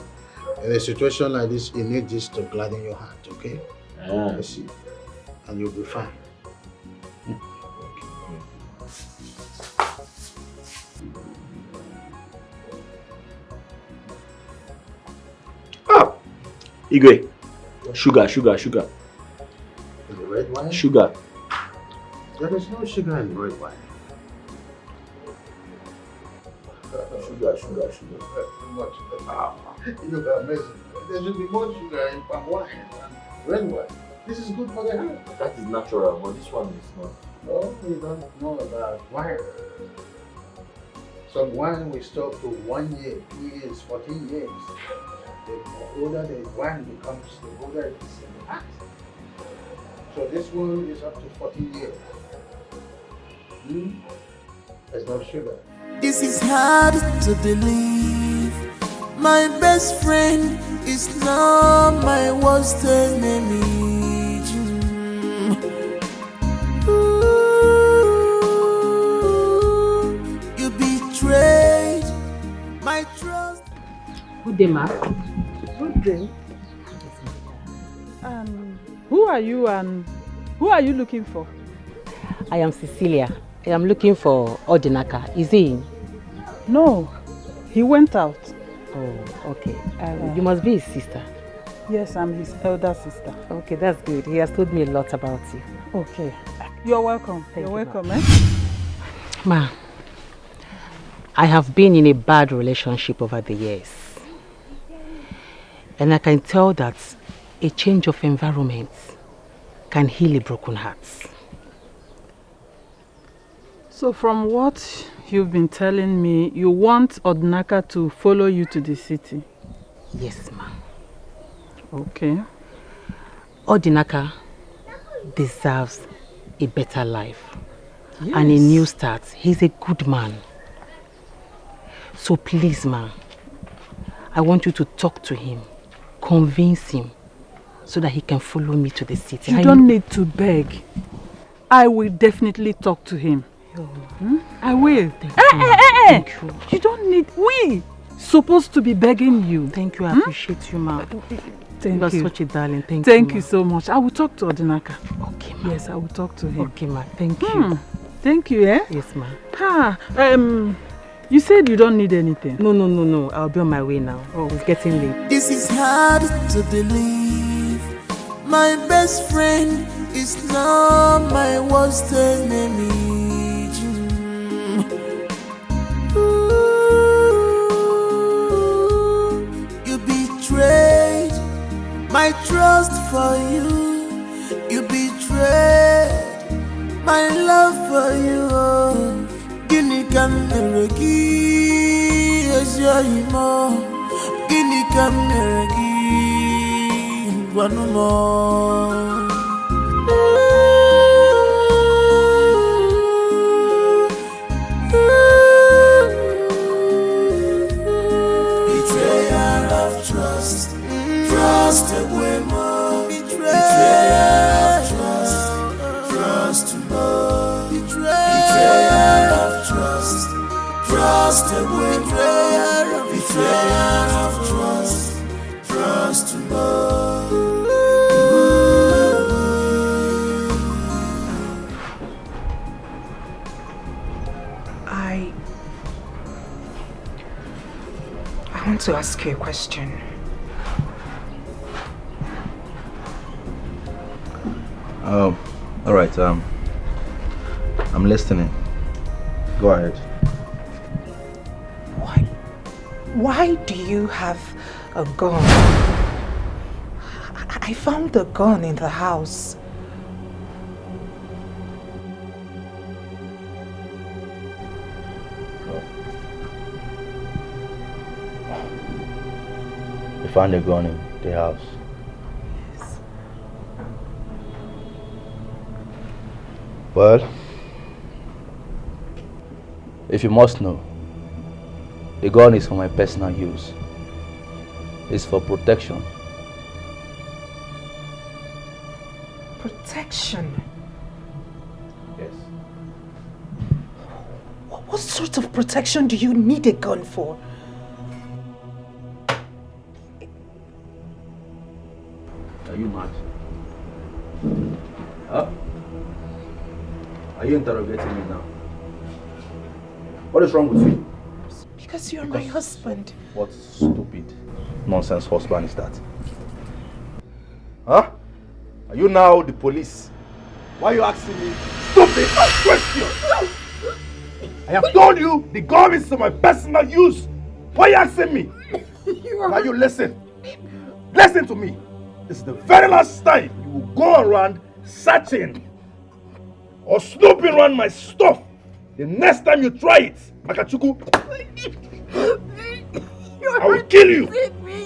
In a situation like this, you need this to gladden your heart, okay? I see. And you'll be fine. Igwe, sugar. In the red wine? Sugar. There is no sugar in red wine. Sugar. Much. You're amazing. There should be more sugar in palm wine than red wine. This is good for the heart. That is natural, but this one is not. Oh, you don't know about wine. Some wine we store to 1 year, 2 years, 14 years. The older the wine becomes, the older it is in the heart. So this one is up to 14 years. There's no sugar. This is hard to believe. My best friend is now my worst enemy. You betrayed my trust. Good day, ma. Good day. Who are you and who are you looking for? I am Cecilia. I am looking for Odinaka. Is he in? No, he went out. Oh, okay. You must be his sister. Yes, I'm his elder sister. Okay, that's good. He has told me a lot about you. Okay. You're welcome. You're welcome, Ma, I have been in a bad relationship over the years. And I can tell that a change of environment can heal a broken heart. So from what you've been telling me, you want Odinaka to follow you to the city? Yes, ma. Okay. Odinaka deserves a better life. Yes. And a new start. He's a good man. So please, ma, I want you to talk to him, convince him, so that he can follow me to the city. You don't need to beg. I will definitely talk to him. I will. Thank you. You don't need. We supposed to be begging you. Thank you. I appreciate you, ma. Thank you. Are you. Such a darling. Thank you so much. I will talk to Odinaka. Okay, ma. Yes, I will talk to him. Okay, ma. Thank you. Thank you, eh? Yes, ma. You said you don't need anything. No. I'll be on my way now. Oh, it's getting late. This is hard to believe. My best friend is now my worst enemy. You betrayed my trust for you. You betrayed my love for you. Gini kameregi esyimo. Gini kameregi wanumo. Betrayal of trust. Trust away more. Betrayal of trust. Trust more. Betrayal. trust, trust away, betrayal of trust, trust to love. I want to ask you a question. All right. I'm listening. Go ahead. Why do you have a gun? I found the gun in the house. You found a gun in the house. Yes. Well, if you must know, the gun is for my personal use. It's for protection. Protection? Yes. What sort of protection do you need a gun for? Are you mad? Huh? Are you interrogating me now? What is wrong with you? Because you're my husband. What stupid nonsense husband is that? Huh? Are you now the police? Why are you asking me stupid questions? I have told you the gun is for my personal use. Why are you asking me? Now you listen. Listen to me. This is the very last time you will go around searching or snooping around my stuff. The next time you try it, Makachuku, I will kill you.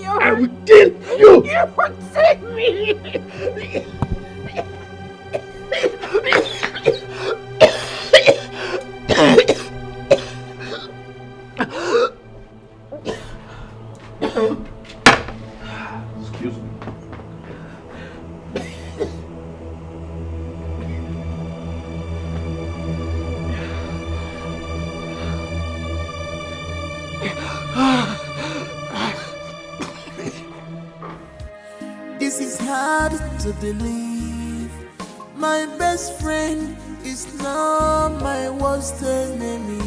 I will kill you. You forsake me. Excuse me. This is hard to believe. My best friend is now my worst enemy.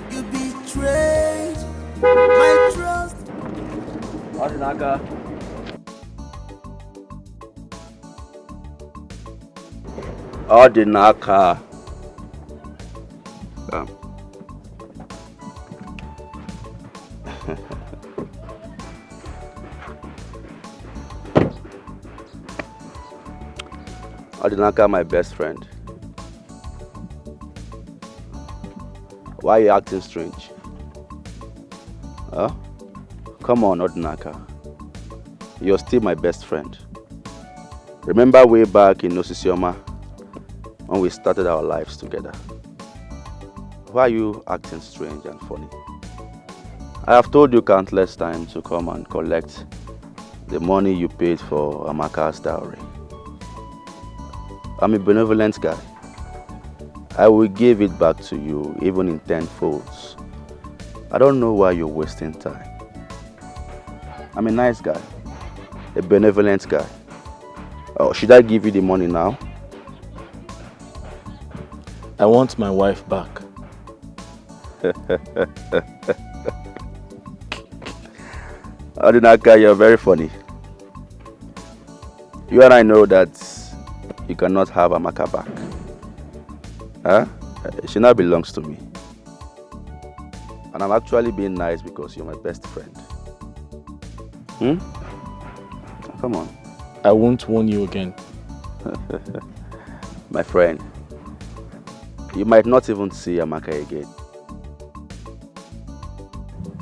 You betrayed my trust. Odinaka. Odinaka. Odinaka, my best friend. Why are you acting strange? Huh? Come on, Odinaka. You're still my best friend. Remember way back in Osisioma when we started our lives together? Why are you acting strange and funny? I have told you countless times to come and collect the money you paid for Amaka's dowry. I'm a benevolent guy. I will give it back to you even in 10 folds. I don't know why you're wasting time. I'm a nice guy, a benevolent guy. Oh, should I give you the money now? I want my wife back. Odinaka, you're very funny. You and I know that you cannot have Amaka back. Huh? She now belongs to me. And I'm actually being nice because you're my best friend. Come on. I won't warn you again. My friend, you might not even see Amaka again.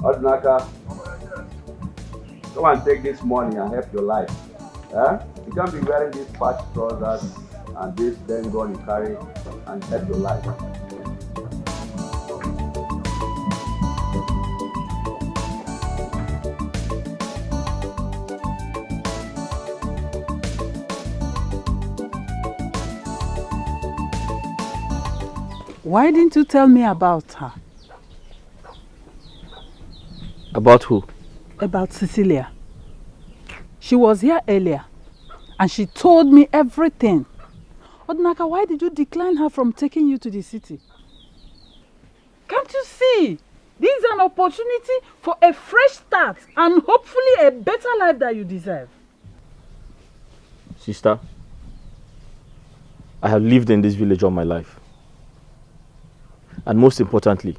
Odinaka, come and take this money and help your life. Huh? You can't be wearing these patch trousers and this then gun you carry and help your life. Why didn't you tell me about her? About who? About Cecilia. She was here earlier and she told me everything. Odinaka, why did you decline her from taking you to the city? Can't you see? This is an opportunity for a fresh start and hopefully a better life that you deserve. Sister, I have lived in this village all my life. And most importantly,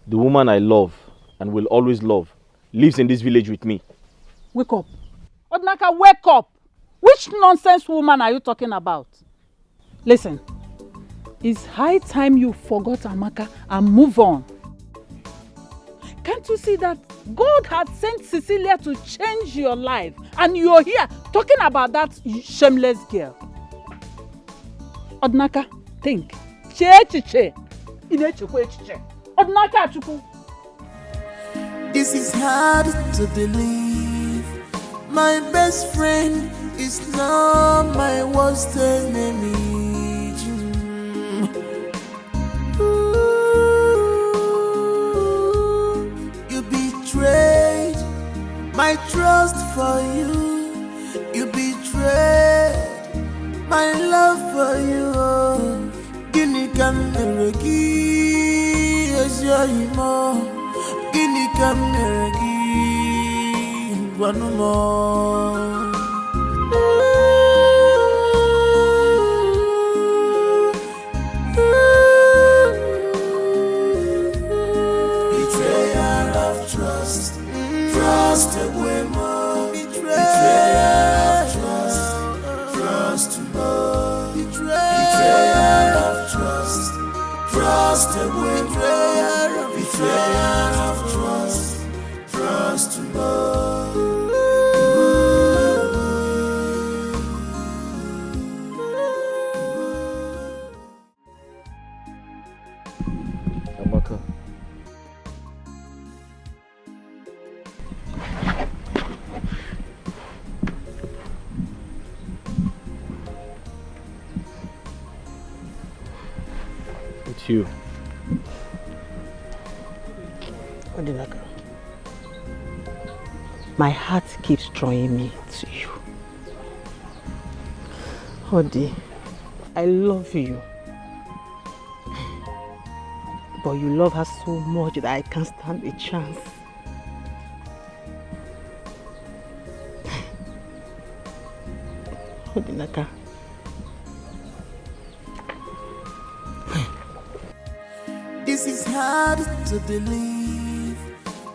the woman I love and will always love lives in this village with me. Wake up. Odinaka, wake up! Which nonsense woman are you talking about? Listen, it's high time you forgot Amaka and move on. Can't you see that God had sent Cecilia to change your life and you're here talking about that shameless girl? Odinaka, think. Odinaka, this is hard to believe. My best friend is now my worst enemy. You betrayed my trust for you. You betrayed my love for you. Guinea can never give as your emo. Guinea can never give one more. Betrayal of trust, trust away more. Betrayal of trust, trust more. Betrayal of trust, trust away more. Betrayal of trust, trust more. Amaka. It's you. Odinaka, my heart keeps drawing me to you. Odi, I love you. But you love her so much that I can't stand a chance. Odinaka. This is hard to believe.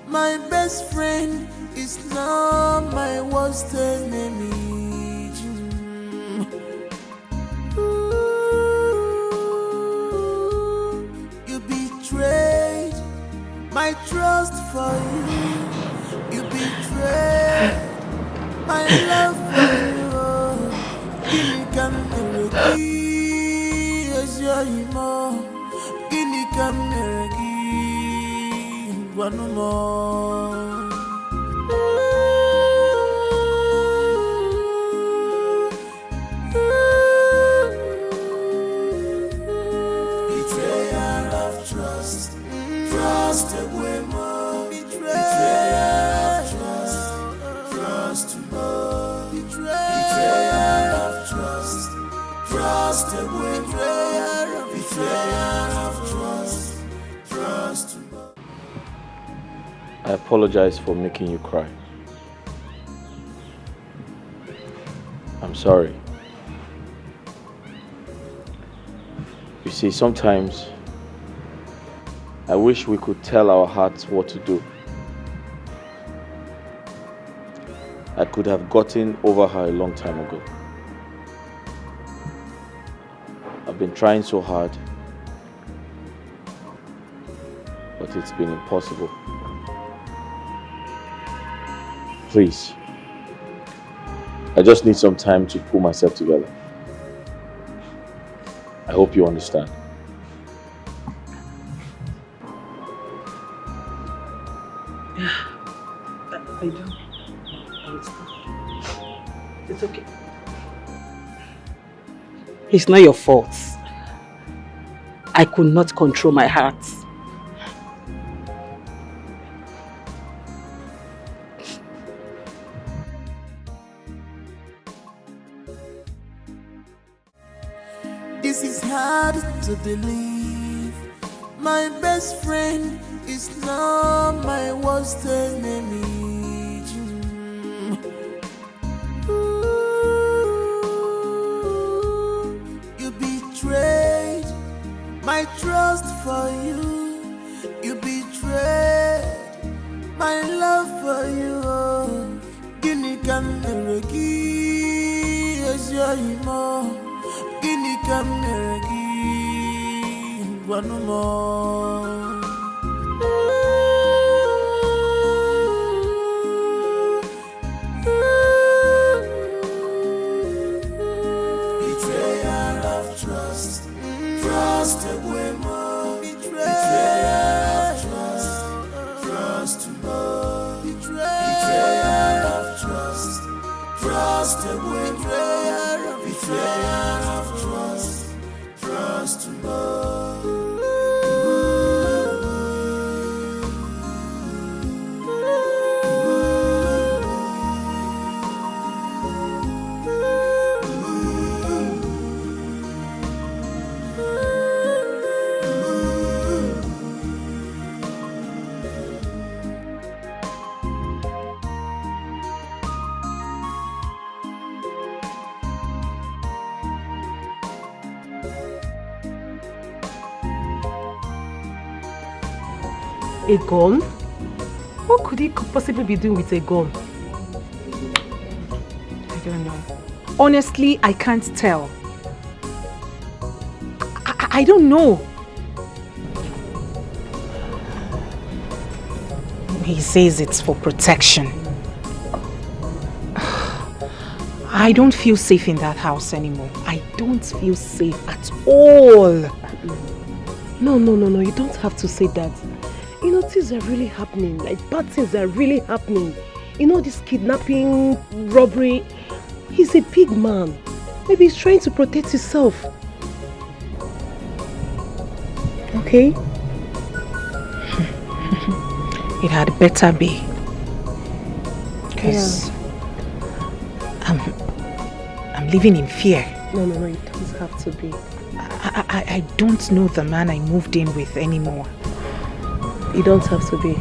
My best friend is now my worst enemy. You betrayed my trust for you. You betrayed my love for you. You can never give as your emo. You can never give one more. Betrayal of trust, trust away more. Betrayal of trust, trust more. Betrayal of trust, trust away more. Betrayal of trust, trust more. I apologize for making you cry. I'm sorry. You see, sometimes I wish we could tell our hearts what to do. I could have gotten over her a long time ago. I've been trying so hard, but it's been impossible. Please, I just need some time to pull myself together. I hope you understand. I do. It's okay. It's not your fault. I could not control my heart. This is hard to believe. My best friend is now my worst enemy. You betrayed my trust for you. You betrayed my love for you. Guinea can never give as your emo. Guinea can never give one more. Betrayal of trust, trust away more. Betrayal of trust, trust more. Betrayal of trust, trust away more. Betrayal of trust, trust more. A gun? What could he possibly be doing with a gun? I don't know. Honestly, I can't tell. I don't know. He says it's for protection. I don't feel safe in that house anymore. I don't feel safe at all. No, you don't have to say that. You know, things are really happening. Like, bad things are really happening. You know, this kidnapping, robbery. He's a big man. Maybe he's trying to protect himself. Okay? It had better be. Because I'm living in fear. No, it doesn't have to be. I don't know the man I moved in with anymore. You don't have to be.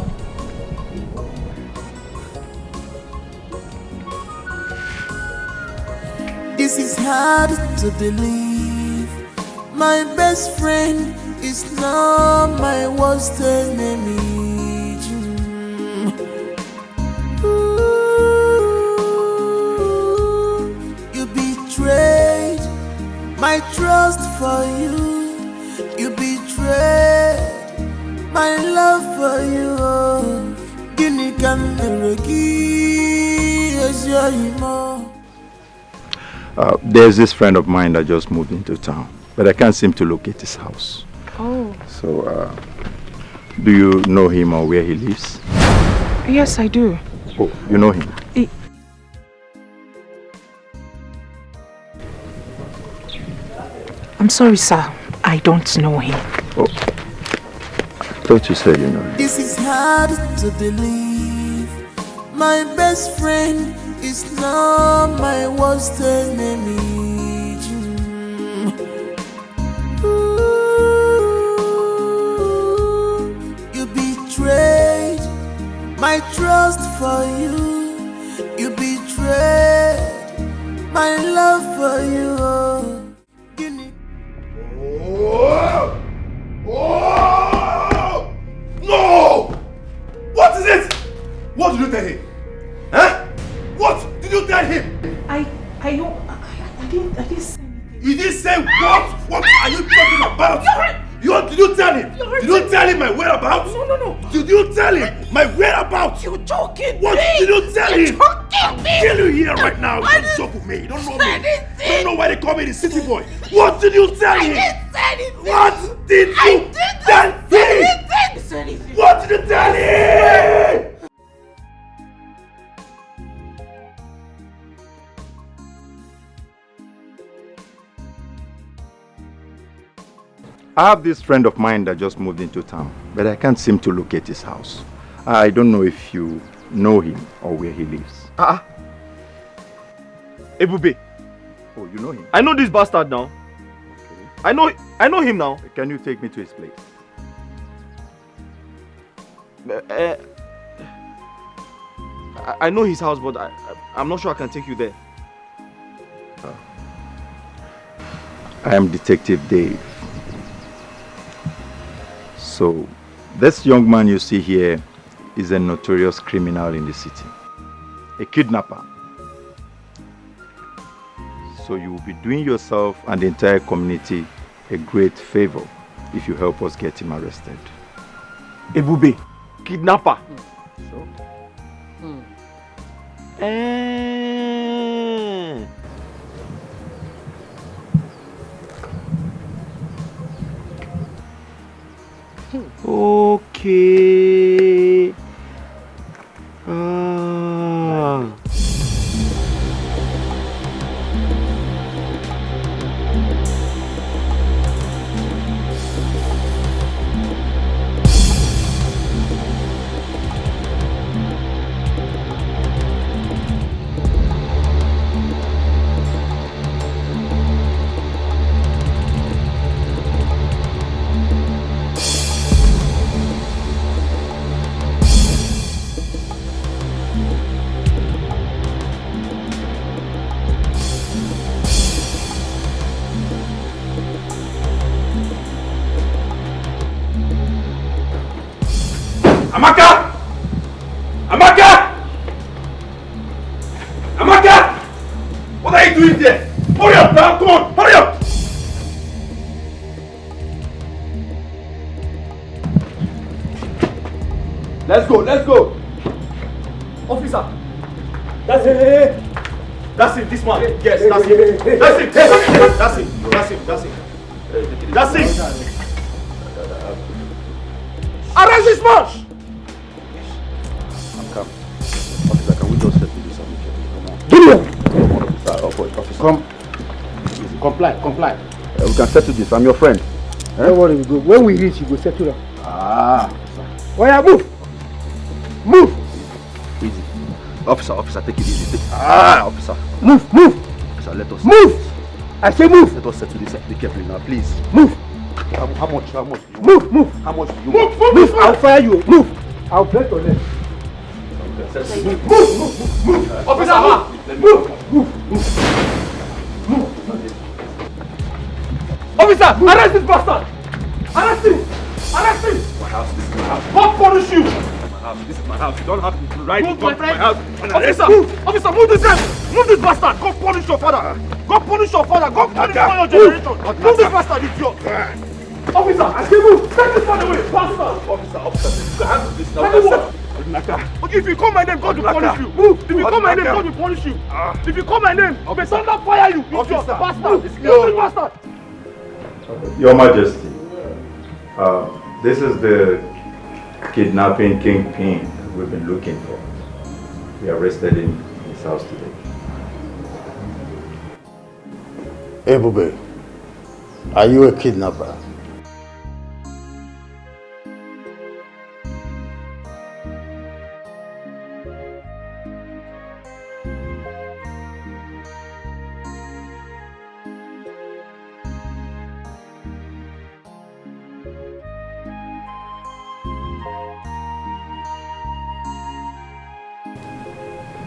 This is hard to believe. My best friend is now my worst enemy. You betrayed my trust for you. You betrayed my love for you. Guinea can never give as your emo. There's this friend of mine that just moved into town, but I can't seem to locate his house. Oh. So, do you know him or where he lives? Yes, I do. Oh, you know him? I'm sorry, sir. I don't know him. Oh. I thought you said you know him. This is hard to believe. My best friend is now my worst enemy. You betrayed my trust for you. You betrayed my love for you. No! What is it? What did you tell him? Huh? What did you tell him? I didn't say anything. You didn't say what? What are you talking about? Did you tell him? Did you tell him my whereabouts? No. Did you tell him my whereabouts? You're joking. What did you tell him? Joking me. I'll kill you here right now. You don't joke with me. You don't know me. You don't know why they call me the city boy. What did you tell him? I didn't say anything. What did you tell him? What did you tell him? I have this friend of mine that just moved into town, but I can't seem to locate his house. I don't know if you know him or where he lives. Ebube. Oh, you know him? I know this bastard now. Okay. I know him now. Can you take me to his place? I know his house, but I'm not sure I can take you there. I am Detective Dave. So, this young man you see here is a notorious criminal in the city. A kidnapper. So you will be doing yourself and the entire community a great favor if you help us get him arrested. Ebube, kidnapper. Sure. Okay. Amaka! Amaka! Amaka! What are you doing there? Hurry up now! Come on! Hurry up! Let's go, let's go! Officer! That's it! That's it, this man! Yes, that's it! That's it! That's it! That's it! That's it! That's it! Arrest this man! Officer, can we just settle this amicably? Come on. Give me Come on, officer. Come. Comply. We can settle this. I'm your friend. Don't worry, we go. When we reach, you go settle down. Oh yeah, move! Easy. Officer, take it easy. Officer. Move! Officer, let us. Move! I say move! Let us settle this amicably now, please. Move! How much? Move! How much do you Move! I'll fire you. Move! I'll break your leg. Move! Officer, move! Officer, arrest this bastard! Arrest him! Arrest him! My house, this is my house. God punish you! This is my house. You don't have to right to Move, come my to my friend! house. Officer, move this guy! Move this bastard! God punish your father! God punish your father! God punish all your generation! Move this bastard, idiot! Officer, I say move! Take this man away! Bastard! Officer, you can handle this now. Okay, if you call my name, God will punish you. Move! If you call my name, God will punish you. If you call my name, may thunder fire you! Idiot! Bastard! Move this bastard! Your Majesty, this is the kidnapping kingpin we've been looking for. We arrested him in his house today. Ebube, are you a kidnapper?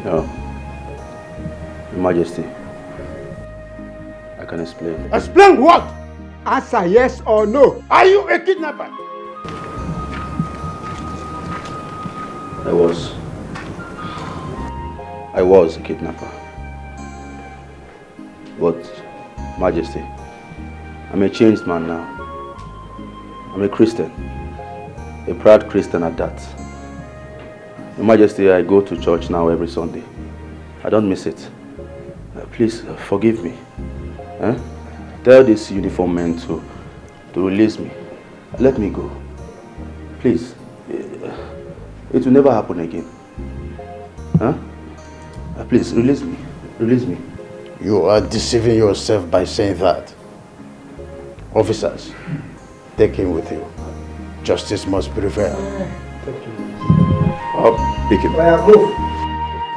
No. Your Majesty, I can explain. Explain what? Answer yes or no. Are you a kidnapper? I was a kidnapper. But, Majesty, I'm a changed man now. I'm a Christian. A proud Christian at that. Your Majesty, I go to church now every Sunday. I don't miss it. Please forgive me. Tell this uniform man to release me. Let me go. Please. It will never happen again. Please, release me. Release me. You are deceiving yourself by saying that. Officers, Take him with you. Justice must prevail. Pick him. Move.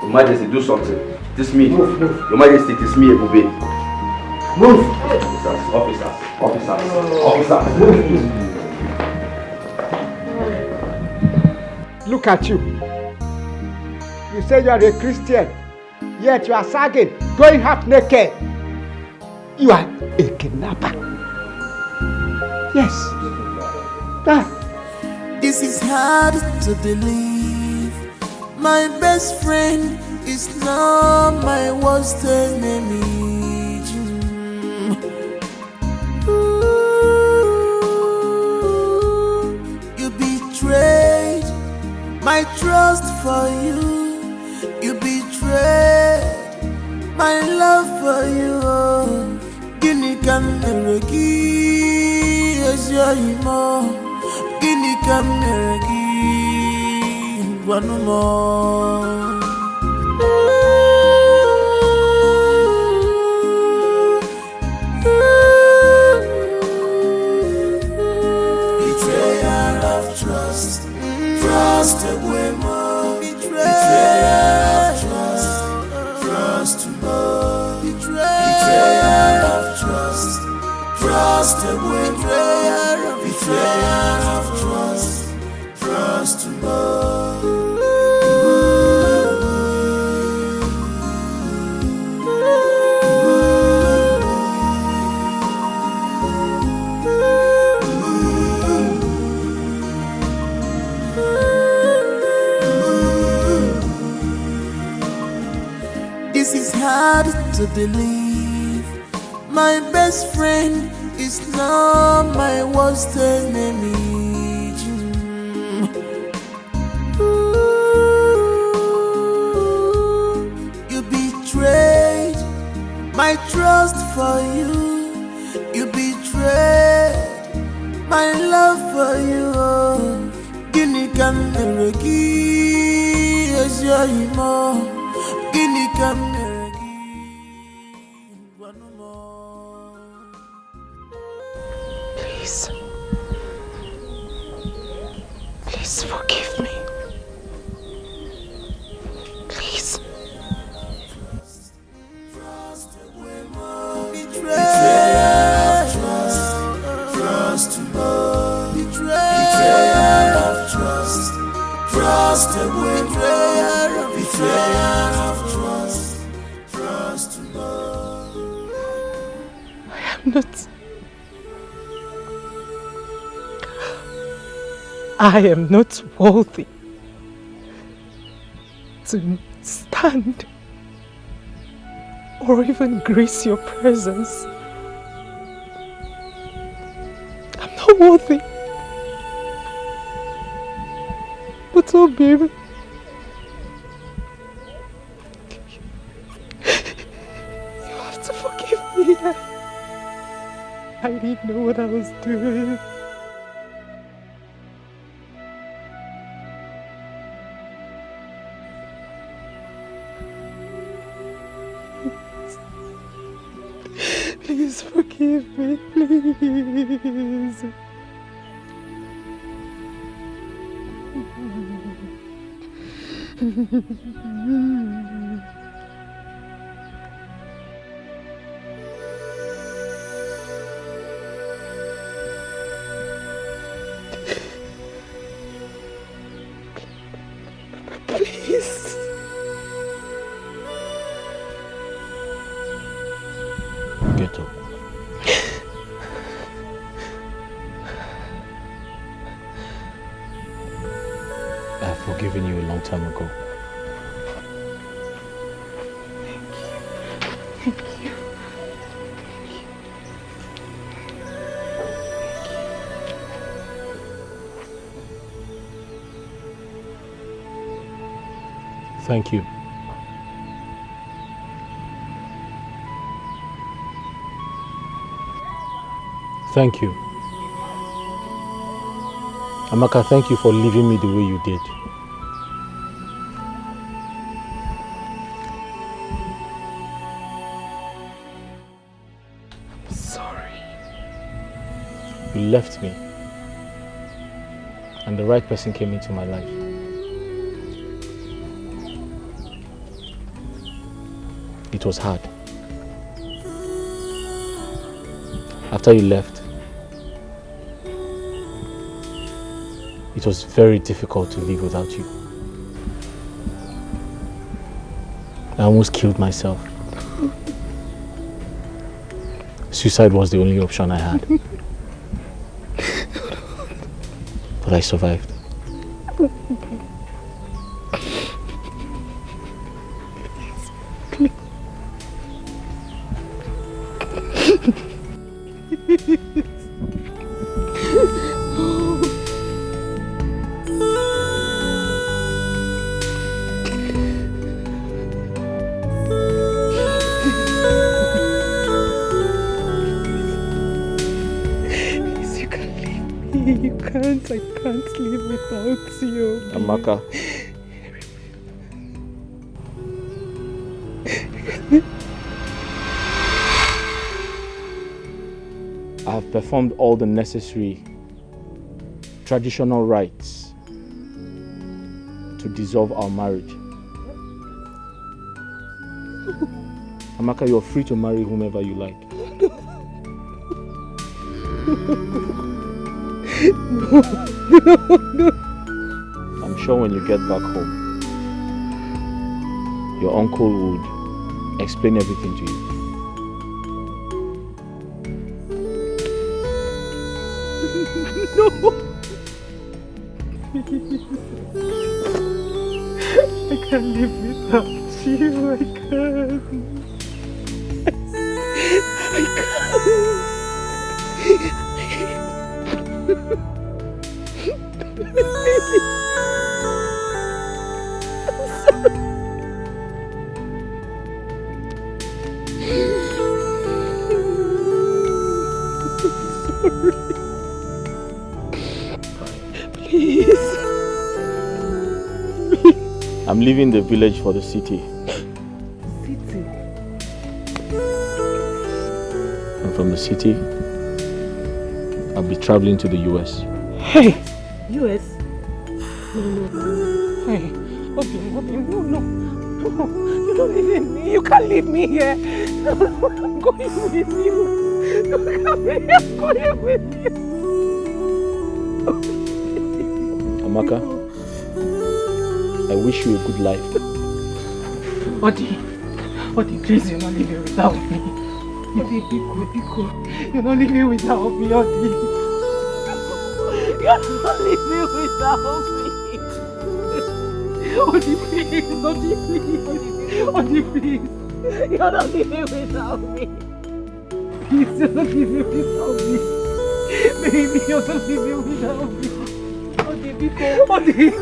Your Majesty, do something. It is me. Move. Your Majesty, it is me, Ebube. Move. Officers. Move. Look at you. You say you are a Christian, yet you are sagging, going half naked. You are a kidnapper. Yes. This is hard to believe. My best friend is now my worst enemy. You betrayed my trust for you. You betrayed my love for you. Guinea can never give your emo. Guinea can never give one more. Betrayal of trust. Trust away more. Betrayal of trust. Trust more. Betrayal of trust. Trust away more. Betrayal of trust. Trust more. This is hard to believe. My best friend is now my worst enemy. You betrayed my trust for you. You betrayed my love for you. Guinea can never give your emo. Guinea can never give one more. Please. Please forgive me. Please. Betrayal of trust. Trust more. Betrayal of trust. Trust away. Betrayal of trust. Trust more. I am not worthy to stand or even grace your presence. I'm not worthy. But oh baby, you have to forgive me. I didn't know what I was doing. Please forgive me, please. Please. Get up. I've forgiven you a long time ago. Thank you. Thank you. Thank you. Amaka, thank you for leaving me the way you did. I'm sorry. You left me and the right person came into my life. It was hard. After you left, it was very difficult to live without you. I almost killed myself. Suicide was the only option I had. But I survived. I can't live without you. Amaka. I have performed all the necessary traditional rites to dissolve our marriage. Amaka, you're free to marry whomever you like. No. I'm sure when you get back home, your uncle would explain everything to you. No. I can't live without you. I can't. I'm leaving the village for the city. City? And from the city, I'll be traveling to the US. Hey! US? No. Hey, Odin, no. You don't leave me. You can't leave me here. I'm going with you. I'm going with you. Amaka, I wish you a good life. Odin, please, you're not leaving without me. Odin, Pico, you're not leaving without me, Odin. You're not leaving without me. Odin, please, Odin, please. You're not leaving without me. Please, you're not leaving without me. Baby, you're not leaving without me. Odin, Pico, Odin.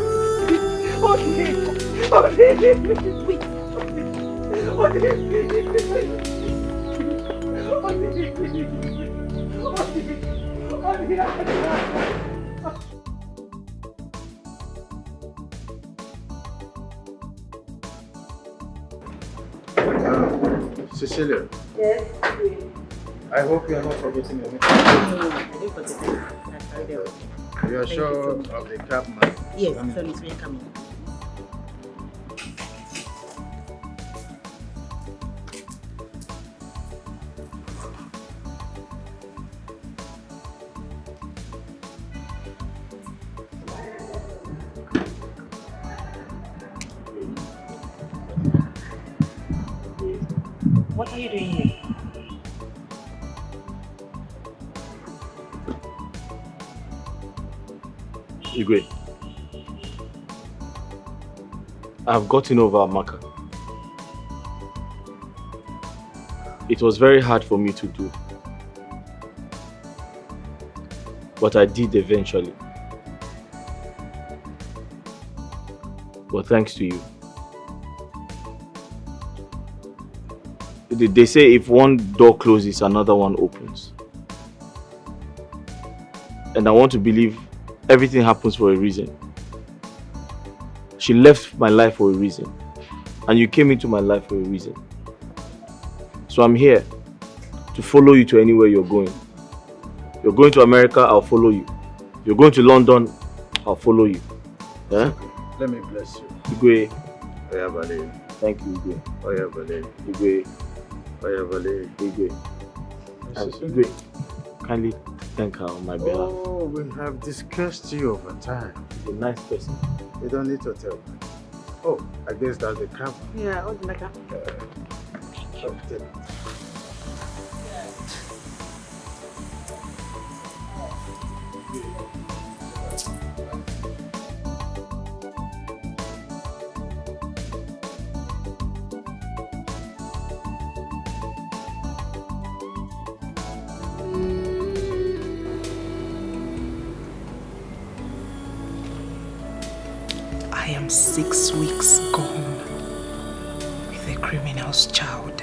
Cecilia. Yes. I hope you are not forgetting your name. No, I didn't forget it. You are sure of the cab, man? Yes, so it's really coming. What are you doing here? Igwe, I've gotten over Amaka. It was very hard for me to do, but I did eventually. But thanks to you. They say if one door closes, another one opens. And I want to believe everything happens for a reason. She left my life for a reason. And you came into my life for a reason. So I'm here to follow you to anywhere you're going. You're going to America, I'll follow you. You're going to London, I'll follow you. Huh? Let me bless you. Igwe. Oya Vale. Thank you, Igwe. Oya Vale. Igwe. Oya Vale. Igwe. And Igwe, kindly thank her on my behalf. Oh, we have discussed you over time. She's a nice person. You don't need to tell me. Oh, I guess that's the camera. Yeah, Odinaka. Okay. I am 6 weeks gone with a criminal's child.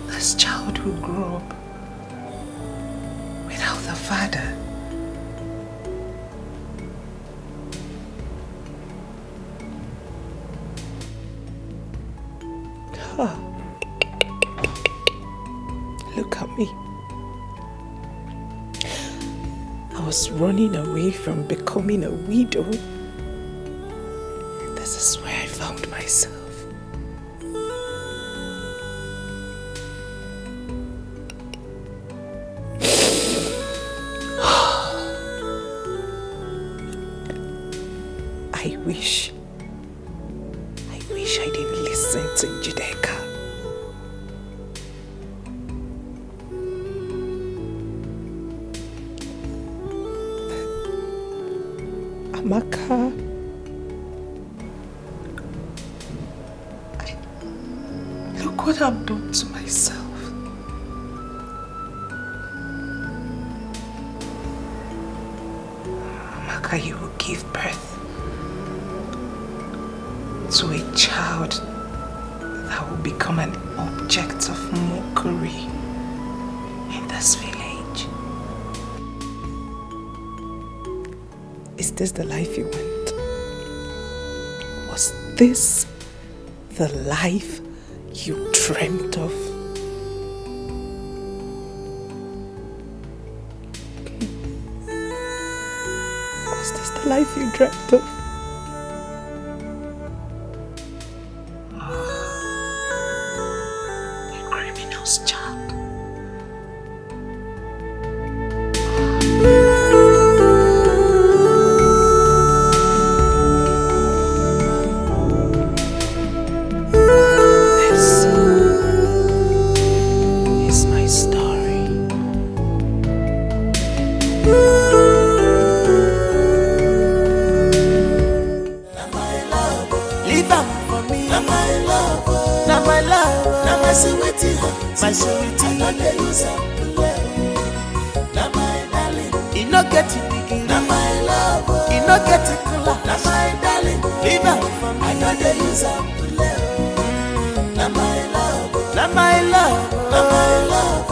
This child will grow up without a father. Ah. Look at me. I was running away from becoming a widow. This is where I found myself. I wish I didn't listen to Odinaka. Amaka, look what I've done to myself. Amaka, you will give birth to a child that will become an object of mockery in this village. Is this the life you want? Was this the life you dreamt of? Was this the life you dreamt of? A criminal's child. My sweetie, I know they use up the love. Now my darling, you no get it big. Now my love, you no get it color. Now my darling, leave out for me. I know they use up the love. Now my love, now my love, now my love.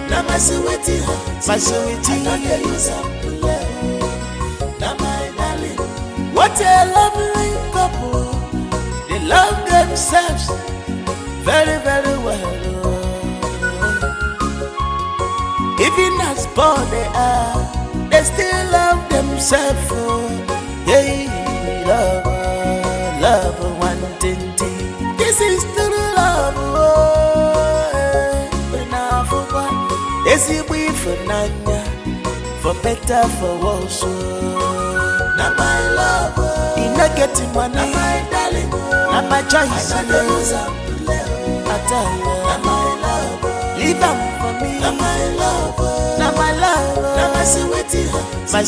Now my sweetie, I know they use up the love. Now my darling, what a lovely couple. They love themselves very, very well. Even as poor they are, they still love themselves. Hey, love, one thing. This is true love. When I forgot, is it we for Nanya, for better, for worse. Now my love, you not getting money. Now my darling, now my choice. I know lose up. Now my love, leave them for me. Now my love, now my love, now my sweetie, I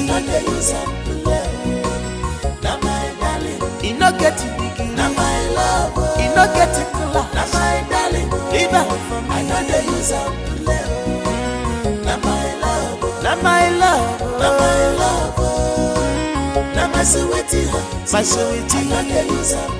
know they use up the love. Now my darling, you no get it big. Now my love, you no get it color. Now my darling, leave them for me. I know they use up the love. Now my love, now my love, now my love, now my sweetie, I know they use up.